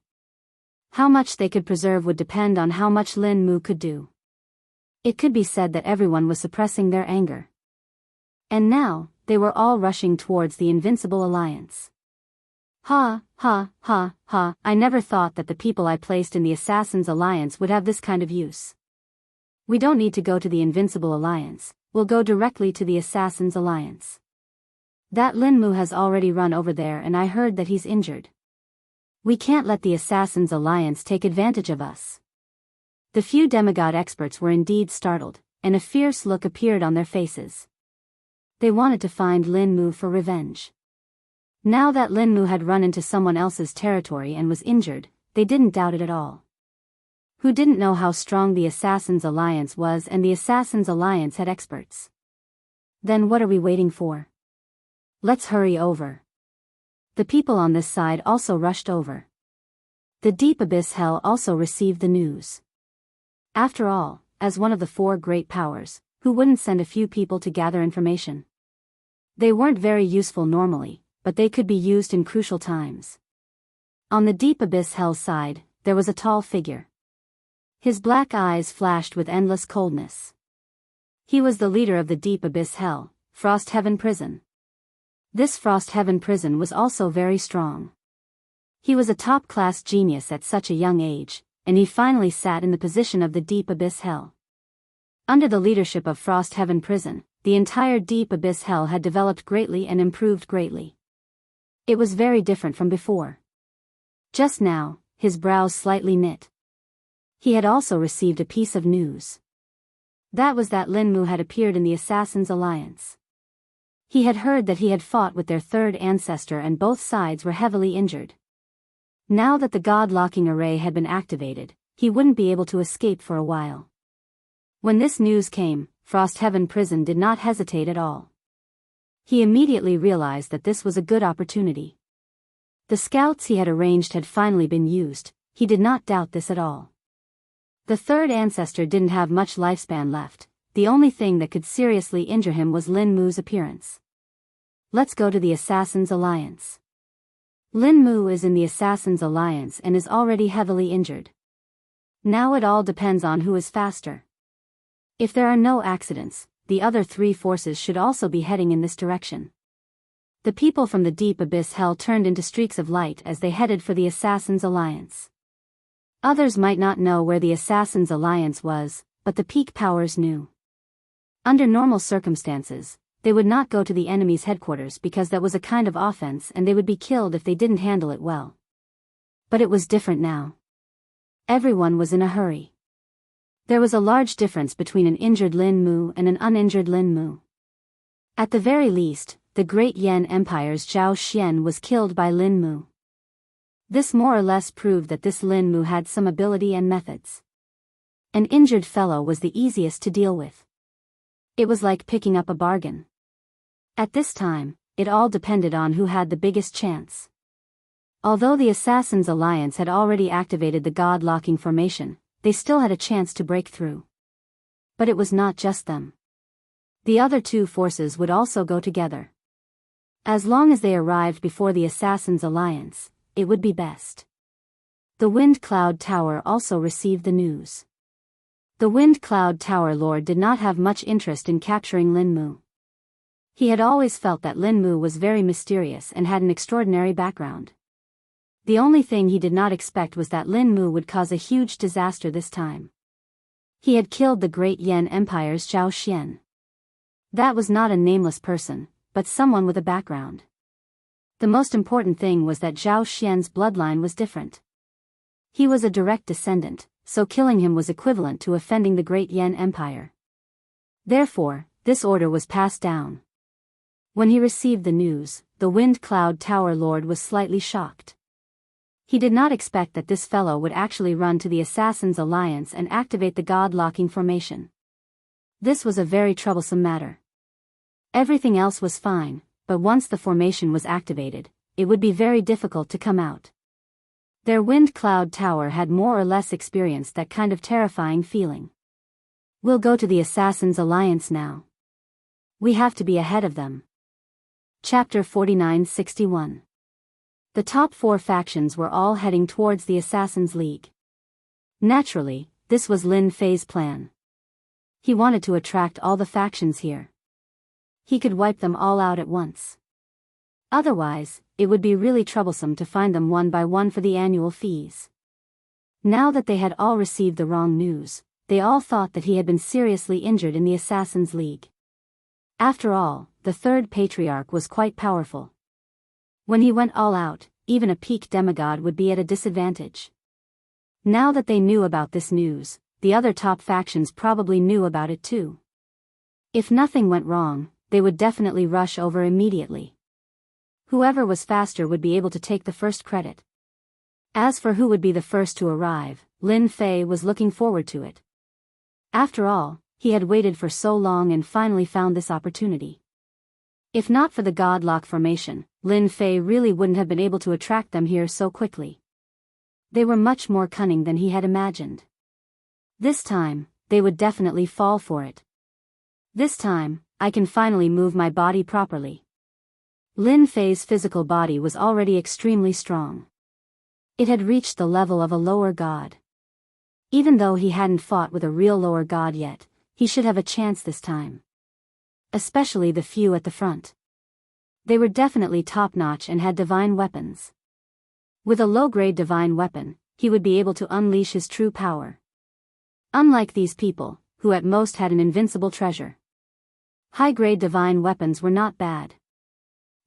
How much they could preserve would depend on how much Lin Mu could do. It could be said that everyone was suppressing their anger. And now, they were all rushing towards the Invincible Alliance. Ha, ha, ha, ha, I never thought that the people I placed in the Assassin's Alliance would have this kind of use. We don't need to go to the Invincible Alliance, we'll go directly to the Assassin's Alliance. That Lin Mu has already run over there and I heard that he's injured. We can't let the Assassin's Alliance take advantage of us. The few demigod experts were indeed startled, and a fierce look appeared on their faces. They wanted to find Lin Mu for revenge. Now that Lin Mu had run into someone else's territory and was injured, they didn't doubt it at all. Who didn't know how strong the Assassin's Alliance was, and the Assassin's Alliance had experts? Then what are we waiting for? Let's hurry over. The people on this side also rushed over. The Deep Abyss Hell also received the news. After all, as one of the 4 great powers, who wouldn't send a few people to gather information? They weren't very useful normally, but they could be used in crucial times. On the Deep Abyss Hell side, there was a tall figure. His black eyes flashed with endless coldness. He was the leader of the Deep Abyss Hell, Frost Heaven Prison. This Frost Heaven Prison was also very strong. He was a top-class genius at such a young age, and he finally sat in the position of the Deep Abyss Hell. Under the leadership of Frost Heaven Prison, the entire Deep Abyss Hell had developed greatly and improved greatly. It was very different from before. Just now, his brows slightly knit. He had also received a piece of news. That was that Lin Mu had appeared in the Assassin's Alliance. He had heard that he had fought with their 3rd ancestor and both sides were heavily injured. Now that the God-locking array had been activated, he wouldn't be able to escape for a while. When this news came, Frost Heaven Prison did not hesitate at all. He immediately realized that this was a good opportunity. The scouts he had arranged had finally been used, he did not doubt this at all. The 3rd ancestor didn't have much lifespan left, the only thing that could seriously injure him was Lin Mu's appearance. Let's go to the Assassin's Alliance. Lin Mu is in the Assassin's Alliance and is already heavily injured. Now it all depends on who is faster. If there are no accidents, the other 3 forces should also be heading in this direction. The people from the Deep Abyss Hell turned into streaks of light as they headed for the Assassin's Alliance. Others might not know where the Assassin's Alliance was, but the peak powers knew. Under normal circumstances, they would not go to the enemy's headquarters because that was a kind of offense and they would be killed if they didn't handle it well. But it was different now. Everyone was in a hurry. There was a large difference between an injured Lin Mu and an uninjured Lin Mu. At the very least, the Great Yan Empire's Zhao Xian was killed by Lin Mu. This more or less proved that this Lin Mu had some ability and methods. An injured fellow was the easiest to deal with. It was like picking up a bargain. At this time, it all depended on who had the biggest chance. Although the Assassin's Alliance had already activated the God-locking formation, they still had a chance to break through. But it was not just them. The other 2 forces would also go together. As long as they arrived before the Assassin's Alliance, it would be best. The Wind Cloud Tower also received the news. The Wind Cloud Tower Lord did not have much interest in capturing Lin Mu. He had always felt that Lin Mu was very mysterious and had an extraordinary background. The only thing he did not expect was that Lin Mu would cause a huge disaster this time. He had killed the great Yan Empire's Zhao Xian. That was not a nameless person, but someone with a background. The most important thing was that Zhao Xian's bloodline was different. He was a direct descendant, so killing him was equivalent to offending the great Yan Empire. Therefore, this order was passed down. When he received the news, the Wind Cloud Tower Lord was slightly shocked. He did not expect that this fellow would actually run to the Assassin's Alliance and activate the God-locking formation. This was a very troublesome matter. Everything else was fine, but once the formation was activated, it would be very difficult to come out. Their Wind Cloud Tower had more or less experienced that kind of terrifying feeling. We'll go to the Assassin's Alliance now. We have to be ahead of them. Chapter 4961. The top 4 factions were all heading towards the Assassin's League. Naturally, this was Lin Fei's plan. He wanted to attract all the factions here. He could wipe them all out at once. Otherwise, it would be really troublesome to find them one by one for the annual fees. Now that they had all received the wrong news, they all thought that he had been seriously injured in the Assassin's League. After all, the third patriarch was quite powerful. When he went all out, even a peak demigod would be at a disadvantage. Now that they knew about this news, the other top factions probably knew about it too. If nothing went wrong, they would definitely rush over immediately. Whoever was faster would be able to take the first credit. As for who would be the first to arrive, Lin Fei was looking forward to it. After all, he had waited for so long and finally found this opportunity. If not for the Godlock formation, Lin Fei really wouldn't have been able to attract them here so quickly. They were much more cunning than he had imagined. This time, they would definitely fall for it. This time, I can finally move my body properly. Lin Fei's physical body was already extremely strong. It had reached the level of a lower god. Even though he hadn't fought with a real lower god yet, he should have a chance this time. Especially the few at the front. They were definitely top-notch and had divine weapons. With a low-grade divine weapon, he would be able to unleash his true power. Unlike these people, who at most had an invincible treasure. High-grade divine weapons were not bad.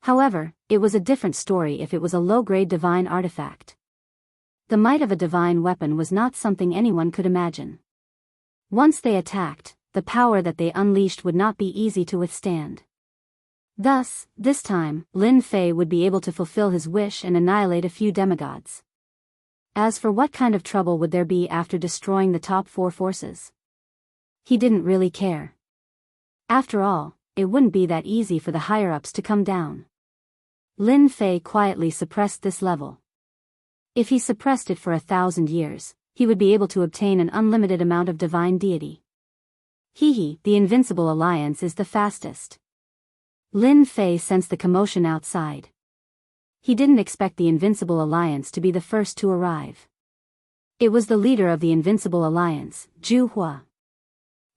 However, it was a different story if it was a low-grade divine artifact. The might of a divine weapon was not something anyone could imagine. Once they attacked, the power that they unleashed would not be easy to withstand. Thus, this time, Lin Fei would be able to fulfill his wish and annihilate a few demigods. As for what kind of trouble would there be after destroying the top 4 forces? He didn't really care. After all, it wouldn't be that easy for the higher-ups to come down. Lin Fei quietly suppressed this level. If he suppressed it for 1,000 years, he would be able to obtain an unlimited amount of divine deity. The Invincible Alliance is the fastest. Lin Fei sensed the commotion outside. He didn't expect the Invincible Alliance to be the first to arrive. It was the leader of the Invincible Alliance, Zhu Hua.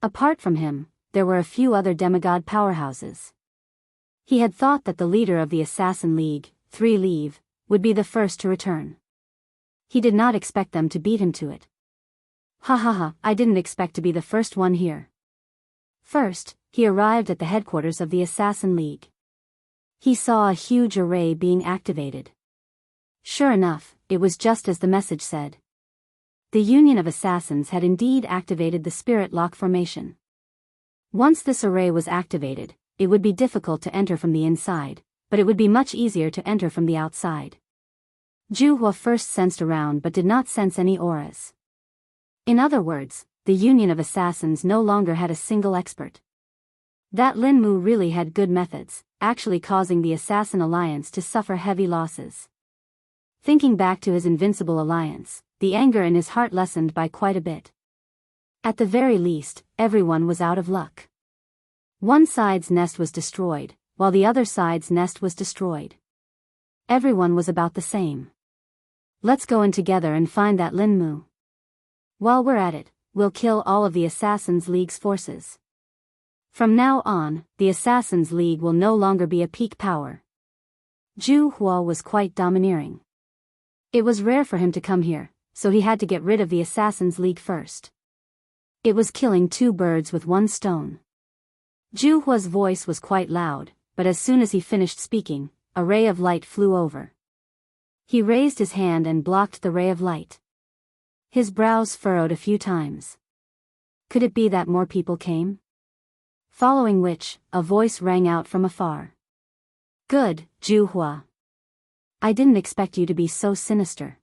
Apart from him, there were a few other demigod powerhouses. He had thought that the leader of the Assassin League, 3 Leave, would be the first to return. He did not expect them to beat him to it. I didn't expect to be the first one here. First, he arrived at the headquarters of the Assassin League. He saw a huge array being activated. Sure enough, it was just as the message said. The Union of Assassins had indeed activated the Spirit Lock formation. Once this array was activated, it would be difficult to enter from the inside, but it would be much easier to enter from the outside. Zhu Hua first sensed around but did not sense any auras. In other words, the Union of Assassins no longer had a single expert. That Lin Mu really had good methods, actually causing the Assassin Alliance to suffer heavy losses. Thinking back to his Invincible Alliance, the anger in his heart lessened by quite a bit. At the very least, everyone was out of luck. One side's nest was destroyed, while the other side's nest was destroyed. Everyone was about the same. Let's go in together and find that Lin Mu. While we're at it, we'll kill all of the Assassin's League's forces. From now on, the Assassin's League will no longer be a peak power. Zhu Hua was quite domineering. It was rare for him to come here, so he had to get rid of the Assassin's League first. It was killing two birds with one stone. Zhu Hua's voice was quite loud, but as soon as he finished speaking, a ray of light flew over. He raised his hand and blocked the ray of light. His brows furrowed a few times. Could it be that more people came? Following which, a voice rang out from afar. Good, Zhu Hua. I didn't expect you to be so sinister.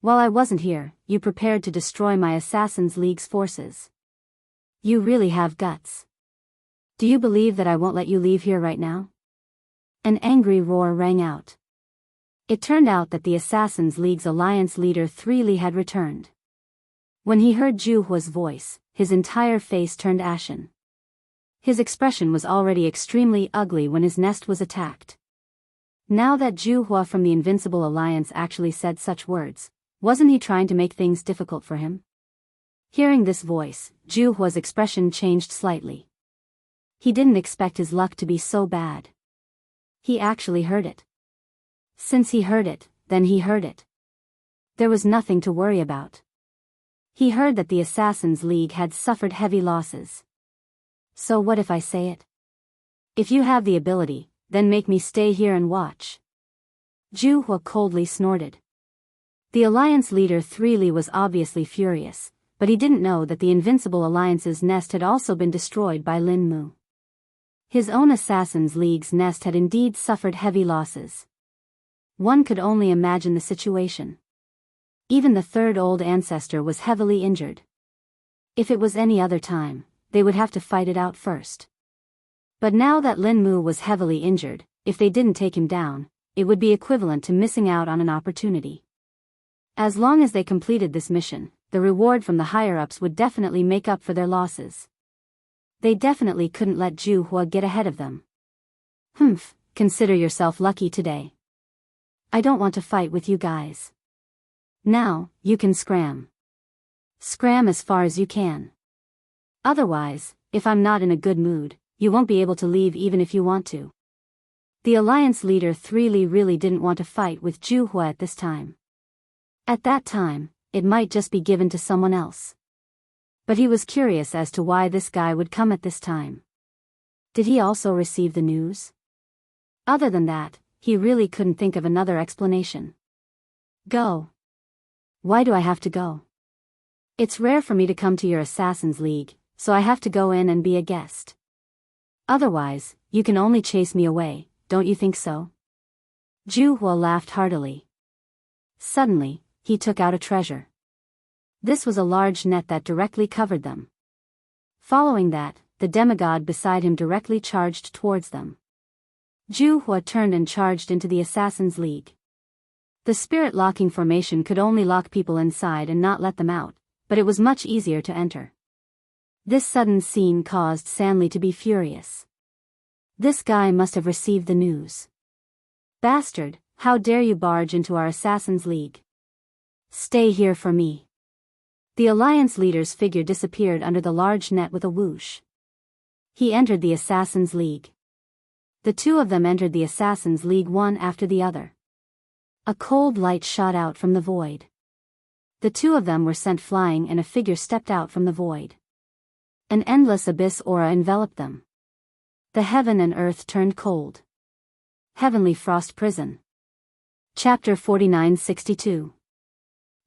While I wasn't here, you prepared to destroy my Assassin's League's forces. You really have guts. Do you believe that I won't let you leave here right now? An angry roar rang out. It turned out that the Assassin's League's alliance leader Li had returned. When he heard Zhu Hua's voice, his entire face turned ashen. His expression was already extremely ugly when his nest was attacked. Now that Zhu Hua from the Invincible Alliance actually said such words, wasn't he trying to make things difficult for him? Hearing this voice, Zhu Hua's expression changed slightly. He didn't expect his luck to be so bad. He actually heard it. Since he heard it, then he heard it. There was nothing to worry about. He heard that the Assassin's League had suffered heavy losses. So what if I say it? If you have the ability, then make me stay here and watch. Zhu Hua coldly snorted. The Alliance leader Li was obviously furious, but he didn't know that the Invincible Alliance's nest had also been destroyed by Lin Mu. His own Assassin's League's nest had indeed suffered heavy losses. One could only imagine the situation. Even the third old ancestor was heavily injured. If it was any other time, they would have to fight it out first. But now that Lin Mu was heavily injured, if they didn't take him down, it would be equivalent to missing out on an opportunity. As long as they completed this mission, the reward from the higher-ups would definitely make up for their losses. They definitely couldn't let Zhu Hua get ahead of them. Consider yourself lucky today. I don't want to fight with you guys. Now, you can scram. Scram as far as you can. Otherwise, if I'm not in a good mood, you won't be able to leave even if you want to. The Alliance leader Li really didn't want to fight with Zhu Hua at this time. At that time, it might just be given to someone else. But he was curious as to why this guy would come at this time. Did he also receive the news? Other than that, he really couldn't think of another explanation. Go. Why do I have to go? It's rare for me to come to your Assassin's League, so I have to go in and be a guest. Otherwise, you can only chase me away, don't you think so? Zhu Hua laughed heartily. Suddenly, he took out a treasure. This was a large net that directly covered them. Following that, the demigod beside him directly charged towards them. Zhu Hua turned and charged into the Assassin's League. The spirit locking formation could only lock people inside and not let them out, but it was much easier to enter. This sudden scene caused Sanli to be furious. This guy must have received the news. Bastard, how dare you barge into our Assassin's League? Stay here for me. The Alliance leader's figure disappeared under the large net with a whoosh. He entered the Assassin's League. The two of them entered the Assassin's League one after the other. A cold light shot out from the void. The two of them were sent flying and a figure stepped out from the void. An endless abyss aura enveloped them. The heaven and earth turned cold. Heavenly Frost Prison. Chapter 4962.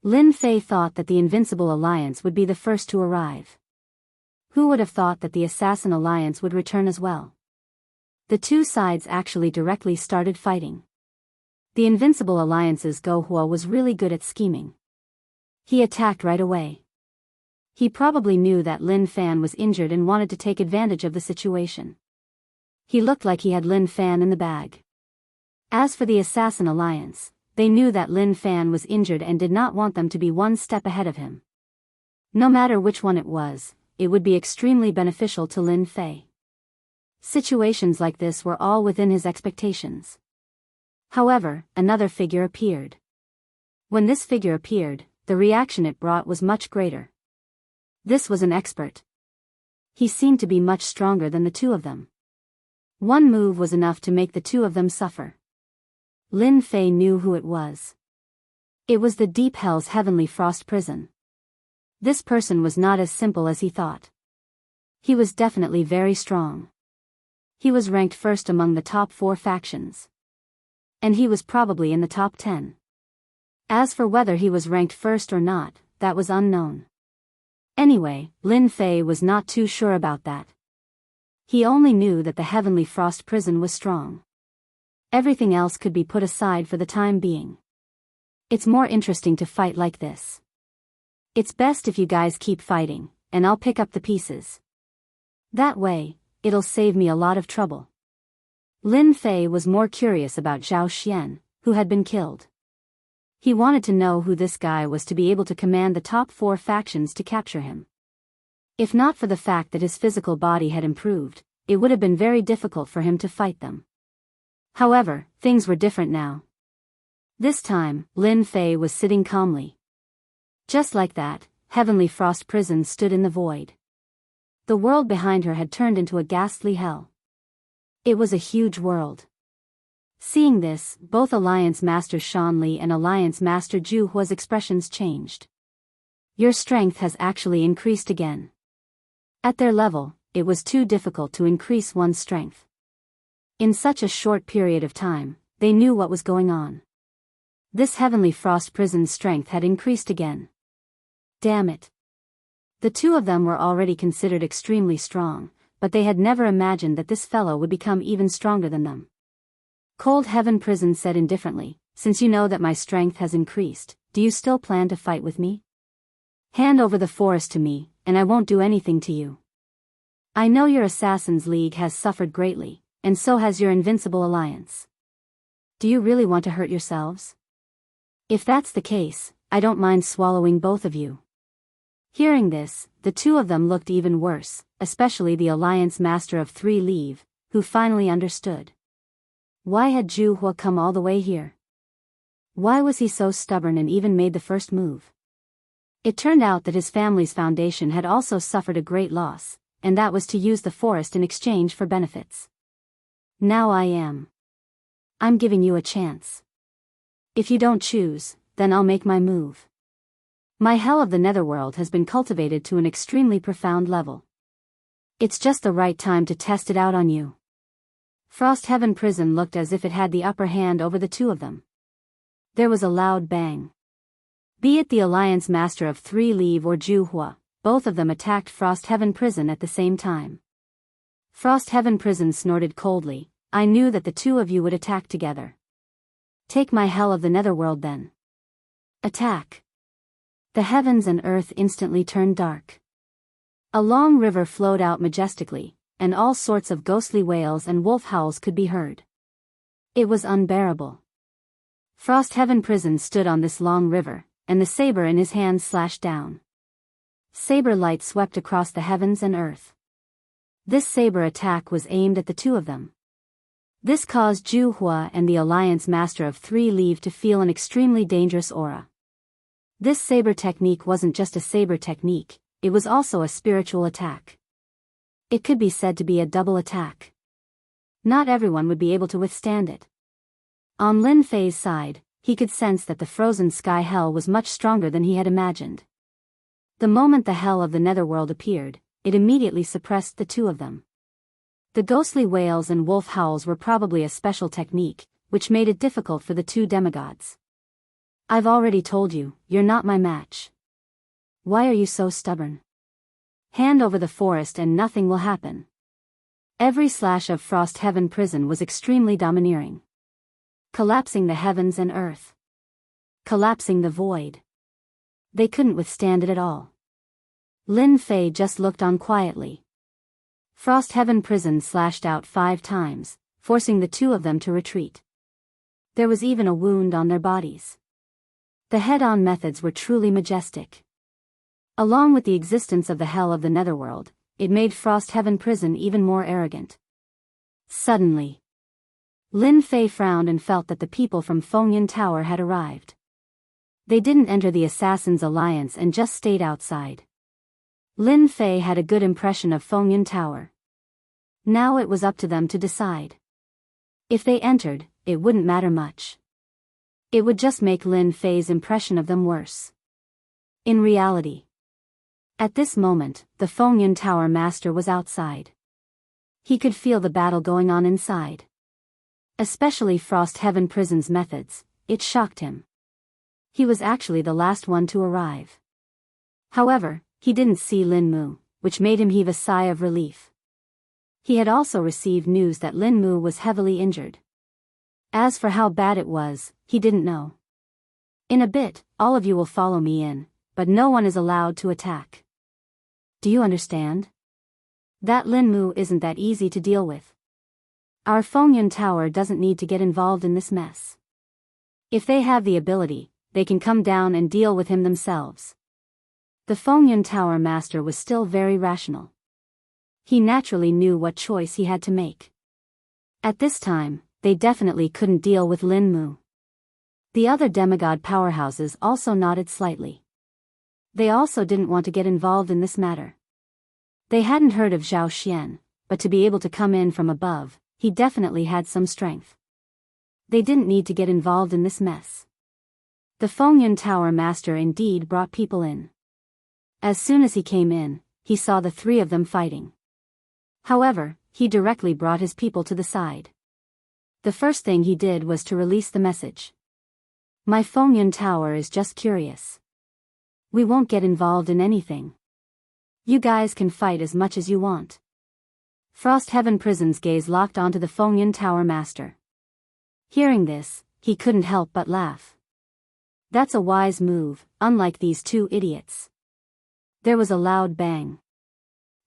Lin Fei thought that the Invincible Alliance would be the first to arrive. Who would have thought that the Assassin Alliance would return as well? The two sides actually directly started fighting. The Invincible Alliance's Go Hua was really good at scheming. He attacked right away. He probably knew that Lin Fan was injured and wanted to take advantage of the situation. He looked like he had Lin Fan in the bag. As for the Assassin Alliance, they knew that Lin Fan was injured and did not want them to be one step ahead of him. No matter which one it was, it would be extremely beneficial to Lin Fei. Situations like this were all within his expectations. However, another figure appeared. When this figure appeared, the reaction it brought was much greater. This was an expert. He seemed to be much stronger than the two of them. One move was enough to make the two of them suffer. Lin Fei knew who it was. It was the Deep Hell's Heavenly Frost prison. This person was not as simple as he thought. He was definitely very strong. He was ranked first among the top 4 factions. And he was probably in the top 10. As for whether he was ranked first or not, that was unknown. Anyway, Lin Fei was not too sure about that. He only knew that the Heavenly Frost prison was strong. Everything else could be put aside for the time being. It's more interesting to fight like this. It's best if you guys keep fighting, and I'll pick up the pieces. That way, it'll save me a lot of trouble. Lin Fei was more curious about Zhao Xian, who had been killed. He wanted to know who this guy was to be able to command the top 4 factions to capture him. If not for the fact that his physical body had improved, it would have been very difficult for him to fight them. However, things were different now. This time, Lin Fei was sitting calmly. Just like that, Heavenly Frost prison stood in the void. The world behind her had turned into a ghastly hell. It was a huge world. Seeing this, both Alliance Master Shan Li and Alliance Master Zhu Hua's expressions changed. Your strength has actually increased again. At their level, it was too difficult to increase one's strength. In such a short period of time, they knew what was going on. This Heavenly Frost prison's strength had increased again. Damn it. The two of them were already considered extremely strong, but they had never imagined that this fellow would become even stronger than them. Cold Heaven Prison said indifferently, since you know that my strength has increased, do you still plan to fight with me? Hand over the forest to me, and I won't do anything to you. I know your Assassin's League has suffered greatly, and so has your Invincible Alliance. Do you really want to hurt yourselves? If that's the case, I don't mind swallowing both of you. Hearing this, the two of them looked even worse, especially the Alliance Master of 3 Leave, who finally understood. Why had Zhu Hua come all the way here? Why was he so stubborn and even made the first move? It turned out that his family's foundation had also suffered a great loss, and that was to use the forest in exchange for benefits. Now I'm giving you a chance. If you don't choose, then I'll make my move. My hell of the netherworld has been cultivated to an extremely profound level. It's just the right time to test it out on you. Frost Heaven Prison looked as if it had the upper hand over the two of them. There was a loud bang. Be it the Alliance Master of 3 Leave or Zhu Hua, both of them attacked Frost Heaven Prison at the same time. Frost Heaven Prison snorted coldly, I knew that the two of you would attack together. Take my hell of the netherworld then. Attack. The heavens and earth instantly turned dark. A long river flowed out majestically, and all sorts of ghostly wails and wolf howls could be heard. It was unbearable. Frost Heaven Prison stood on this long river, and the saber in his hand slashed down. Saber light swept across the heavens and earth. This saber attack was aimed at the two of them. This caused Zhu Hua and the Alliance Master of 3 Leave to feel an extremely dangerous aura. This saber technique wasn't just a saber technique, it was also a spiritual attack. It could be said to be a double attack. Not everyone would be able to withstand it. On Lin Fei's side, he could sense that the frozen sky hell was much stronger than he had imagined. The moment the hell of the netherworld appeared, it immediately suppressed the two of them. The ghostly wails and wolf howls were probably a special technique, which made it difficult for the two demigods. I've already told you, you're not my match. Why are you so stubborn? Hand over the forest and nothing will happen. Every slash of Frost Heaven Prison was extremely domineering. Collapsing the heavens and earth. Collapsing the void. They couldn't withstand it at all. Lin Fei just looked on quietly. Frost Heaven Prison slashed out 5 times, forcing the two of them to retreat. There was even a wound on their bodies. The head-on methods were truly majestic. Along with the existence of the hell of the netherworld, it made Frost Heaven Prison even more arrogant. Suddenly, Lin Fei frowned and felt that the people from Fengyan Tower had arrived. They didn't enter the Assassin's Alliance and just stayed outside. Lin Fei had a good impression of Fengyan Tower. Now it was up to them to decide. If they entered, it wouldn't matter much. It would just make Lin Fei's impression of them worse. In reality, at this moment, the Fengyun Tower Master was outside. He could feel the battle going on inside. Especially Frost Heaven Prison's methods, it shocked him. He was actually the last one to arrive. However, he didn't see Lin Mu, which made him heave a sigh of relief. He had also received news that Lin Mu was heavily injured. As for how bad it was, he didn't know. In a bit, all of you will follow me in, but no one is allowed to attack. Do you understand? That Lin Mu isn't that easy to deal with. Our Fengyun Tower doesn't need to get involved in this mess. If they have the ability, they can come down and deal with him themselves. The Fengyun Tower Master was still very rational. He naturally knew what choice he had to make. At this time, they definitely couldn't deal with Lin Mu. The other demigod powerhouses also nodded slightly. They also didn't want to get involved in this matter. They hadn't heard of Zhao Xian, but to be able to come in from above, he definitely had some strength. They didn't need to get involved in this mess. The Fengyun Tower Master indeed brought people in. As soon as he came in, he saw the three of them fighting. However, he directly brought his people to the side. The first thing he did was to release the message. My Fengyun Tower is just curious. We won't get involved in anything. You guys can fight as much as you want. Frost Heaven Prison's gaze locked onto the Fengyun Tower Master. Hearing this, he couldn't help but laugh. That's a wise move, unlike these two idiots. There was a loud bang.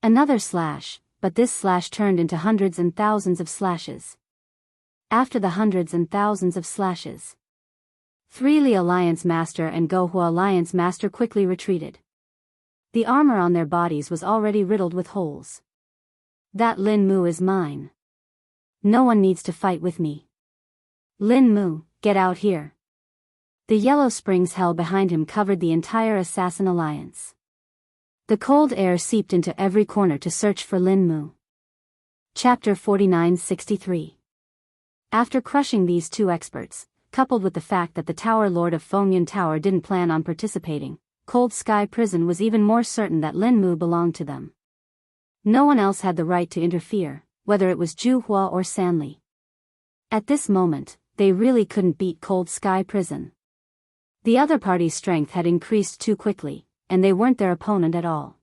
Another slash, but this slash turned into hundreds and thousands of slashes. After the hundreds and thousands of slashes, 3 Li Alliance Master and Gohua Alliance Master quickly retreated. The armor on their bodies was already riddled with holes. That Lin Mu is mine. No one needs to fight with me. Lin Mu, get out here. The yellow springs hell behind him covered the entire Assassin Alliance. The cold air seeped into every corner to search for Lin Mu. Chapter 4963. After crushing these two experts, coupled with the fact that the Tower Lord of Fengyun Tower didn't plan on participating, Cold Sky Prison was even more certain that Lin Mu belonged to them. No one else had the right to interfere, whether it was Juhua or Sanli. At this moment, they really couldn't beat Cold Sky Prison. The other party's strength had increased too quickly, and they weren't their opponent at all.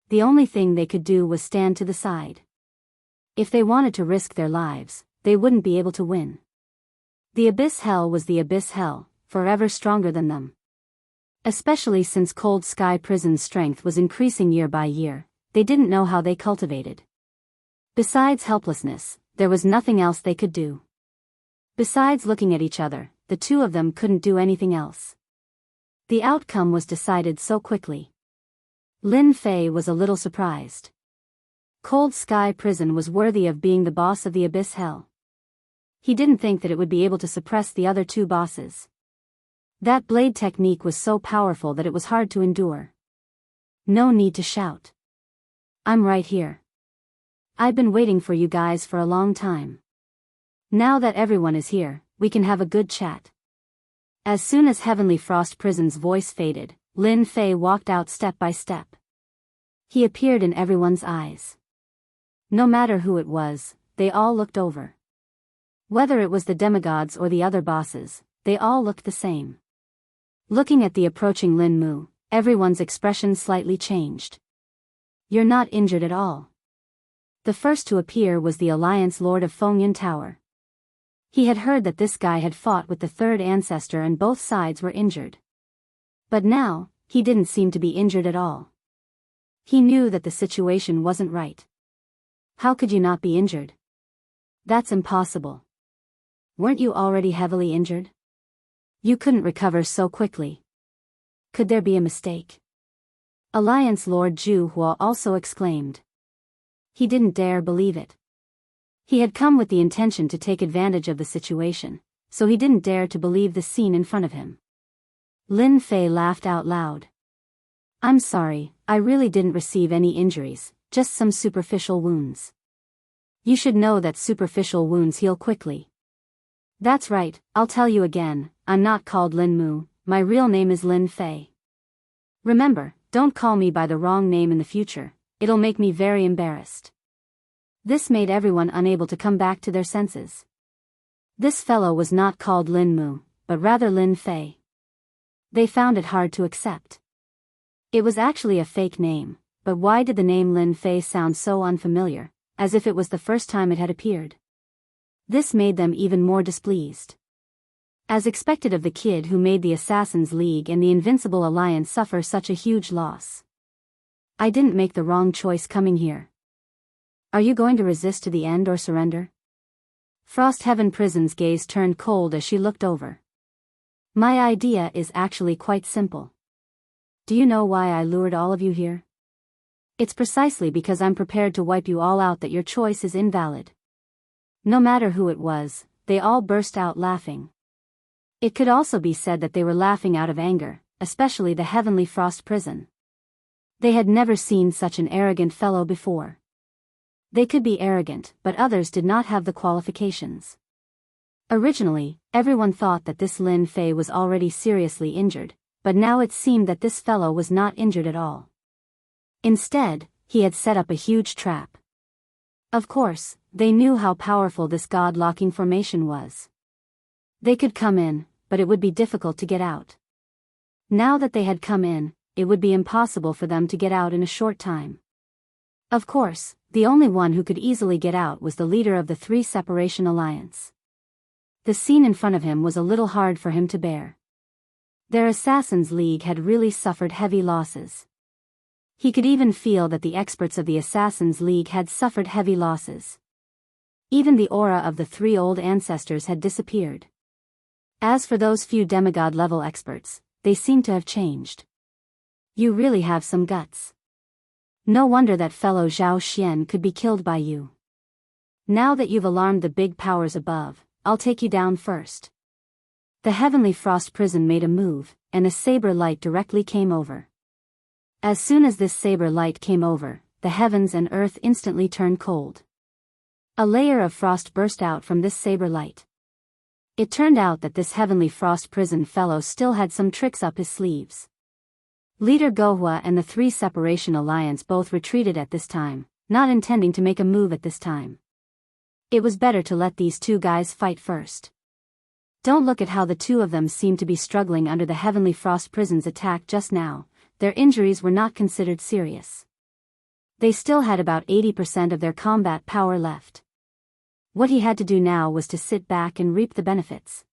The only thing they could do was stand to the side. If they wanted to risk their lives, they wouldn't be able to win. The Abyss Hell was the Abyss Hell, forever stronger than them. Especially since Cold Sky Prison's strength was increasing year by year, they didn't know how they cultivated. Besides helplessness, there was nothing else they could do. Besides looking at each other, the two of them couldn't do anything else. The outcome was decided so quickly. Lin Fei was a little surprised. Cold Sky Prison was worthy of being the boss of the Abyss Hell. He didn't think that it would be able to suppress the other two bosses. That blade technique was so powerful that it was hard to endure. No need to shout. I'm right here. I've been waiting for you guys for a long time. Now that everyone is here, we can have a good chat. As soon as Heavenly Frost Prison's voice faded, Lin Fei walked out step by step. He appeared in everyone's eyes. No matter who it was, they all looked over. Whether it was the demigods or the other bosses, they all looked the same. Looking at the approaching Lin Mu, everyone's expression slightly changed. You're not injured at all. The first to appear was the Alliance Lord of Fengyun Tower. He had heard that this guy had fought with the third ancestor and both sides were injured. But now, he didn't seem to be injured at all. He knew that the situation wasn't right. How could you not be injured? That's impossible. Weren't you already heavily injured? You couldn't recover so quickly. Could there be a mistake? Alliance Lord Zhu Hua also exclaimed. He didn't dare believe it. He had come with the intention to take advantage of the situation, so he didn't dare to believe the scene in front of him. Lin Fei laughed out loud. I'm sorry, I really didn't receive any injuries, just some superficial wounds. You should know that superficial wounds heal quickly. That's right, I'll tell you again, I'm not called Lin Mu, my real name is Lin Fei. Remember, don't call me by the wrong name in the future, it'll make me very embarrassed. This made everyone unable to come back to their senses. This fellow was not called Lin Mu, but rather Lin Fei. They found it hard to accept. It was actually a fake name, but why did the name Lin Fei sound so unfamiliar, as if it was the first time it had appeared? This made them even more displeased. As expected of the kid who made the Assassin's League and the Invincible Alliance suffer such a huge loss. I didn't make the wrong choice coming here. Are you going to resist to the end or surrender? Frost Heaven Prison's gaze turned cold as she looked over. My idea is actually quite simple. Do you know why I lured all of you here? It's precisely because I'm prepared to wipe you all out that your choice is invalid. No matter who it was, they all burst out laughing. It could also be said that they were laughing out of anger, especially the Heavenly Frost Prison. They had never seen such an arrogant fellow before. They could be arrogant, but others did not have the qualifications. Originally, everyone thought that this Lin Fei was already seriously injured, but now it seemed that this fellow was not injured at all. Instead, he had set up a huge trap. Of course, they knew how powerful this god-locking formation was. They could come in, but it would be difficult to get out. Now that they had come in, it would be impossible for them to get out in a short time. Of course, the only one who could easily get out was the leader of the Three Separation Alliance. The scene in front of him was a little hard for him to bear. Their Assassin's League had really suffered heavy losses. He could even feel that the experts of the Assassin's League had suffered heavy losses. Even the aura of the three old ancestors had disappeared. As for those few demigod-level experts, they seemed to have changed. You really have some guts. No wonder that fellow Zhao Xian could be killed by you. Now that you've alarmed the big powers above, I'll take you down first. The Heavenly Frost Prison made a move, and a saber light directly came over. As soon as this saber light came over, the heavens and earth instantly turned cold. A layer of frost burst out from this saber light. It turned out that this Heavenly Frost Prison fellow still had some tricks up his sleeves. Leader Gohua and the Three Separation Alliance both retreated at this time, not intending to make a move at this time. It was better to let these two guys fight first. Don't look at how the two of them seemed to be struggling under the Heavenly Frost Prison's attack just now. Their injuries were not considered serious. They still had about 80% of their combat power left. What he had to do now was to sit back and reap the benefits.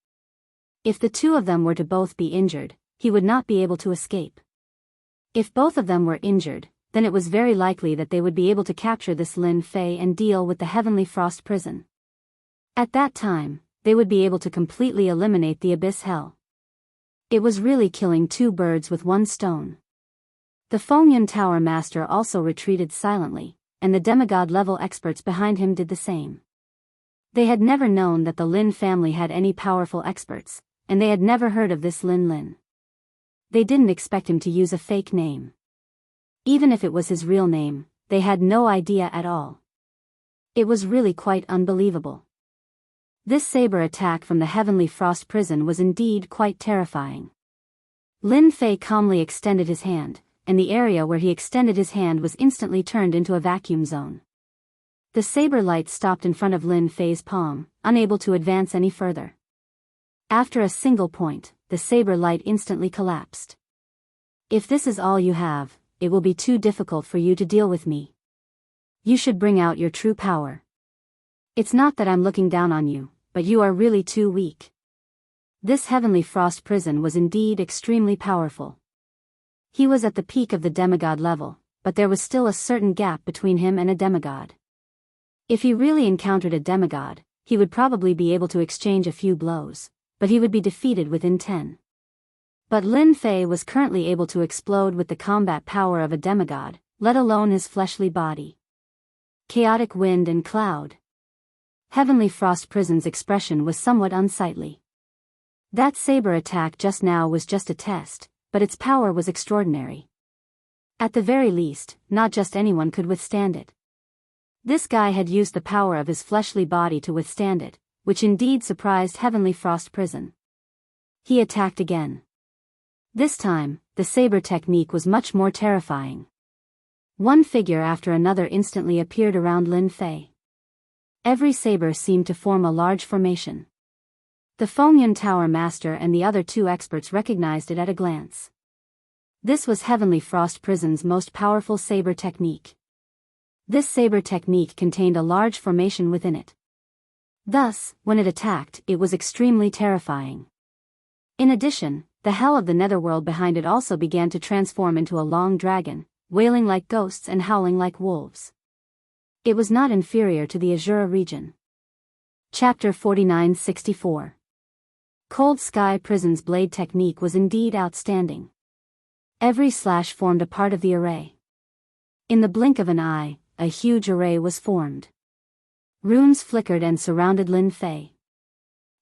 If the two of them were to both be injured, he would not be able to escape. If both of them were injured, then it was very likely that they would be able to capture this Lin Fei and deal with the Heavenly Frost Prison. At that time, they would be able to completely eliminate the Abyss Hell. It was really killing two birds with one stone. The Fengyun Tower Master also retreated silently, and the demigod-level experts behind him did the same. They had never known that the Lin family had any powerful experts, and they had never heard of this Lin. They didn't expect him to use a fake name. Even if it was his real name, they had no idea at all. It was really quite unbelievable. This saber attack from the Heavenly Frost Prison was indeed quite terrifying. Lin Fei calmly extended his hand, and the area where he extended his hand was instantly turned into a vacuum zone. The saber light stopped in front of Lin Fei's palm, unable to advance any further. After a single point, the saber light instantly collapsed. If this is all you have, it will be too difficult for you to deal with me. You should bring out your true power. It's not that I'm looking down on you, but you are really too weak. This Heavenly Frost Prison was indeed extremely powerful. He was at the peak of the demigod level, but there was still a certain gap between him and a demigod. If he really encountered a demigod, he would probably be able to exchange a few blows, but he would be defeated within 10. But Lin Fei was currently able to explode with the combat power of a demigod, let alone his fleshly body. Chaotic wind and cloud. Heavenly Frost Prison's expression was somewhat unsightly. That saber attack just now was just a test, but its power was extraordinary. At the very least, not just anyone could withstand it. This guy had used the power of his fleshly body to withstand it, which indeed surprised Heavenly Frost Prison. He attacked again. This time, the saber technique was much more terrifying. One figure after another instantly appeared around Lin Fei. Every saber seemed to form a large formation. The Fengyun Tower Master and the other two experts recognized it at a glance. This was Heavenly Frost Prison's most powerful saber technique. This saber technique contained a large formation within it. Thus, when it attacked, it was extremely terrifying. In addition, the hell of the netherworld behind it also began to transform into a long dragon, wailing like ghosts and howling like wolves. It was not inferior to the Azura region. Chapter 49-64. Cold Sky Prison's blade technique was indeed outstanding. Every slash formed a part of the array. In the blink of an eye, a huge array was formed. Runes flickered and surrounded Lin Fei.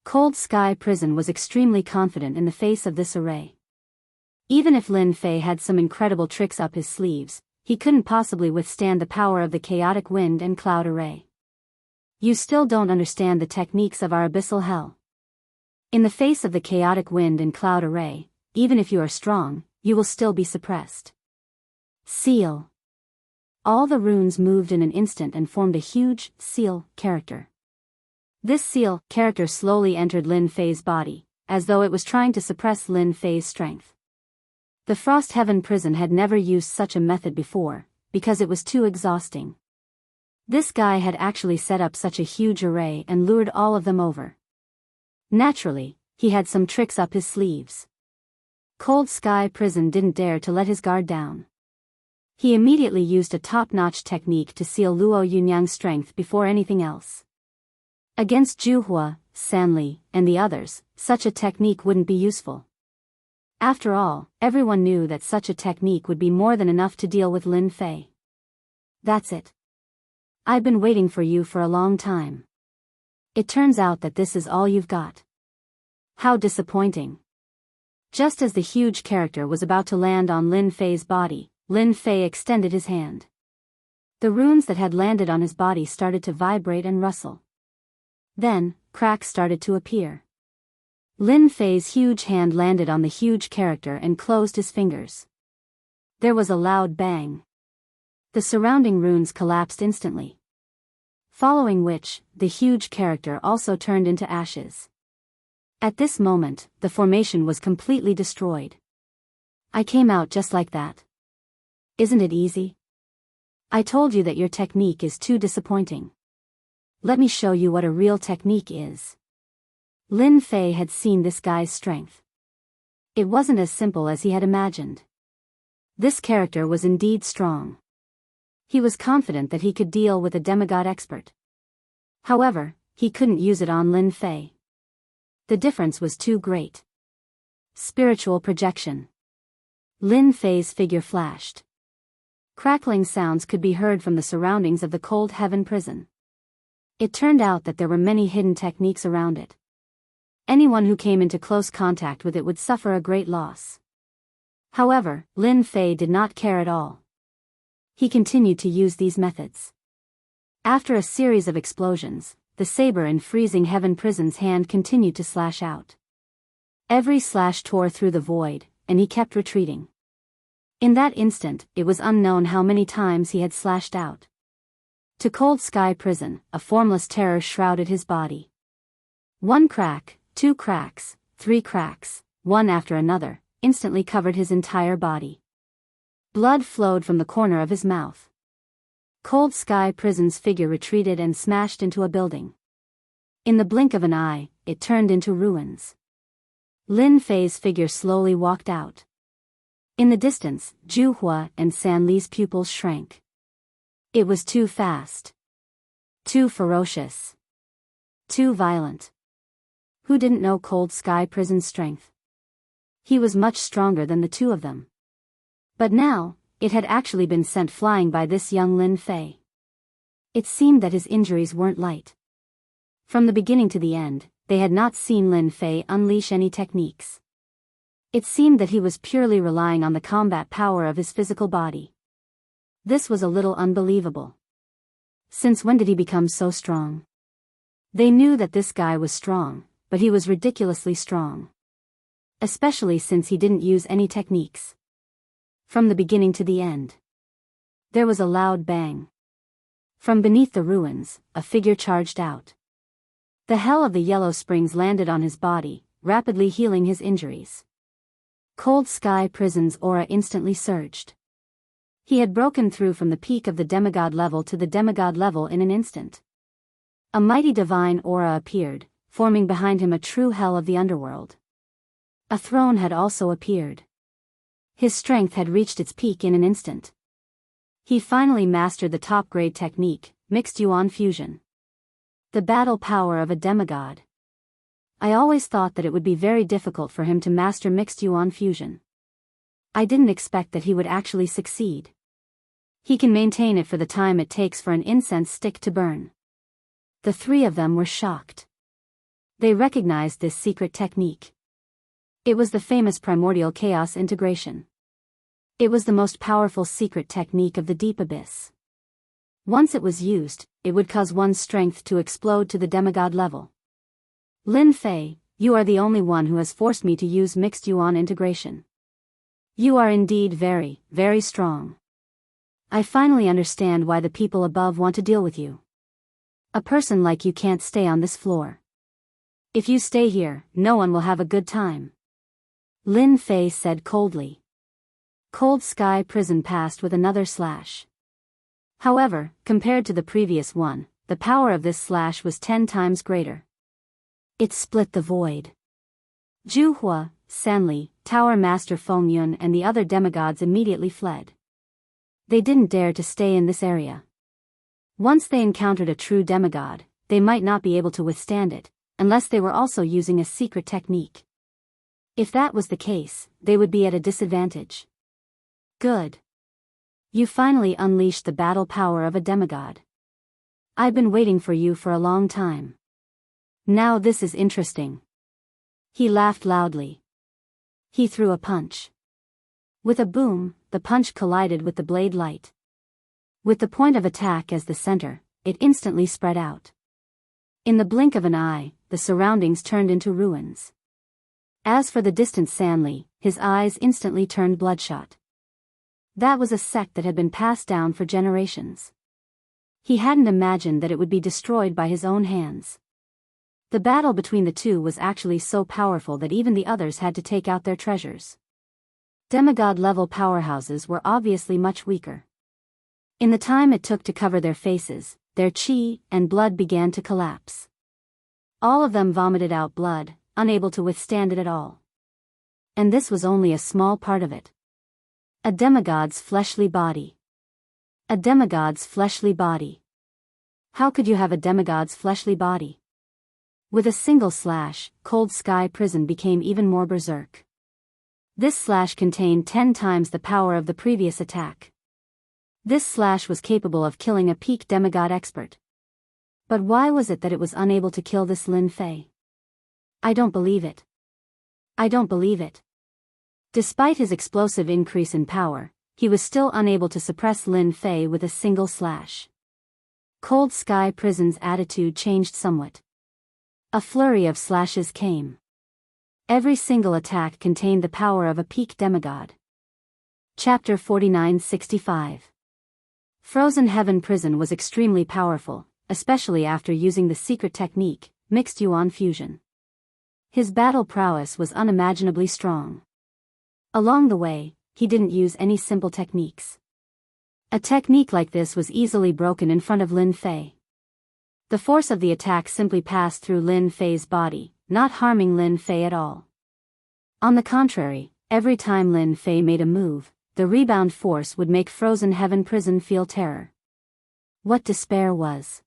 Cold Sky Prison was extremely confident in the face of this array. Even if Lin Fei had some incredible tricks up his sleeves, he couldn't possibly withstand the power of the chaotic wind and cloud array. You still don't understand the techniques of our abyssal hell. In the face of the chaotic wind and cloud array, even if you are strong, you will still be suppressed. Seal. All the runes moved in an instant and formed a huge, seal, character. This seal, character slowly entered Lin Fei's body, as though it was trying to suppress Lin Fei's strength. The Frost Heaven Prison had never used such a method before, because it was too exhausting. This guy had actually set up such a huge array and lured all of them over. Naturally, he had some tricks up his sleeves. Cold Sky Prison didn't dare to let his guard down. He immediately used a top-notch technique to seal Luo Yunyang's strength before anything else. Against Juhua, Sanli, and the others, such a technique wouldn't be useful. After all, everyone knew that such a technique would be more than enough to deal with Lin Fei. That's it. I've been waiting for you for a long time. It turns out that this is all you've got. How disappointing. Just as the huge character was about to land on Lin Fei's body, Lin Fei extended his hand. The runes that had landed on his body started to vibrate and rustle. Then, cracks started to appear. Lin Fei's huge hand landed on the huge character and closed his fingers. There was a loud bang. The surrounding runes collapsed instantly. Following which, the huge character also turned into ashes. At this moment, the formation was completely destroyed. I came out just like that. Isn't it easy? I told you that your technique is too disappointing. Let me show you what a real technique is. Lin Fei had seen this guy's strength. It wasn't as simple as he had imagined. This character was indeed strong. He was confident that he could deal with a demigod expert. However, he couldn't use it on Lin Fei. The difference was too great. Spiritual projection. Lin Fei's figure flashed. Crackling sounds could be heard from the surroundings of the Cold Heaven Prison. It turned out that there were many hidden techniques around it. Anyone who came into close contact with it would suffer a great loss. However, Lin Fei did not care at all. He continued to use these methods. After a series of explosions, the saber in Freezing Heaven Prison's hand continued to slash out. Every slash tore through the void, and he kept retreating. In that instant, it was unknown how many times he had slashed out. To Cold Sky Prison, a formless terror shrouded his body. One crack, 2 cracks, 3 cracks, one after another, instantly covered his entire body. Blood flowed from the corner of his mouth. Cold Sky Prison's figure retreated and smashed into a building. In the blink of an eye, it turned into ruins. Lin Fei's figure slowly walked out. In the distance, Juhua and Sanli's pupils shrank. It was too fast. Too ferocious. Too violent. Who didn't know Cold Sky Prison's strength? He was much stronger than the two of them. But now, it had actually been sent flying by this young Lin Fei. It seemed that his injuries weren't light. From the beginning to the end, they had not seen Lin Fei unleash any techniques. It seemed that he was purely relying on the combat power of his physical body. This was a little unbelievable. Since when did he become so strong? They knew that this guy was strong, but he was ridiculously strong. especially since he didn't use any techniques. From the beginning to the end. There was a loud bang. From beneath the ruins, a figure charged out. The hell of the yellow springs landed on his body, rapidly healing his injuries. Cold Sky Prison's aura instantly surged. He had broken through from the peak of the demigod level to the demigod level in an instant. A mighty divine aura appeared, forming behind him a true hell of the underworld. A throne had also appeared. His strength had reached its peak in an instant. He finally mastered the top-grade technique, mixed yuan fusion. The battle power of a demigod. I always thought that it would be very difficult for him to master mixed yuan fusion. I didn't expect that he would actually succeed. He can maintain it for the time it takes for an incense stick to burn. The three of them were shocked. They recognized this secret technique. It was the famous primordial chaos integration. It was the most powerful secret technique of the deep abyss. Once it was used, it would cause one's strength to explode to the demigod level. Lin Fei, you are the only one who has forced me to use mixed yuan integration. You are indeed very, very strong. I finally understand why the people above want to deal with you. A person like you can't stay on this floor. If you stay here, no one will have a good time. Lin Fei said coldly. Cold Sky Prison passed with another slash. However, compared to the previous one, the power of this slash was 10 times greater. It split the void. Zhu Hua, Sanli, Tower Master Feng Yun and the other demigods immediately fled. They didn't dare to stay in this area. Once they encountered a true demigod, they might not be able to withstand it, unless they were also using a secret technique. If that was the case, they would be at a disadvantage. Good. You finally unleashed the battle power of a demigod. I've been waiting for you for a long time. Now this is interesting. He laughed loudly. He threw a punch. With a boom, the punch collided with the blade light. With the point of attack as the center, it instantly spread out. In the blink of an eye, the surroundings turned into ruins. As for the distant Sanli, his eyes instantly turned bloodshot. That was a sect that had been passed down for generations. He hadn't imagined that it would be destroyed by his own hands. The battle between the two was actually so powerful that even the others had to take out their treasures. Demigod-level powerhouses were obviously much weaker. In the time it took to cover their faces, their chi and blood began to collapse. All of them vomited out blood, unable to withstand it at all. And this was only a small part of it. A demigod's fleshly body. A demigod's fleshly body. How could you have a demigod's fleshly body? With a single slash, Cold Sky Prison became even more berserk. This slash contained 10 times the power of the previous attack. This slash was capable of killing a peak demigod expert. But why was it that it was unable to kill this Lin Fei? I don't believe it. I don't believe it. Despite his explosive increase in power, he was still unable to suppress Lin Fei with a single slash. Cold Sky Prison's attitude changed somewhat. A flurry of slashes came. Every single attack contained the power of a peak demigod. Chapter 4965. Frozen Heaven Prison was extremely powerful, especially after using the secret technique, mixed yuan fusion. His battle prowess was unimaginably strong. Along the way, he didn't use any simple techniques. A technique like this was easily broken in front of Lin Fei. The force of the attack simply passed through Lin Fei's body, not harming Lin Fei at all. On the contrary, every time Lin Fei made a move, the rebound force would make Frozen Heaven Prison feel terror. What despair was!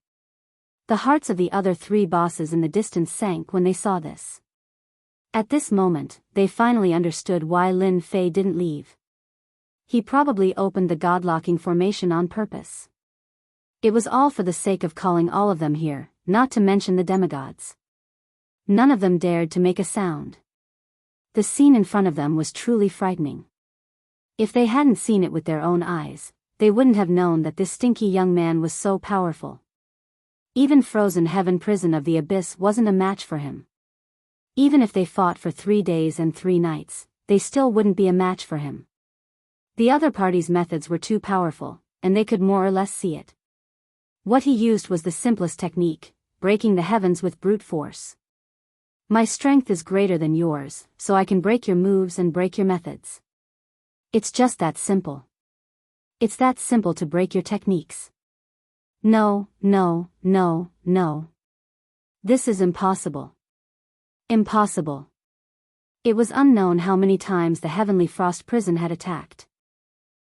The hearts of the other three bosses in the distance sank when they saw this. At this moment, they finally understood why Lin Fei didn't leave. He probably opened the godlocking formation on purpose. It was all for the sake of calling all of them here, not to mention the demigods. None of them dared to make a sound. The scene in front of them was truly frightening. If they hadn't seen it with their own eyes, they wouldn't have known that this stinky young man was so powerful. Even Frozen Heaven Prison of the Abyss wasn't a match for him. Even if they fought for 3 days and 3 nights, they still wouldn't be a match for him. The other party's methods were too powerful, and they could more or less see it. What he used was the simplest technique, breaking the heavens with brute force. My strength is greater than yours, so I can break your moves and break your methods. It's just that simple. It's that simple to break your techniques. No, no, no, no. This is impossible. Impossible. It was unknown how many times the heavenly frost prison had attacked.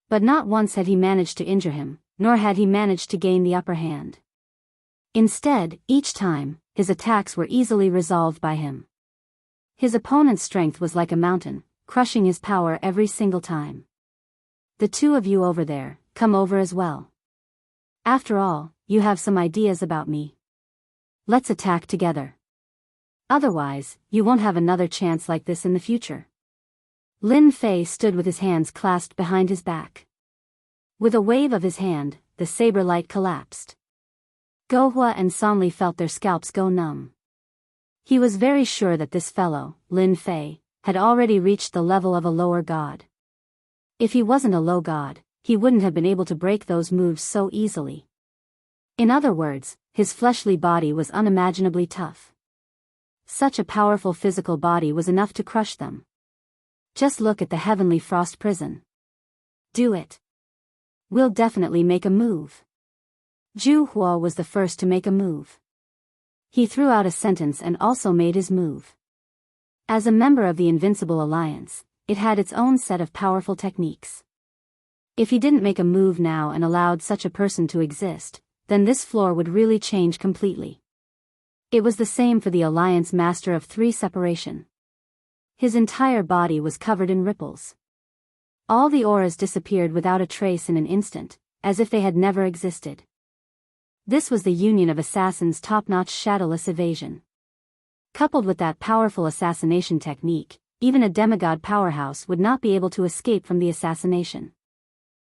But not once had he managed to injure him, nor had he managed to gain the upper hand. Instead, each time, his attacks were easily resolved by him. His opponent's strength was like a mountain, crushing his power every single time. The two of you over there, come over as well. After all, you have some ideas about me. Let's attack together. Otherwise, you won't have another chance like this in the future. Lin Fei stood with his hands clasped behind his back. With a wave of his hand, the saber light collapsed. Gohua and Sanli felt their scalps go numb. He was very sure that this fellow, Lin Fei, had already reached the level of a lower god. If he wasn't a low god, he wouldn't have been able to break those moves so easily. In other words, his fleshly body was unimaginably tough. Such a powerful physical body was enough to crush them. Just look at the heavenly frost prison. Do it. We'll definitely make a move. Zhu Huo was the first to make a move. He threw out a sentence and also made his move. As a member of the Invincible Alliance, it had its own set of powerful techniques. If he didn't make a move now and allowed such a person to exist, then this floor would really change completely. It was the same for the Alliance Master of 3 Separation. His entire body was covered in ripples. All the auras disappeared without a trace in an instant, as if they had never existed. This was the union of Assassin's top-notch shadowless evasion. Coupled with that powerful assassination technique, even a demigod powerhouse would not be able to escape from the assassination.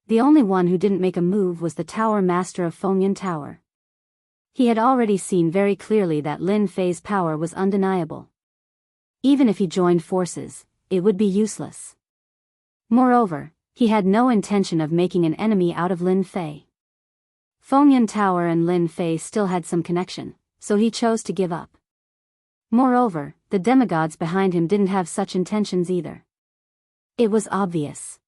The only one who didn't make a move was the Tower Master of Fengyan Tower. He had already seen very clearly that Lin Fei's power was undeniable. Even if he joined forces, it would be useless. Moreover, he had no intention of making an enemy out of Lin Fei. Fengyan Tower and Lin Fei still had some connection, so he chose to give up. Moreover, the demigods behind him didn't have such intentions either. It was obvious.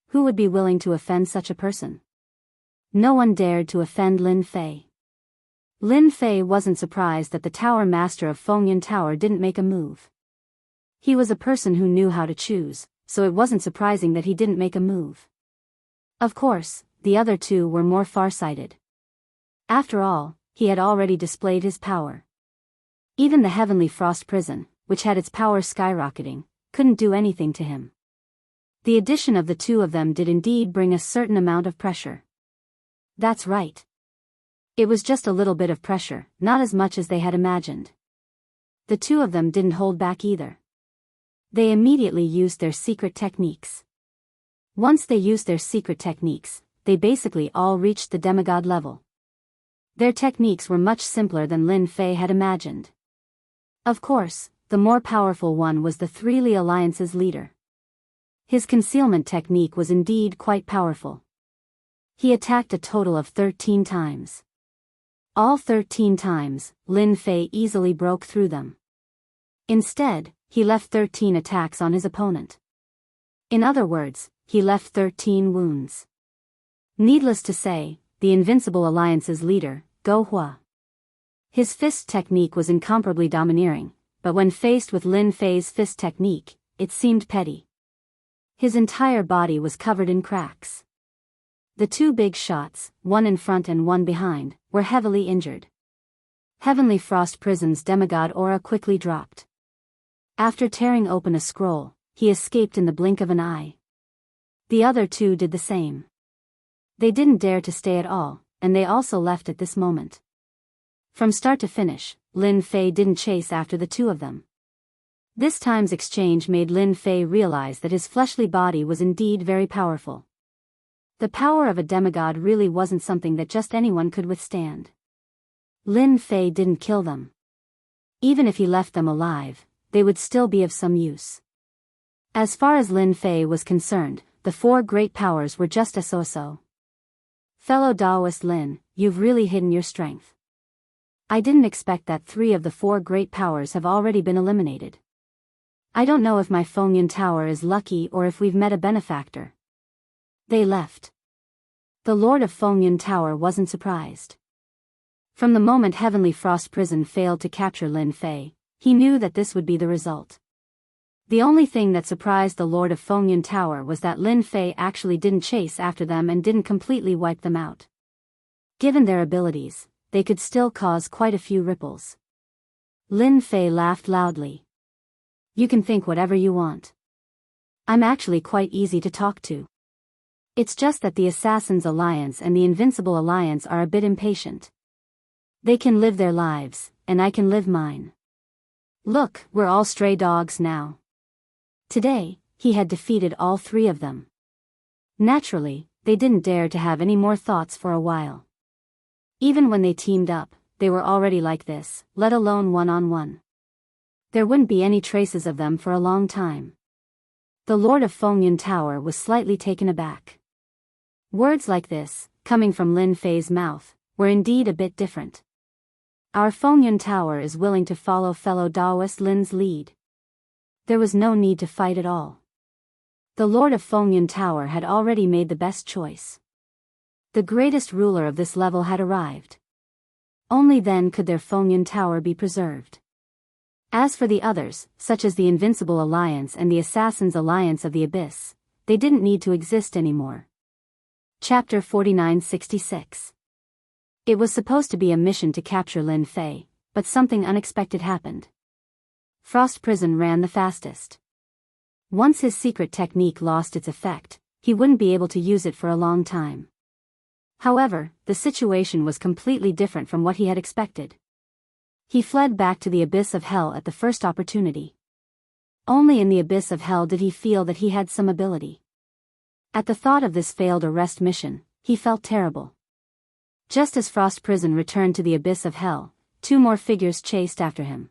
Who would be willing to offend such a person? No one dared to offend Lin Fei. Lin Fei wasn't surprised that the Tower Master of Fengyan Tower didn't make a move. He was a person who knew how to choose, so it wasn't surprising that he didn't make a move. Of course, the other two were more far-sighted. After all, he had already displayed his power. Even the heavenly frost prison, which had its power skyrocketing, couldn't do anything to him. The addition of the two of them did indeed bring a certain amount of pressure. That's right. It was just a little bit of pressure, not as much as they had imagined. The two of them didn't hold back either. They immediately used their secret techniques. Once they used their secret techniques, they basically all reached the demigod level. Their techniques were much simpler than Lin Fei had imagined. Of course, the more powerful one was the Three Li Alliance's leader. His concealment technique was indeed quite powerful. He attacked a total of 13 times. All 13 times, Lin Fei easily broke through them. Instead, he left 13 attacks on his opponent. In other words, he left 13 wounds. Needless to say, the Invincible Alliance's leader, Gohua. His fist technique was incomparably domineering, but when faced with Lin Fei's fist technique, it seemed petty. His entire body was covered in cracks. The two big shots, one in front and one behind, were heavily injured. Heavenly Frost Prison's demigod aura quickly dropped. After tearing open a scroll, he escaped in the blink of an eye. The other two did the same. They didn't dare to stay at all, and they also left at this moment. From start to finish, Lin Fei didn't chase after the two of them. This time's exchange made Lin Fei realize that his fleshly body was indeed very powerful. The power of a demigod really wasn't something that just anyone could withstand. Lin Fei didn't kill them. Even if he left them alive, they would still be of some use. As far as Lin Fei was concerned, the four great powers were just a so-so. Fellow Taoist Lin, you've really hidden your strength. I didn't expect that 3 of the 4 great powers have already been eliminated. I don't know if my Fengyun Tower is lucky or if we've met a benefactor. They left. The Lord of Fengyun Tower wasn't surprised. From the moment Heavenly Frost Prison failed to capture Lin Fei, he knew that this would be the result. The only thing that surprised the Lord of Fengyun Tower was that Lin Fei actually didn't chase after them and didn't completely wipe them out. Given their abilities, they could still cause quite a few ripples. Lin Fei laughed loudly. You can think whatever you want. I'm actually quite easy to talk to. It's just that the Assassin's Alliance and the Invincible Alliance are a bit impatient. They can live their lives, and I can live mine. Look, we're all stray dogs now. Today, he had defeated all 3 of them. Naturally, they didn't dare to have any more thoughts for a while. Even when they teamed up, they were already like this, let alone one-on-one. There wouldn't be any traces of them for a long time. The Lord of Fengyun Tower was slightly taken aback. Words like this, coming from Lin Fei's mouth, were indeed a bit different. Our Fengyun Tower is willing to follow fellow Taoist Lin's lead. There was no need to fight at all. The Lord of Fengyun Tower had already made the best choice. The greatest ruler of this level had arrived. Only then could their Fengyun Tower be preserved. As for the others, such as the Invincible Alliance and the Assassin's Alliance of the Abyss, they didn't need to exist anymore. Chapter 4966. It was supposed to be a mission to capture Lin Fei, but something unexpected happened. Frost Prison ran the fastest. Once his secret technique lost its effect, he wouldn't be able to use it for a long time. However, the situation was completely different from what he had expected. He fled back to the abyss of hell at the first opportunity. Only in the abyss of hell did he feel that he had some ability. At the thought of this failed arrest mission, he felt terrible. Just as Frost Prison returned to the abyss of hell, 2 more figures chased after him.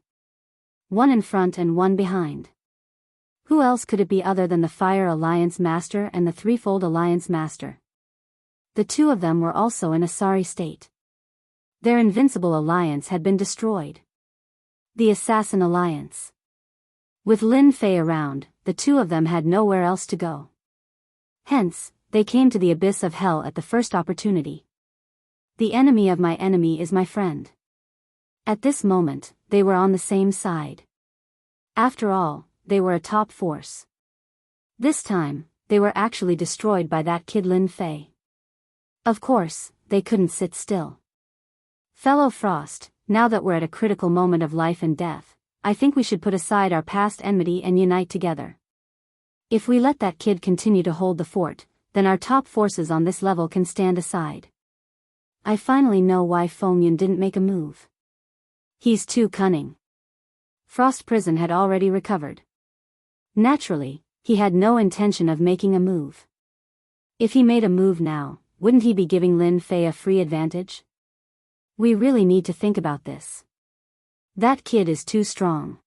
One in front and one behind. Who else could it be other than the Fire Alliance Master and the Threefold Alliance Master? The 2 of them were also in a sorry state. Their Invincible Alliance had been destroyed. The Assassin Alliance. With Lin Fei around, the 2 of them had nowhere else to go. Hence, they came to the abyss of hell at the first opportunity. The enemy of my enemy is my friend. At this moment, they were on the same side. After all, they were a top force. This time, they were actually destroyed by that kid Lin Fei. Of course, they couldn't sit still. Fellow Frost, now that we're at a critical moment of life and death, I think we should put aside our past enmity and unite together. If we let that kid continue to hold the fort, then our top forces on this level can stand aside. I finally know why Fengyun didn't make a move. He's too cunning. Frost Prison had already recovered. Naturally, he had no intention of making a move. If he made a move now, wouldn't he be giving Lin Fei a free advantage? We really need to think about this. That kid is too strong.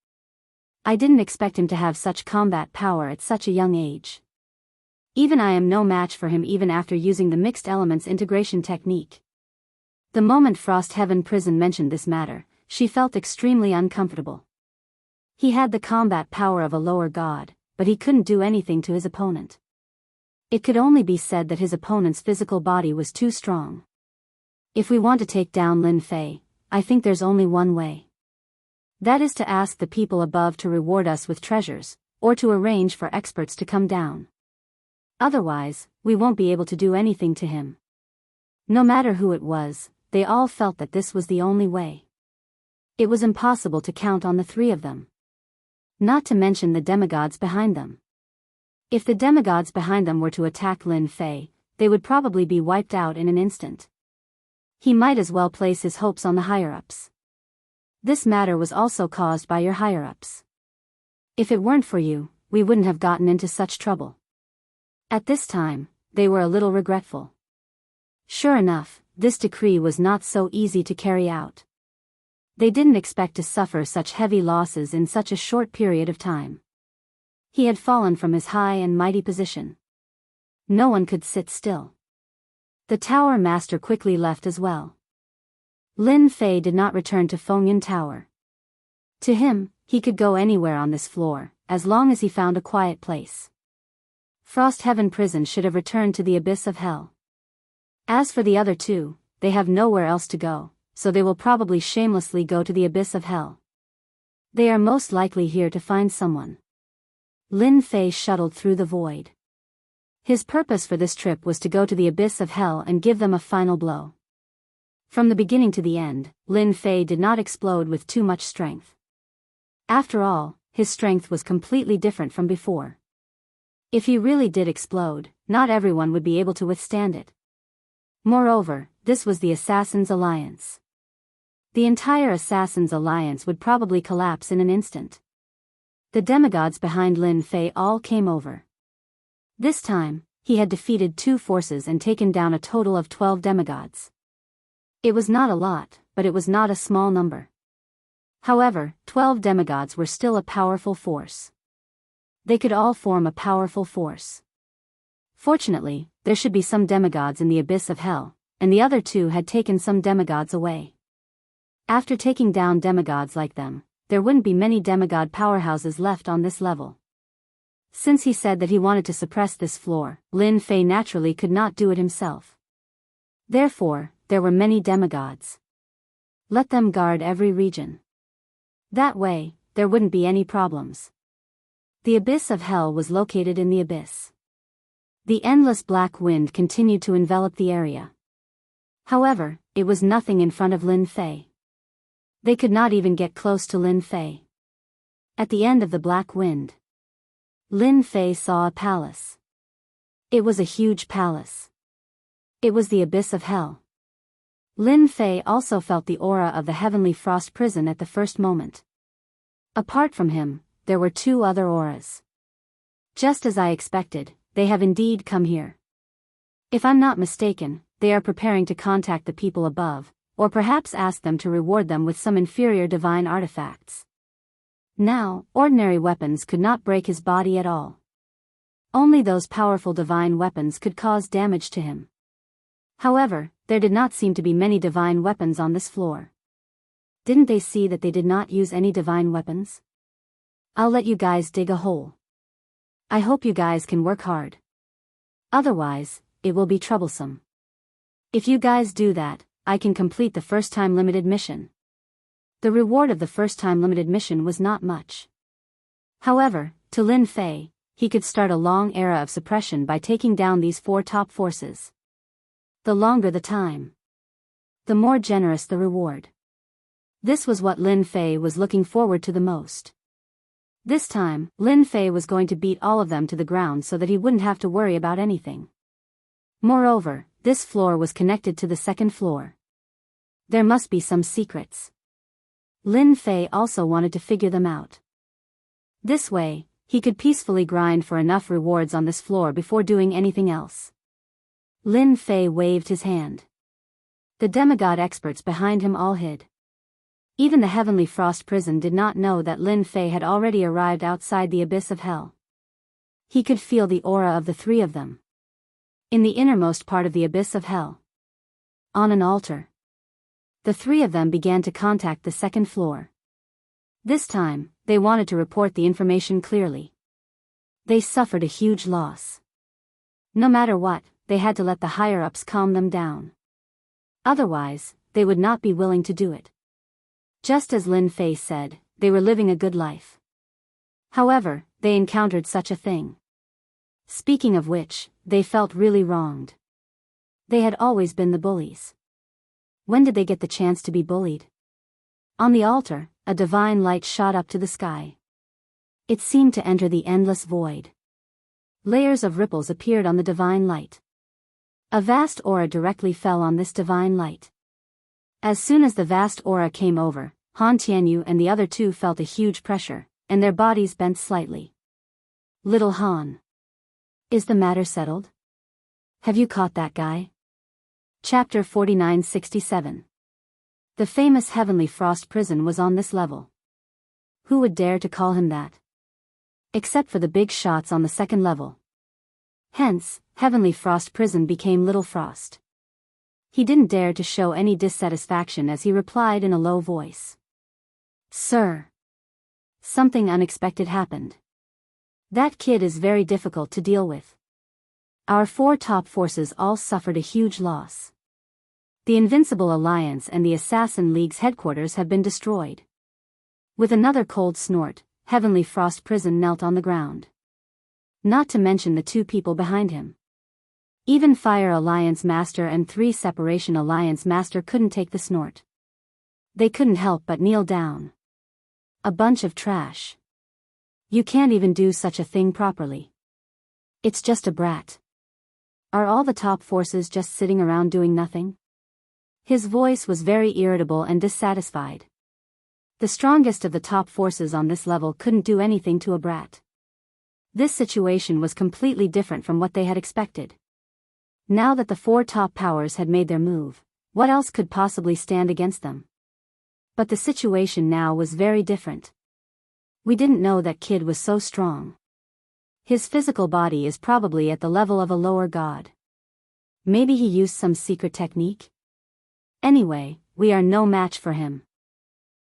I didn't expect him to have such combat power at such a young age. Even I am no match for him even after using the mixed elements integration technique. The moment Frost Heaven Prison mentioned this matter, she felt extremely uncomfortable. He had the combat power of a lower god, but he couldn't do anything to his opponent. It could only be said that his opponent's physical body was too strong. If we want to take down Lin Fei, I think there's only one way. That is to ask the people above to reward us with treasures, or to arrange for experts to come down. Otherwise, we won't be able to do anything to him. No matter who it was, they all felt that this was the only way. It was impossible to count on the 3 of them. Not to mention the demigods behind them. If the demigods behind them were to attack Lin Fei, they would probably be wiped out in an instant. He might as well place his hopes on the higher-ups. This matter was also caused by your higher-ups. If it weren't for you, we wouldn't have gotten into such trouble. At this time, they were a little regretful. Sure enough, this decree was not so easy to carry out. They didn't expect to suffer such heavy losses in such a short period of time. He had fallen from his high and mighty position. No one could sit still. The tower master quickly left as well. Lin Fei did not return to Fengyun Tower. To him, he could go anywhere on this floor, as long as he found a quiet place. Frost Heaven Prison should have returned to the abyss of hell. As for the other two, they have nowhere else to go, so they will probably shamelessly go to the abyss of hell. They are most likely here to find someone. Lin Fei shuttled through the void. His purpose for this trip was to go to the abyss of hell and give them a final blow. From the beginning to the end, Lin Fei did not explode with too much strength. After all, his strength was completely different from before. If he really did explode, not everyone would be able to withstand it. Moreover, this was the Assassin's Alliance. The entire Assassin's Alliance would probably collapse in an instant. The demigods behind Lin Fei all came over. This time, he had defeated 2 forces and taken down a total of 12 demigods. It was not a lot, but it was not a small number. However, 12 demigods were still a powerful force. They could all form a powerful force. Fortunately, there should be some demigods in the abyss of hell, and the other 2 had taken some demigods away. After taking down demigods like them, there wouldn't be many demigod powerhouses left on this level. Since he said that he wanted to suppress this floor, Lin Fei naturally could not do it himself. Therefore, there were many demigods. Let them guard every region. That way, there wouldn't be any problems. The abyss of hell was located in the abyss. The endless black wind continued to envelop the area. However, it was nothing in front of Lin Fei. They could not even get close to Lin Fei. At the end of the black wind, Lin Fei saw a palace. It was a huge palace. It was the abyss of hell. Lin Fei also felt the aura of the heavenly frost prison at the first moment. Apart from him, there were 2 other auras. Just as I expected, they have indeed come here. If I'm not mistaken, they are preparing to contact the people above, or perhaps ask them to reward them with some inferior divine artifacts. Now, ordinary weapons could not break his body at all. Only those powerful divine weapons could cause damage to him. However, there did not seem to be many divine weapons on this floor. Didn't they see that they did not use any divine weapons? I'll let you guys dig a hole. I hope you guys can work hard. Otherwise, it will be troublesome. If you guys do that, I can complete the first-time limited mission. The reward of the first-time limited mission was not much. However, to Lin Fei, he could start a long era of suppression by taking down these 4 top forces. The longer the time, the more generous the reward. This was what Lin Fei was looking forward to the most. This time, Lin Fei was going to beat all of them to the ground so that he wouldn't have to worry about anything. Moreover, this floor was connected to the second floor. There must be some secrets. Lin Fei also wanted to figure them out. This way, he could peacefully grind for enough rewards on this floor before doing anything else. Lin Fei waved his hand. The demigod experts behind him all hid. Even the heavenly frost prison did not know that Lin Fei had already arrived outside the abyss of hell. He could feel the aura of the 3 of them. In the innermost part of the abyss of hell. On an altar. The 3 of them began to contact the second floor. This time, they wanted to report the information clearly. They suffered a huge loss. No matter what, they had to let the higher-ups calm them down. Otherwise, they would not be willing to do it. Just as Lin Fei said, they were living a good life. However, they encountered such a thing. Speaking of which, they felt really wronged. They had always been the bullies. When did they get the chance to be bullied? On the altar, a divine light shot up to the sky. It seemed to enter the endless void. Layers of ripples appeared on the divine light. A vast aura directly fell on this divine light. As soon as the vast aura came over, Han Tianyu and the other 2 felt a huge pressure, and their bodies bent slightly. Little Han. Is the matter settled? Have you caught that guy? Chapter 4967. The famous Heavenly Frost prison was on this level. Who would dare to call him that? Except for the big shots on the second level. Hence, Heavenly Frost prison became Little Frost. He didn't dare to show any dissatisfaction as he replied in a low voice. Sir. Something unexpected happened. That kid is very difficult to deal with. Our 4 top forces all suffered a huge loss. The Invincible Alliance and the Assassin League's headquarters have been destroyed. With another cold snort, Heavenly Frost prison knelt on the ground. Not to mention the 2 people behind him. Even Fire Alliance Master and 3 Separation Alliance Master couldn't take the snort. They couldn't help but kneel down. A bunch of trash. You can't even do such a thing properly. It's just a brat. Are all the top forces just sitting around doing nothing? His voice was very irritable and dissatisfied. The strongest of the top forces on this level couldn't do anything to a brat. This situation was completely different from what they had expected. Now that the 4 top powers had made their move, what else could possibly stand against them? But the situation now was very different. We didn't know that kid was so strong. His physical body is probably at the level of a lower god. Maybe he used some secret technique? Anyway, we are no match for him.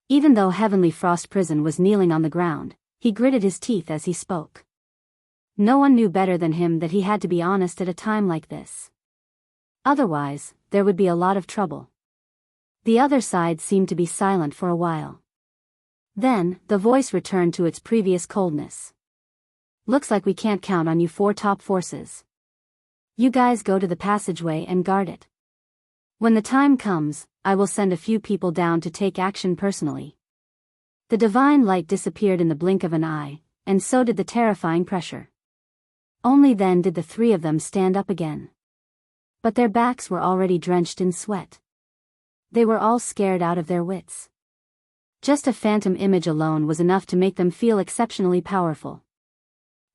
Even though Heavenly Frost prison was kneeling on the ground, he gritted his teeth as he spoke. No one knew better than him that he had to be honest at a time like this. Otherwise, there would be a lot of trouble. The other side seemed to be silent for a while. Then, the voice returned to its previous coldness. Looks like we can't count on you 4 top forces. You guys go to the passageway and guard it. When the time comes, I will send a few people down to take action personally. The divine light disappeared in the blink of an eye, and so did the terrifying pressure. Only then did the 3 of them stand up again. But their backs were already drenched in sweat. They were all scared out of their wits. Just a phantom image alone was enough to make them feel exceptionally powerful.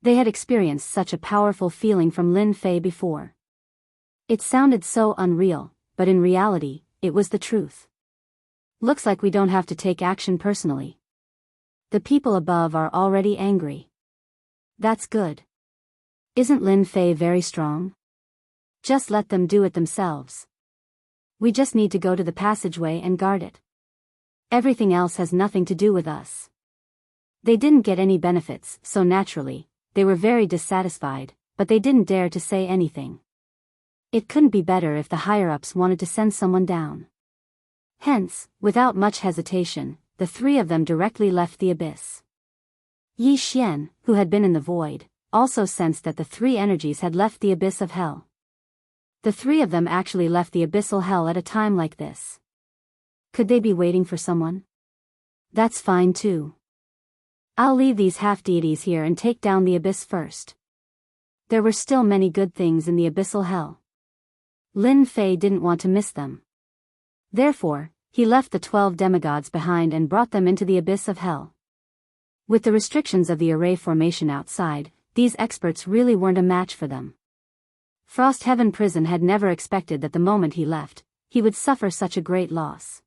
They had experienced such a powerful feeling from Lin Fei before. It sounded so unreal, but in reality, it was the truth. Looks like we don't have to take action personally. The people above are already angry. That's good. Isn't Lin Fei very strong? Just let them do it themselves. We just need to go to the passageway and guard it. Everything else has nothing to do with us. They didn't get any benefits, so naturally, they were very dissatisfied, but they didn't dare to say anything. It couldn't be better if the higher-ups wanted to send someone down. Hence, without much hesitation, the 3 of them directly left the abyss. Yi Xian, who had been in the void, also sensed that the 3 energies had left the abyss of hell. The 3 of them actually left the abyssal hell at a time like this. Could they be waiting for someone? That's fine too. I'll leave these half-deities here and take down the abyss first. There were still many good things in the abyssal hell. Lin Fei didn't want to miss them. Therefore, he left the 12 demigods behind and brought them into the abyss of hell. With the restrictions of the array formation outside, these experts really weren't a match for them. Frost Heaven Prison had never expected that the moment he left, he would suffer such a great loss.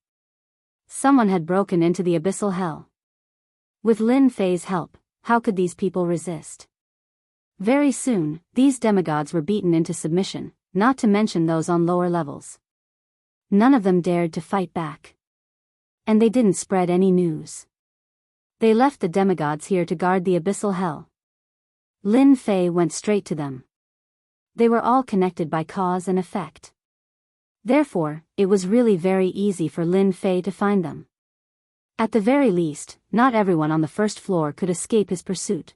Someone had broken into the abyssal hell. With Lin Fei's help, how could these people resist? Very soon, these demigods were beaten into submission, not to mention those on lower levels. None of them dared to fight back. And they didn't spread any news. They left the demigods here to guard the abyssal hell. Lin Fei went straight to them. They were all connected by cause and effect. Therefore, it was really very easy for Lin Fei to find them. At the very least, not everyone on the first floor could escape his pursuit.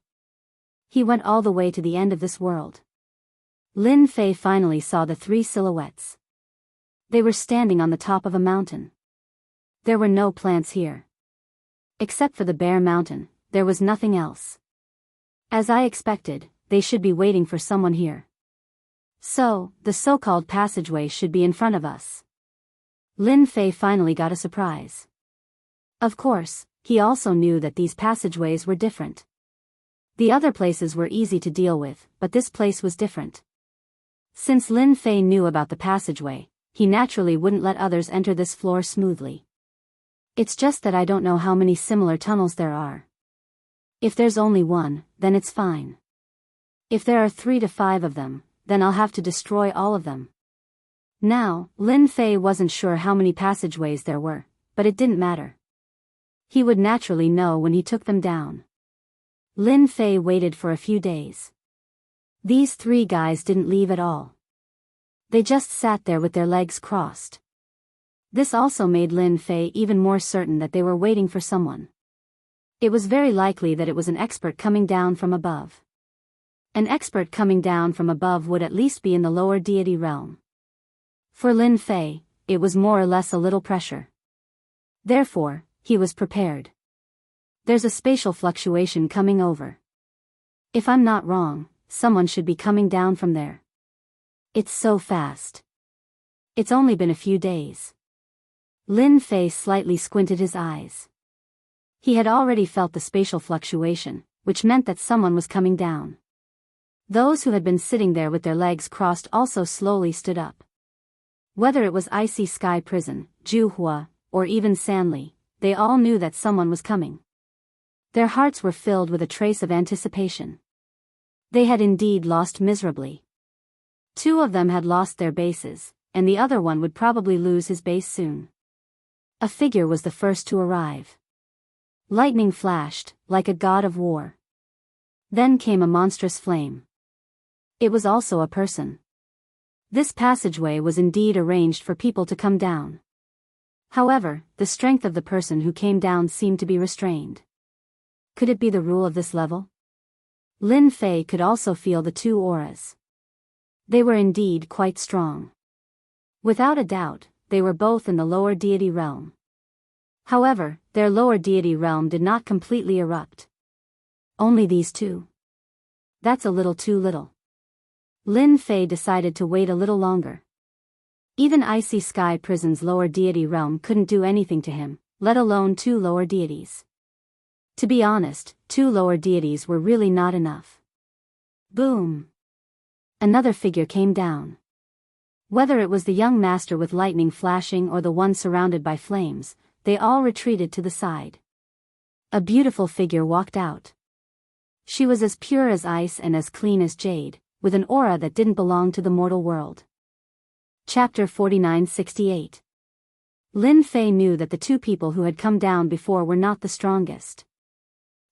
He went all the way to the end of this world. Lin Fei finally saw the 3 silhouettes. They were standing on the top of a mountain. There were no plants here. Except for the bare mountain, there was nothing else. As I expected, they should be waiting for someone here. So, the so-called passageway should be in front of us. Lin Fei finally got a surprise. Of course, he also knew that these passageways were different. The other places were easy to deal with, but this place was different. Since Lin Fei knew about the passageway, he naturally wouldn't let others enter this floor smoothly. It's just that I don't know how many similar tunnels there are. If there's only one, then it's fine. If there are 3 to 5 of them, then I'll have to destroy all of them. Now, Lin Fei wasn't sure how many passageways there were, but it didn't matter. He would naturally know when he took them down. Lin Fei waited for a few days. These 3 guys didn't leave at all. They just sat there with their legs crossed. This also made Lin Fei even more certain that they were waiting for someone. It was very likely that it was an expert coming down from above. An expert coming down from above would at least be in the lower deity realm. For Lin Fei, it was more or less a little pressure. Therefore, he was prepared. There's a spatial fluctuation coming over. If I'm not wrong, someone should be coming down from there. It's so fast. It's only been a few days. Lin Fei slightly squinted his eyes. He had already felt the spatial fluctuation, which meant that someone was coming down. Those who had been sitting there with their legs crossed also slowly stood up. Whether it was Icy Sky Prison, Juhua, or even Sanli, they all knew that someone was coming. Their hearts were filled with a trace of anticipation. They had indeed lost miserably. 2 of them had lost their bases, and the other one would probably lose his base soon. A figure was the first to arrive. Lightning flashed, like a god of war. Then came a monstrous flame. It was also a person. This passageway was indeed arranged for people to come down. However, the strength of the person who came down seemed to be restrained. Could it be the rule of this level? Lin Fei could also feel the 2 auras. They were indeed quite strong. Without a doubt, they were both in the lower deity realm. However, their lower deity realm did not completely erupt. Only these 2. That's a little too little. Lin Fei decided to wait a little longer. Even Icy Sky Prison's lower deity realm couldn't do anything to him, let alone 2 lower deities. To be honest, 2 lower deities were really not enough. Boom! Another figure came down. Whether it was the young master with lightning flashing or the one surrounded by flames, they all retreated to the side. A beautiful figure walked out. She was as pure as ice and as clean as jade, with an aura that didn't belong to the mortal world. Chapter 4968. Lin Fei knew that the 2 people who had come down before were not the strongest.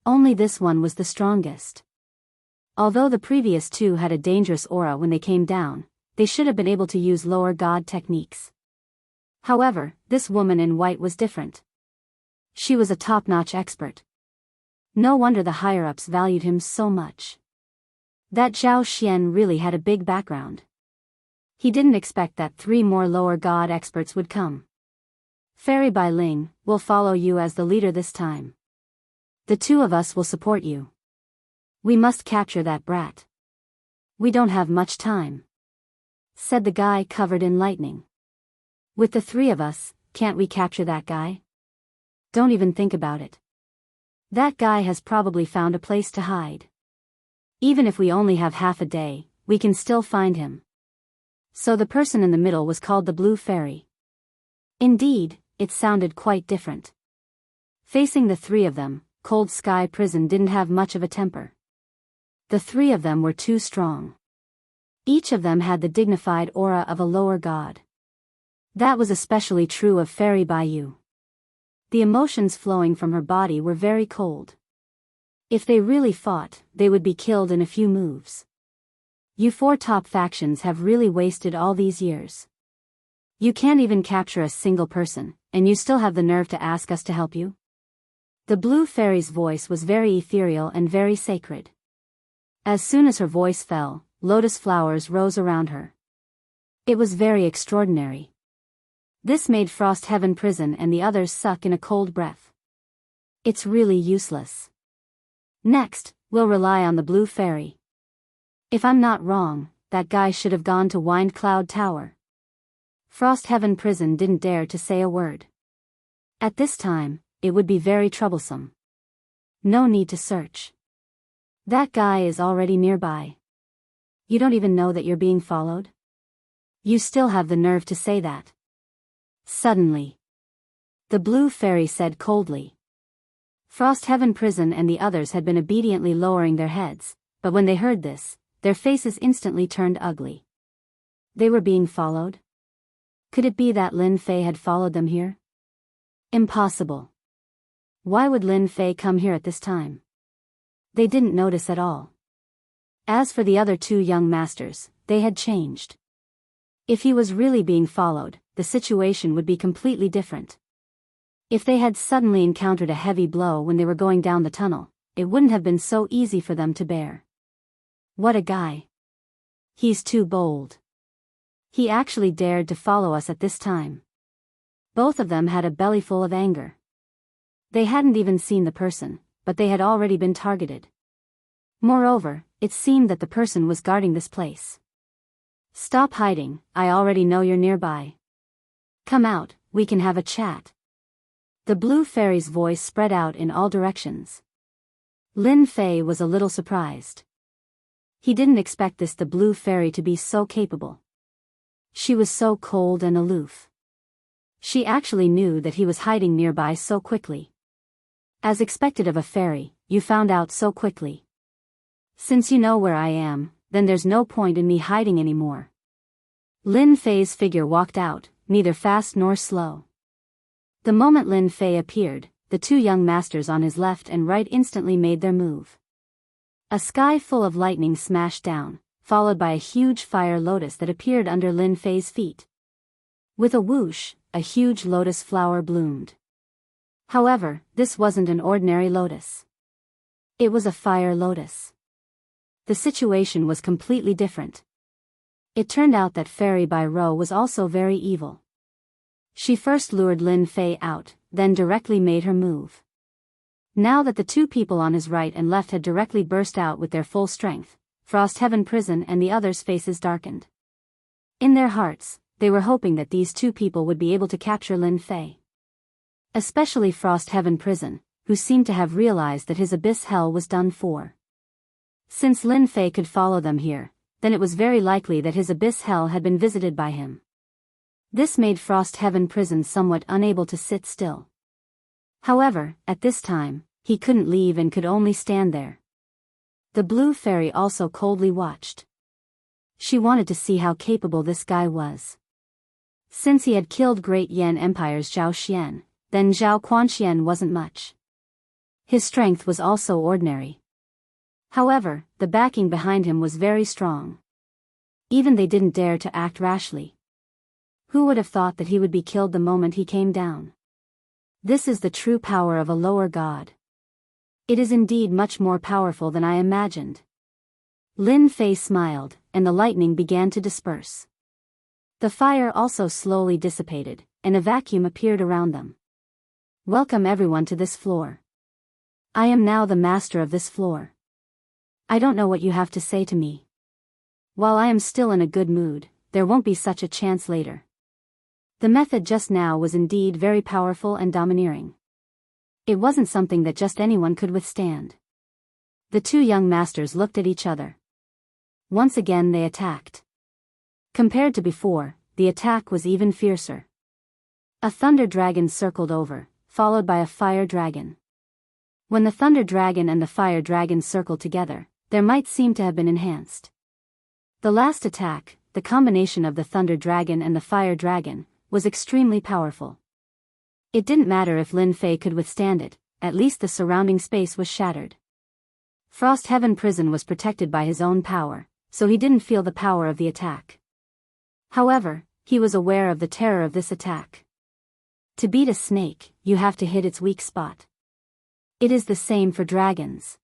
Only this one was the strongest. Although the previous 2 had a dangerous aura when they came down, they should have been able to use lower god techniques. However, this woman in white was different. She was a top-notch expert. No wonder the higher-ups valued him so much. That Zhao Xian really had a big background. He didn't expect that 3 more lower god experts would come. Fairy Bai Ling, will follow you as the leader this time. The 2 of us will support you. We must capture that brat. We don't have much time, said the guy covered in lightning. With the 3 of us, can't we capture that guy? Don't even think about it. That guy has probably found a place to hide. Even if we only have half a day, we can still find him. So the person in the middle was called the Blue Fairy. Indeed, it sounded quite different. Facing the 3 of them, Cold Sky Prison didn't have much of a temper. The 3 of them were too strong. Each of them had the dignified aura of a lower god. That was especially true of Fairy Bayou. The emotions flowing from her body were very cold. If they really fought, they would be killed in a few moves. You 4 top factions have really wasted all these years. You can't even capture a single person, and you still have the nerve to ask us to help you? The Blue Fairy's voice was very ethereal and very sacred. As soon as her voice fell, lotus flowers rose around her. It was very extraordinary. This made Frost Heaven Prison and the others suck in a cold breath. It's really useless. Next, we'll rely on the Blue Fairy. If I'm not wrong, that guy should have gone to Wind Cloud Tower. Frost Heaven Prison didn't dare to say a word. At this time, it would be very troublesome. No need to search. That guy is already nearby. You don't even know that you're being followed? You still have the nerve to say that. Suddenly, the blue fairy said coldly. Frostheaven Prison and the others had been obediently lowering their heads, but when they heard this, their faces instantly turned ugly. They were being followed? Could it be that Lin Fei had followed them here? Impossible. Why would Lin Fei come here at this time? They didn't notice at all. As for the other two young masters, they had changed. If he was really being followed, the situation would be completely different. If they had suddenly encountered a heavy blow when they were going down the tunnel, it wouldn't have been so easy for them to bear. What a guy. He's too bold. He actually dared to follow us at this time. Both of them had a bellyful of anger. They hadn't even seen the person, but they had already been targeted. Moreover, it seemed that the person was guarding this place. Stop hiding, I already know you're nearby. Come out, we can have a chat. The blue fairy's voice spread out in all directions. Lin Fei was a little surprised. He didn't expect the blue fairy to be so capable. She was so cold and aloof. She actually knew that he was hiding nearby so quickly. As expected of a fairy, you found out so quickly. Since you know where I am, then there's no point in me hiding anymore. Lin Fei's figure walked out, neither fast nor slow. The moment Lin Fei appeared, the two young masters on his left and right instantly made their move. A sky full of lightning smashed down, followed by a huge fire lotus that appeared under Lin Fei's feet. With a whoosh, a huge lotus flower bloomed. However, this wasn't an ordinary lotus. It was a fire lotus. The situation was completely different. It turned out that Fairy Bai Rou was also very evil. She first lured Lin Fei out, then directly made her move. Now that the two people on his right and left had directly burst out with their full strength, Frostheaven Prison and the others' faces darkened. In their hearts, they were hoping that these two people would be able to capture Lin Fei. Especially Frostheaven Prison, who seemed to have realized that his abyss hell was done for. Since Lin Fei could follow them here, then it was very likely that his abyss hell had been visited by him. This made Frostheaven Prison somewhat unable to sit still. However, at this time, he couldn't leave and could only stand there. The blue fairy also coldly watched. She wanted to see how capable this guy was. Since he had killed Great Yan Empire's Zhao Xian, then Zhao Quanxian wasn't much. His strength was also ordinary. However, the backing behind him was very strong. Even they didn't dare to act rashly. Who would have thought that he would be killed the moment he came down? This is the true power of a lower god. It is indeed much more powerful than I imagined. Lin Fei smiled, and the lightning began to disperse. The fire also slowly dissipated, and a vacuum appeared around them. Welcome everyone to this floor. I am now the master of this floor. I don't know what you have to say to me. While I am still in a good mood, there won't be such a chance later. The method just now was indeed very powerful and domineering. It wasn't something that just anyone could withstand. The two young masters looked at each other. Once again they attacked. Compared to before, the attack was even fiercer. A thunder dragon circled over, followed by a fire dragon. When the thunder dragon and the fire dragon circled together, there might seem to have been enhanced. The last attack, the combination of the thunder dragon and the fire dragon, was extremely powerful. It didn't matter if Lin Fei could withstand it, at least the surrounding space was shattered. Frostheaven Prison was protected by his own power, so he didn't feel the power of the attack. However, he was aware of the terror of this attack. To beat a snake, you have to hit its weak spot. It is the same for dragons.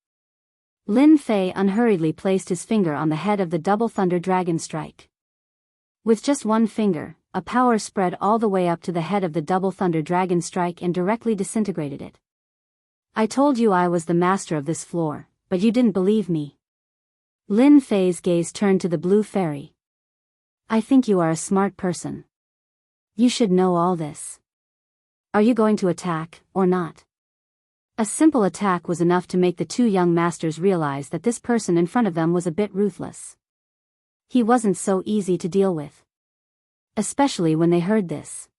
Lin Fei unhurriedly placed his finger on the head of the double thunder dragon strike. With just one finger, a power spread all the way up to the head of the double thunder dragon strike and directly disintegrated it. I told you I was the master of this floor, but you didn't believe me. Lin Fei's gaze turned to the blue fairy. I think you are a smart person. You should know all this. Are you going to attack, or not? A simple attack was enough to make the two young masters realize that this person in front of them was a bit ruthless. He wasn't so easy to deal with. Especially when they heard this.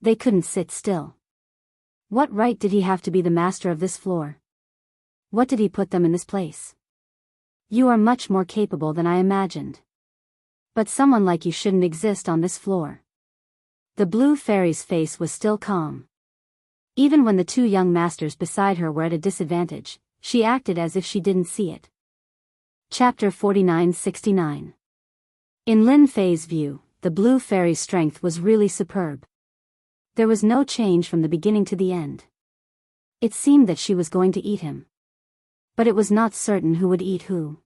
They couldn't sit still. What right did he have to be the master of this floor? What did he put them in this place? You are much more capable than I imagined. But someone like you shouldn't exist on this floor. The blue fairy's face was still calm. Even when the two young masters beside her were at a disadvantage, she acted as if she didn't see it. Chapter 49-69. In Lin Fei's view, the blue fairy's strength was really superb. There was no change from the beginning to the end. It seemed that she was going to eat him. But it was not certain who would eat who.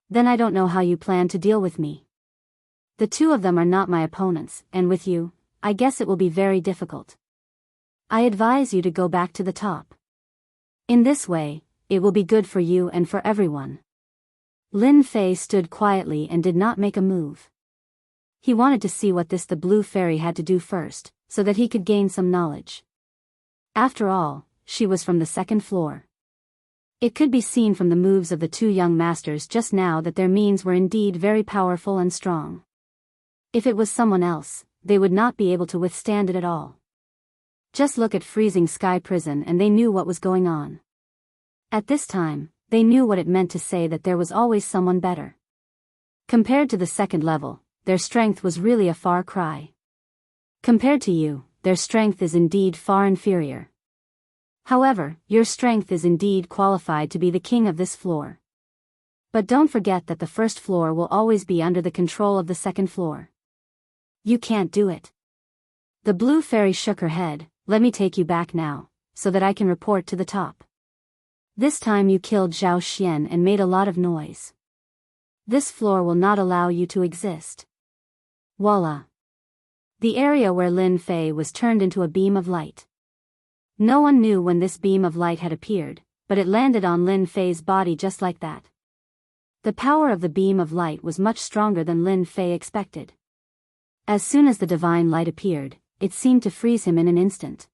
Then I don't know how you plan to deal with me. The two of them are not my opponents, and with you, I guess it will be very difficult. I advise you to go back to the top. In this way, it will be good for you and for everyone. Lin Fei stood quietly and did not make a move. He wanted to see what the blue fairy had to do first, so that he could gain some knowledge. After all, she was from the second floor. It could be seen from the moves of the two young masters just now that their means were indeed very powerful and strong. If it was someone else, they would not be able to withstand it at all. Just look at Freezing Sky Prison and they knew what was going on. At this time, they knew what it meant to say that there was always someone better. Compared to the second level, their strength was really a far cry. Compared to you, their strength is indeed far inferior. However, your strength is indeed qualified to be the king of this floor. But don't forget that the first floor will always be under the control of the second floor. You can't do it. The blue fairy shook her head. Let me take you back now, so that I can report to the top. This time you killed Zhao Xian and made a lot of noise. This floor will not allow you to exist. Voila. The area where Lin Fei was turned into a beam of light. No one knew when this beam of light had appeared, but it landed on Lin Fei's body just like that. The power of the beam of light was much stronger than Lin Fei expected. As soon as the divine light appeared, it seemed to freeze him in an instant.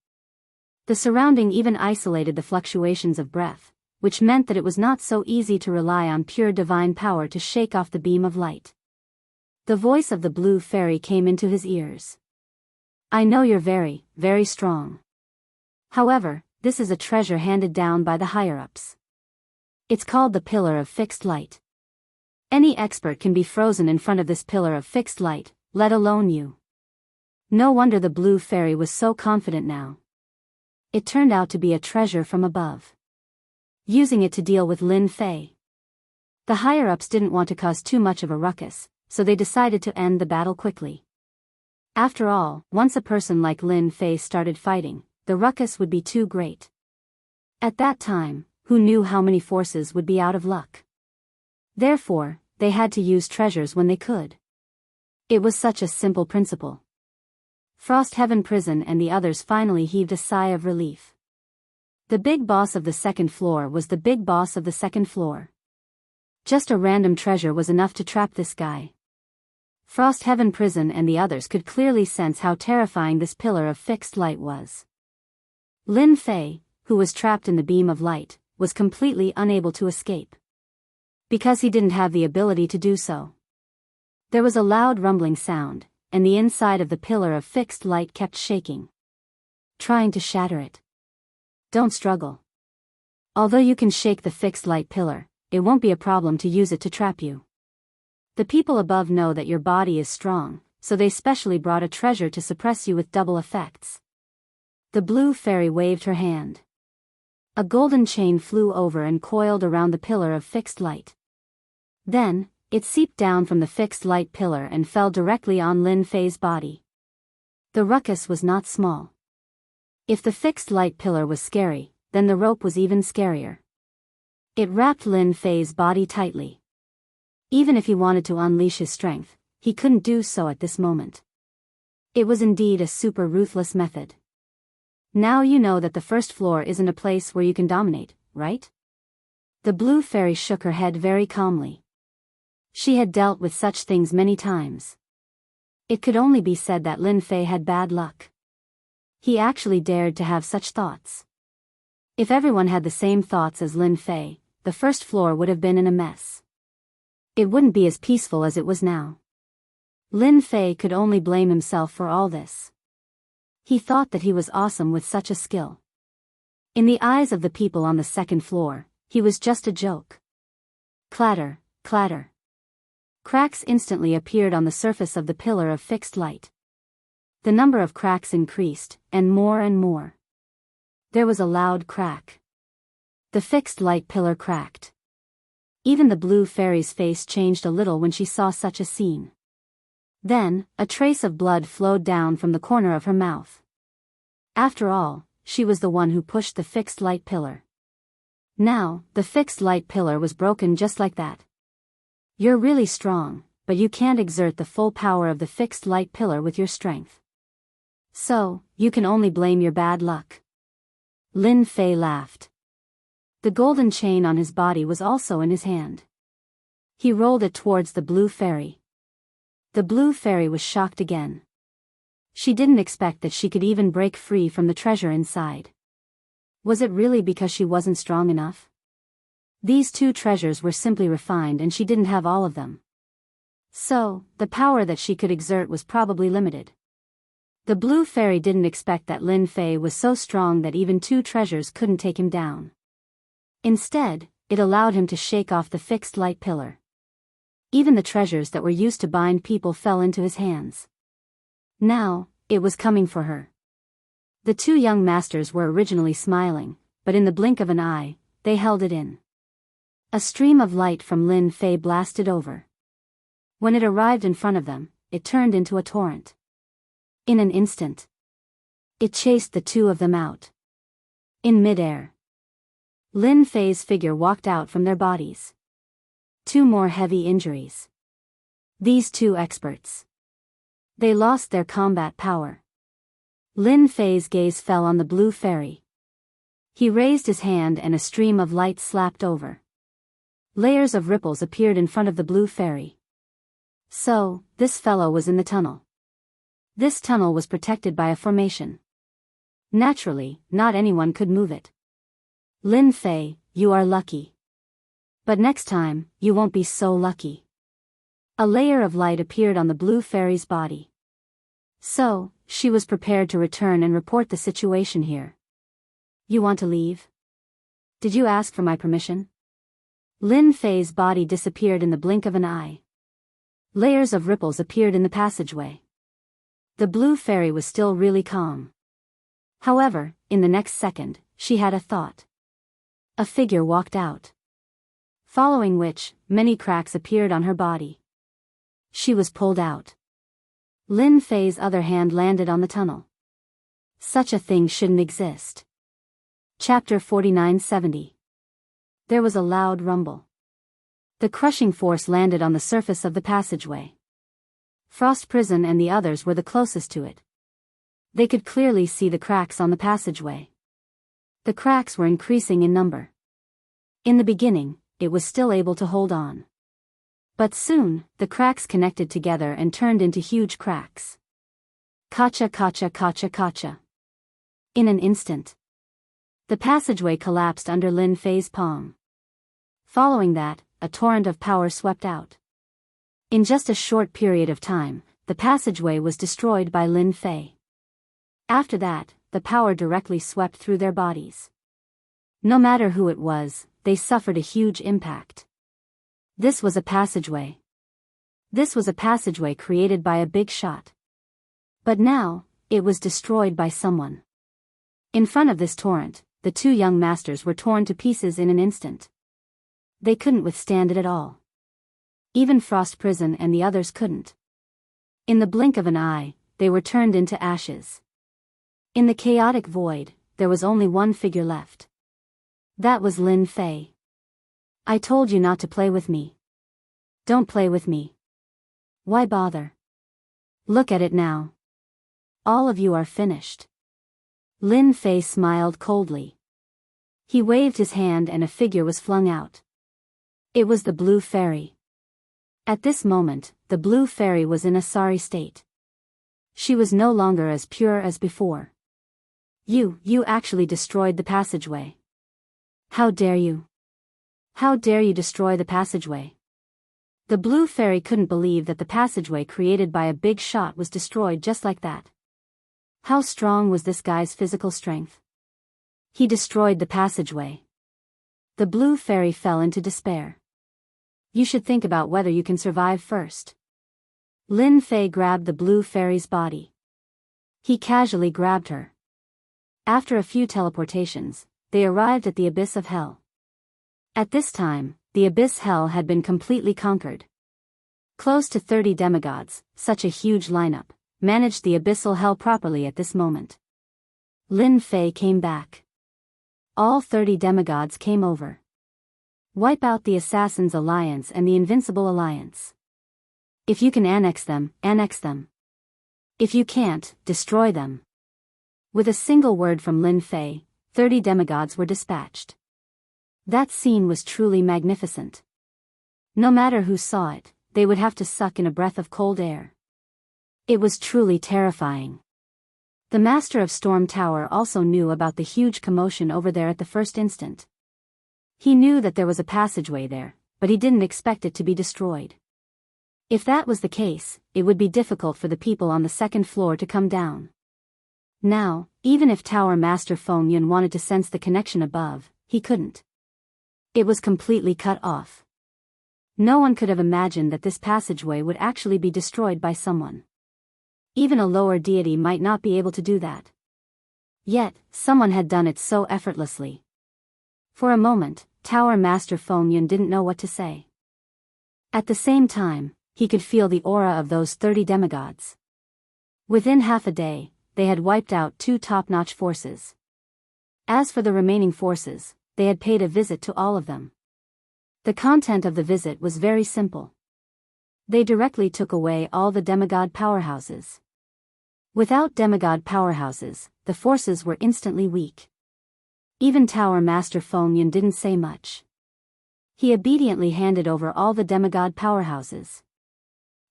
The surrounding even isolated the fluctuations of breath, which meant that it was not so easy to rely on pure divine power to shake off the beam of light. The voice of the blue fairy came into his ears. I know you're very, very strong. However, this is a treasure handed down by the higher-ups. It's called the Pillar of Fixed Light. Any expert can be frozen in front of this pillar of fixed light, let alone you. No wonder the blue fairy was so confident now. It turned out to be a treasure from above. Using it to deal with Lin Fei. The higher-ups didn't want to cause too much of a ruckus, so they decided to end the battle quickly. After all, once a person like Lin Fei started fighting, the ruckus would be too great. At that time, who knew how many forces would be out of luck? Therefore, they had to use treasures when they could. It was such a simple principle. Frost Heaven Prison and the others finally heaved a sigh of relief. The big boss of the second floor was the big boss of the second floor. Just a random treasure was enough to trap this guy. Frost Heaven Prison and the others could clearly sense how terrifying this pillar of fixed light was. Lin Fei, who was trapped in the beam of light, was completely unable to escape. Because he didn't have the ability to do so. There was a loud rumbling sound, and the inside of the pillar of fixed light kept shaking. Trying to shatter it. Don't struggle. Although you can shake the fixed light pillar, it won't be a problem to use it to trap you. The people above know that your body is strong, so they specially brought a treasure to suppress you with double effects. The blue fairy waved her hand. A golden chain flew over and coiled around the pillar of fixed light. Then, it seeped down from the fixed light pillar and fell directly on Lin Fei's body. The ruckus was not small. If the fixed light pillar was scary, then the rope was even scarier. It wrapped Lin Fei's body tightly. Even if he wanted to unleash his strength, he couldn't do so at this moment. It was indeed a super ruthless method. Now you know that the first floor isn't a place where you can dominate, right? The blue fairy shook her head very calmly. She had dealt with such things many times. It could only be said that Lin Fei had bad luck. He actually dared to have such thoughts. If everyone had the same thoughts as Lin Fei, the first floor would have been in a mess. It wouldn't be as peaceful as it was now. Lin Fei could only blame himself for all this. He thought that he was awesome with such a skill. In the eyes of the people on the second floor, he was just a joke. Clatter, clatter. Cracks instantly appeared on the surface of the pillar of fixed light. The number of cracks increased, and more and more. There was a loud crack. The fixed light pillar cracked. Even the blue fairy's face changed a little when she saw such a scene. Then, a trace of blood flowed down from the corner of her mouth. After all, she was the one who pushed the fixed light pillar. Now, the fixed light pillar was broken just like that. You're really strong, but you can't exert the full power of the fixed light pillar with your strength. So, you can only blame your bad luck. Lin Fei laughed. The golden chain on his body was also in his hand. He rolled it towards the blue fairy. The blue fairy was shocked again. She didn't expect that she could even break free from the treasure inside. Was it really because she wasn't strong enough? These two treasures were simply refined and she didn't have all of them. So, the power that she could exert was probably limited. The blue fairy didn't expect that Lin Fei was so strong that even two treasures couldn't take him down. Instead, it allowed him to shake off the fixed light pillar. Even the treasures that were used to bind people fell into his hands. Now, it was coming for her. The two young masters were originally smiling, but in the blink of an eye, they held it in. A stream of light from Lin Fei blasted over. When it arrived in front of them, it turned into a torrent. In an instant, it chased the two of them out. In midair, Lin Fei's figure walked out from their bodies. Two more heavy injuries. These two experts. They lost their combat power. Lin Fei's gaze fell on the blue fairy. He raised his hand and a stream of light slapped over. Layers of ripples appeared in front of the blue fairy. So, this fellow was in the tunnel. This tunnel was protected by a formation. Naturally, not anyone could move it. Lin Fei, you are lucky. But next time, you won't be so lucky. A layer of light appeared on the blue fairy's body. So, she was prepared to return and report the situation here. You want to leave? Did you ask for my permission? Lin Fei's body disappeared in the blink of an eye. Layers of ripples appeared in the passageway. The blue fairy was still really calm. However, in the next second, she had a thought. A figure walked out. Following which, many cracks appeared on her body. She was pulled out. Lin Fei's other hand landed on the tunnel. Such a thing shouldn't exist. Chapter 4970. There was a loud rumble. The crushing force landed on the surface of the passageway. Frost Prison and the others were the closest to it. They could clearly see the cracks on the passageway. The cracks were increasing in number. In the beginning, it was still able to hold on. But soon, the cracks connected together and turned into huge cracks. Kacha kacha kacha kacha. In an instant, the passageway collapsed under Lin Fei's palm. Following that, a torrent of power swept out. In just a short period of time, the passageway was destroyed by Lin Fei. After that, the power directly swept through their bodies. No matter who it was, they suffered a huge impact. This was a passageway. This was a passageway created by a big shot. But now, it was destroyed by someone. In front of this torrent, the two young masters were torn to pieces in an instant. They couldn't withstand it at all. Even Frost Prison and the others couldn't. In the blink of an eye, they were turned into ashes. In the chaotic void, there was only one figure left. That was Lin Fei. I told you not to play with me. Don't play with me. Why bother? Look at it now. All of you are finished. Lin Fei smiled coldly. He waved his hand and a figure was flung out. It was the blue fairy. At this moment, the blue fairy was in a sorry state. She was no longer as pure as before. You actually destroyed the passageway. How dare you? How dare you destroy the passageway? The blue fairy couldn't believe that the passageway created by a big shot was destroyed just like that. How strong was this guy's physical strength? He destroyed the passageway. The blue fairy fell into despair. You should think about whether you can survive first. Lin Fei grabbed the blue fairy's body. He casually grabbed her. After a few teleportations, they arrived at the abyss of hell. At this time, the abyss hell had been completely conquered. Close to 30 demigods, such a huge lineup, managed the abyssal hell properly at this moment. Lin Fei came back. All 30 demigods came over. Wipe out the Assassin's Alliance and the Invincible Alliance. If you can annex them, annex them. If you can't, destroy them. With a single word from Lin Fei, 30 demigods were dispatched. That scene was truly magnificent. No matter who saw it, they would have to suck in a breath of cold air. It was truly terrifying. The Master of Storm Tower also knew about the huge commotion over there at the first instant. He knew that there was a passageway there, but he didn't expect it to be destroyed. If that was the case, it would be difficult for the people on the second floor to come down. Now, even if Tower Master Feng Yun wanted to sense the connection above, he couldn't. It was completely cut off. No one could have imagined that this passageway would actually be destroyed by someone. Even a lower deity might not be able to do that. Yet, someone had done it so effortlessly. For a moment, Tower Master Feng Yun didn't know what to say. At the same time, he could feel the aura of those 30 demigods. Within half a day, they had wiped out 2 top-notch forces. As for the remaining forces, they had paid a visit to all of them. The content of the visit was very simple. They directly took away all the demigod powerhouses. Without demigod powerhouses, the forces were instantly weak. Even Tower Master Feng Yun didn't say much. He obediently handed over all the demigod powerhouses.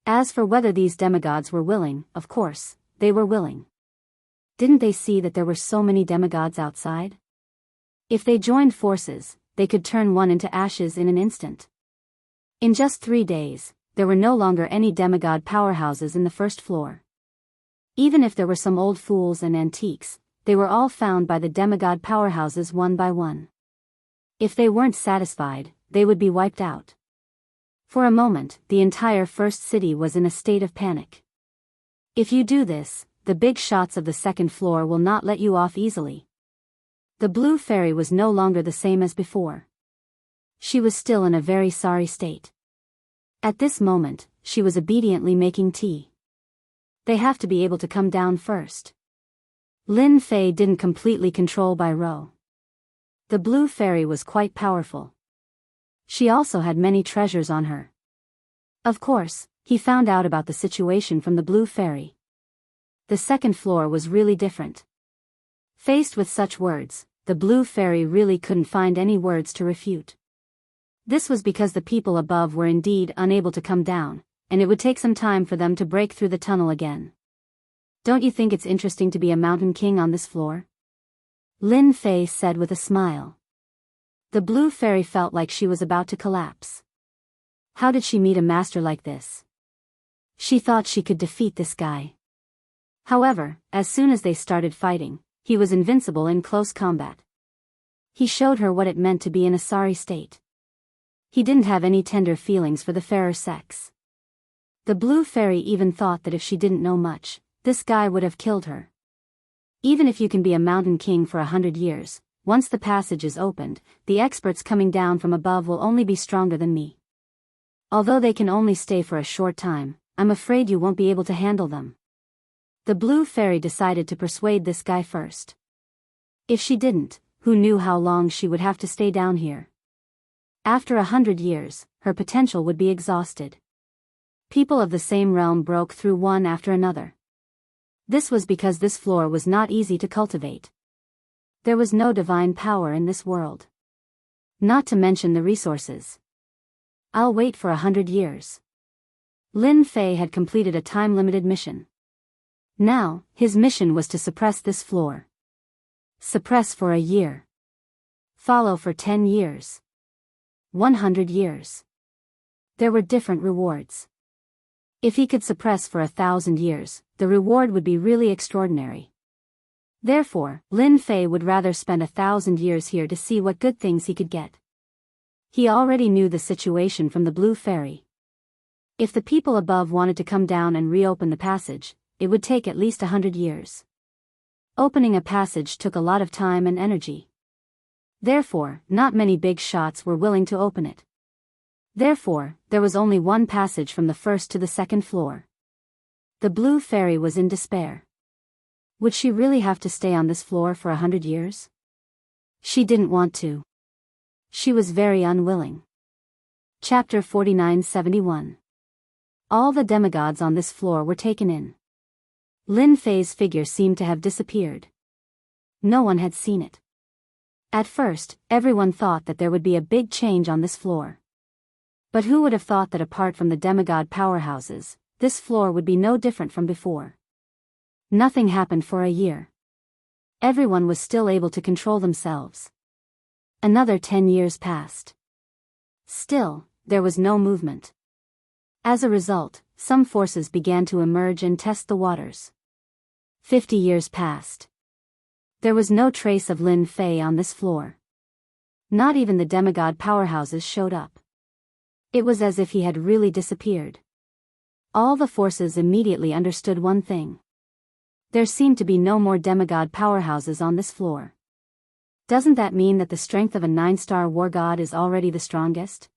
As for whether these demigods were willing, of course, they were willing. Didn't they see that there were so many demigods outside? If they joined forces, they could turn one into ashes in an instant. In just 3 days, there were no longer any demigod powerhouses in the first floor. Even if there were some old fools and antiques, they were all found by the demigod powerhouses one by one. If they weren't satisfied, they would be wiped out. For a moment, the entire first city was in a state of panic. If you do this, the big shots of the second floor will not let you off easily. The blue fairy was no longer the same as before. She was still in a very sorry state. At this moment, she was obediently making tea. They have to be able to come down first. Lin Fei didn't completely control Bai Rou. The blue fairy was quite powerful. She also had many treasures on her. Of course, he found out about the situation from the blue fairy. The second floor was really different. Faced with such words, the blue fairy really couldn't find any words to refute. This was because the people above were indeed unable to come down, and it would take some time for them to break through the tunnel again. Don't you think it's interesting to be a mountain king on this floor? Lin Fei said with a smile. The blue fairy felt like she was about to collapse. How did she meet a master like this? She thought she could defeat this guy. However, as soon as they started fighting, he was invincible in close combat. He showed her what it meant to be in a sorry state. He didn't have any tender feelings for the fairer sex. The blue fairy even thought that if she didn't know much, this guy would have killed her. Even if you can be a mountain king for 100 years, once the passage is opened, the experts coming down from above will only be stronger than me. Although they can only stay for a short time, I'm afraid you won't be able to handle them. The blue fairy decided to persuade this guy first. If she didn't, who knew how long she would have to stay down here? After 100 years, her potential would be exhausted. People of the same realm broke through one after another. This was because this floor was not easy to cultivate. There was no divine power in this world. Not to mention the resources. I'll wait for 100 years. Lin Fei had completed a time-limited mission. Now, his mission was to suppress this floor. Suppress for a year. Follow for 10 years. 100 years. There were different rewards. If he could suppress for 1,000 years, the reward would be really extraordinary. Therefore, Lin Fei would rather spend 1,000 years here to see what good things he could get. He already knew the situation from the Blue Fairy. If the people above wanted to come down and reopen the passage, it would take at least 100 years. Opening a passage took a lot of time and energy. Therefore, not many big shots were willing to open it. Therefore, there was only one passage from the first to the second floor. The Blue Fairy was in despair. Would she really have to stay on this floor for 100 years? She didn't want to. She was very unwilling. Chapter 49-71. All the demigods on this floor were taken in. Lin Fei's figure seemed to have disappeared. No one had seen it. At first, everyone thought that there would be a big change on this floor. But who would have thought that apart from the demigod powerhouses, this floor would be no different from before? Nothing happened for a year. Everyone was still able to control themselves. Another 10 years passed. Still, there was no movement. As a result, some forces began to emerge and test the waters. 50 years passed. There was no trace of Lin Fei on this floor. Not even the demigod powerhouses showed up. It was as if he had really disappeared. All the forces immediately understood one thing. There seemed to be no more demigod powerhouses on this floor. Doesn't that mean that the strength of a 9-star war god is already the strongest?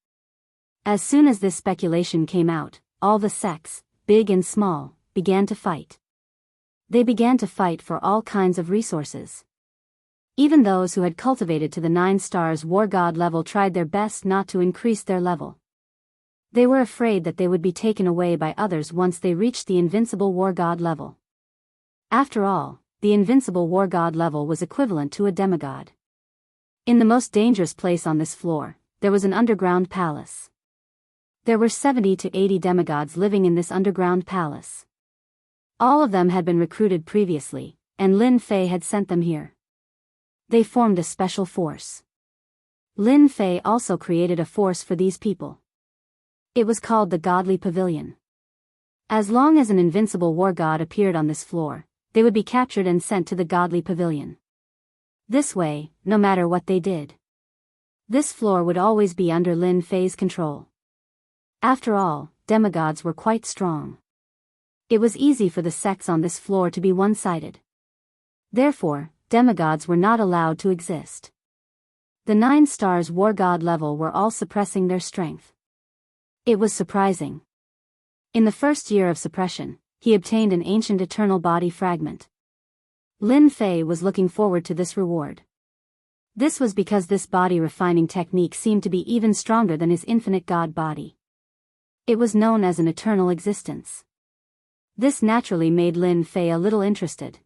As soon as this speculation came out, all the sects, big and small, began to fight. They began to fight for all kinds of resources. Even those who had cultivated to the 9 stars war god level tried their best not to increase their level. They were afraid that they would be taken away by others once they reached the invincible war god level. After all, the invincible war god level was equivalent to a demigod. In the most dangerous place on this floor, there was an underground palace. There were 70 to 80 demigods living in this underground palace. All of them had been recruited previously, and Lin Fei had sent them here. They formed a special force. Lin Fei also created a force for these people. It was called the Godly Pavilion. As long as an invincible war god appeared on this floor, they would be captured and sent to the Godly Pavilion. This way, no matter what they did, this floor would always be under Lin Fei's control. After all, demigods were quite strong. It was easy for the sects on this floor to be one-sided. Therefore, demigods were not allowed to exist. The 9 stars war god level were all suppressing their strength. It was surprising. In the first year of suppression, he obtained an ancient eternal body fragment. Lin Fei was looking forward to this reward. This was because this body refining technique seemed to be even stronger than his infinite god body. It was known as an eternal existence. This naturally made Lin Fei a little interested.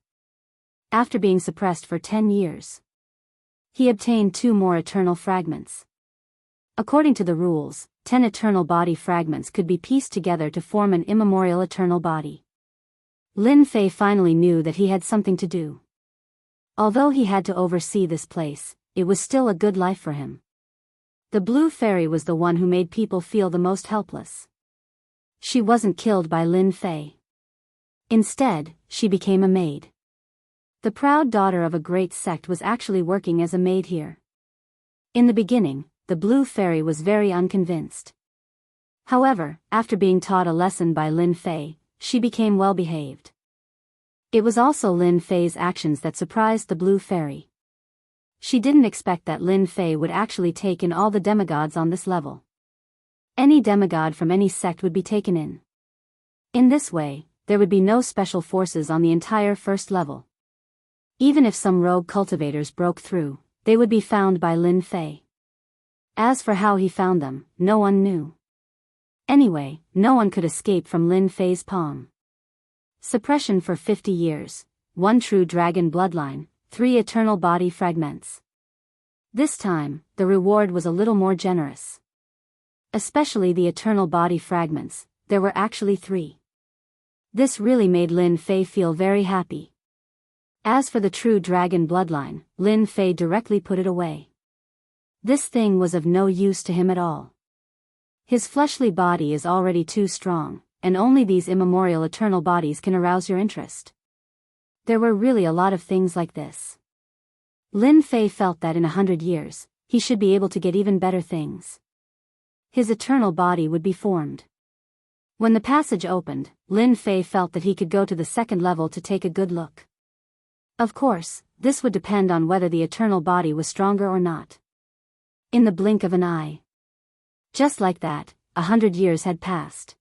After being suppressed for 10 years, he obtained 2 more eternal fragments. According to the rules, 10 eternal body fragments could be pieced together to form an immemorial eternal body. Lin Fei finally knew that he had something to do. Although he had to oversee this place, it was still a good life for him. The Blue Fairy was the one who made people feel the most helpless. She wasn't killed by Lin Fei. Instead, she became a maid. The proud daughter of a great sect was actually working as a maid here. In the beginning, the Blue Fairy was very unconvinced. However, after being taught a lesson by Lin Fei, she became well-behaved. It was also Lin Fei's actions that surprised the Blue Fairy. She didn't expect that Lin Fei would actually take in all the demigods on this level. Any demigod from any sect would be taken in. In this way, there would be no special forces on the entire first level. Even if some rogue cultivators broke through, they would be found by Lin Fei. As for how he found them, no one knew. Anyway, no one could escape from Lin Fei's palm. Suppression for 50 years, 1 true dragon bloodline, 3 eternal body fragments. This time, the reward was a little more generous. Especially the eternal body fragments, there were actually 3. This really made Lin Fei feel very happy. As for the true dragon bloodline, Lin Fei directly put it away. This thing was of no use to him at all. His fleshly body is already too strong, and only these immemorial eternal bodies can arouse your interest. There were really a lot of things like this. Lin Fei felt that in 100 years, he should be able to get even better things. His eternal body would be formed. When the passage opened, Lin Fei felt that he could go to the second level to take a good look. Of course, this would depend on whether the eternal body was stronger or not. In the blink of an eye. Just like that, 100 years had passed.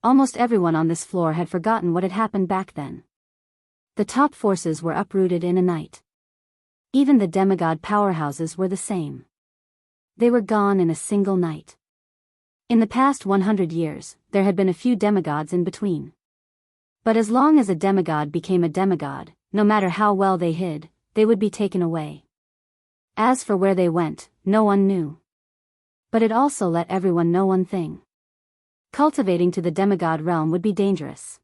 Almost everyone on this floor had forgotten what had happened back then. The top forces were uprooted in a night. Even the demigod powerhouses were the same. They were gone in a single night. In the past 100 years, there had been a few demigods in between. But as long as a demigod became a demigod, no matter how well they hid, they would be taken away. As for where they went, no one knew. But it also let everyone know one thing. Cultivating to the demigod realm would be dangerous.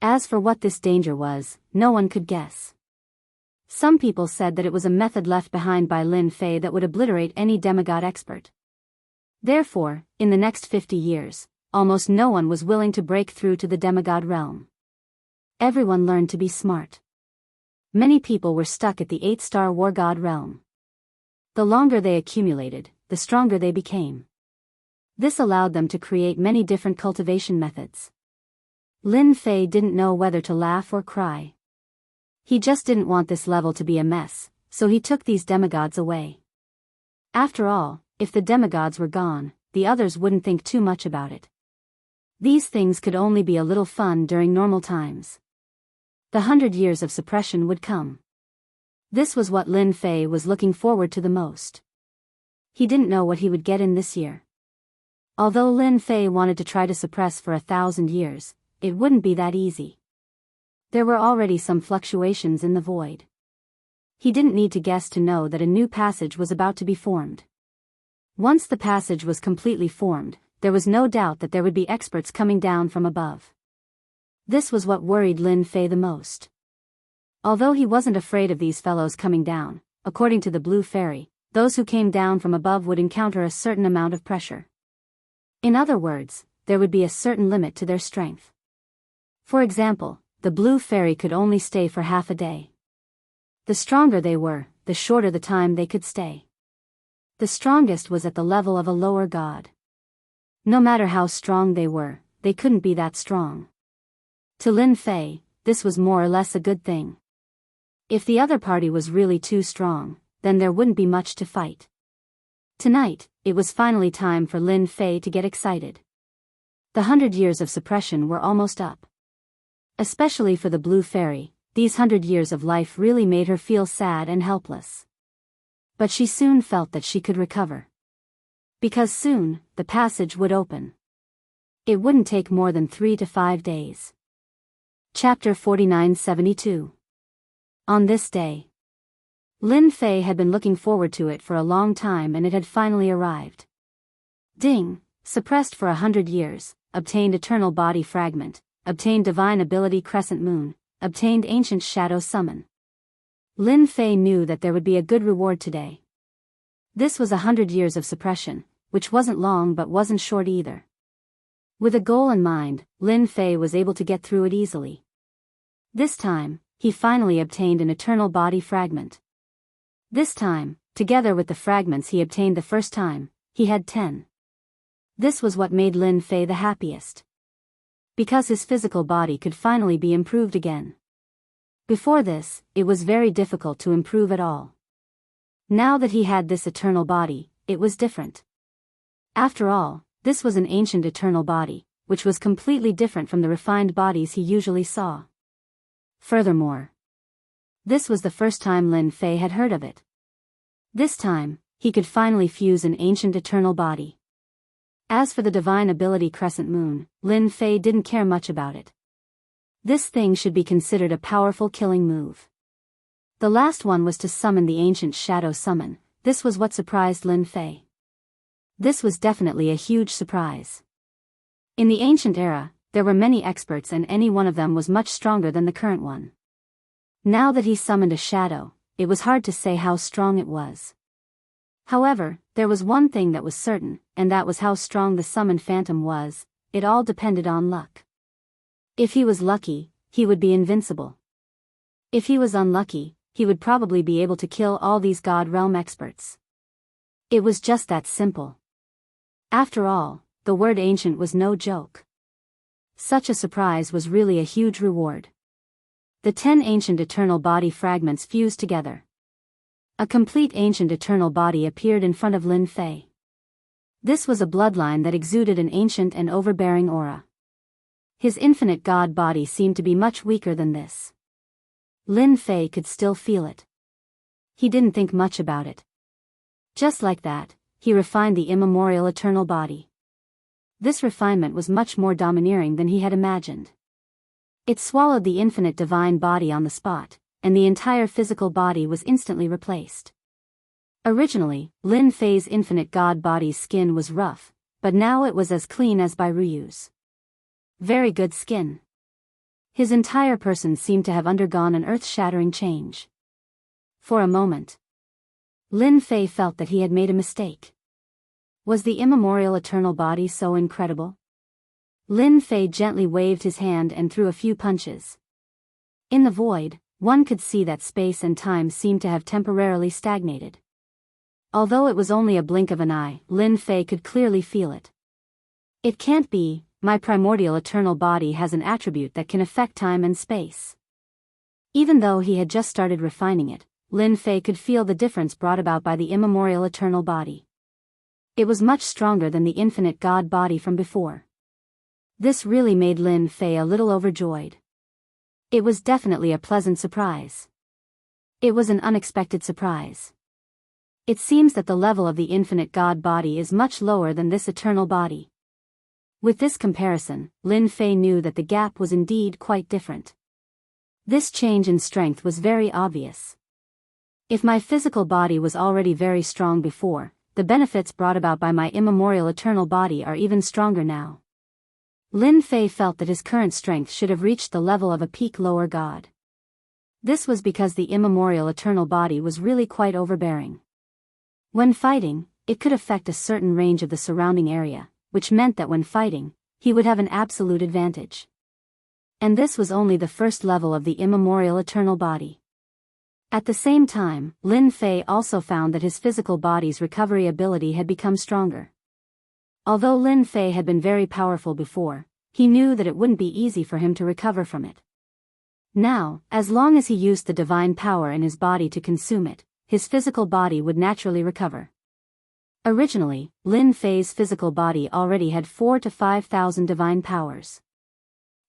As for what this danger was, no one could guess. Some people said that it was a method left behind by Lin Fei that would obliterate any demigod expert. Therefore, in the next 50 years, almost no one was willing to break through to the demigod realm. Everyone learned to be smart. Many people were stuck at the 8-star war god realm. The longer they accumulated, the stronger they became. This allowed them to create many different cultivation methods. Lin Fei didn't know whether to laugh or cry. He just didn't want this level to be a mess, so he took these demigods away. After all, if the demigods were gone, the others wouldn't think too much about it. These things could only be a little fun during normal times. The 100 years of suppression would come. This was what Lin Fei was looking forward to the most. He didn't know what he would get in this year. Although Lin Fei wanted to try to suppress for 1,000 years, it wouldn't be that easy. There were already some fluctuations in the void. He didn't need to guess to know that a new passage was about to be formed. Once the passage was completely formed, there was no doubt that there would be experts coming down from above. This was what worried Lin Fei the most. Although he wasn't afraid of these fellows coming down, according to the Blue Fairy, those who came down from above would encounter a certain amount of pressure. In other words, there would be a certain limit to their strength. For example, the Blue Fairy could only stay for half a day. The stronger they were, the shorter the time they could stay. The strongest was at the level of a lower god. No matter how strong they were, they couldn't be that strong. To Lin Fei, this was more or less a good thing. If the other party was really too strong, then there wouldn't be much to fight. Tonight, it was finally time for Lin Fei to get excited. The 100 years of suppression were almost up. Especially for the Blue Fairy, these 100 years of life really made her feel sad and helpless. But she soon felt that she could recover. Because soon, the passage would open. It wouldn't take more than 3 to 5 days. Chapter 4972. On this day. Lin Fei had been looking forward to it for a long time and it had finally arrived. Ding, suppressed for 100 years, obtained eternal body fragment, obtained divine ability crescent moon, obtained ancient shadow summon. Lin Fei knew that there would be a good reward today. This was 100 years of suppression, which wasn't long but wasn't short either. With a goal in mind, Lin Fei was able to get through it easily. This time, he finally obtained an eternal body fragment. This time, together with the fragments he obtained the first time, he had 10. This was what made Lin Fei the happiest. Because his physical body could finally be improved again. Before this, it was very difficult to improve at all. Now that he had this eternal body, it was different. After all, this was an ancient eternal body, which was completely different from the refined bodies he usually saw. Furthermore, this was the first time Lin Fei had heard of it. This time, he could finally fuse an ancient eternal body. As for the divine ability crescent moon, Lin Fei didn't care much about it. This thing should be considered a powerful killing move. The last one was to summon the ancient shadow summon. This was what surprised Lin Fei. This was definitely a huge surprise. In the ancient era, there were many experts and any one of them was much stronger than the current one. Now that he summoned a shadow, it was hard to say how strong it was. However, there was one thing that was certain, and that was how strong the summoned phantom was. It all depended on luck. If he was lucky, he would be invincible. If he was unlucky, he would probably be able to kill all these God Realm experts. It was just that simple. After all, the word ancient was no joke. Such a surprise was really a huge reward. The 10 ancient eternal body fragments fused together. A complete ancient eternal body appeared in front of Lin Fei. This was a bloodline that exuded an ancient and overbearing aura. His infinite God body seemed to be much weaker than this. Lin Fei could still feel it. He didn't think much about it. Just like that, he refined the immemorial eternal body. This refinement was much more domineering than he had imagined. It swallowed the infinite divine body on the spot, and the entire physical body was instantly replaced. Originally, Lin Fei's infinite God body's skin was rough, but now it was as clean as by Ryu's. Very good skin. His entire person seemed to have undergone an earth-shattering change. For a moment, Lin Fei felt that he had made a mistake. Was the immemorial eternal body so incredible? Lin Fei gently waved his hand and threw a few punches. In the void, one could see that space and time seemed to have temporarily stagnated. Although it was only a blink of an eye, Lin Fei could clearly feel it. It can't be. My primordial eternal body has an attribute that can affect time and space. Even though he had just started refining it, Lin Fei could feel the difference brought about by the immemorial eternal body. It was much stronger than the infinite God body from before. This really made Lin Fei a little overjoyed. It was definitely a pleasant surprise. It was an unexpected surprise. It seems that the level of the infinite God body is much lower than this eternal body. With this comparison, Lin Fei knew that the gap was indeed quite different. This change in strength was very obvious. If my physical body was already very strong before, the benefits brought about by my immemorial eternal body are even stronger now. Lin Fei felt that his current strength should have reached the level of a peak lower god. This was because the immemorial eternal body was really quite overbearing. When fighting, it could affect a certain range of the surrounding area, which meant that when fighting, he would have an absolute advantage. And this was only the first level of the immemorial eternal body. At the same time, Lin Fei also found that his physical body's recovery ability had become stronger. Although Lin Fei had been very powerful before, he knew that it wouldn't be easy for him to recover from it. Now, as long as he used the divine power in his body to consume it, his physical body would naturally recover. Originally, Lin Fei's physical body already had 4,000 to 5,000 divine powers.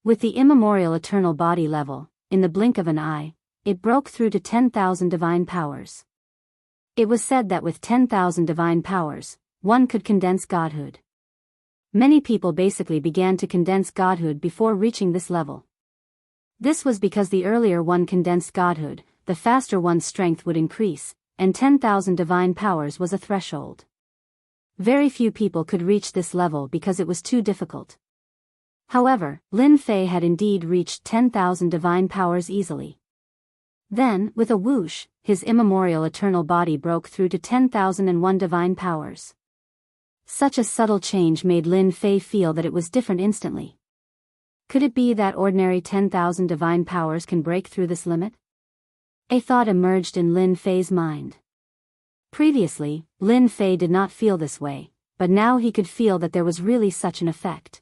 With the immemorial eternal body level, in the blink of an eye, it broke through to 10,000 divine powers. It was said that with 10,000 divine powers, one could condense godhood. Many people basically began to condense godhood before reaching this level. This was because the earlier one condensed godhood, the faster one's strength would increase, and 10,000 divine powers was a threshold. Very few people could reach this level because it was too difficult. However, Lin Fei had indeed reached 10,000 divine powers easily. Then, with a whoosh, his immemorial eternal body broke through to 10,001 divine powers. Such a subtle change made Lin Fei feel that it was different instantly. Could it be that ordinary 10,000 divine powers can break through this limit? A thought emerged in Lin Fei's mind. Previously, Lin Fei did not feel this way, but now he could feel that there was really such an effect.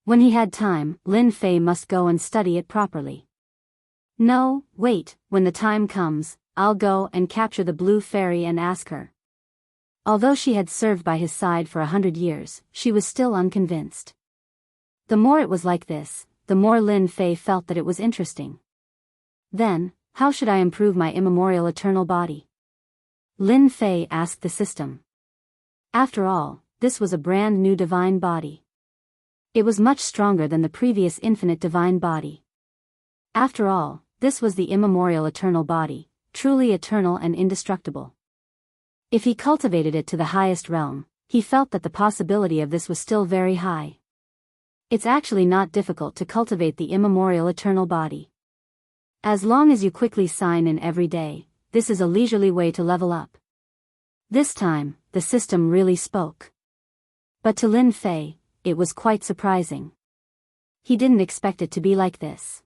When he had time, Lin Fei must go and study it properly. No, wait, when the time comes, I'll go and capture the blue fairy and ask her. Although she had served by his side for 100 years, she was still unconvinced. The more it was like this, the more Lin Fei felt that it was interesting. Then, how should I improve my immemorial eternal body? Lin Fei asked the system. After all, this was a brand new divine body. It was much stronger than the previous infinite divine body. After all, this was the immemorial eternal body, truly eternal and indestructible. If he cultivated it to the highest realm, he felt that the possibility of this was still very high. It's actually not difficult to cultivate the immemorial eternal body. As long as you quickly sign in every day, this is a leisurely way to level up. This time, the system really spoke. But to Lin Fei, it was quite surprising. He didn't expect it to be like this.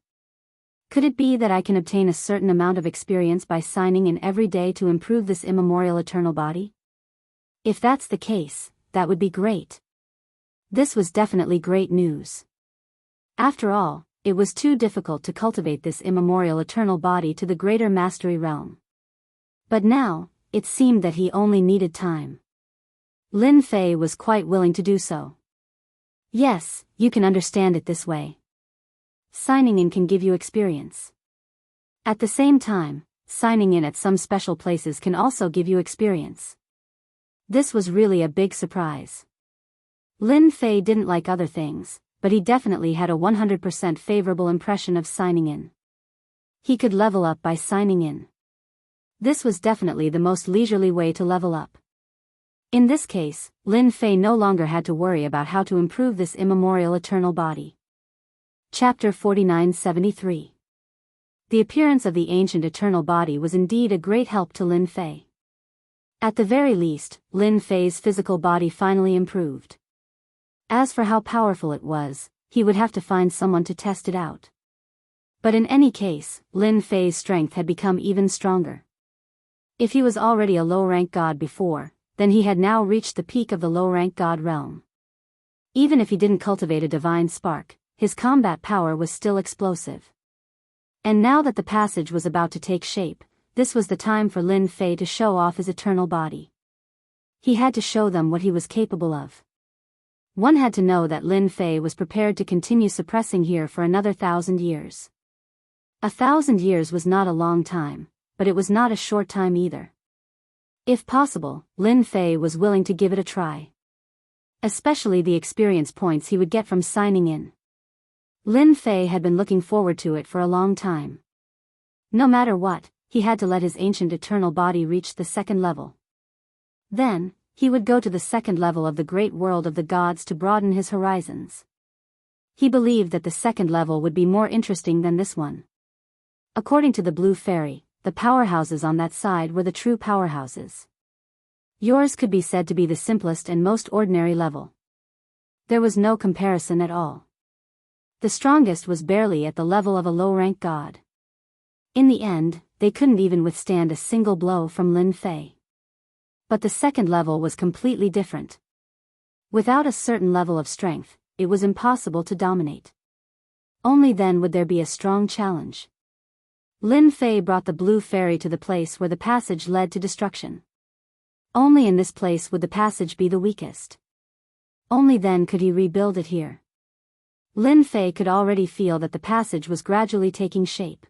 Could it be that I can obtain a certain amount of experience by signing in every day to improve this immemorial eternal body? If that's the case, that would be great. This was definitely great news. After all, it was too difficult to cultivate this immemorial eternal body to the greater mastery realm. But now, it seemed that he only needed time. Lin Fei was quite willing to do so. Yes, you can understand it this way. Signing in can give you experience. At the same time, signing in at some special places can also give you experience. This was really a big surprise. Lin Fei didn't like other things, but he definitely had a 100% favorable impression of signing in. He could level up by signing in. This was definitely the most leisurely way to level up. In this case, Lin Fei no longer had to worry about how to improve this immemorial eternal body. Chapter 4973. The appearance of the ancient eternal body was indeed a great help to Lin Fei. At the very least, Lin Fei's physical body finally improved. As for how powerful it was, he would have to find someone to test it out. But in any case, Lin Fei's strength had become even stronger. If he was already a low-rank god before, then he had now reached the peak of the low-rank god realm. Even if he didn't cultivate a divine spark, his combat power was still explosive. And now that the passage was about to take shape, this was the time for Lin Fei to show off his eternal body. He had to show them what he was capable of. One had to know that Lin Fei was prepared to continue suppressing here for another 1,000 years. 1,000 years was not a long time, but it was not a short time either. If possible, Lin Fei was willing to give it a try. Especially the experience points he would get from signing in. Lin Fei had been looking forward to it for a long time. No matter what, he had to let his ancient eternal body reach the second level. Then, he would go to the second level of the great world of the gods to broaden his horizons. He believed that the second level would be more interesting than this one. According to the Blue Fairy, the powerhouses on that side were the true powerhouses. Yours could be said to be the simplest and most ordinary level. There was no comparison at all. The strongest was barely at the level of a low-rank god. In the end, they couldn't even withstand a single blow from Lin Fei. But the second level was completely different. Without a certain level of strength, it was impossible to dominate. Only then would there be a strong challenge. Lin Fei brought the Blue Fairy to the place where the passage led to destruction. Only in this place would the passage be the weakest. Only then could he rebuild it here. Lin Fei could already feel that the passage was gradually taking shape.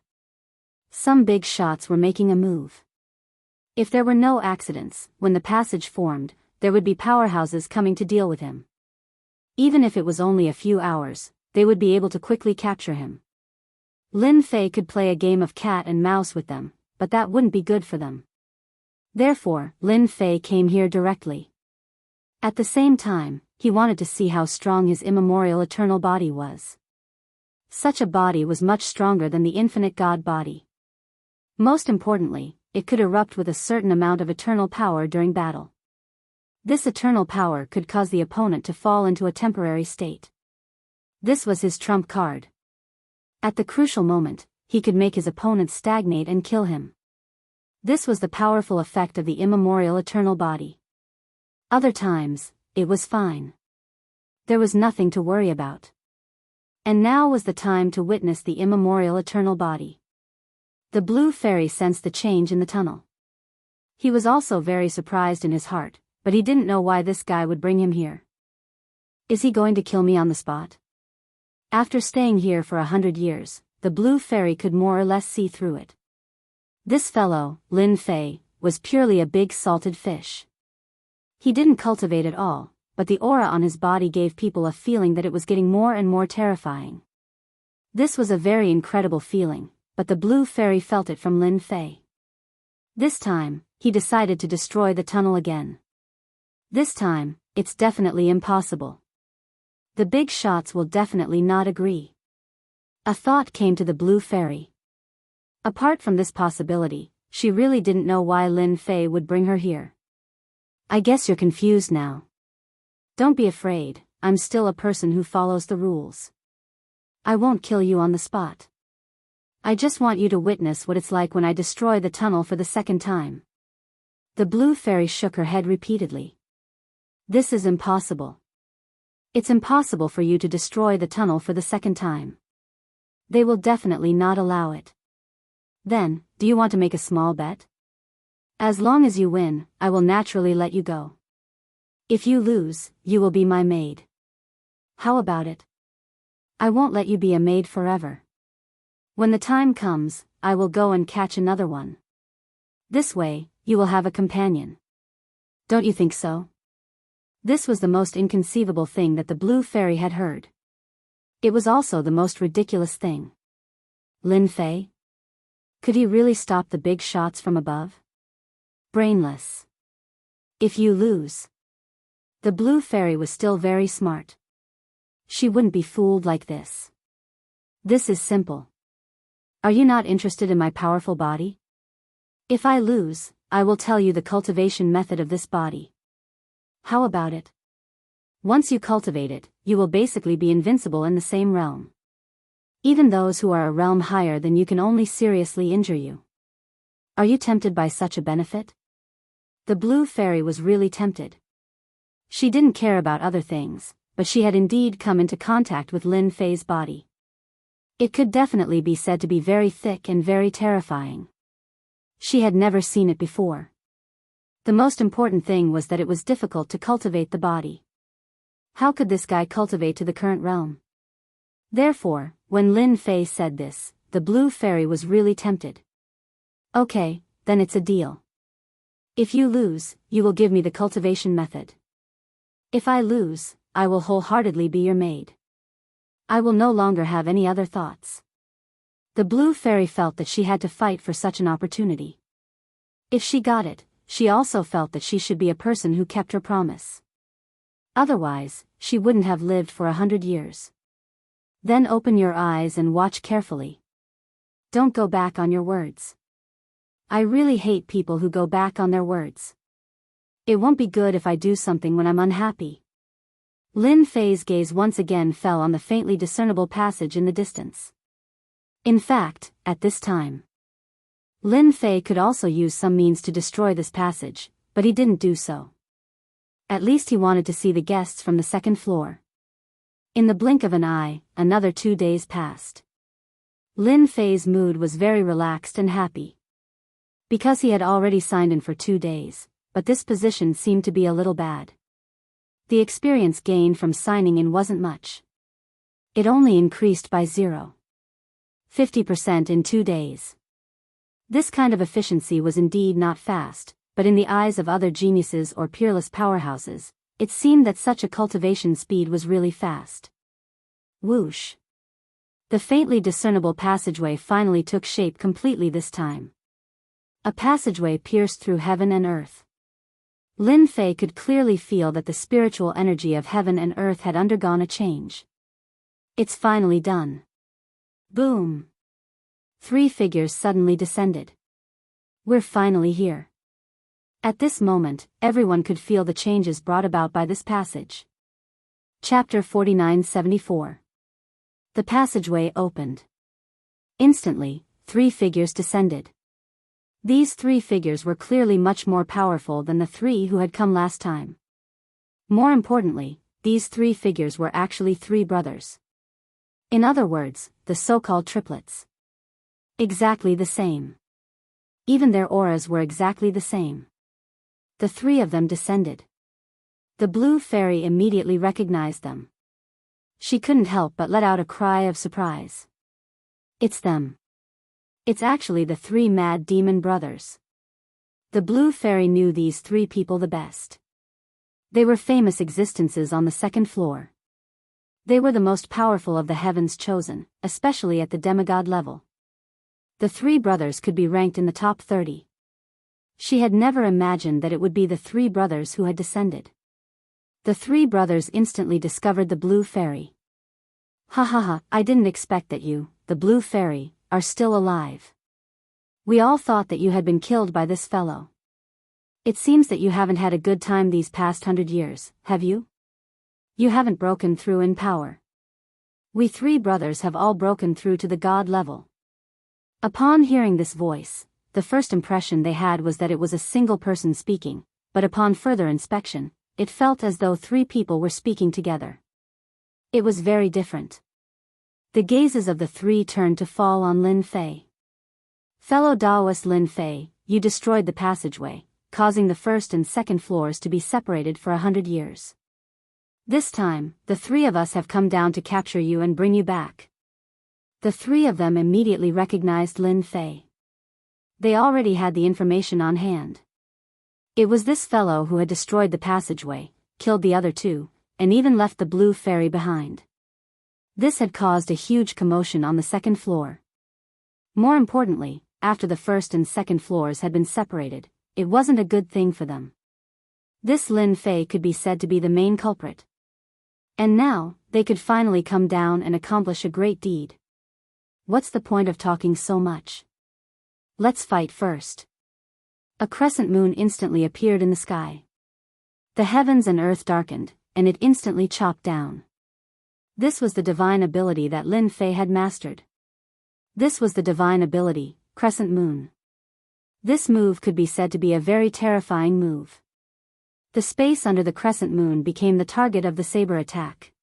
Some big shots were making a move. If there were no accidents, when the passage formed, there would be powerhouses coming to deal with him. Even if it was only a few hours, they would be able to quickly capture him. Lin Fei could play a game of cat and mouse with them, but that wouldn't be good for them. Therefore, Lin Fei came here directly. At the same time, he wanted to see how strong his immemorial eternal body was. Such a body was much stronger than the infinite God body. Most importantly, it could erupt with a certain amount of eternal power during battle. This eternal power could cause the opponent to fall into a temporary state. This was his trump card. At the crucial moment, he could make his opponent stagnate and kill him. This was the powerful effect of the immemorial eternal body. Other times, it was fine. There was nothing to worry about. And now was the time to witness the immemorial eternal body. The Blue Fairy sensed the change in the tunnel. He was also very surprised in his heart, but he didn't know why this guy would bring him here. Is he going to kill me on the spot? After staying here for 100 years, the Blue Fairy could more or less see through it. This fellow, Lin Fei, was purely a big salted fish. He didn't cultivate at all, but the aura on his body gave people a feeling that it was getting more and more terrifying. This was a very incredible feeling, but the Blue Fairy felt it from Lin Fei. This time, he decided to destroy the tunnel again. This time, it's definitely impossible. The big shots will definitely not agree. A thought came to the Blue Fairy. Apart from this possibility, she really didn't know why Lin Fei would bring her here. I guess you're confused now. Don't be afraid, I'm still a person who follows the rules. I won't kill you on the spot. I just want you to witness what it's like when I destroy the tunnel for the second time. The blue fairy shook her head repeatedly. This is impossible. It's impossible for you to destroy the tunnel for the second time. They will definitely not allow it. Then, do you want to make a small bet? As long as you win, I will naturally let you go. If you lose, you will be my maid. How about it? I won't let you be a maid forever. When the time comes, I will go and catch another one. This way, you will have a companion. Don't you think so? This was the most inconceivable thing that the blue fairy had heard. It was also the most ridiculous thing. Lin Fei? Could he really stop the big shots from above? Brainless. If you lose. The blue fairy was still very smart. She wouldn't be fooled like this. This is simple. Are you not interested in my powerful body? If I lose, I will tell you the cultivation method of this body. How about it? Once you cultivate it, you will basically be invincible in the same realm. Even those who are a realm higher than you can only seriously injure you. Are you tempted by such a benefit? The blue fairy was really tempted. She didn't care about other things, but she had indeed come into contact with Lin Fei's body. It could definitely be said to be very thick and very terrifying. She had never seen it before. The most important thing was that it was difficult to cultivate the body. How could this guy cultivate to the current realm? Therefore, when Lin Fei said this, the blue fairy was really tempted. Okay, then it's a deal. If you lose, you will give me the cultivation method. If I lose, I will wholeheartedly be your maid. I will no longer have any other thoughts. The blue fairy felt that she had to fight for such an opportunity. If she got it, she also felt that she should be a person who kept her promise. Otherwise, she wouldn't have lived for 100 years. Then open your eyes and watch carefully. Don't go back on your words. I really hate people who go back on their words. It won't be good if I do something when I'm unhappy. Lin Fei's gaze once again fell on the faintly discernible passage in the distance. In fact, at this time, Lin Fei could also use some means to destroy this passage, but he didn't do so. At least he wanted to see the guests from the second floor. In the blink of an eye, another 2 days passed. Lin Fei's mood was very relaxed and happy. Because he had already signed in for 2 days, but this position seemed to be a little bad. The experience gained from signing in wasn't much. It only increased by 0.50% in 2 days. This kind of efficiency was indeed not fast, but in the eyes of other geniuses or peerless powerhouses, it seemed that such a cultivation speed was really fast. Whoosh! The faintly discernible passageway finally took shape completely this time. A passageway pierced through heaven and earth. Lin Fei could clearly feel that the spiritual energy of heaven and earth had undergone a change. It's finally done. Boom! 3 figures suddenly descended. We're finally here. At this moment, everyone could feel the changes brought about by this passage. Chapter 4974. The passageway opened. Instantly, 3 figures descended. These 3 figures were clearly much more powerful than the 3 who had come last time. More importantly, these 3 figures were actually 3 brothers. In other words, the so-called triplets. Exactly the same. Even their auras were exactly the same. The 3 of them descended. The blue fairy immediately recognized them. She couldn't help but let out a cry of surprise. It's them. It's actually the 3 mad demon brothers. The blue fairy knew these 3 people the best. They were famous existences on the second floor. They were the most powerful of the heavens chosen, especially at the demigod level. The 3 brothers could be ranked in the top 30. She had never imagined that it would be the 3 brothers who had descended. The 3 brothers instantly discovered the blue fairy. Ha ha ha, I didn't expect that you, the blue fairy, are still alive. We all thought that you had been killed by this fellow. It seems that you haven't had a good time these past 100 years, have you? You haven't broken through in power. We 3 brothers have all broken through to the god level. Upon hearing this voice, the first impression they had was that it was a single person speaking, but upon further inspection, it felt as though three people were speaking together. It was very different. The gazes of the three turned to fall on Lin Fei. Fellow Taoist Lin Fei, you destroyed the passageway, causing the first and second floors to be separated for 100 years. This time, the three of us have come down to capture you and bring you back. The three of them immediately recognized Lin Fei. They already had the information on hand. It was this fellow who had destroyed the passageway, killed the other two, and even left the blue fairy behind. This had caused a huge commotion on the second floor. More importantly, after the first and second floors had been separated, it wasn't a good thing for them. This Lin Fei could be said to be the main culprit. And now, they could finally come down and accomplish a great deed. What's the point of talking so much? Let's fight first. A crescent moon instantly appeared in the sky. The heavens and earth darkened, and it instantly chopped down. This was the divine ability that Lin Fei had mastered. This was the divine ability, Crescent Moon. This move could be said to be a very terrifying move. The space under the crescent moon became the target of the saber attack.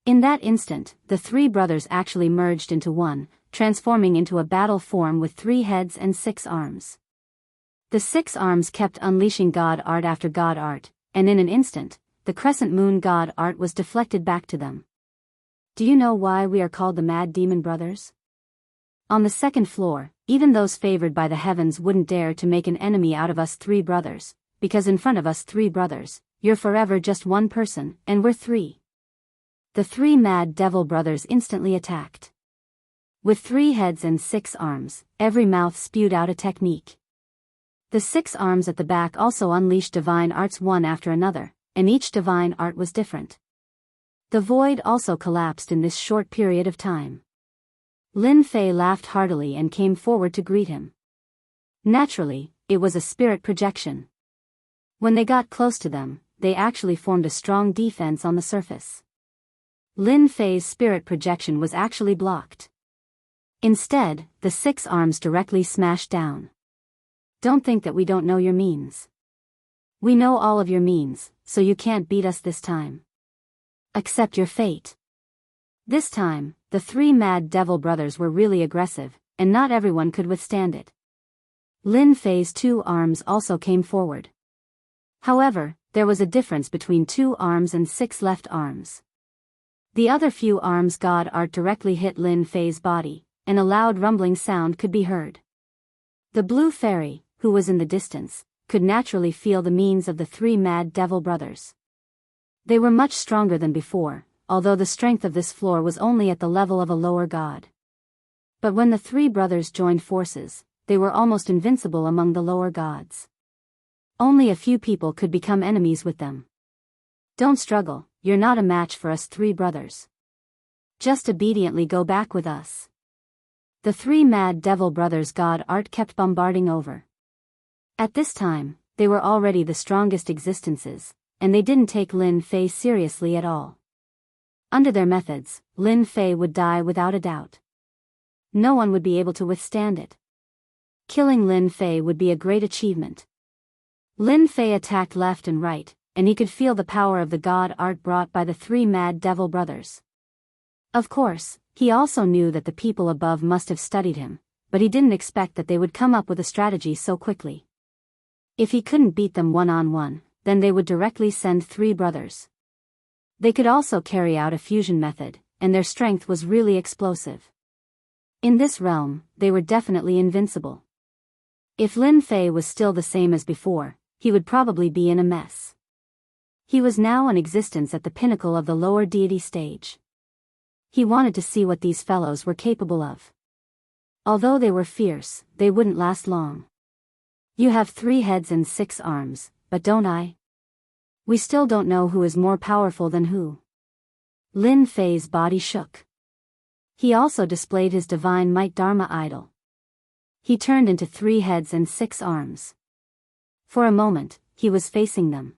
In that instant, the three brothers actually merged into one, transforming into a battle form with 3 heads and 6 arms. The 6 arms kept unleashing god art after god art, and in an instant, the crescent moon god art was deflected back to them. Do you know why we are called the Mad Demon Brothers? On the second floor, even those favored by the heavens wouldn't dare to make an enemy out of us 3 brothers, because in front of us 3 brothers, you're forever just one person, and we're 3. The 3 Mad Devil Brothers instantly attacked. With 3 heads and 6 arms, every mouth spewed out a technique. The 6 arms at the back also unleashed divine arts one after another, and each divine art was different. The void also collapsed in this short period of time. Lin Fei laughed heartily and came forward to greet him. Naturally, it was a spirit projection. When they got close to them, they actually formed a strong defense on the surface. Lin Fei's spirit projection was actually blocked. Instead, the 6 arms directly smashed down. Don't think that we don't know your means. We know all of your means, so you can't beat us this time. Accept your fate. This time, the 3 Mad Devil Brothers were really aggressive, and not everyone could withstand it. Lin Fei's 2 arms also came forward. However, there was a difference between 2 arms and 6 left arms. The other few arms god art directly hit Lin Fei's body, and a loud rumbling sound could be heard. The blue fairy, who was in the distance, could naturally feel the means of the 3 Mad Devil Brothers. They were much stronger than before, although the strength of this floor was only at the level of a lower god. But when the 3 brothers joined forces, they were almost invincible among the lower gods. Only a few people could become enemies with them. Don't struggle, you're not a match for us 3 brothers. Just obediently go back with us. The 3 Mad Devil Brothers god art kept bombarding over. At this time, they were already the strongest existences, and they didn't take Lin Fei seriously at all. Under their methods, Lin Fei would die without a doubt. No one would be able to withstand it. Killing Lin Fei would be a great achievement. Lin Fei attacked left and right, and he could feel the power of the god art brought by the 3 Mad Devil Brothers. Of course, he also knew that the people above must have studied him, but he didn't expect that they would come up with a strategy so quickly. If he couldn't beat them one-on-one, then they would directly send 3 brothers. They could also carry out a fusion method, and their strength was really explosive. In this realm, they were definitely invincible. If Lin Fei was still the same as before, he would probably be in a mess. He was now in existence at the pinnacle of the lower deity stage. He wanted to see what these fellows were capable of. Although they were fierce, they wouldn't last long. You have 3 heads and 6 arms, but don't I? We still don't know who is more powerful than who. Lin Fei's body shook. He also displayed his divine might Dharma idol. He turned into 3 heads and 6 arms. For a moment, he was facing them.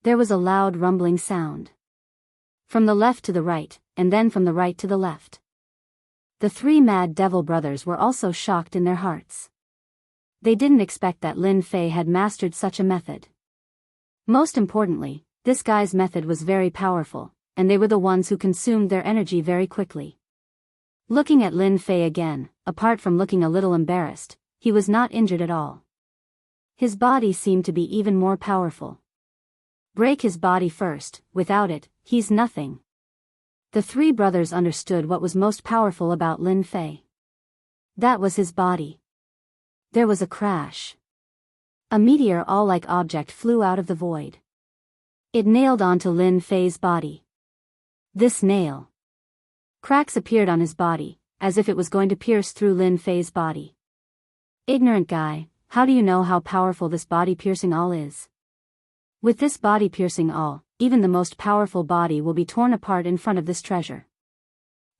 There was a loud rumbling sound. From the left to the right, and then from the right to the left. The three mad devil brothers were also shocked in their hearts. They didn't expect that Lin Fei had mastered such a method. Most importantly, this guy's method was very powerful, and they were the ones who consumed their energy very quickly. Looking at Lin Fei again, apart from looking a little embarrassed, he was not injured at all. His body seemed to be even more powerful. Break his body first, without it, he's nothing. The three brothers understood what was most powerful about Lin Fei. That was his body. There was a crash. A meteor-all-like object flew out of the void. It nailed onto Lin Fei's body. This nail. Cracks appeared on his body, as if it was going to pierce through Lin Fei's body. Ignorant guy, how do you know how powerful this body-piercing awl is? With this body-piercing awl, even the most powerful body will be torn apart in front of this treasure.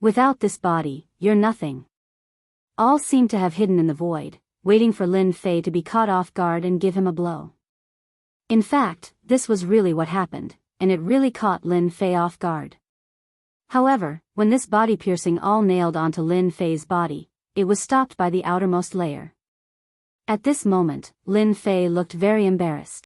Without this body, you're nothing. All seemed to have hidden in the void, waiting for Lin Fei to be caught off guard and give him a blow. In fact, this was really what happened, and it really caught Lin Fei off guard. However, when this body-piercing awl nailed onto Lin Fei's body, it was stopped by the outermost layer. At this moment, Lin Fei looked very embarrassed.